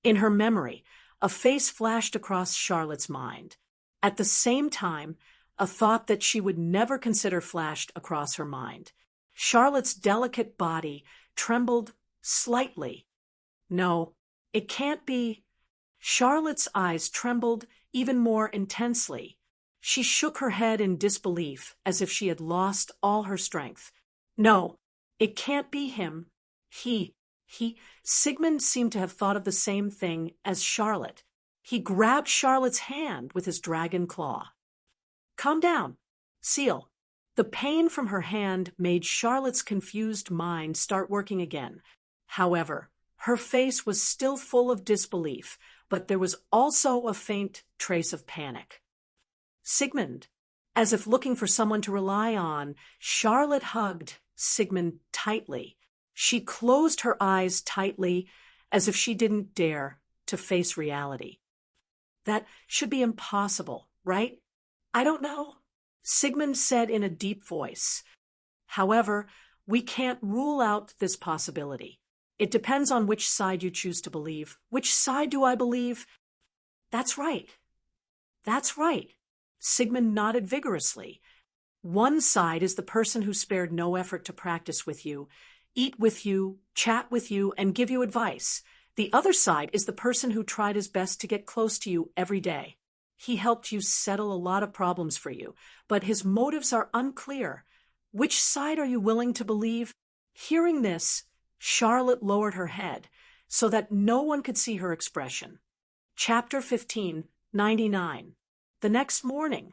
In her memory, a face flashed across Charlotte's mind. At the same time, a thought that she would never consider flashed across her mind. Charlotte's delicate body trembled slightly. No, it can't be. Charlotte's eyes trembled even more intensely. She shook her head in disbelief, as if she had lost all her strength. No, it can't be him. Sigmund seemed to have thought of the same thing as Charlotte. He grabbed Charlotte's hand with his dragon claw. Calm down. Seal. The pain from her hand made Charlotte's confused mind start working again. However, her face was still full of disbelief, but there was also a faint trace of panic. Sigmund. As if looking for someone to rely on, Charlotte hugged Sigmund tightly. She closed her eyes tightly, as if she didn't dare to face reality. That should be impossible, right? I don't know, Sigmund said in a deep voice. However, we can't rule out this possibility. It depends on which side you choose to believe. Which side do I believe? That's right. That's right. Sigmund nodded vigorously. One side is the person who spared no effort to practice with you, eat with you, chat with you, and give you advice. The other side is the person who tried his best to get close to you every day. He helped you settle a lot of problems for you, but his motives are unclear. Which side are you willing to believe? Hearing this, Charlotte lowered her head so that no one could see her expression. Chapter 15, 99. The next morning,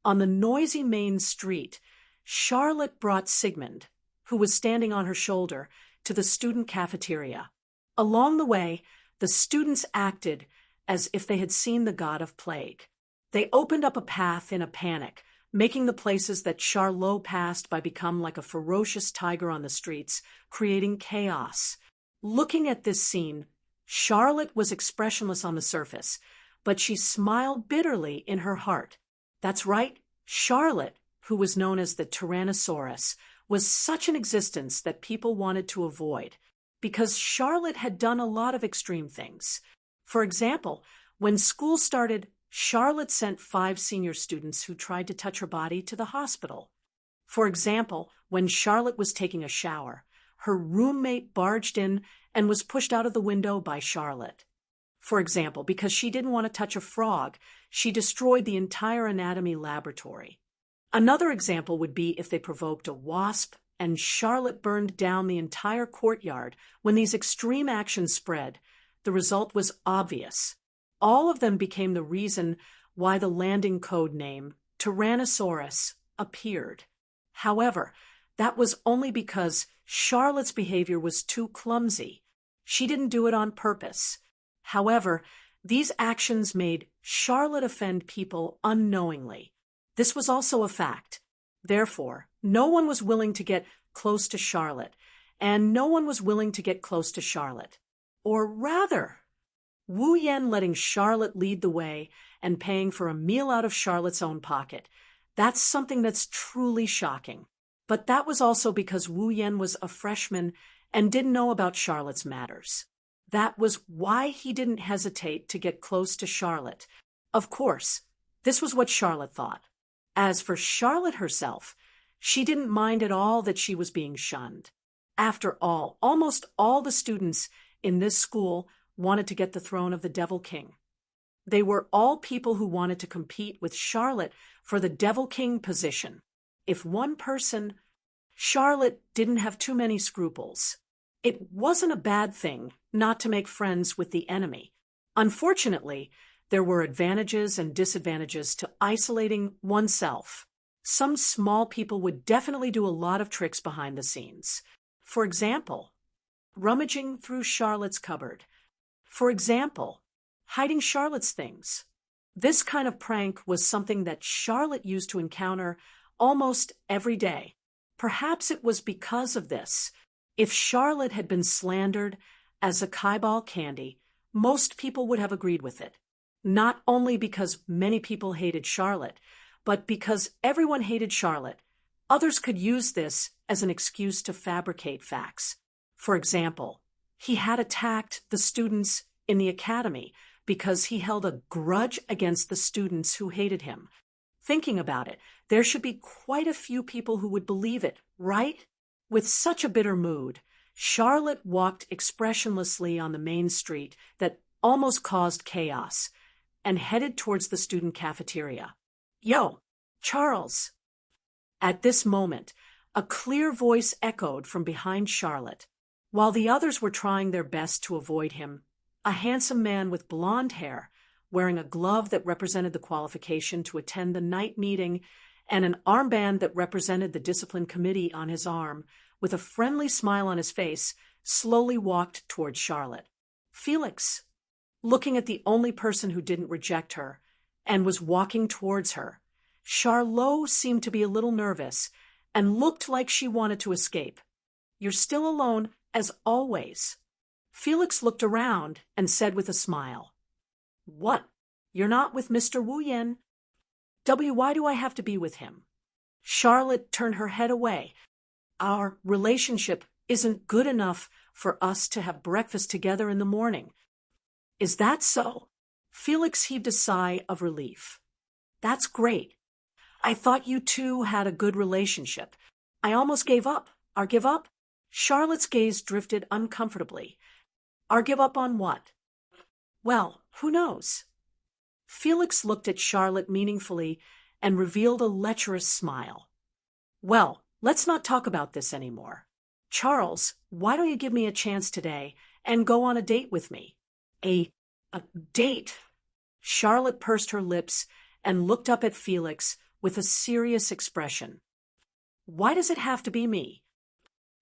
on the noisy main street, Charlotte brought Sigmund, who was standing on her shoulder, to the student cafeteria. Along the way, the students acted as if they had seen the god of plague. They opened up a path in a panic, making the places that Charlot passed by become like a ferocious tiger on the streets, creating chaos. Looking at this scene, Charlotte was expressionless on the surface, but she smiled bitterly in her heart. That's right, Charlotte, who was known as the Tyrannosaurus, was such an existence that people wanted to avoid, because Charlotte had done a lot of extreme things. For example, when school started, Charlotte sent 5 senior students who tried to touch her body to the hospital. For example, when Charlotte was taking a shower, her roommate barged in and was pushed out of the window by Charlotte. For example, because she didn't want to touch a frog, she destroyed the entire anatomy laboratory. Another example would be if they provoked a wasp and Charlotte burned down the entire courtyard. When these extreme actions spread, the result was obvious. All of them became the reason why the landing code name, Tyrannosaurus, appeared. However, that was only because Charlotte's behavior was too clumsy. She didn't do it on purpose. However, these actions made Charlotte offend people unknowingly. This was also a fact. Therefore, no one was willing to get close to Charlotte, and no one was willing to get close to Charlotte. Or rather, Wu Yan letting Charlotte lead the way and paying for a meal out of Charlotte's own pocket. That's something that's truly shocking. But that was also because Wu Yan was a freshman and didn't know about Charlotte's matters. That was why he didn't hesitate to get close to Charlotte. Of course, this was what Charlotte thought. As for Charlotte herself, she didn't mind at all that she was being shunned. After all, almost all the students in this school wanted to get the throne of the Devil King. They were all people who wanted to compete with Charlotte for the Devil King position. If one person, Charlotte didn't have too many scruples. It wasn't a bad thing not to make friends with the enemy. Unfortunately, there were advantages and disadvantages to isolating oneself. Some small people would definitely do a lot of tricks behind the scenes. For example, rummaging through Charlotte's cupboard. For example, hiding Charlotte's things. This kind of prank was something that Charlotte used to encounter almost every day. Perhaps it was because of this. If Charlotte had been slandered as a Kaibal candy, most people would have agreed with it. Not only because many people hated Charlotte, but because everyone hated Charlotte. Others could use this as an excuse to fabricate facts. For example, he had attacked the students in the academy because he held a grudge against the students who hated him. Thinking about it, there should be quite a few people who would believe it, right? With such a bitter mood, Charlotte walked expressionlessly on the main street that almost caused chaos and headed towards the student cafeteria. "Yo, Charles!" At this moment, a clear voice echoed from behind Charlotte. While the others were trying their best to avoid him, a handsome man with blonde hair, wearing a glove that represented the qualification to attend the night meeting and an armband that represented the discipline committee on his arm, with a friendly smile on his face, slowly walked toward Charlotte. Felix, looking at the only person who didn't reject her and was walking towards her. Charlotte seemed to be a little nervous and looked like she wanted to escape. "You're still alone, as always." Felix looked around and said with a smile, "What? You're not with Mr. Wu Yan?" Why do I have to be with him?" Charlotte turned her head away. "Our relationship isn't good enough for us to have breakfast together in the morning." "Is that so?" Felix heaved a sigh of relief. "That's great. I thought you two had a good relationship. I almost gave up." "Our give up?" Charlotte's gaze drifted uncomfortably. "Our give up on what?" "Well, who knows?" Felix looked at Charlotte meaningfully and revealed a lecherous smile. "Well, let's not talk about this anymore. Charles, why don't you give me a chance today and go on a date with me?" A date? Charlotte pursed her lips and looked up at Felix with a serious expression. "Why does it have to be me?"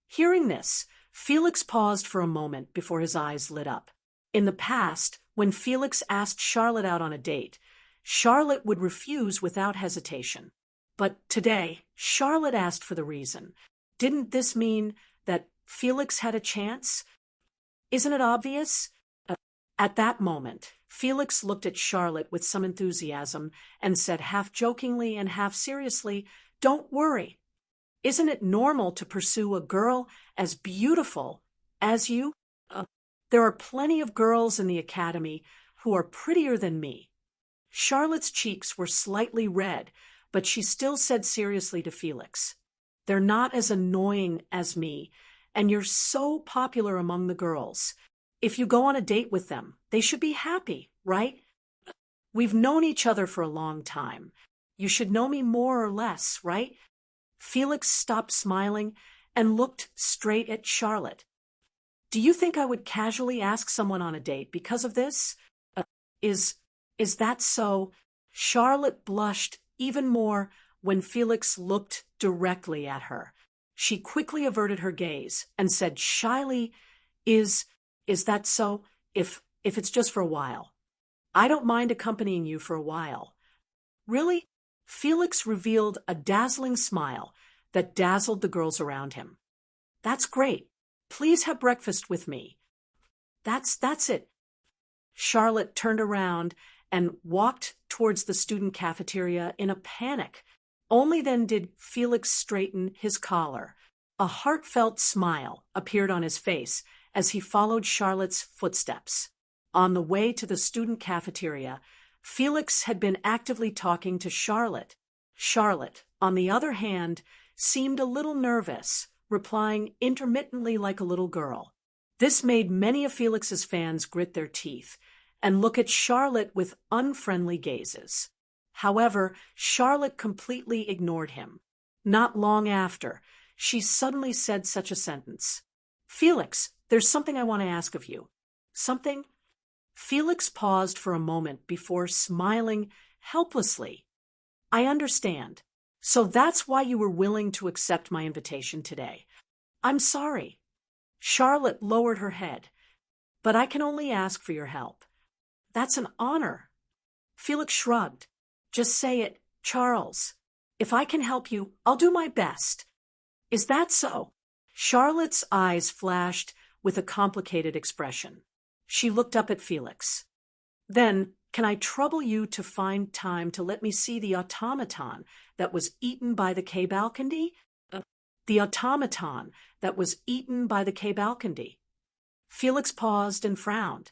Hearing this, Felix paused for a moment before his eyes lit up. In the past, when Felix asked Charlotte out on a date, Charlotte would refuse without hesitation. But today, Charlotte asked for the reason. Didn't this mean that Felix had a chance? Isn't it obvious? At that moment, Felix looked at Charlotte with some enthusiasm and said half jokingly and half seriously, "Don't worry. Isn't it normal to pursue a girl as beautiful as you? There are plenty of girls in the academy who are prettier than me." Charlotte's cheeks were slightly red, but she still said seriously to Felix, "They're not as annoying as me, and you're so popular among the girls. If you go on a date with them, they should be happy, right? We've known each other for a long time. You should know me more or less, right?" Felix stopped smiling and looked straight at Charlotte. "Do you think I would casually ask someone on a date because of this? Is that so?" Charlotte blushed even more when Felix looked directly at her. She quickly averted her gaze and said shyly, Is that so? If it's just for a while. I don't mind accompanying you for a while." "Really?" Felix revealed a dazzling smile that dazzled the girls around him. "That's great. Please have breakfast with me." That's it." Charlotte turned around and walked towards the student cafeteria in a panic. Only then did Felix straighten his collar. A heartfelt smile appeared on his face as he followed Charlotte's footsteps. On the way to the student cafeteria, Felix had been actively talking to Charlotte. Charlotte, on the other hand, seemed a little nervous, replying intermittently like a little girl. This made many of Felix's fans grit their teeth and look at Charlotte with unfriendly gazes. However, Charlotte completely ignored him. Not long after, she suddenly said such a sentence. "Felix, there's something I want to ask of you." "Something?" Felix paused for a moment before smiling helplessly. "I understand. So that's why you were willing to accept my invitation today." "I'm sorry." Charlotte lowered her head. "But I can only ask for your help." "That's an honor." Felix shrugged. "Just say it, Charles. If I can help you, I'll do my best." "Is that so?" Charlotte's eyes flashed with a complicated expression. She looked up at Felix. "Then, can I trouble you to find time to let me see the automaton that was eaten by the K-Balcony?" The automaton that was eaten by the K-Balcony. Felix paused and frowned.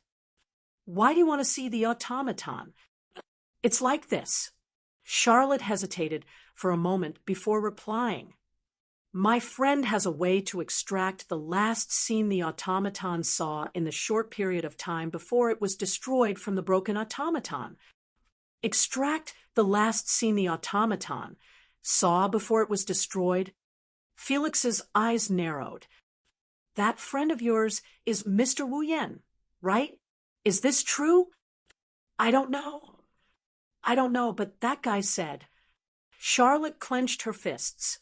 "Why do you want to see the automaton?" "It's like this." Charlotte hesitated for a moment before replying. "My friend has a way to extract the last scene the automaton saw in the short period of time before it was destroyed from the broken automaton." "Extract the last scene the automaton saw before it was destroyed?" Felix's eyes narrowed. "That friend of yours is Mr. Wu Yan, right? Is this true?" "I don't know." "I don't know, but that guy said." Charlotte clenched her fists.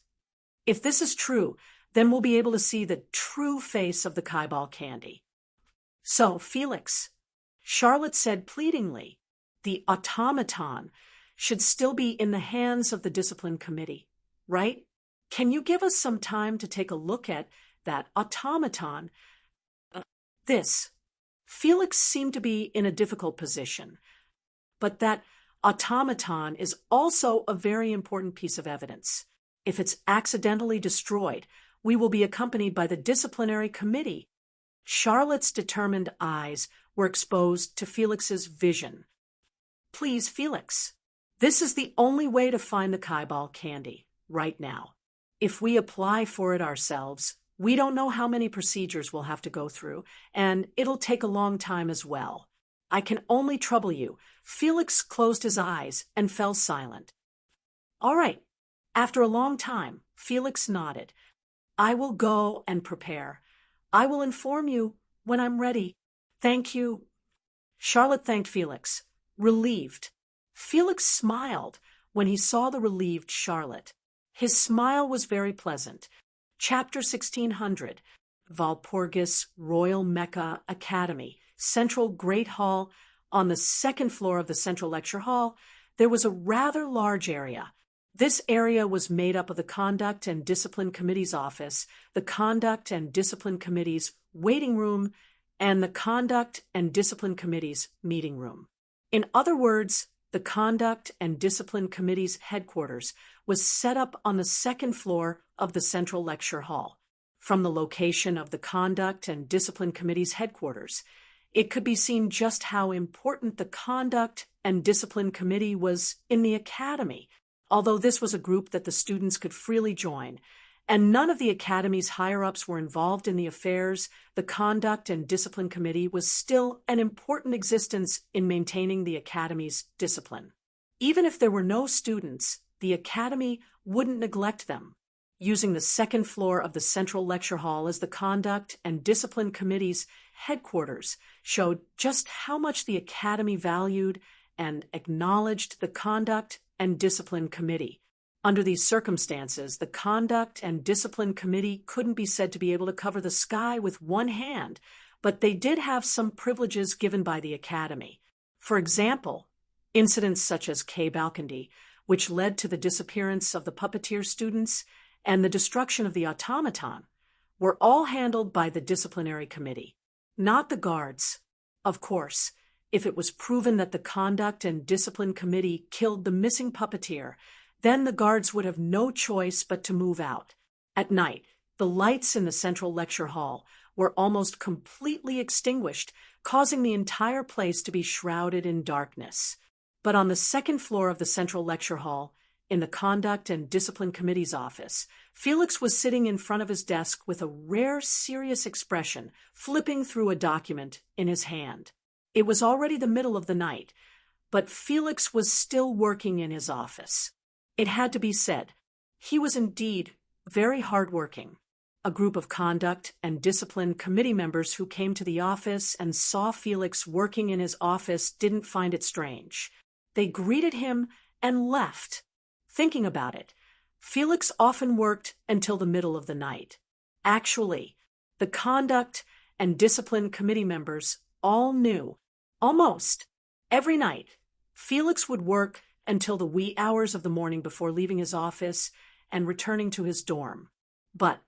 "If this is true, then we'll be able to see the true face of the Kaibal candy." "So, Felix," Charlotte said pleadingly, "the automaton should still be in the hands of the discipline committee, right? Can you give us some time to take a look at that automaton?" This. Felix seemed to be in a difficult position. But that automaton is also a very important piece of evidence. If it's accidentally destroyed, we will be accompanied by the disciplinary committee. Charlotte's determined eyes were exposed to Felix's vision. "Please, Felix, this is the only way to find the Kaibal candy, right now. If we apply for it ourselves, we don't know how many procedures we'll have to go through, and it'll take a long time as well. I can only trouble you." Felix closed his eyes and fell silent. "All right." After a long time, Felix nodded. "I will go and prepare. I will inform you when I'm ready. Thank you." Charlotte thanked Felix, relieved. Felix smiled when he saw the relieved Charlotte. His smile was very pleasant. Chapter 1600, Walpurgis Royal Mecca Academy, Central Great Hall. On the second floor of the Central Lecture Hall, there was a rather large area. This area was made up of the Conduct and Discipline Committee's office, the Conduct and Discipline Committee's waiting room, and the Conduct and Discipline Committee's meeting room. In other words, the Conduct and Discipline Committee's headquarters was set up on the second floor of the Central Lecture Hall. From the location of the Conduct and Discipline Committee's headquarters, it could be seen just how important the Conduct and Discipline Committee was in the Academy, although this was a group that the students could freely join, and none of the Academy's higher-ups were involved in the affairs. The Conduct and Discipline Committee was still an important existence in maintaining the Academy's discipline. Even if there were no students, the Academy wouldn't neglect them. Using the second floor of the Central Lecture Hall as the Conduct and Discipline Committee's headquarters showed just how much the Academy valued and acknowledged the Conduct and Discipline Committee. Under these circumstances, the Conduct and Discipline Committee couldn't be said to be able to cover the sky with one hand, but they did have some privileges given by the Academy. For example, incidents such as K-Balcony, which led to the disappearance of the puppeteer students and the destruction of the automaton, were all handled by the disciplinary committee, not the guards. Of course, If it was proven that the Conduct and Discipline Committee killed the missing puppeteer, then the guards would have no choice but to move out. At night, the lights in the central lecture hall were almost completely extinguished, causing the entire place to be shrouded in darkness. But on the second floor of the central lecture hall, in the Conduct and Discipline Committee's office, Felix was sitting in front of his desk with a rare, serious expression, flipping through a document in his hand. It was already the middle of the night, but Felix was still working in his office. It had to be said, he was indeed very hardworking. A group of Conduct and Discipline Committee members who came to the office and saw Felix working in his office didn't find it strange. They greeted him and left. Thinking about it, Felix often worked until the middle of the night. Actually, the Conduct and Discipline Committee members all knew, almost every night, Felix would work until the wee hours of the morning before leaving his office and returning to his dorm. But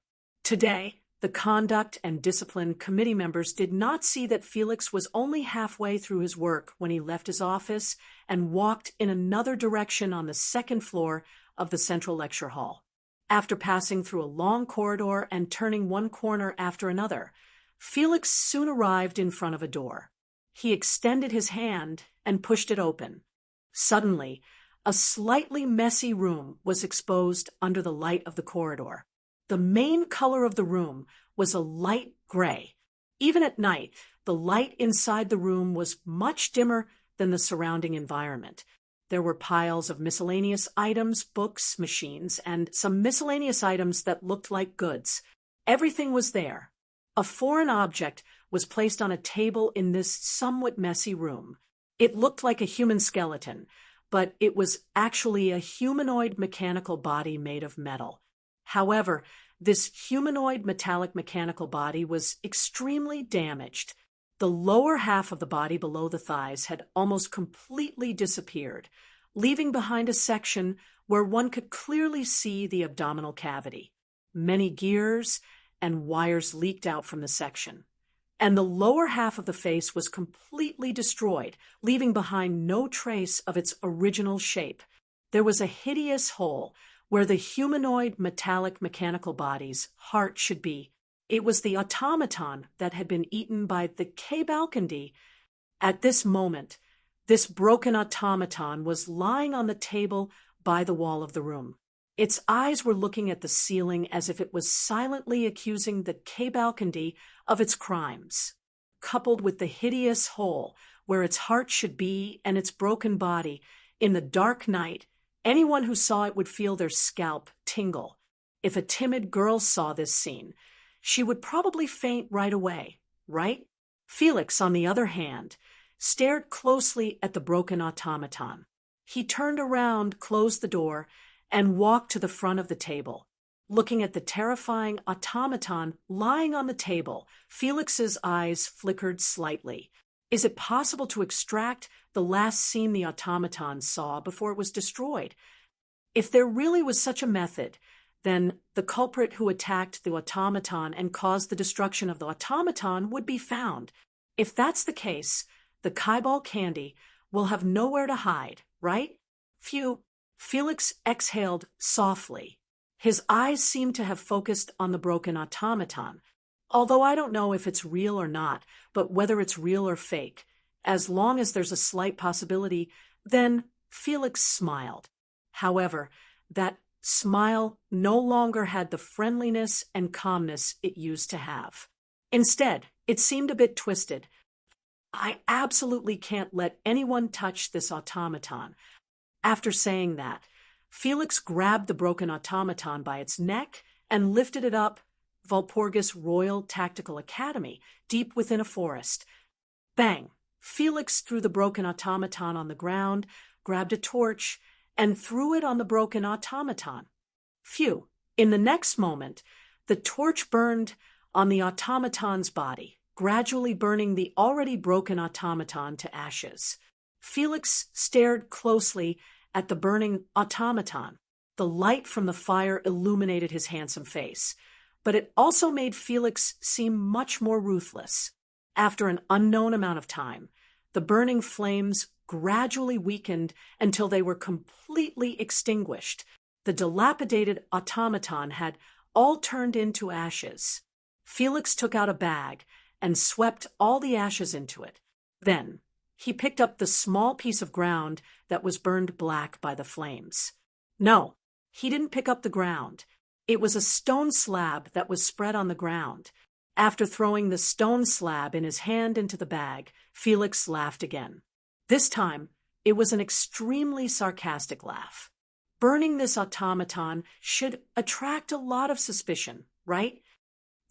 today, the Conduct and Discipline Committee members did not see that Felix was only halfway through his work when he left his office and walked in another direction on the second floor of the central lecture hall. After passing through a long corridor and turning one corner after another, Felix soon arrived in front of a door. He extended his hand and pushed it open. Suddenly, a slightly messy room was exposed under the light of the corridor. The main color of the room was a light gray. Even at night, the light inside the room was much dimmer than the surrounding environment. There were piles of miscellaneous items, books, machines, and some miscellaneous items that looked like goods. Everything was there. A foreign object was placed on a table in this somewhat messy room. It looked like a human skeleton, but it was actually a humanoid mechanical body made of metal. However, this humanoid metallic mechanical body was extremely damaged. The lower half of the body below the thighs had almost completely disappeared, leaving behind a section where one could clearly see the abdominal cavity. Many gears and wires leaked out from the section, and the lower half of the face was completely destroyed, leaving behind no trace of its original shape. There was a hideous hole where the humanoid metallic mechanical body's heart should be. It was the automaton that had been eaten by the K-Balcony. At this moment, this broken automaton was lying on the table by the wall of the room. Its eyes were looking at the ceiling as if it was silently accusing the K-Balcony of its crimes. Coupled with the hideous hole where its heart should be and its broken body, in the dark night, anyone who saw it would feel their scalp tingle. If a timid girl saw this scene, she would probably faint right away, right? Felix, on the other hand, stared closely at the broken automaton. He turned around, closed the door, and walked to the front of the table. Looking at the terrifying automaton lying on the table, Felix's eyes flickered slightly. Is it possible to extract the last scene the automaton saw before it was destroyed? If there really was such a method, then the culprit who attacked the automaton and caused the destruction of the automaton would be found. If that's the case, the Kaibal candy will have nowhere to hide, right? Phew. Felix exhaled softly. His eyes seemed to have focused on the broken automaton. Although I don't know if it's real or not, but whether it's real or fake, as long as there's a slight possibility, then Felix smiled. However, that smile no longer had the friendliness and calmness it used to have. Instead, it seemed a bit twisted. I absolutely can't let anyone touch this automaton. After saying that, Felix grabbed the broken automaton by its neck and lifted it up Walpurgis Royal Tactical Academy, deep within a forest. Bang! Felix threw the broken automaton on the ground, grabbed a torch, and threw it on the broken automaton. Phew! In the next moment, the torch burned on the automaton's body, gradually burning the already broken automaton to ashes. Felix stared closely at the burning automaton. The light from the fire illuminated his handsome face, but it also made Felix seem much more ruthless. After an unknown amount of time, The burning flames gradually weakened until they were completely extinguished. The dilapidated automaton had all turned into ashes. Felix took out a bag and swept all the ashes into it. Then he picked up the small piece of ground that was burned black by the flames. No, he didn't pick up the ground. It was a stone slab that was spread on the ground. After throwing the stone slab in his hand into the bag, Felix laughed again. This time, it was an extremely sarcastic laugh. Burning this automaton should attract a lot of suspicion, right?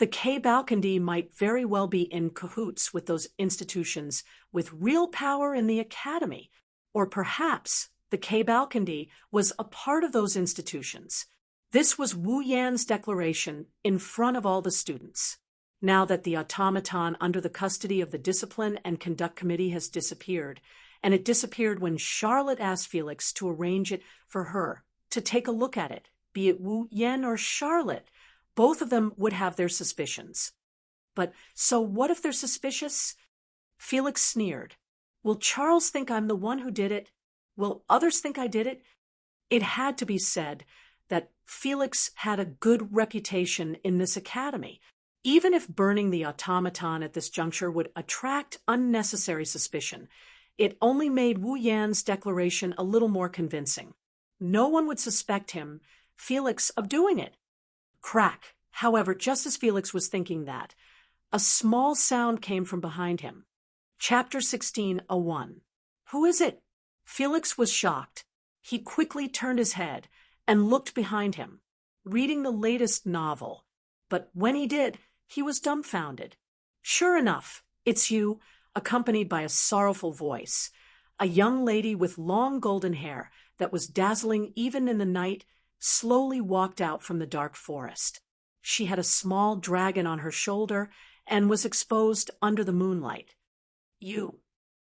The K-Balcony might very well be in cahoots with those institutions with real power in the academy. Or perhaps the K-Balcony was a part of those institutions. This was Wu Yan's declaration in front of all the students. Now that the automaton under the custody of the Discipline and Conduct Committee has disappeared, and it disappeared when Charlotte asked Felix to arrange it for her to take a look at it, be it Wu Yan or Charlotte, both of them would have their suspicions. But so what if they're suspicious? Felix sneered. Will Charles think I'm the one who did it? Will others think I did it? It had to be said that Felix had a good reputation in this academy. Even if burning the automaton at this juncture would attract unnecessary suspicion, it only made Wu Yan's declaration a little more convincing. No one would suspect him, Felix, of doing it. Crack. However, just as Felix was thinking that, a small sound came from behind him. Chapter 16:01. Who is it? Felix was shocked. He quickly turned his head and looked behind him, reading the latest novel. But when he did, he was dumbfounded. Sure enough, it's you, accompanied by a sorrowful voice. A young lady with long golden hair that was dazzling even in the night slowly walked out from the dark forest. She had a small dragon on her shoulder and was exposed under the moonlight. You.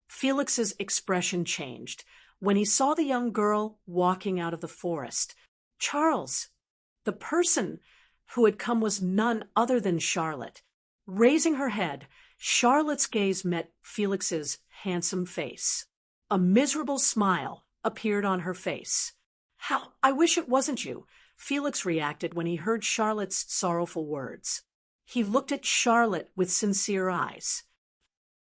Felix's expression changed when he saw the young girl walking out of the forest. Charles. The person who had come was none other than Charlotte. Raising her head, Charlotte's gaze met Felix's handsome face. A miserable smile appeared on her face. How I wish it wasn't you, Felix reacted when he heard Charlotte's sorrowful words. He looked at Charlotte with sincere eyes.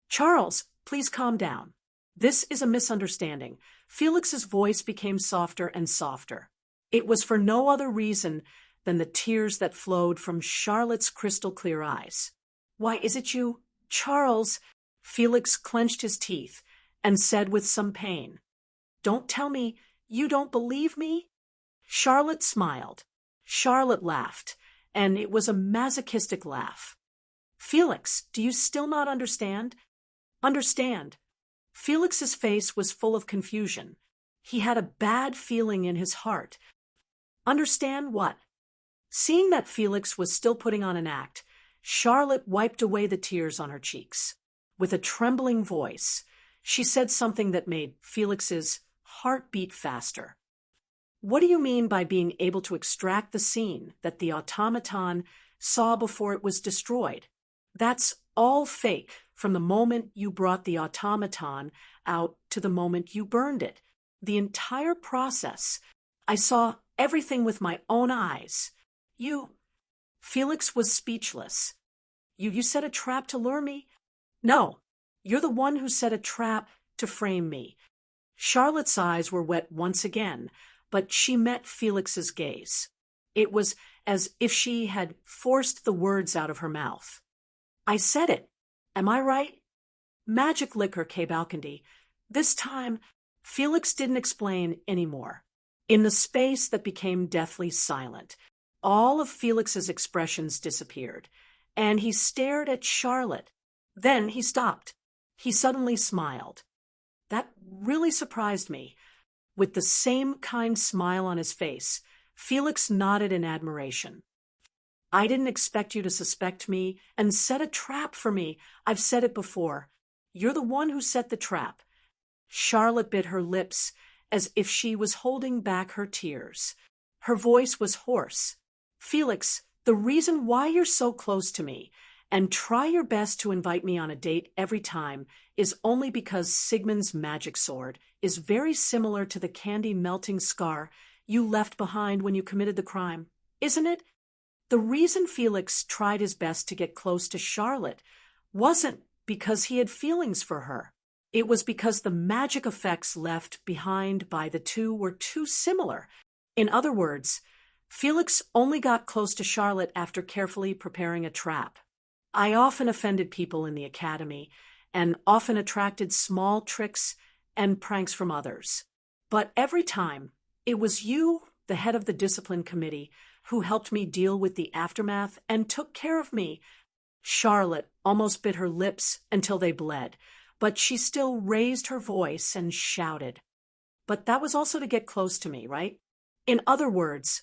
Charles, please calm down. This is a misunderstanding. Felix's voice became softer and softer. It was for no other reason than the tears that flowed from Charlotte's crystal-clear eyes. Why, is it you, Charles? Felix clenched his teeth and said with some pain, Don't tell me you don't believe me? Charlotte smiled. Charlotte laughed, and it was a masochistic laugh. Felix, do you still not understand? Understand. Felix's face was full of confusion. He had a bad feeling in his heart. Understand what? Seeing that Felix was still putting on an act, Charlotte wiped away the tears on her cheeks. With a trembling voice, she said something that made Felix's heart beat faster. What do you mean by being able to extract the scene that the automaton saw before it was destroyed? That's all fake from the moment you brought the automaton out to the moment you burned it. The entire process. I saw everything with my own eyes. Felix was speechless. You set a trap to lure me? No, you're the one who set a trap to frame me. Charlotte's eyes were wet once again, but she met Felix's gaze. It was as if she had forced the words out of her mouth. I said it. Am I right? Magic liquor, K-Balcony. This time, Felix didn't explain anymore. In the space that became deathly silent, all of Felix's expressions disappeared, and he stared at Charlotte. Then he stopped. He suddenly smiled. That really surprised me. With the same kind smile on his face, Felix nodded in admiration. I didn't expect you to suspect me and set a trap for me. I've said it before. You're the one who set the trap. Charlotte bit her lips as if she was holding back her tears. Her voice was hoarse. Felix, the reason why you're so close to me and try your best to invite me on a date every time is only because Sigmund's magic sword is very similar to the candy-melting scar you left behind when you committed the crime, isn't it? The reason Felix tried his best to get close to Charlotte wasn't because he had feelings for her. It was because the magic effects left behind by the two were too similar. In other words, Felix only got close to Charlotte after carefully preparing a trap. I often offended people in the academy and often attracted small tricks and pranks from others. But every time, it was you, the head of the discipline committee, who helped me deal with the aftermath and took care of me. Charlotte almost bit her lips until they bled, but she still raised her voice and shouted. But that was also to get close to me, right? In other words,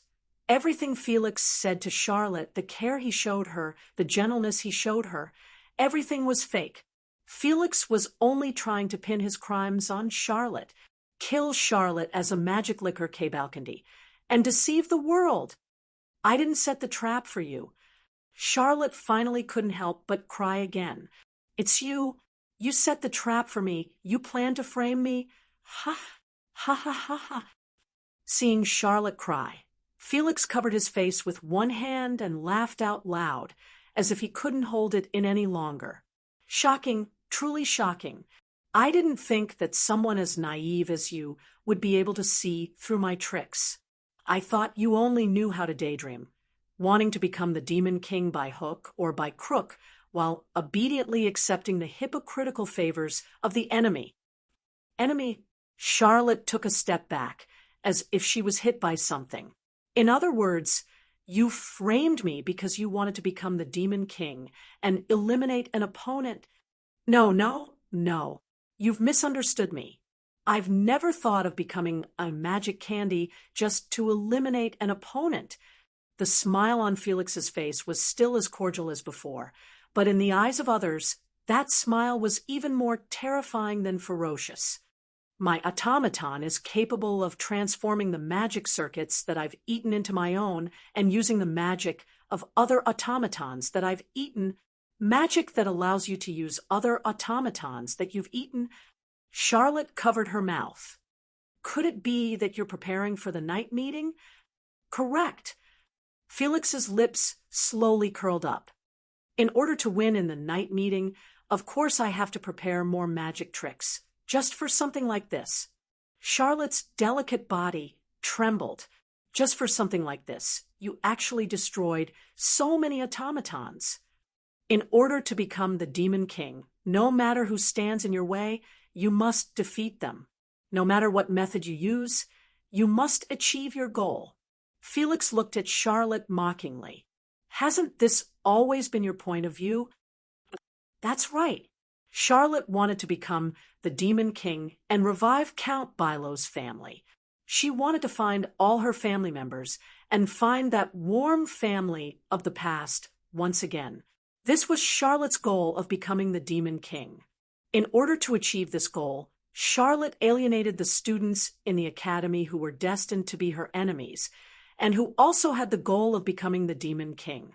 everything Felix said to Charlotte, the care he showed her, the gentleness he showed her, everything was fake. Felix was only trying to pin his crimes on Charlotte, kill Charlotte as a magic liquor Cabalcandy, and deceive the world. I didn't set the trap for you. Charlotte finally couldn't help but cry again. It's you. You set the trap for me. You planned to frame me. Ha, ha, ha, ha, ha. Seeing Charlotte cry, Felix covered his face with one hand and laughed out loud, as if he couldn't hold it in any longer. Shocking, truly shocking. I didn't think that someone as naive as you would be able to see through my tricks. I thought you only knew how to daydream, wanting to become the Demon King by hook or by crook, while obediently accepting the hypocritical favors of the enemy. Enemy? Charlotte took a step back, as if she was hit by something. In other words, you framed me because you wanted to become the Demon King and eliminate an opponent. No. You've misunderstood me. I've never thought of becoming a magic candy just to eliminate an opponent. The smile on Felix's face was still as cordial as before, but in the eyes of others, that smile was even more terrifying than ferocious. My automaton is capable of transforming the magic circuits that I've eaten into my own and using the magic of other automatons that I've eaten, magic that allows you to use other automatons that you've eaten. Charlotte covered her mouth. Could it be that you're preparing for the night meeting? Correct. Felix's lips slowly curled up. In order to win in the night meeting, of course I have to prepare more magic tricks. Just for something like this. Charlotte's delicate body trembled. Just for something like this, you actually destroyed so many automatons. In order to become the Demon King, no matter who stands in your way, you must defeat them. No matter what method you use, you must achieve your goal. Felix looked at Charlotte mockingly. Hasn't this always been your point of view? That's right. Charlotte wanted to become the Demon King and revive Count Bilo's family. She wanted to find all her family members and find that warm family of the past once again. This was Charlotte's goal of becoming the Demon King. In order to achieve this goal, Charlotte alienated the students in the academy who were destined to be her enemies and who also had the goal of becoming the Demon King.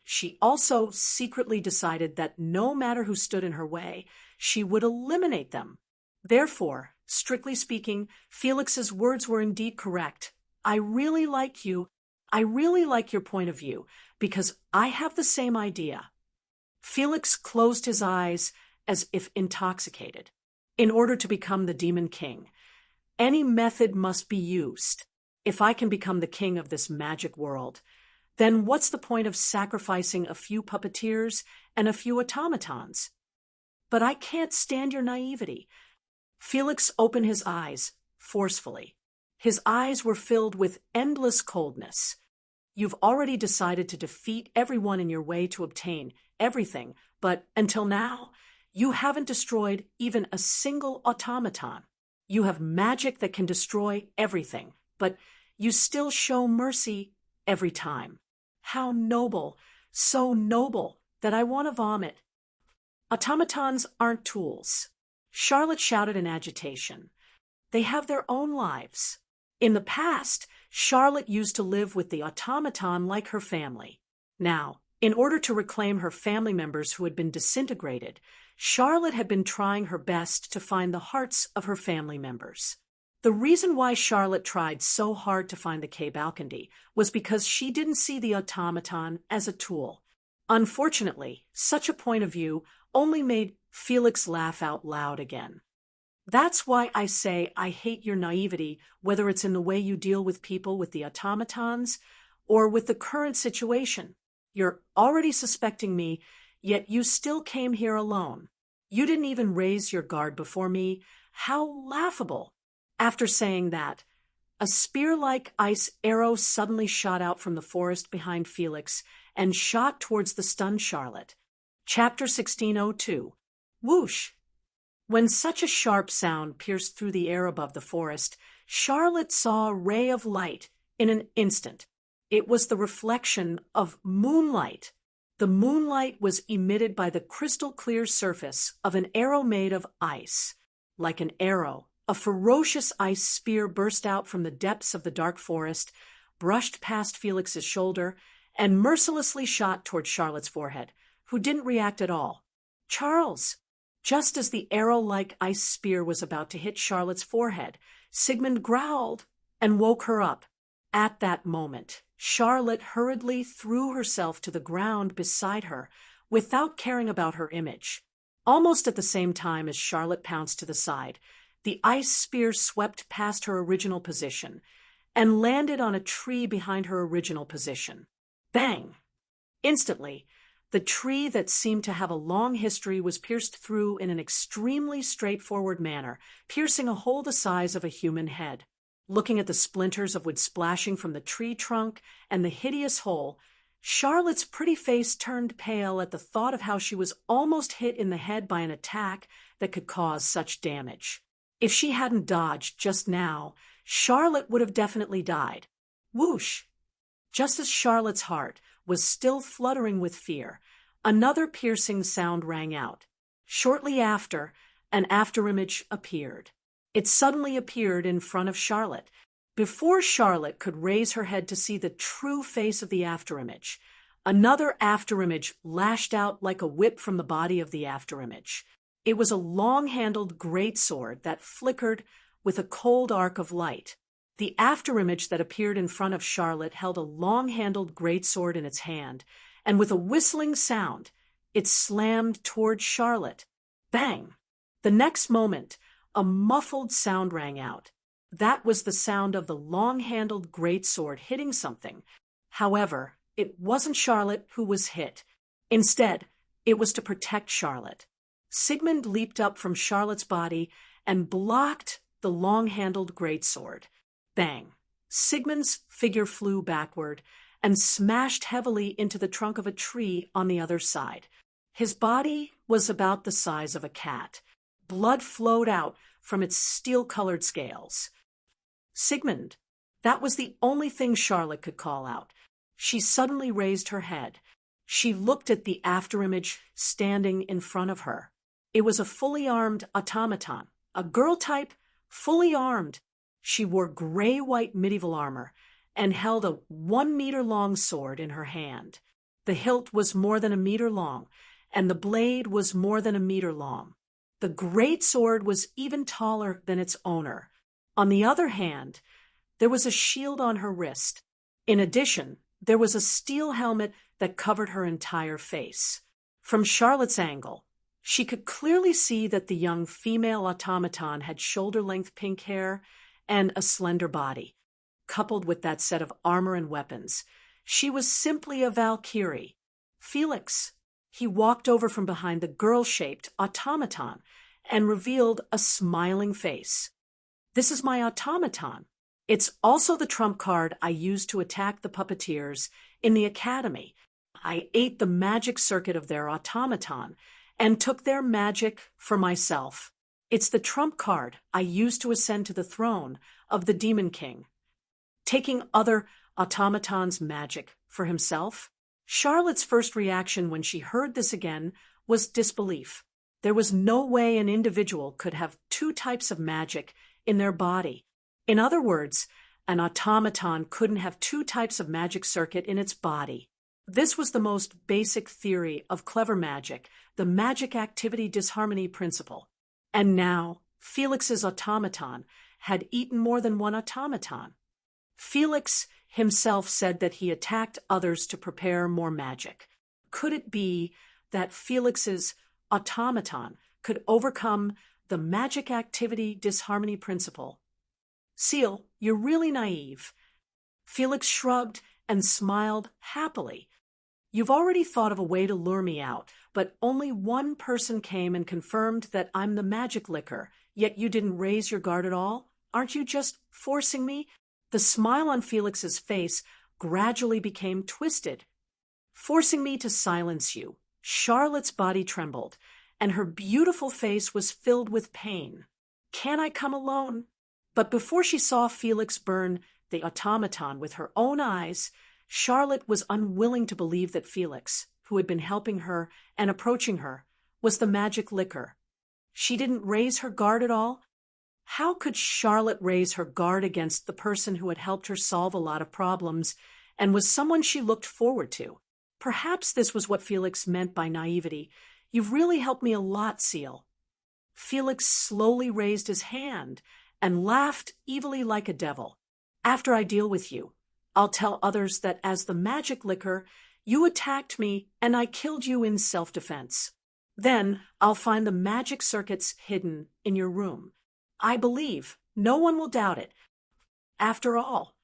She also secretly decided that no matter who stood in her way, she would eliminate them. Therefore, strictly speaking, Felix's words were indeed correct. I really like you. I really like your point of view, because I have the same idea. Felix closed his eyes as if intoxicated. In order to become the Demon King, any method must be used. If I can become the king of this magic world, then what's the point of sacrificing a few puppeteers and a few automatons? But I can't stand your naivety. Felix opened his eyes forcefully. His eyes were filled with endless coldness. You've already decided to defeat everyone in your way to obtain everything, but until now, you haven't destroyed even a single automaton. You have magic that can destroy everything, but you still show mercy every time. How noble, so noble, that I want to vomit. Automatons aren't tools. Charlotte shouted in agitation. They have their own lives. In the past, Charlotte used to live with the automaton like her family. Now, In order to reclaim her family members who had been disintegrated, Charlotte had been trying her best to find the hearts of her family members. The reason why Charlotte tried so hard to find the K-Balcondy was because she didn't see the automaton as a tool. Unfortunately, such a point of view only made Felix laugh out loud again. That's why I say I hate your naivety, whether it's in the way you deal with people with the automatons or with the current situation. You're already suspecting me, yet you still came here alone. You didn't even raise your guard before me. How laughable! After saying that, a spear-like ice arrow suddenly shot out from the forest behind Felix and shot towards the stunned Charlotte. Chapter 1602. Whoosh! When such a sharp sound pierced through the air above the forest, Charlotte saw a ray of light in an instant. It was the reflection of moonlight. The moonlight was emitted by the crystal-clear surface of an arrow made of ice. Like an arrow, a ferocious ice spear burst out from the depths of the dark forest, brushed past Felix's shoulder, and mercilessly shot toward Charlotte's forehead, who didn't react at all. Charles! Just as the arrow-like ice spear was about to hit Charlotte's forehead, Sigmund growled and woke her up. At that moment, Charlotte hurriedly threw herself to the ground beside her without caring about her image. Almost at the same time as Charlotte pounced to the side, the ice spear swept past her original position and landed on a tree behind her original position. Bang! Instantly, the tree that seemed to have a long history was pierced through in an extremely straightforward manner, piercing a hole the size of a human head. Looking at the splinters of wood splashing from the tree trunk and the hideous hole, Charlotte's pretty face turned pale at the thought of how she was almost hit in the head by an attack that could cause such damage. If she hadn't dodged just now, Charlotte would have definitely died. Whoosh! Just as Charlotte's heart was still fluttering with fear, another piercing sound rang out. Shortly after, an afterimage appeared. It suddenly appeared in front of Charlotte. Before Charlotte could raise her head to see the true face of the afterimage, another afterimage lashed out like a whip from the body of the afterimage. It was a long-handled greatsword that flickered with a cold arc of light. The afterimage that appeared in front of Charlotte held a long-handled greatsword in its hand, and with a whistling sound, it slammed toward Charlotte. Bang! The next moment, a muffled sound rang out. That was the sound of the long-handled greatsword hitting something. However, it wasn't Charlotte who was hit. Instead, it was to protect Charlotte. Sigmund leaped up from Charlotte's body and blocked the long-handled greatsword. Bang! Sigmund's figure flew backward and smashed heavily into the trunk of a tree on the other side. His body was about the size of a cat. Blood flowed out from its steel-colored scales. Sigmund! That was the only thing Charlotte could call out. She suddenly raised her head. She looked at the afterimage standing in front of her. It was a fully armed automaton, a girl type, fully armed. She wore gray-white medieval armor and held a 1-meter-long sword in her hand. The hilt was more than a meter long, and the blade was more than a meter long. The great sword was even taller than its owner. On the other hand, there was a shield on her wrist. In addition, there was a steel helmet that covered her entire face. From Charlotte's angle, she could clearly see that the young female automaton had shoulder-length pink hair and a slender body. Coupled with that set of armor and weapons, she was simply a Valkyrie. Felix. He walked over from behind the girl-shaped automaton and revealed a smiling face. This is my automaton. It's also the trump card I used to attack the puppeteers in the academy. I ate the magic circuit of their automaton and took their magic for myself. It's the trump card I used to ascend to the throne of the Demon King. Taking other automatons' magic for himself? Charlotte's first reaction when she heard this again was disbelief. There was no way an individual could have two types of magic in their body. In other words, an automaton couldn't have two types of magic circuit in its body. This was the most basic theory of clever magic, the magic activity disharmony principle. And now, Felix's automaton had eaten more than one automaton. Felix himself said that he attacked others to prepare more magic. Could it be that Felix's automaton could overcome the magic activity disharmony principle? Seal, you're really naive. Felix shrugged and smiled happily. You've already thought of a way to lure me out, but only one person came and confirmed that I'm the magic licker, yet you didn't raise your guard at all? Aren't you just forcing me? The smile on Felix's face gradually became twisted. Forcing me to silence you. Charlotte's body trembled, and her beautiful face was filled with pain. Can I come alone? But before she saw Felix burn the automaton with her own eyes, Charlotte was unwilling to believe that Felix, who had been helping her and approaching her, was the magic licker. She didn't raise her guard at all? How could Charlotte raise her guard against the person who had helped her solve a lot of problems and was someone she looked forward to? Perhaps this was what Felix meant by naivety. You've really helped me a lot, Seal. Felix slowly raised his hand and laughed evilly like a devil. After I deal with you, I'll tell others that as the magic licker, you attacked me and I killed you in self-defense. Then I'll find the magic circuits hidden in your room. I believe no one will doubt it. After all,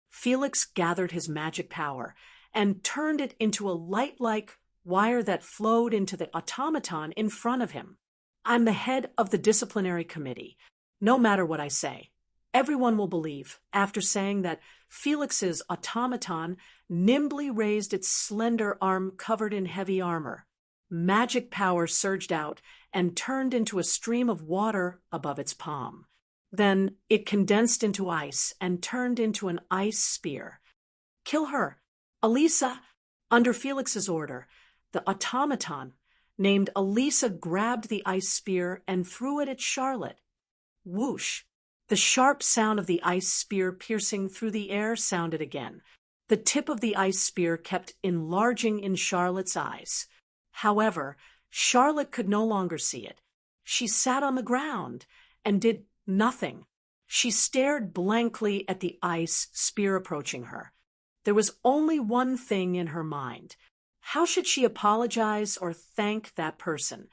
Felix gathered his magic power and turned it into a light-like wire that flowed into the automaton in front of him. I'm the head of the disciplinary committee. No matter what I say, everyone will believe, after saying that Felix's automaton nimbly raised its slender arm covered in heavy armor. Magic power surged out and turned into a stream of water above its palm. Then it condensed into ice and turned into an ice spear. Kill her. Elisa, under Felix's order, the automaton named Elisa grabbed the ice spear and threw it at Charlotte. Whoosh! The sharp sound of the ice spear piercing through the air sounded again. The tip of the ice spear kept enlarging in Charlotte's eyes. However, Charlotte could no longer see it. She sat on the ground and did nothing. She stared blankly at the ice spear approaching her. There was only one thing in her mind. How should she apologize or thank that person?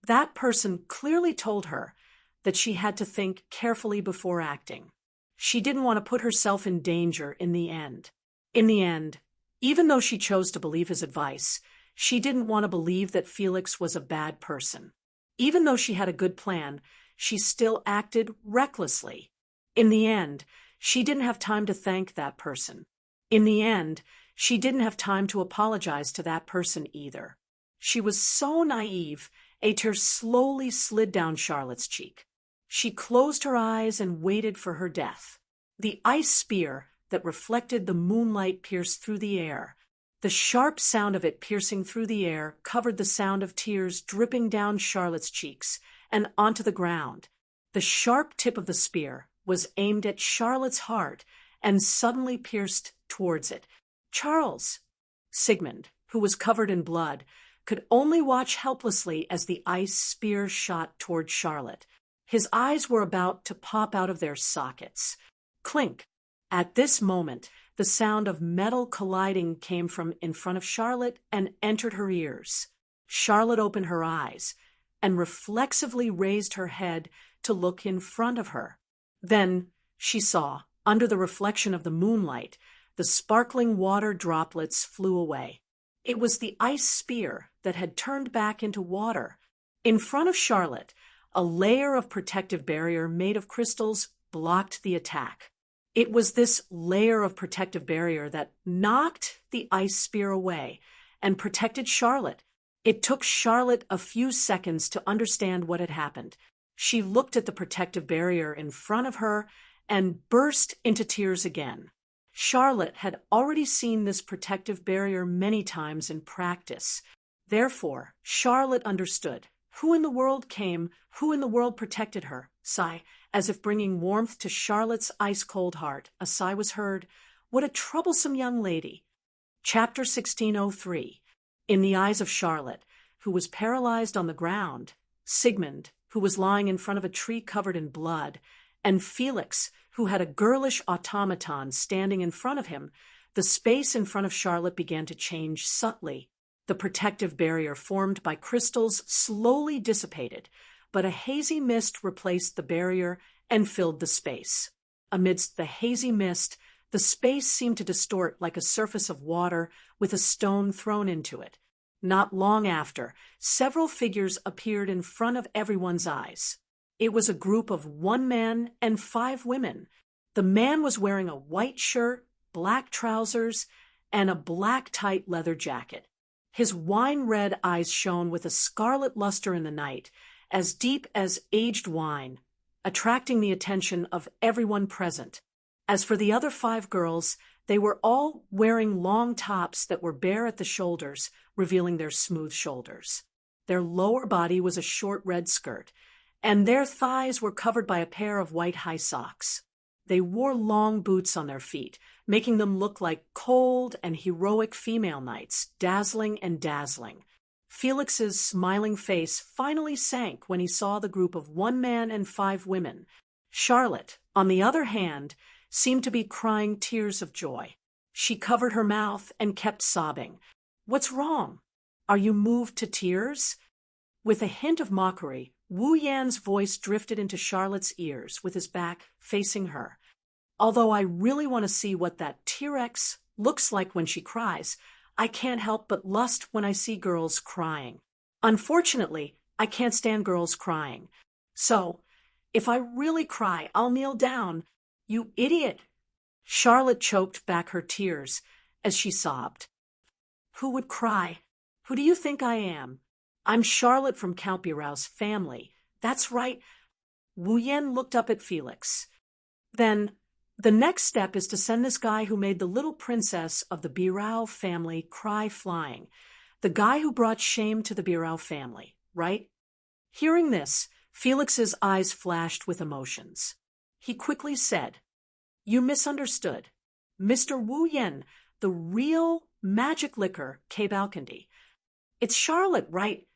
That person clearly told her that she had to think carefully before acting. She didn't want to put herself in danger in the end. In the end, even though she chose to believe his advice, she didn't want to believe that Felix was a bad person. Even though she had a good plan, she still acted recklessly. In the end, she didn't have time to thank that person. In the end, she didn't have time to apologize to that person either. She was so naive, a tear slowly slid down Charlotte's cheek. She closed her eyes and waited for her death. The ice spear that reflected the moonlight pierced through the air. The sharp sound of it piercing through the air covered the sound of tears dripping down Charlotte's cheeks and onto the ground. The sharp tip of the spear was aimed at Charlotte's heart and suddenly pierced towards it. Charles, Sigmund, who was covered in blood, could only watch helplessly as the ice spear shot toward Charlotte. His eyes were about to pop out of their sockets. Clink! At this moment, the sound of metal colliding came from in front of Charlotte and entered her ears. Charlotte opened her eyes and reflexively raised her head to look in front of her. Then she saw, under the reflection of the moonlight, the sparkling water droplets flew away. It was the ice spear that had turned back into water. In front of Charlotte, a layer of protective barrier made of crystals blocked the attack. It was this layer of protective barrier that knocked the ice spear away and protected Charlotte. It took Charlotte a few seconds to understand what had happened. She looked at the protective barrier in front of her and burst into tears again. Charlotte had already seen this protective barrier many times in practice. Therefore, Charlotte understood. Who in the world came? Who in the world protected her? Sigh, as if bringing warmth to Charlotte's ice-cold heart. A sigh was heard. What a troublesome young lady. Chapter 1603. In the eyes of Charlotte, who was paralyzed on the ground, Sigmund, who was lying in front of a tree covered in blood, and Felix, who had a girlish automaton standing in front of him, the space in front of Charlotte began to change subtly. The protective barrier formed by crystals slowly dissipated, but a hazy mist replaced the barrier and filled the space. Amidst the hazy mist, the space seemed to distort like a surface of water with a stone thrown into it. Not long after, several figures appeared in front of everyone's eyes. It was a group of 1 man and 5 women. The man was wearing a white shirt, black trousers, and a black tight leather jacket. His wine-red eyes shone with a scarlet luster in the night, as deep as aged wine, attracting the attention of everyone present. As for the other 5 girls, they were all wearing long tops that were bare at the shoulders, revealing their smooth shoulders. Their lower body was a short red skirt, and their thighs were covered by a pair of white high socks. They wore long boots on their feet, making them look like cold and heroic female knights, dazzling and dazzling. Felix's smiling face finally sank when he saw the group of 1 man and 5 women. Charlotte, on the other hand, seemed to be crying tears of joy. She covered her mouth and kept sobbing. "What's wrong? Are you moved to tears?" With a hint of mockery, Wu Yan's voice drifted into Charlotte's ears with his back facing her. "Although I really want to see what that T-Rex looks like when she cries, I can't help but lust when I see girls crying. Unfortunately, I can't stand girls crying. So, if I really cry, I'll kneel down. You idiot!" Charlotte choked back her tears as she sobbed. "Who would cry? Who do you think I am? I'm Charlotte from Count Birao's family. That's right." Wu Yan looked up at Felix. "Then, the next step is to send this guy who made the little princess of the Birao family cry flying. The guy who brought shame to the Birao family, right?" Hearing this, Felix's eyes flashed with emotions. He quickly said, "You misunderstood. Mr. Wu Yan, the real magic liquor Cabalcandy. It's Charlotte, right?"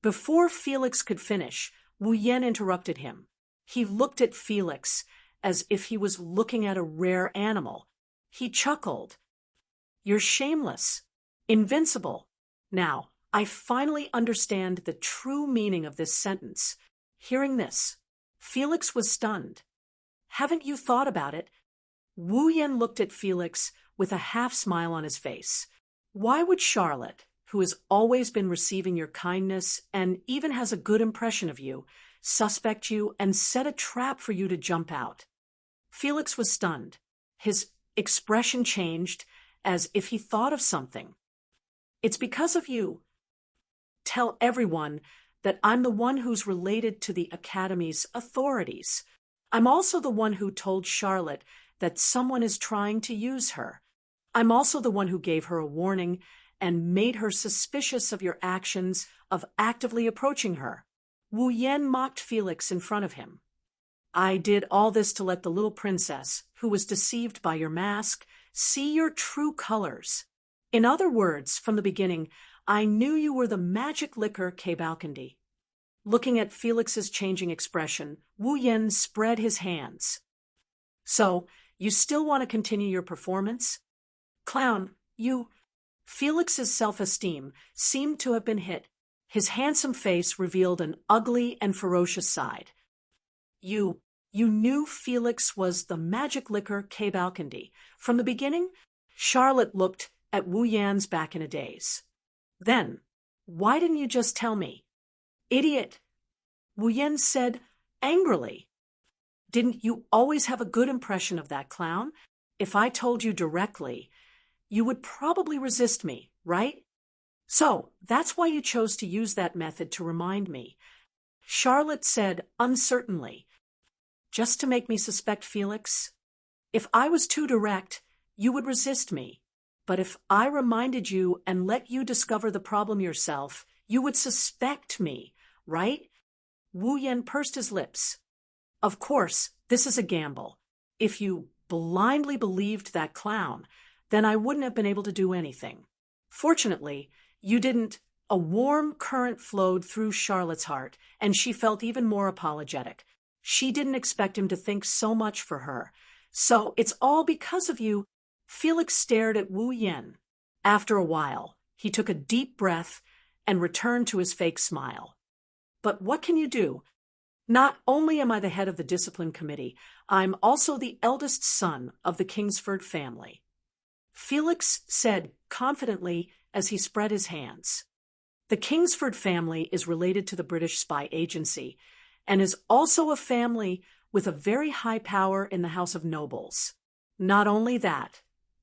Before Felix could finish, Wu Yan interrupted him. He looked at Felix as if he was looking at a rare animal. He chuckled. "You're shameless, invincible. Now, I finally understand the true meaning of this sentence." Hearing this, Felix was stunned. "Haven't you thought about it?" Wu Yan looked at Felix with a half-smile on his face. "Why would Charlotte, who has always been receiving your kindness and even has a good impression of you, suspect you and set a trap for you to jump out?" Felix was stunned. His expression changed as if he thought of something. "It's because of you. Tell everyone that I'm the one who's related to the Academy's authorities. I'm also the one who told Charlotte that someone is trying to use her. I'm also the one who gave her a warning and made her suspicious of your actions of actively approaching her." Wu Yan mocked Felix in front of him. "I did all this to let the little princess, who was deceived by your mask, see your true colors. In other words, from the beginning, I knew you were the magic liquor Cabalcandy." Looking at Felix's changing expression, Wu Yan spread his hands. "So, you still want to continue your performance? Clown, you—" Felix's self-esteem seemed to have been hit. His handsome face revealed an ugly and ferocious side. You knew Felix was the magic liquor Cabalcandy from the beginning?" Charlotte looked at Wu Yan's back in a daze. "Then, why didn't you just tell me?" "Idiot!" Wu Yan said angrily. "Didn't you always have a good impression of that clown? If I told you directly, you would probably resist me, right? So, that's why you chose to use that method to remind me." Charlotte said uncertainly, "Just to make me suspect Felix? If I was too direct, you would resist me. But if I reminded you and let you discover the problem yourself, you would suspect me, right?" Wu Yan pursed his lips. "Of course, this is a gamble. If you blindly believed that clown, then I wouldn't have been able to do anything. Fortunately, you didn't. A warm current flowed through Charlotte's heart, and she felt even more apologetic. She didn't expect him to think so much for her. So it's all because of you. Felix stared at Wu Yen. After a while, he took a deep breath and returned to his fake smile. But what can you do? Not only am I the head of the discipline committee, I'm also the eldest son of the Kingsford family. Felix said confidently as he spread his hands. The Kingsford family is related to the British spy agency and is also a family with a very high power in the House of Nobles. Not only that,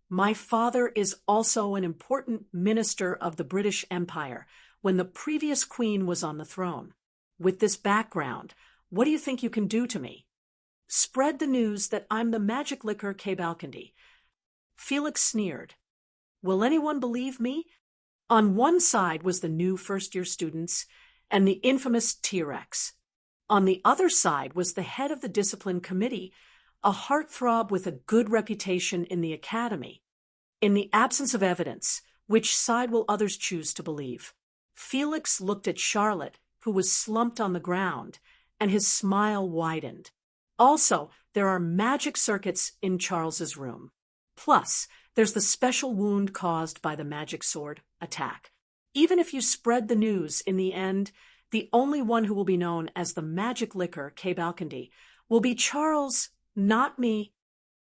my father is also an important minister of the British Empire when the previous queen was on the throne. With this background, what do you think you can do to me? Spread the news that I'm the magic liquor Cabalcanti. Felix sneered. Will anyone believe me? On one side was the new first-year students and the infamous T-Rex. On the other side was the head of the discipline committee, a heartthrob with a good reputation in the academy. In the absence of evidence, which side will others choose to believe? Felix looked at Charlotte, who was slumped on the ground, and his smile widened. Also, there are magic circuits in Charles's room. Plus, there's the special wound caused by the magic sword attack. Even if you spread the news, in the end, the only one who will be known as the magic liquor Cabalcanti will be Charles, not me.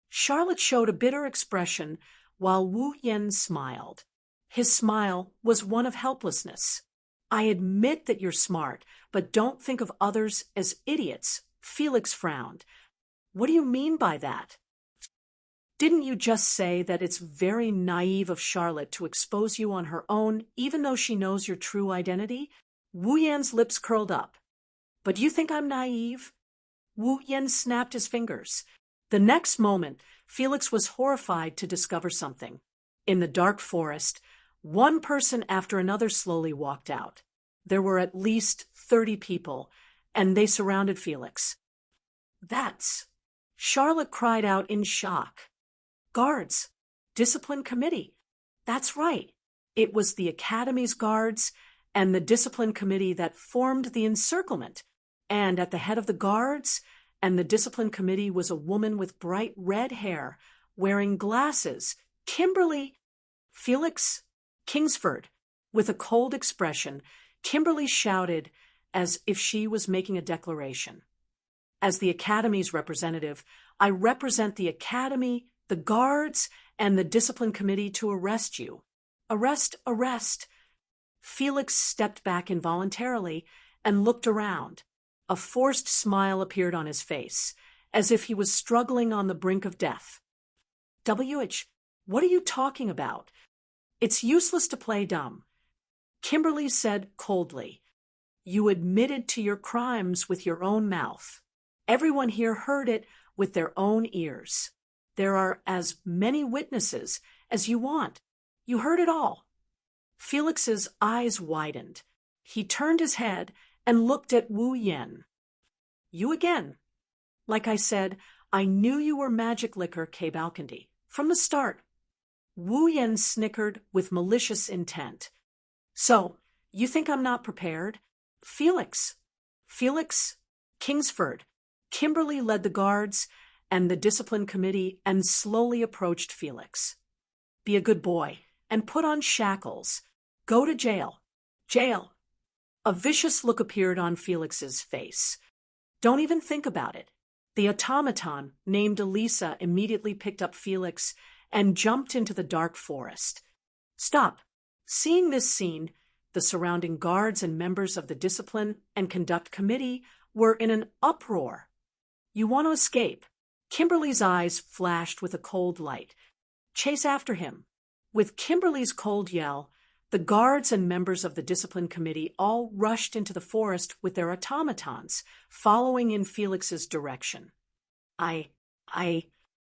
Charlotte showed a bitter expression while Wu Yen smiled. His smile was one of helplessness. I admit that you're smart, but don't think of others as idiots. Felix frowned. What do you mean by that? Didn't you just say that it's very naive of Charlotte to expose you on her own, even though she knows your true identity? Wu Yan's lips curled up. But you think I'm naive? Wu Yan snapped his fingers. The next moment, Felix was horrified to discover something. In the dark forest, one person after another slowly walked out. There were at least 30 people, and they surrounded Felix. That's... Charlotte cried out in shock. Guards. Discipline committee. That's right. It was the Academy's guards and the discipline committee that formed the encirclement. And at the head of the guards and the discipline committee was a woman with bright red hair, wearing glasses. Kimberly. Felix Kingsford. With a cold expression, Kimberly shouted as if she was making a declaration. As the Academy's representative, I represent the Academy, the guards, and the discipline committee to arrest you. Arrest, arrest. Felix stepped back involuntarily and looked around. A forced smile appeared on his face, as if he was struggling on the brink of death. WH, what are you talking about? It's useless to play dumb. Kimberly said coldly. You admitted to your crimes with your own mouth. Everyone here heard it with their own ears. There are as many witnesses as you want. You heard it all. Felix's eyes widened. He turned his head and looked at Wu Yen. You again. Like I said, I knew you were magic liquor Cabalcanti from the start. Wu Yen snickered with malicious intent. So, you think I'm not prepared? Felix Kingsford. Kimberly led the guards and the discipline committee and slowly approached Felix. Be a good boy and put on shackles. Go to jail. Jail. A vicious look appeared on Felix's face. Don't even think about it. The automaton, named Elisa, immediately picked up Felix and jumped into the dark forest. Stop. Seeing this scene, the surrounding guards and members of the discipline and conduct committee were in an uproar. You want to escape. Kimberly's eyes flashed with a cold light. Chase after him. With Kimberly's cold yell, the guards and members of the discipline committee all rushed into the forest with their automatons, following in Felix's direction.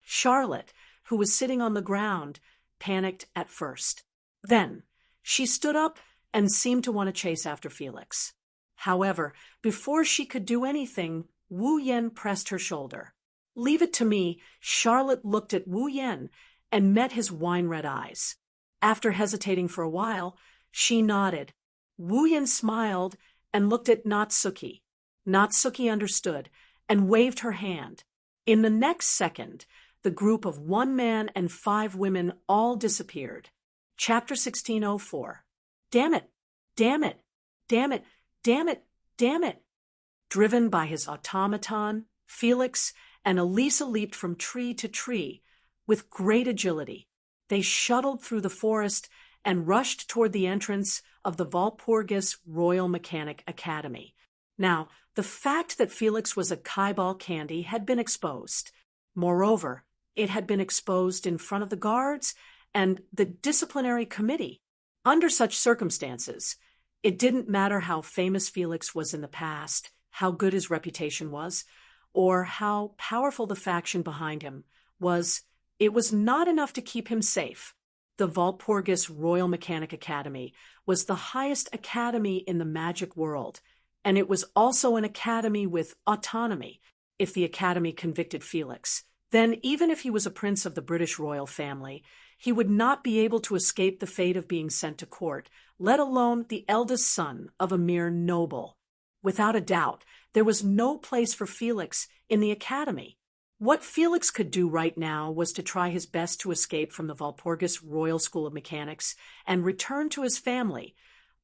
Charlotte, who was sitting on the ground, panicked at first. Then, she stood up and seemed to want to chase after Felix. However, before she could do anything, Wu Yen pressed her shoulder. Leave it to me. Charlotte looked at Wu Yen and met his wine-red eyes. After hesitating for a while, she nodded. Wu Yan smiled and looked at Natsuki. Natsuki understood and waved her hand. In the next second, the group of 1 man and 5 women all disappeared. Chapter 1604. Damn it! Damn it! Damn it! Damn it! Damn it! Driven by his automaton, Felix and Elisa leaped from tree to tree with great agility. They shuttled through the forest and rushed toward the entrance of the Walpurgis Royal Mechanic Academy. Now, the fact that Felix was a Kaibal candy had been exposed. Moreover, it had been exposed in front of the guards and the disciplinary committee. Under such circumstances, it didn't matter how famous Felix was in the past, how good his reputation was, or how powerful the faction behind him was. It was not enough to keep him safe. The Walpurgis Royal Mechanic Academy was the highest academy in the magic world, and it was also an academy with autonomy. If the academy convicted Felix, then even if he was a prince of the British royal family, he would not be able to escape the fate of being sent to court, let alone the eldest son of a mere noble. Without a doubt, there was no place for Felix in the academy. What Felix could do right now was to try his best to escape from the Walpurgis Royal School of Mechanics and return to his family,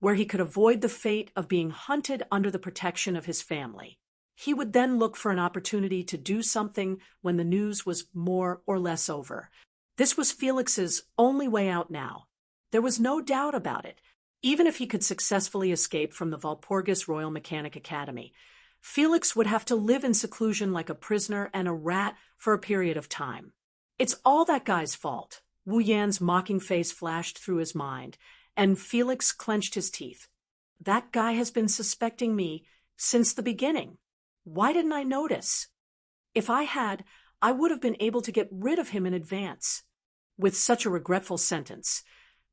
where he could avoid the fate of being hunted under the protection of his family. He would then look for an opportunity to do something when the news was more or less over. This was Felix's only way out now. There was no doubt about it. Even if he could successfully escape from the Walpurgis Royal Mechanic Academy, Felix would have to live in seclusion like a prisoner and a rat for a period of time. It's all that guy's fault. Wu Yan's mocking face flashed through his mind, and Felix clenched his teeth. That guy has been suspecting me since the beginning. Why didn't I notice? If I had, I would have been able to get rid of him in advance. With such a regretful sentence,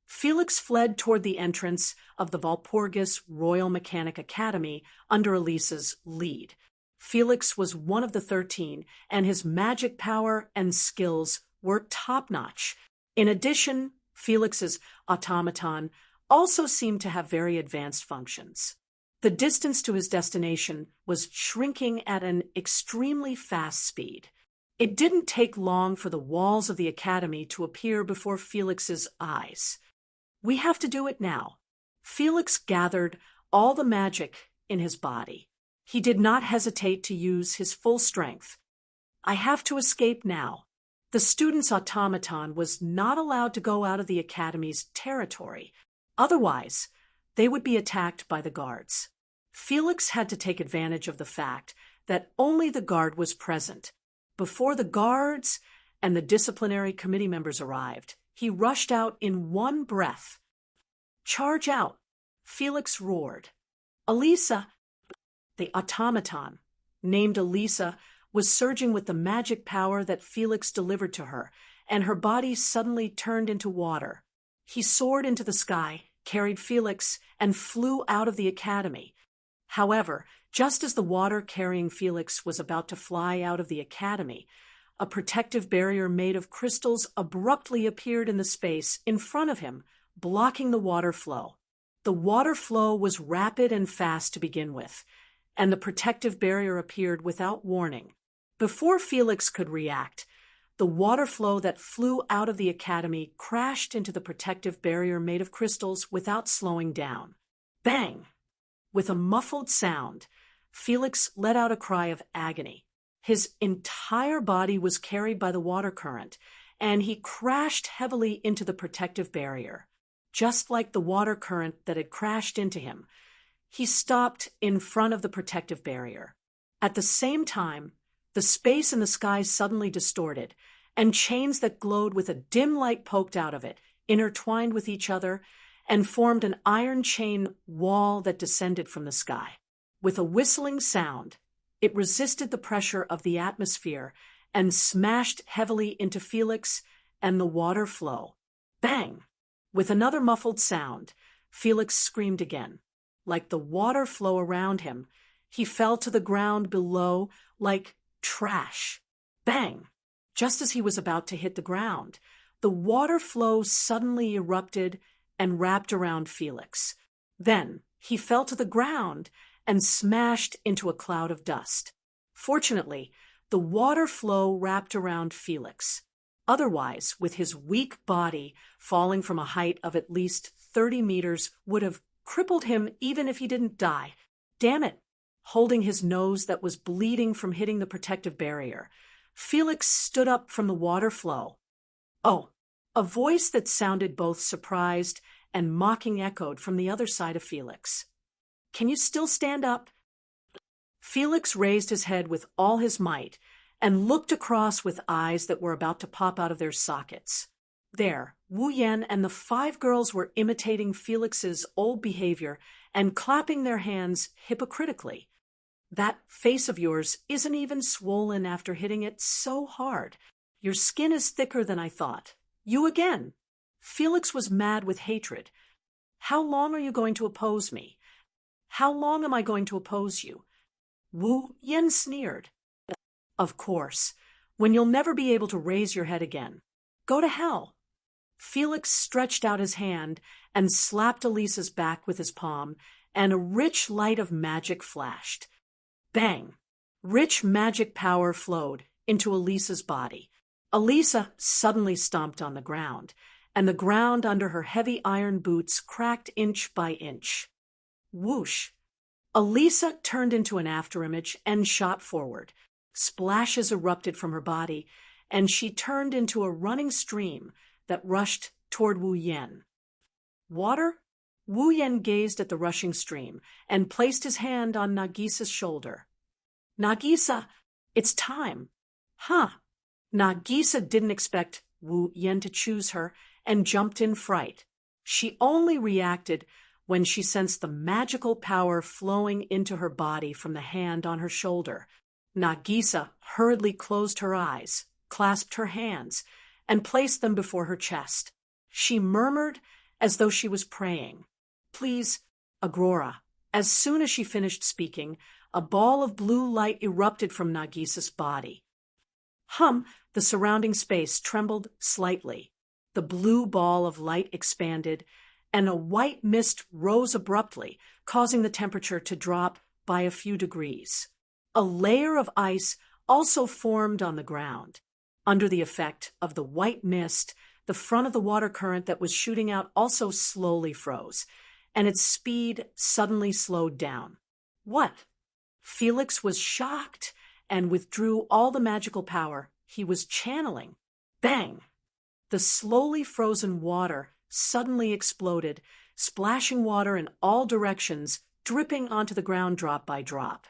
Felix fled toward the entrance of the Walpurgis Royal Mechanic Academy under Elisa's lead. Felix was one of the 13, and his magic power and skills were top-notch. In addition, Felix's automaton also seemed to have very advanced functions. The distance to his destination was shrinking at an extremely fast speed. It didn't take long for the walls of the academy to appear before Felix's eyes. We have to do it now. Felix gathered all the magic in his body. He did not hesitate to use his full strength. I have to escape now. The student's automaton was not allowed to go out of the academy's territory. Otherwise, they would be attacked by the guards. Felix had to take advantage of the fact that only the guard was present. Before the guards and the disciplinary committee members arrived, he rushed out in one breath. Charge out! Felix roared. Elisa, the automaton, named Elisa, was surging with the magic power that Felix delivered to her, and her body suddenly turned into water. He soared into the sky, carried Felix, and flew out of the academy. However, just as the water carrying Felix was about to fly out of the academy, a protective barrier made of crystals abruptly appeared in the space in front of him, blocking the water flow. The water flow was rapid and fast to begin with, and the protective barrier appeared without warning. Before Felix could react, the water flow that flew out of the academy crashed into the protective barrier made of crystals without slowing down. Bang! With a muffled sound, Felix let out a cry of agony. His entire body was carried by the water current, and he crashed heavily into the protective barrier. Just like the water current that had crashed into him, he stopped in front of the protective barrier. At the same time, the space in the sky suddenly distorted, and chains that glowed with a dim light poked out of it, intertwined with each other, and formed an iron chain wall that descended from the sky. With a whistling sound, it resisted the pressure of the atmosphere and smashed heavily into Felix and the water flow. Bang! With another muffled sound, Felix screamed again. Like the water flow around him, he fell to the ground below like trash. Bang! Just as he was about to hit the ground, the water flow suddenly erupted and wrapped around Felix. Then he fell to the ground and smashed into a cloud of dust. Fortunately, the water flow wrapped around Felix. Otherwise, with his weak body falling from a height of at least 30 meters would have crippled him even if he didn't die. Damn it! Holding his nose that was bleeding from hitting the protective barrier, Felix stood up from the water flow. Oh, a voice that sounded both surprised and mocking echoed from the other side of Felix. Can you still stand up? Felix raised his head with all his might and looked across with eyes that were about to pop out of their sockets. There, Wu Yan and the 5 girls were imitating Felix's old behavior and clapping their hands hypocritically. That face of yours isn't even swollen after hitting it so hard. Your skin is thicker than I thought. You again. Felix was mad with hatred. How long are you going to oppose me? How long am I going to oppose you? Wu Yan sneered. Of course, when you'll never be able to raise your head again. Go to hell. Felix stretched out his hand and slapped Elisa's back with his palm, and a rich light of magic flashed. Bang! Rich magic power flowed into Elisa's body. Elisa suddenly stomped on the ground, and the ground under her heavy iron boots cracked inch by inch. Whoosh! Elisa turned into an afterimage and shot forward. Splashes erupted from her body, and she turned into a running stream that rushed toward Wu Yan. Water? Wu Yan gazed at the rushing stream and placed his hand on Nagisa's shoulder. Nagisa, it's time. Huh. Nagisa didn't expect Wu Yan to choose her and jumped in fright. She only reacted when she sensed the magical power flowing into her body from the hand on her shoulder. Nagisa hurriedly closed her eyes, clasped her hands, and placed them before her chest. She murmured as though she was praying. Please, Aurora. As soon as she finished speaking, a ball of blue light erupted from Nagisa's body. The surrounding space trembled slightly. The blue ball of light expanded, and a white mist rose abruptly, causing the temperature to drop by a few degrees. A layer of ice also formed on the ground. Under the effect of the white mist, the front of the water current that was shooting out also slowly froze, and its speed suddenly slowed down. What? Felix was shocked and withdrew all the magical power he was channeling. Bang! The slowly frozen water suddenly exploded, splashing water in all directions, dripping onto the ground drop by drop.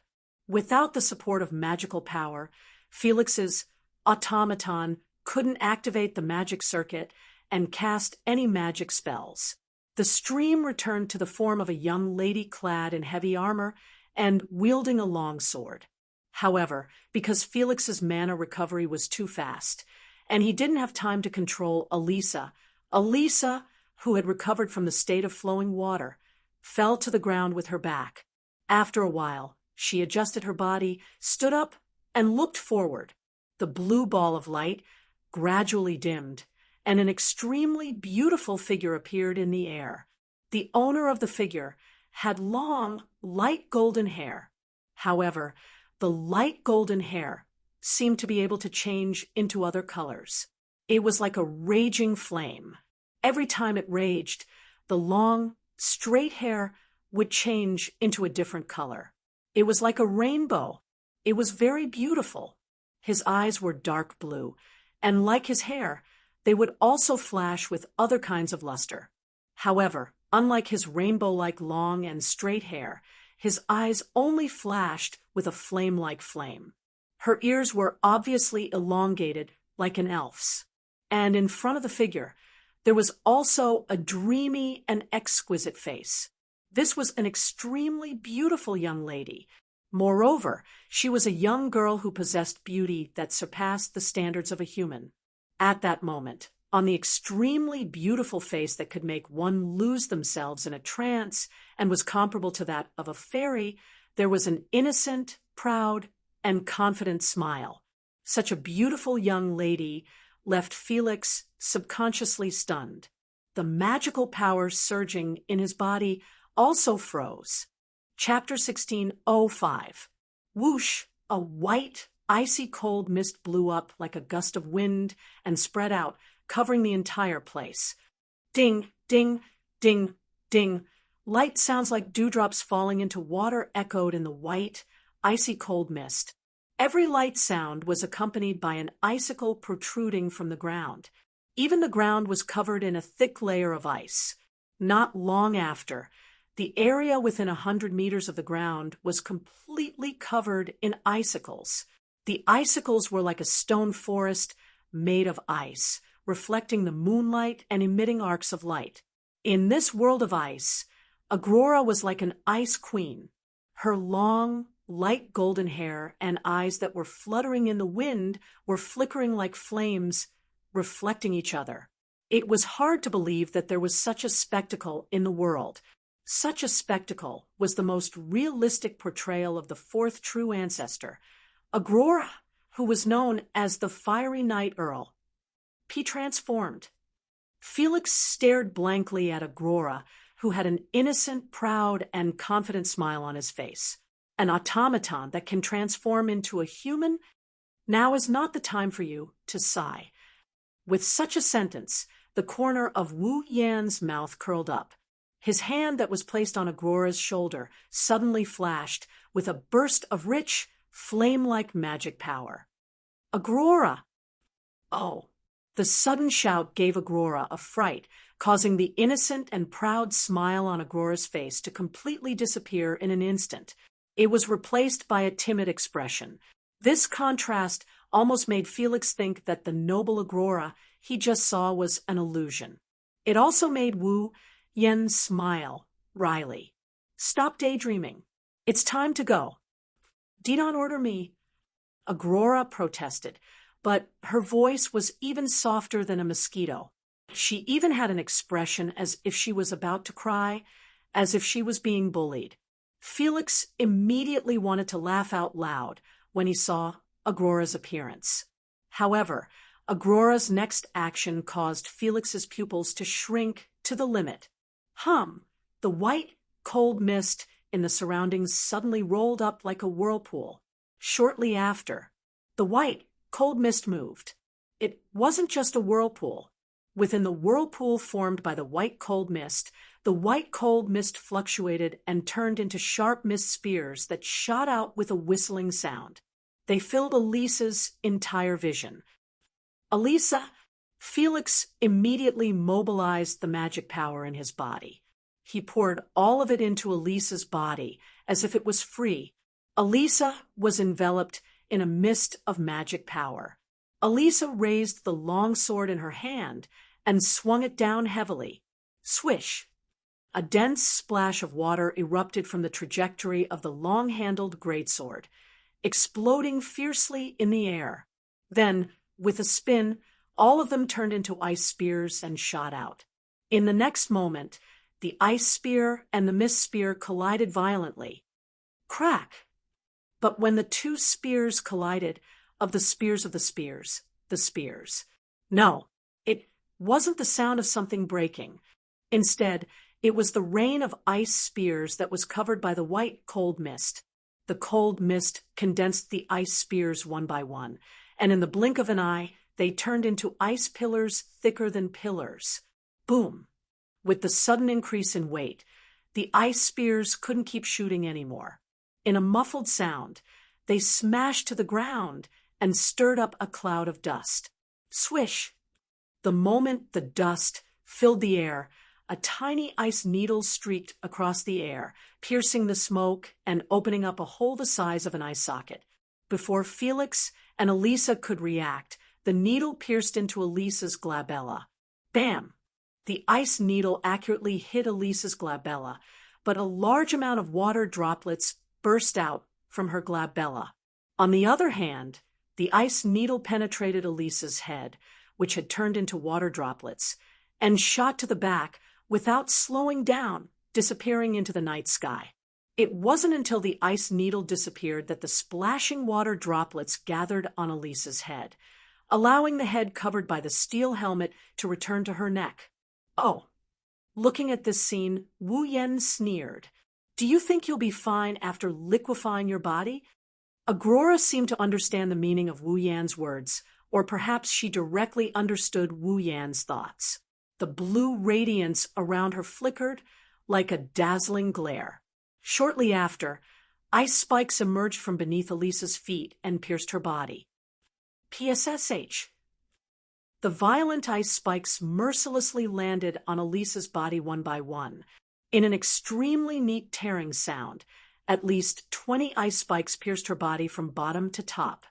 Without the support of magical power, Felix's automaton couldn't activate the magic circuit and cast any magic spells. The stream returned to the form of a young lady clad in heavy armor and wielding a long sword. However, because Felix's mana recovery was too fast, and he didn't have time to control Elisa, who had recovered from the state of flowing water, fell to the ground with her back. After a while, she adjusted her body, stood up, and looked forward. The blue ball of light gradually dimmed, and an extremely beautiful figure appeared in the air. The owner of the figure had long, light golden hair. However, the light golden hair seemed to be able to change into other colors. It was like a raging flame. Every time it raged, the long, straight hair would change into a different color. It was like a rainbow. It was very beautiful. His eyes were dark blue, and like his hair, they would also flash with other kinds of luster. However, unlike his rainbow-like long and straight hair, his eyes only flashed with a flame-like flame. Her ears were obviously elongated like an elf's, and in front of the figure, there was also a dreamy and exquisite face. This was an extremely beautiful young lady. Moreover, she was a young girl who possessed beauty that surpassed the standards of a human. At that moment, on the extremely beautiful face that could make one lose themselves in a trance and was comparable to that of a fairy, there was an innocent, proud, and confident smile. Such a beautiful young lady left Felix subconsciously stunned. The magical power surging in his body also froze. Chapter 16:05. Whoosh! A white, icy cold mist blew up like a gust of wind and spread out, covering the entire place. Ding, ding, ding, ding. Light sounds like dewdrops falling into water echoed in the white, icy cold mist. Every light sound was accompanied by an icicle protruding from the ground. Even the ground was covered in a thick layer of ice. Not long after, the area within 100 meters of the ground was completely covered in icicles. The icicles were like a stone forest made of ice, reflecting the moonlight and emitting arcs of light. In this world of ice, Aurora was like an ice queen. Her long, light golden hair and eyes that were fluttering in the wind were flickering like flames, reflecting each other. It was hard to believe that there was such a spectacle in the world. Such a spectacle was the most realistic portrayal of the fourth true ancestor, Aurora, who was known as the Fiery Night Earl. He transformed. Felix stared blankly at Aurora, who had an innocent, proud, and confident smile on his face. An automaton that can transform into a human? Now is not the time for you to sigh. With such a sentence, the corner of Wu Yan's mouth curled up. His hand that was placed on Aurora's shoulder suddenly flashed with a burst of rich, flame-like magic power. Aurora! Oh! The sudden shout gave Aurora a fright, causing the innocent and proud smile on Aurora's face to completely disappear in an instant. It was replaced by a timid expression. This contrast almost made Felix think that the noble Aurora he just saw was an illusion. It also made Wu Yan smile wryly. Stop daydreaming. It's time to go. Do not order me. Aurora protested, but her voice was even softer than a mosquito. She even had an expression as if she was about to cry, as if she was being bullied. Felix immediately wanted to laugh out loud when he saw Aurora's appearance. However, Aurora's next action caused Felix's pupils to shrink to the limit. The white, cold mist in the surroundings suddenly rolled up like a whirlpool. Shortly after, the white, cold mist moved. It wasn't just a whirlpool. Within the whirlpool formed by the white, cold mist fluctuated and turned into sharp mist spears that shot out with a whistling sound. They filled Elisa's entire vision. Elisa, Felix immediately mobilized the magic power in his body. He poured all of it into Elisa's body as if it was free. Elisa was enveloped in a mist of magic power. Elisa raised the long sword in her hand and swung it down heavily. Swish! A dense splash of water erupted from the trajectory of the long-handled greatsword, exploding fiercely in the air. Then, with a spin, all of them turned into ice spears and shot out. In the next moment, the ice spear and the mist spear collided violently. Crack! But when the two spears collided, the spears. No, it wasn't the sound of something breaking. Instead, it was the rain of ice spears that was covered by the white, cold mist. The cold mist condensed the ice spears one by one, and in the blink of an eye, they turned into ice pillars thicker than pillars. Boom! With the sudden increase in weight, the ice spears couldn't keep shooting anymore. In a muffled sound, they smashed to the ground and stirred up a cloud of dust. Swish! The moment the dust filled the air, a tiny ice needle streaked across the air, piercing the smoke and opening up a hole the size of an eye socket. Before Felix and Elisa could react, the needle pierced into Elisa's glabella. Bam! The ice needle accurately hit Elisa's glabella, but a large amount of water droplets burst out from her glabella. On the other hand, the ice needle penetrated Elisa's head, which had turned into water droplets, and shot to the back without slowing down, disappearing into the night sky. It wasn't until the ice needle disappeared that the splashing water droplets gathered on Elisa's head. allowing the head covered by the steel helmet to return to her neck. "Oh." Looking at this scene, Wu Yan sneered. "Do you think you'll be fine after liquefying your body?" Agrora seemed to understand the meaning of Wu Yan's words, or perhaps she directly understood Wu Yan's thoughts. The blue radiance around her flickered like a dazzling glare. Shortly after, ice spikes emerged from beneath Elisa's feet and pierced her body. PSSH. The violent ice spikes mercilessly landed on Elisa's body one by one. In an extremely neat tearing sound, at least 20 ice spikes pierced her body from bottom to top.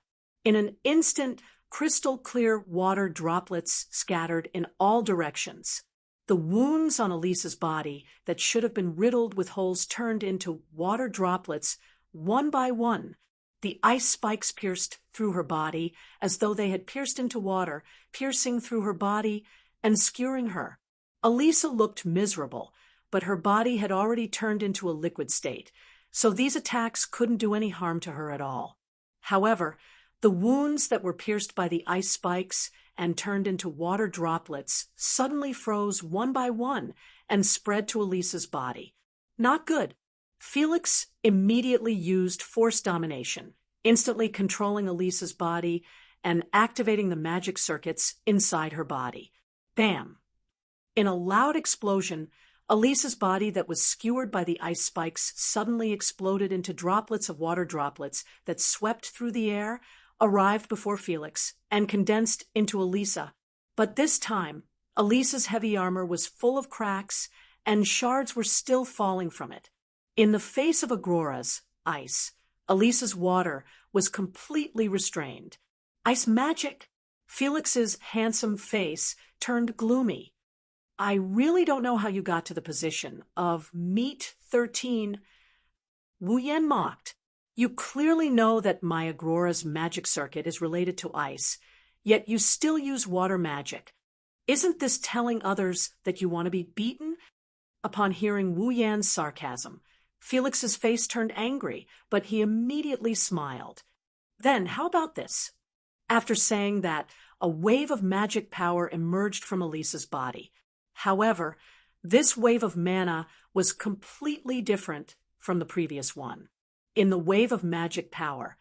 In an instant, crystal-clear water droplets scattered in all directions. The wounds on Elisa's body that should have been riddled with holes turned into water droplets one by one. The ice spikes pierced through her body as though they had pierced into water, piercing through her body and skewering her. Elisa looked miserable, but her body had already turned into a liquid state, so these attacks couldn't do any harm to her at all. However, the wounds that were pierced by the ice spikes and turned into water droplets suddenly froze one by one and spread to Elisa's body. Not good. Felix immediately used force domination, instantly controlling Elisa's body and activating the magic circuits inside her body. Bam! In a loud explosion, Elisa's body that was skewered by the ice spikes suddenly exploded into droplets of water droplets that swept through the air, arrived before Felix, and condensed into Elisa. But this time, Elisa's heavy armor was full of cracks, and shards were still falling from it. In the face of Agrora's ice, Elisa's water was completely restrained. Ice magic? Felix's handsome face turned gloomy. "I really don't know how you got to the position of Meat 13. Wu Yan mocked. "You clearly know that my Agrora's magic circuit is related to ice, yet you still use water magic. Isn't this telling others that you want to be beaten?" Upon hearing Wu Yan's sarcasm, Felix's face turned angry, but he immediately smiled. "Then, how about this?" After saying that, a wave of magic power emerged from Elisa's body. However, this wave of mana was completely different from the previous one. In the wave of magic power,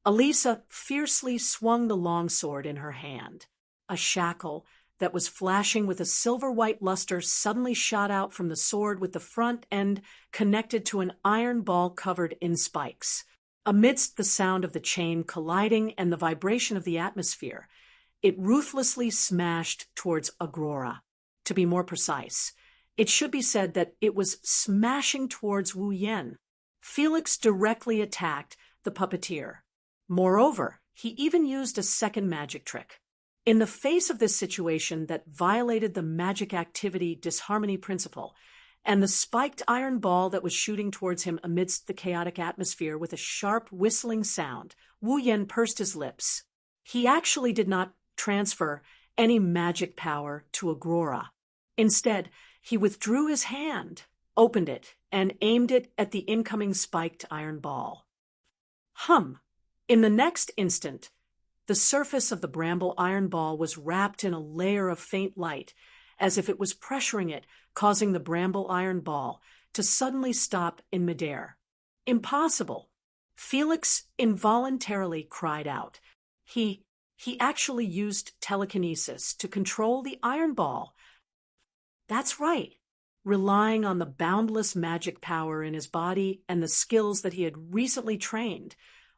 Elisa fiercely swung the longsword in her hand. A shackle that was flashing with a silver-white luster suddenly shot out from the sword with the front end connected to an iron ball covered in spikes. Amidst the sound of the chain colliding and the vibration of the atmosphere, it ruthlessly smashed towards Agrora. To be more precise, it should be said that it was smashing towards Wu Yan. Felix directly attacked the puppeteer. Moreover, he even used a second magic trick. In the face of this situation that violated the magic activity disharmony principle, and the spiked iron ball that was shooting towards him amidst the chaotic atmosphere with a sharp whistling sound, Wu Yan pursed his lips. He actually did not transfer any magic power to Agrora. Instead, he withdrew his hand, opened it, and aimed it at the incoming spiked iron ball. In the next instant, the surface of the bramble iron ball was wrapped in a layer of faint light, as if it was pressuring it, causing the bramble iron ball to suddenly stop in midair. "Impossible!" Felix involuntarily cried out. He actually used telekinesis to control the iron ball. That's right. Relying on the boundless magic power in his body and the skills that he had recently trained,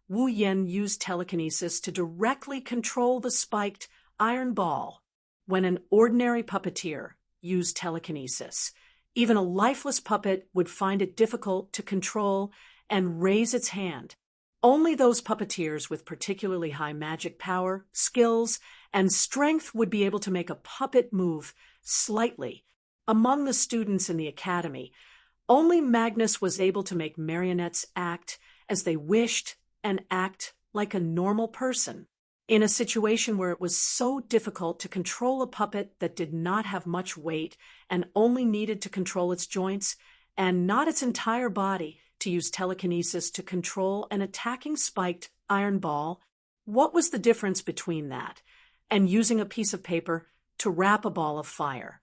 Wu Yan used telekinesis to directly control the spiked iron ball. When an ordinary puppeteer used telekinesis, even a lifeless puppet would find it difficult to control and raise its hand. Only those puppeteers with particularly high magic power, skills, and strength would be able to make a puppet move slightly. Among the students in the academy, only Magnus was able to make marionettes act as they wished and act like a normal person. In a situation where it was so difficult to control a puppet that did not have much weight and only needed to control its joints and not its entire body to use telekinesis to control an attacking spiked iron ball, what was the difference between that? and using a piece of paper to wrap a ball of fire.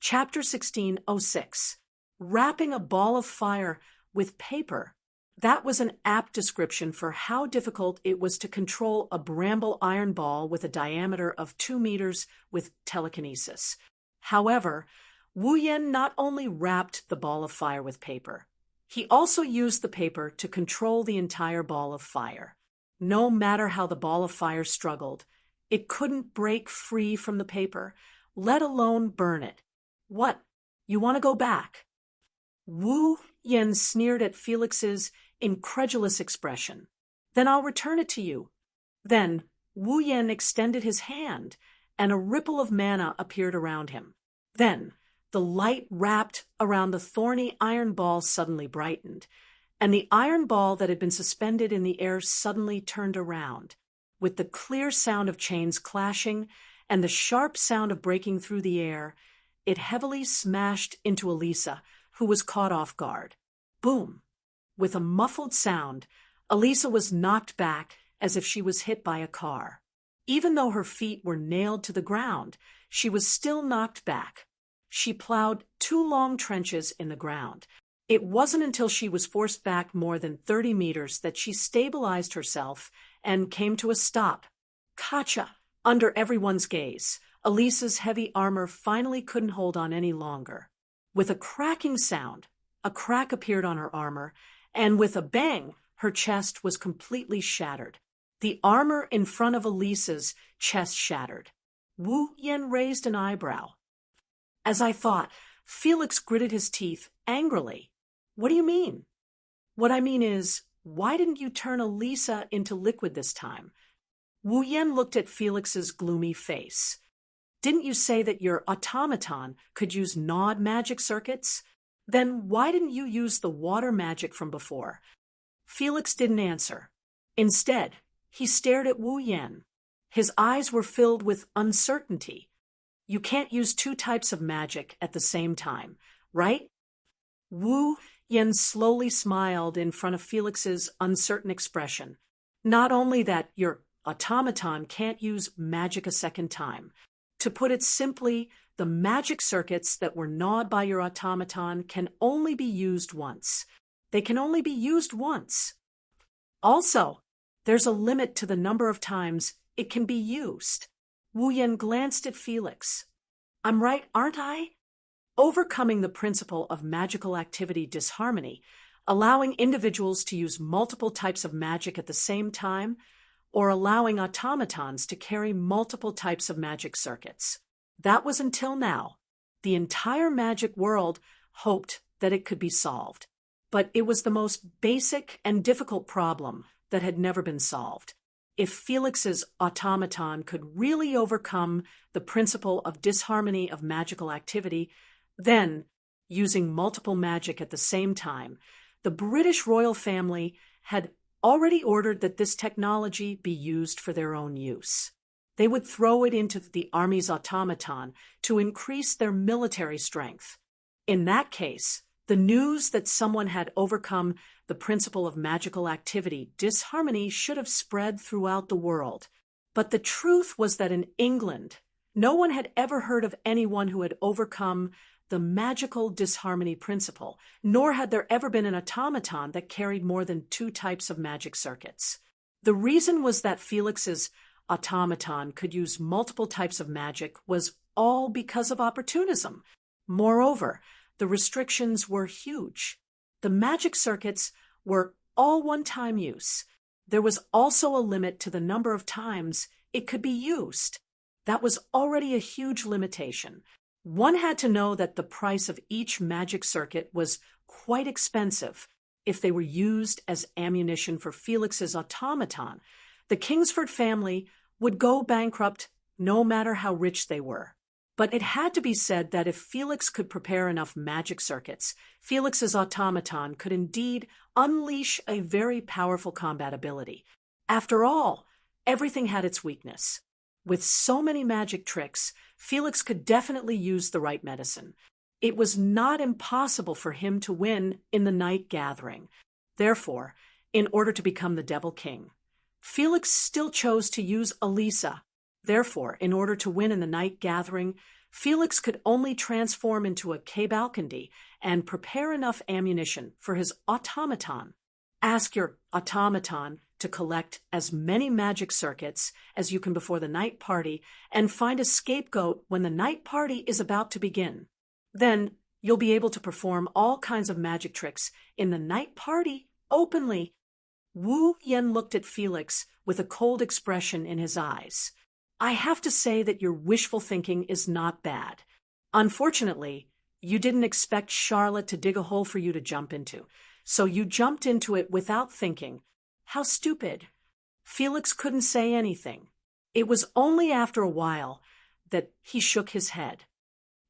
Chapter 16:06. Wrapping a ball of fire with paper. That was an apt description for how difficult it was to control a bramble iron ball with a diameter of 2 meters with telekinesis. However, Wu Yan not only wrapped the ball of fire with paper, he also used the paper to control the entire ball of fire. No matter how the ball of fire struggled, it couldn't break free from the paper, let alone burn it. What? You want to go back? Wu Yan sneered at Felix's incredulous expression. Then I'll return it to you. Then Wu Yan extended his hand, and a ripple of mana appeared around him. Then the light wrapped around the thorny iron ball suddenly brightened, and the iron ball that had been suspended in the air suddenly turned around. With the clear sound of chains clashing and the sharp sound of breaking through the air, it heavily smashed into Elisa, who was caught off guard. Boom! With a muffled sound, Elisa was knocked back as if she was hit by a car. Even though her feet were nailed to the ground, she was still knocked back. She plowed 2 long trenches in the ground. It wasn't until she was forced back more than 30 meters that she stabilized herself and came to a stop. Gotcha! Under everyone's gaze, Elisa's heavy armor finally couldn't hold on any longer. With a cracking sound, a crack appeared on her armor, and with a bang, her chest was completely shattered. The armor in front of Elisa's chest shattered. Wu Yan raised an eyebrow. As I thought, Felix gritted his teeth angrily. What do you mean? What I mean is, why didn't you turn Elisa into liquid this time? Wu Yan looked at Felix's gloomy face. Didn't you say that your automaton could use gnawed magic circuits? Then why didn't you use the water magic from before? Felix didn't answer. Instead, he stared at Wu Yan. His eyes were filled with uncertainty. You can't use 2 types of magic at the same time, right? Wu Yan slowly smiled in front of Felix's uncertain expression. Not only that your automaton can't use magic a second time. To put it simply, the magic circuits that were gnawed by your automaton can only be used once. They can only be used once. Also, there's a limit to the number of times it can be used. Wu Yan glanced at Felix. I'm right, aren't I? Overcoming the principle of magical activity disharmony, allowing individuals to use multiple types of magic at the same time, or allowing automatons to carry multiple types of magic circuits. That was until now. The entire magic world hoped that it could be solved. But it was the most basic and difficult problem that had never been solved. If Felix's automaton could really overcome the principle of disharmony of magical activity, then, using multiple magic at the same time, the British royal family had already ordered that this technology be used for their own use. They would throw it into the army's automaton to increase their military strength. In that case, the news that someone had overcome the principle of magical activity disharmony should have spread throughout the world. But the truth was that in England, no one had ever heard of anyone who had overcome the magical disharmony principle, nor had there ever been an automaton that carried more than 2 types of magic circuits. The reason was that Felix's automaton could use multiple types of magic was all because of opportunism. Moreover, the restrictions were huge. The magic circuits were all one-time use. There was also a limit to the number of times it could be used. That was already a huge limitation. One had to know that the price of each magic circuit was quite expensive if they were used as ammunition for Felix's automaton. The Kingsford family would go bankrupt no matter how rich they were. But it had to be said that if Felix could prepare enough magic circuits, Felix's automaton could indeed unleash a very powerful combat ability. After all, everything had its weakness. With so many magic tricks, Felix could definitely use the right medicine. It was not impossible for him to win in the night gathering. Therefore, in order to become the Devil King, Felix still chose to use Elisa. Therefore, in order to win in the night gathering, Felix could only transform into a cabalcandi and prepare enough ammunition for his automaton. Ask your automaton to collect as many magic circuits as you can before the night party and find a scapegoat when the night party is about to begin. Then you'll be able to perform all kinds of magic tricks in the night party openly. Wu Yan looked at Felix with a cold expression in his eyes. I have to say that your wishful thinking is not bad. Unfortunately, you didn't expect Charlotte to dig a hole for you to jump into, so you jumped into it without thinking. How stupid. Felix couldn't say anything. It was only after a while that he shook his head.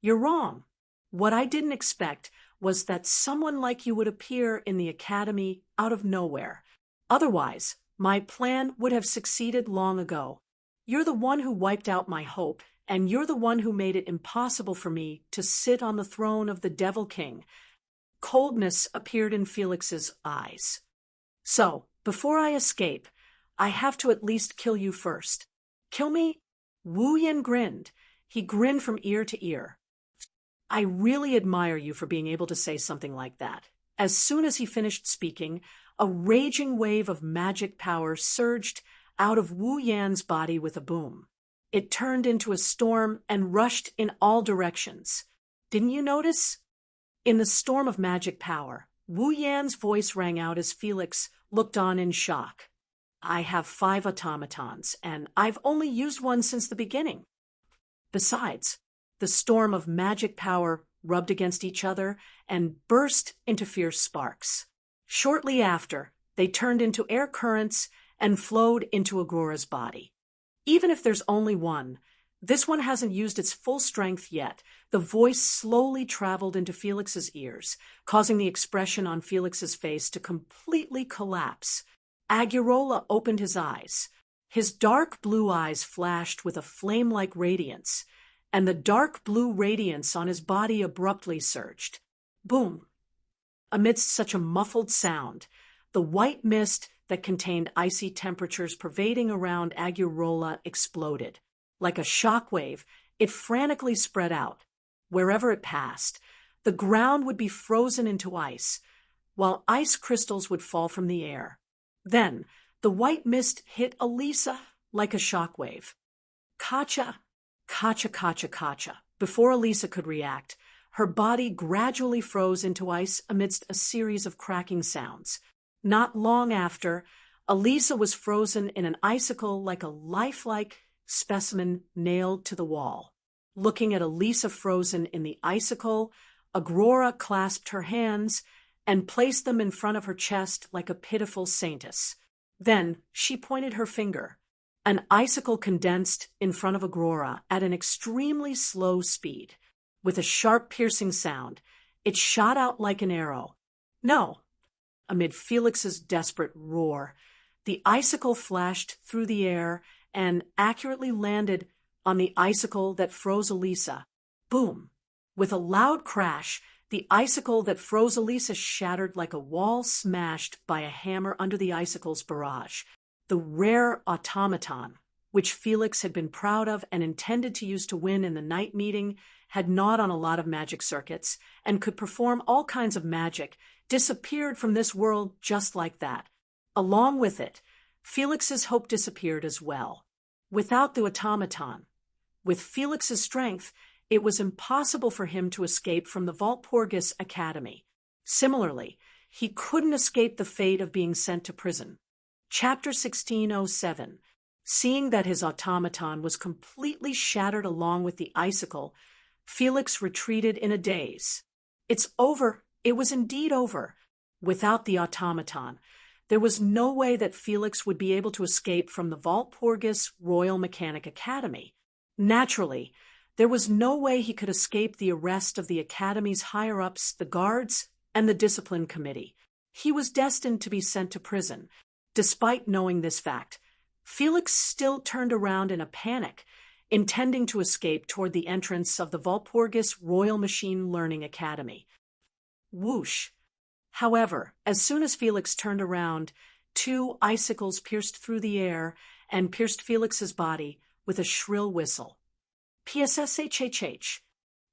You're wrong. What I didn't expect was that someone like you would appear in the academy out of nowhere. Otherwise, my plan would have succeeded long ago. You're the one who wiped out my hope, and you're the one who made it impossible for me to sit on the throne of the Devil King. Coldness appeared in Felix's eyes. So, before I escape, I have to at least kill you first. Kill me? Wu Yan grinned. He grinned from ear to ear. I really admire you for being able to say something like that. As soon as he finished speaking, a raging wave of magic power surged out of Wu Yan's body with a boom. It turned into a storm and rushed in all directions. Didn't you notice? In the storm of magic power, Wu Yan's voice rang out as Felix looked on in shock. I have 5 automatons, and I've only used one since the beginning. Besides, the storm of magic power rubbed against each other and burst into fierce sparks. Shortly after, they turned into air currents and flowed into Aurora's body. Even if there's only one, this one hasn't used its full strength yet. The voice slowly traveled into Felix's ears, causing the expression on Felix's face to completely collapse. Agurola opened his eyes. His dark blue eyes flashed with a flame-like radiance, and the dark blue radiance on his body abruptly surged. Boom! Amidst such a muffled sound, the white mist that contained icy temperatures pervading around Agurola exploded. Like a shockwave, it frantically spread out. Wherever it passed, the ground would be frozen into ice, while ice crystals would fall from the air. Then, the white mist hit Elisa like a shockwave. Kacha, kacha, kacha, kacha. Before Elisa could react, her body gradually froze into ice amidst a series of cracking sounds. Not long after, Elisa was frozen in an icicle like a lifelike specimen nailed to the wall. Looking at Elisa frozen in the icicle, Aurora clasped her hands and placed them in front of her chest like a pitiful saintess. Then she pointed her finger. An icicle condensed in front of Aurora at an extremely slow speed. With a sharp piercing sound, it shot out like an arrow. No! Amid Felix's desperate roar, the icicle flashed through the air and accurately landed on the icicle that froze Elisa. Boom! With a loud crash, the icicle that froze Elisa shattered like a wall smashed by a hammer under the icicle's barrage. The rare automaton, which Felix had been proud of and intended to use to win in the night meeting, had gnawed on a lot of magic circuits and could perform all kinds of magic, disappeared from this world just like that. Along with it, Felix's hope disappeared as well. Without the automaton, with Felix's strength, it was impossible for him to escape from the Walpurgis Academy. Similarly, he couldn't escape the fate of being sent to prison. Chapter 1607. Seeing that his automaton was completely shattered along with the icicle, Felix retreated in a daze. It's over. It was indeed over. Without the automaton, there was no way that Felix would be able to escape from the Walpurgis Royal Mechanic Academy. Naturally, there was no way he could escape the arrest of the Academy's higher-ups, the guards, and the discipline committee. He was destined to be sent to prison. Despite knowing this fact, Felix still turned around in a panic, intending to escape toward the entrance of the Walpurgis Royal Machine Learning Academy. Whoosh! However, as soon as Felix turned around, 2 icicles pierced through the air and pierced Felix's body with a shrill whistle. PSSHHH.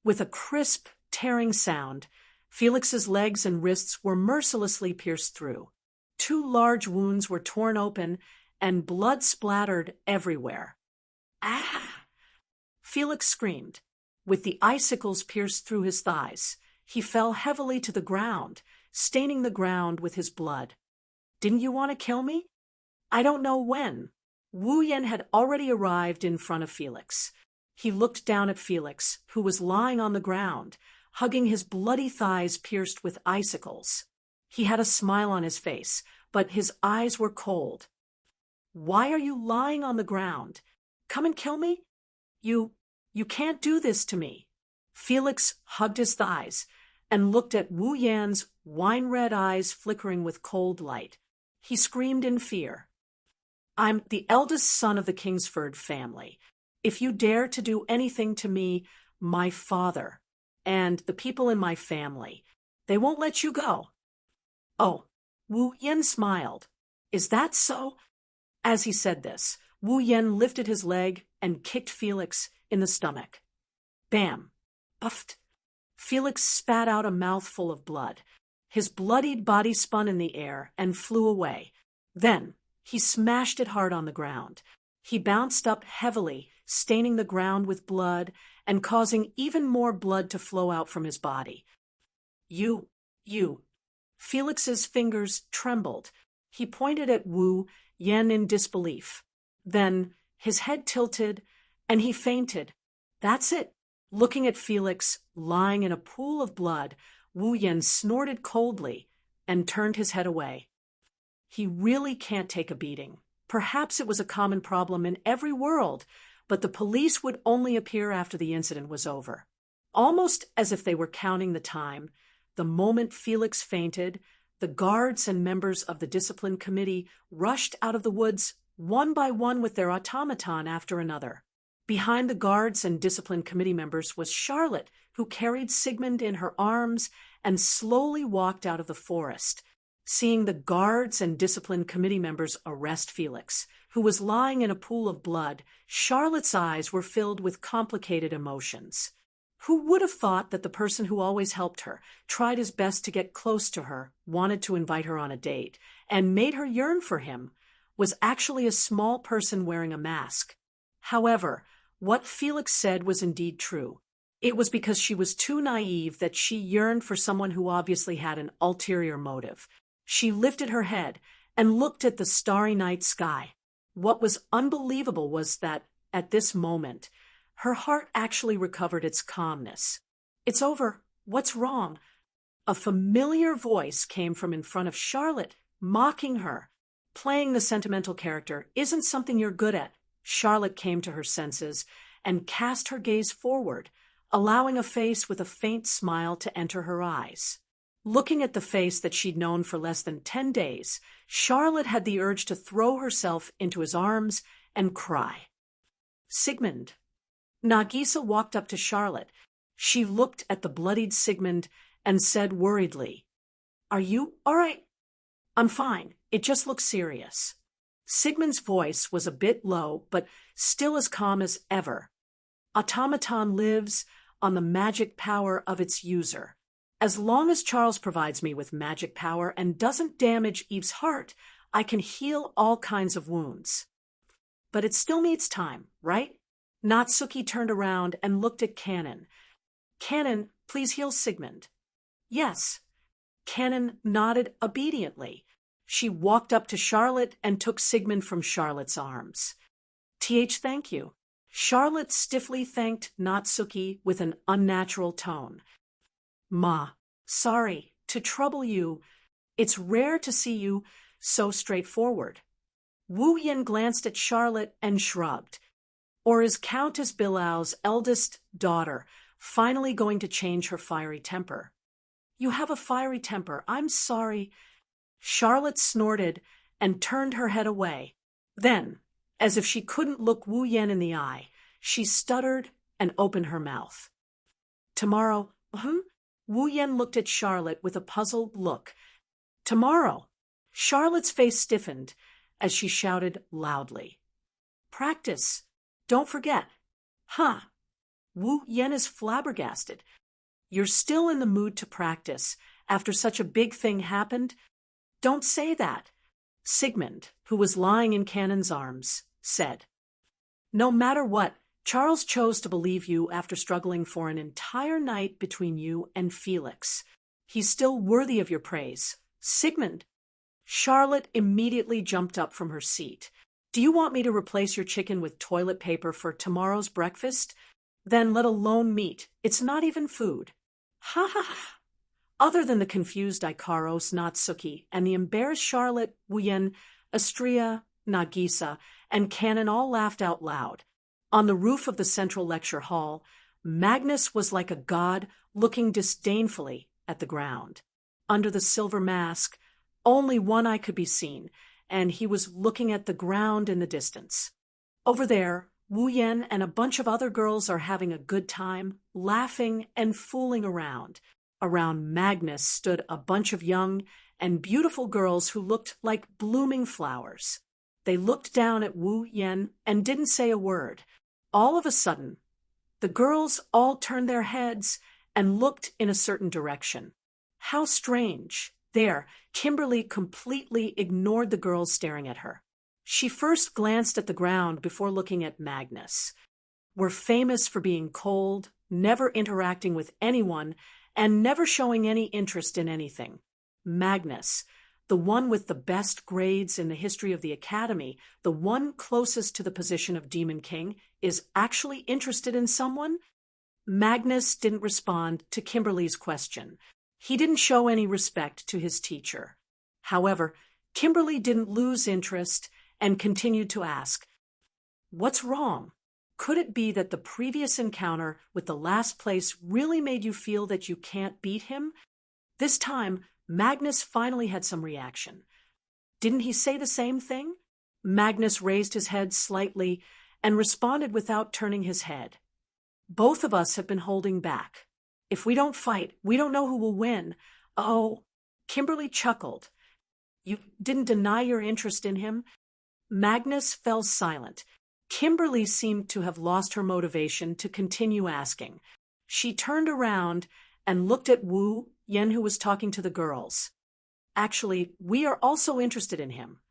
With a crisp, tearing sound, Felix's legs and wrists were mercilessly pierced through. 2 large wounds were torn open, and blood splattered everywhere. Ah! Felix screamed. With the icicles pierced through his thighs, he fell heavily to the ground, staining the ground with his blood. Didn't you want to kill me? I don't know when. Wu Yan had already arrived in front of Felix. He looked down at Felix, who was lying on the ground, hugging his bloody thighs pierced with icicles. He had a smile on his face, but his eyes were cold. Why are you lying on the ground? Come and kill me? You can't do this to me. Felix hugged his thighs and looked at Wu Yan's wine-red eyes flickering with cold light. He screamed in fear. I'm the eldest son of the Kingsford family. If you dare to do anything to me, my father, and the people in my family, they won't let you go. Oh, Wu Yan smiled. Is that so? As he said this, Wu Yan lifted his leg and kicked Felix in the stomach. Bam! Puffed. Felix spat out a mouthful of blood. His bloodied body spun in the air and flew away. Then he smashed it hard on the ground. He bounced up heavily, staining the ground with blood and causing even more blood to flow out from his body. You. Felix's fingers trembled. He pointed at Wu Yan in disbelief. Then his head tilted and he fainted. That's it. Looking at Felix lying in a pool of blood, Wu Yan snorted coldly and turned his head away. He really can't take a beating. Perhaps it was a common problem in every world, but the police would only appear after the incident was over. Almost as if they were counting the time, the moment Felix fainted, the guards and members of the discipline committee rushed out of the woods one by one with their automaton after another. Behind the guards and discipline committee members was Charlotte, who carried Sigmund in her arms and slowly walked out of the forest. Seeing the guards and discipline committee members arrest Felix, who was lying in a pool of blood, Charlotte's eyes were filled with complicated emotions. Who would have thought that the person who always helped her, tried his best to get close to her, wanted to invite her on a date, and made her yearn for him, was actually a small person wearing a mask? However, what Felix said was indeed true. It was because she was too naive that she yearned for someone who obviously had an ulterior motive. She lifted her head and looked at the starry night sky. What was unbelievable was that, at this moment, her heart actually recovered its calmness. It's over. What's wrong? A familiar voice came from in front of Charlotte, mocking her. Playing the sentimental character isn't something you're good at. Charlotte came to her senses and cast her gaze forward, allowing a face with a faint smile to enter her eyes. Looking at the face that she'd known for less than 10 days, Charlotte had the urge to throw herself into his arms and cry. Sigmund. Nagisa walked up to Charlotte. She looked at the bloodied Sigmund and said worriedly, "Are you all right?" "I'm fine. It just looks serious." Sigmund's voice was a bit low, but still as calm as ever. Automaton lives on the magic power of its user. As long as Charles provides me with magic power and doesn't damage Eve's heart, I can heal all kinds of wounds. But it still needs time, right? Natsuki turned around and looked at Canon. "Canon, please heal Sigmund." "Yes." Canon nodded obediently. She walked up to Charlotte and took Sigmund from Charlotte's arms. Thank you." Charlotte stiffly thanked Natsuki with an unnatural tone. "Ma, sorry to trouble you. It's rare to see you so straightforward." Wu Yan glanced at Charlotte and shrugged. Or is Countess Bilau's eldest daughter finally going to change her fiery temper? "You have a fiery temper. I'm sorry." Charlotte snorted and turned her head away. Then, as if she couldn't look Wu Yan in the eye, she stuttered and opened her mouth. "Tomorrow, Wu Yan looked at Charlotte with a puzzled look. "Tomorrow." Charlotte's face stiffened as she shouted loudly. "Practice. Don't forget. Huh. Wu Yen is flabbergasted. You're still in the mood to practice after such a big thing happened? Don't say that. Sigmund, who was lying in Cannon's arms, said. No matter what, Charles chose to believe you after struggling for an entire night between you and Felix. He's still worthy of your praise. Sigmund. Charlotte immediately jumped up from her seat. Do you want me to replace your chicken with toilet paper for tomorrow's breakfast? Then let alone meat. It's not even food. Ha ha ha. Other than the confused Ikaros, Natsuki, and the embarrassed Charlotte, Wuyen, Astria, Nagisa, and Cannon all laughed out loud. On the roof of the central lecture hall, Magnus was like a god looking disdainfully at the ground. Under the silver mask, only one eye could be seen, and he was looking at the ground in the distance. Over there, Wu Yen and a bunch of other girls are having a good time, laughing and fooling around. Around Magnus stood a bunch of young and beautiful girls who looked like blooming flowers. They looked down at Wu Yen and didn't say a word. All of a sudden, the girls all turned their heads and looked in a certain direction. How strange. There, Kimberly completely ignored the girls staring at her. She first glanced at the ground before looking at Magnus. We're famous for being cold, never interacting with anyone, and never showing any interest in anything. Magnus, the one with the best grades in the history of the Academy, the one closest to the position of Demon King, is actually interested in someone? Magnus didn't respond to Kimberly's question. He didn't show any respect to his teacher. However, Kimberly didn't lose interest and continued to ask, "What's wrong? Could it be that the previous encounter with the last place really made you feel that you can't beat him?" This time, Magnus finally had some reaction. Didn't he say the same thing? Magnus raised his head slightly and responded without turning his head. Both of us have been holding back. If we don't fight, we don't know who will win. Oh, Kimberly chuckled. You didn't deny your interest in him? Magnus fell silent. Kimberly seemed to have lost her motivation to continue asking. She turned around and looked at Wu Yen, who was talking to the girls. Actually, we are also interested in him.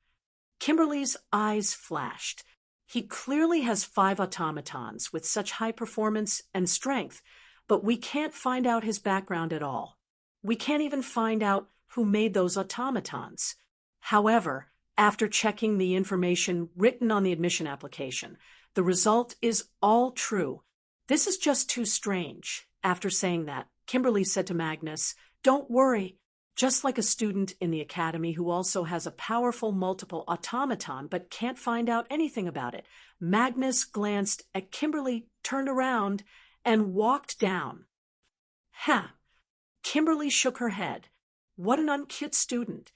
Kimberly's eyes flashed. He clearly has 5 automatons with such high performance and strength, but we can't find out his background at all. We can't even find out who made those automatons. However, after checking the information written on the admission application, the result is all true. This is just too strange. After saying that, Kimberly said to Magnus, "Don't worry. Just like a student in the academy who also has a powerful multiple automaton but can't find out anything about it." Magnus glanced at Kimberly, turned around, and walked down. Kimberly shook her head. What an uncouth student.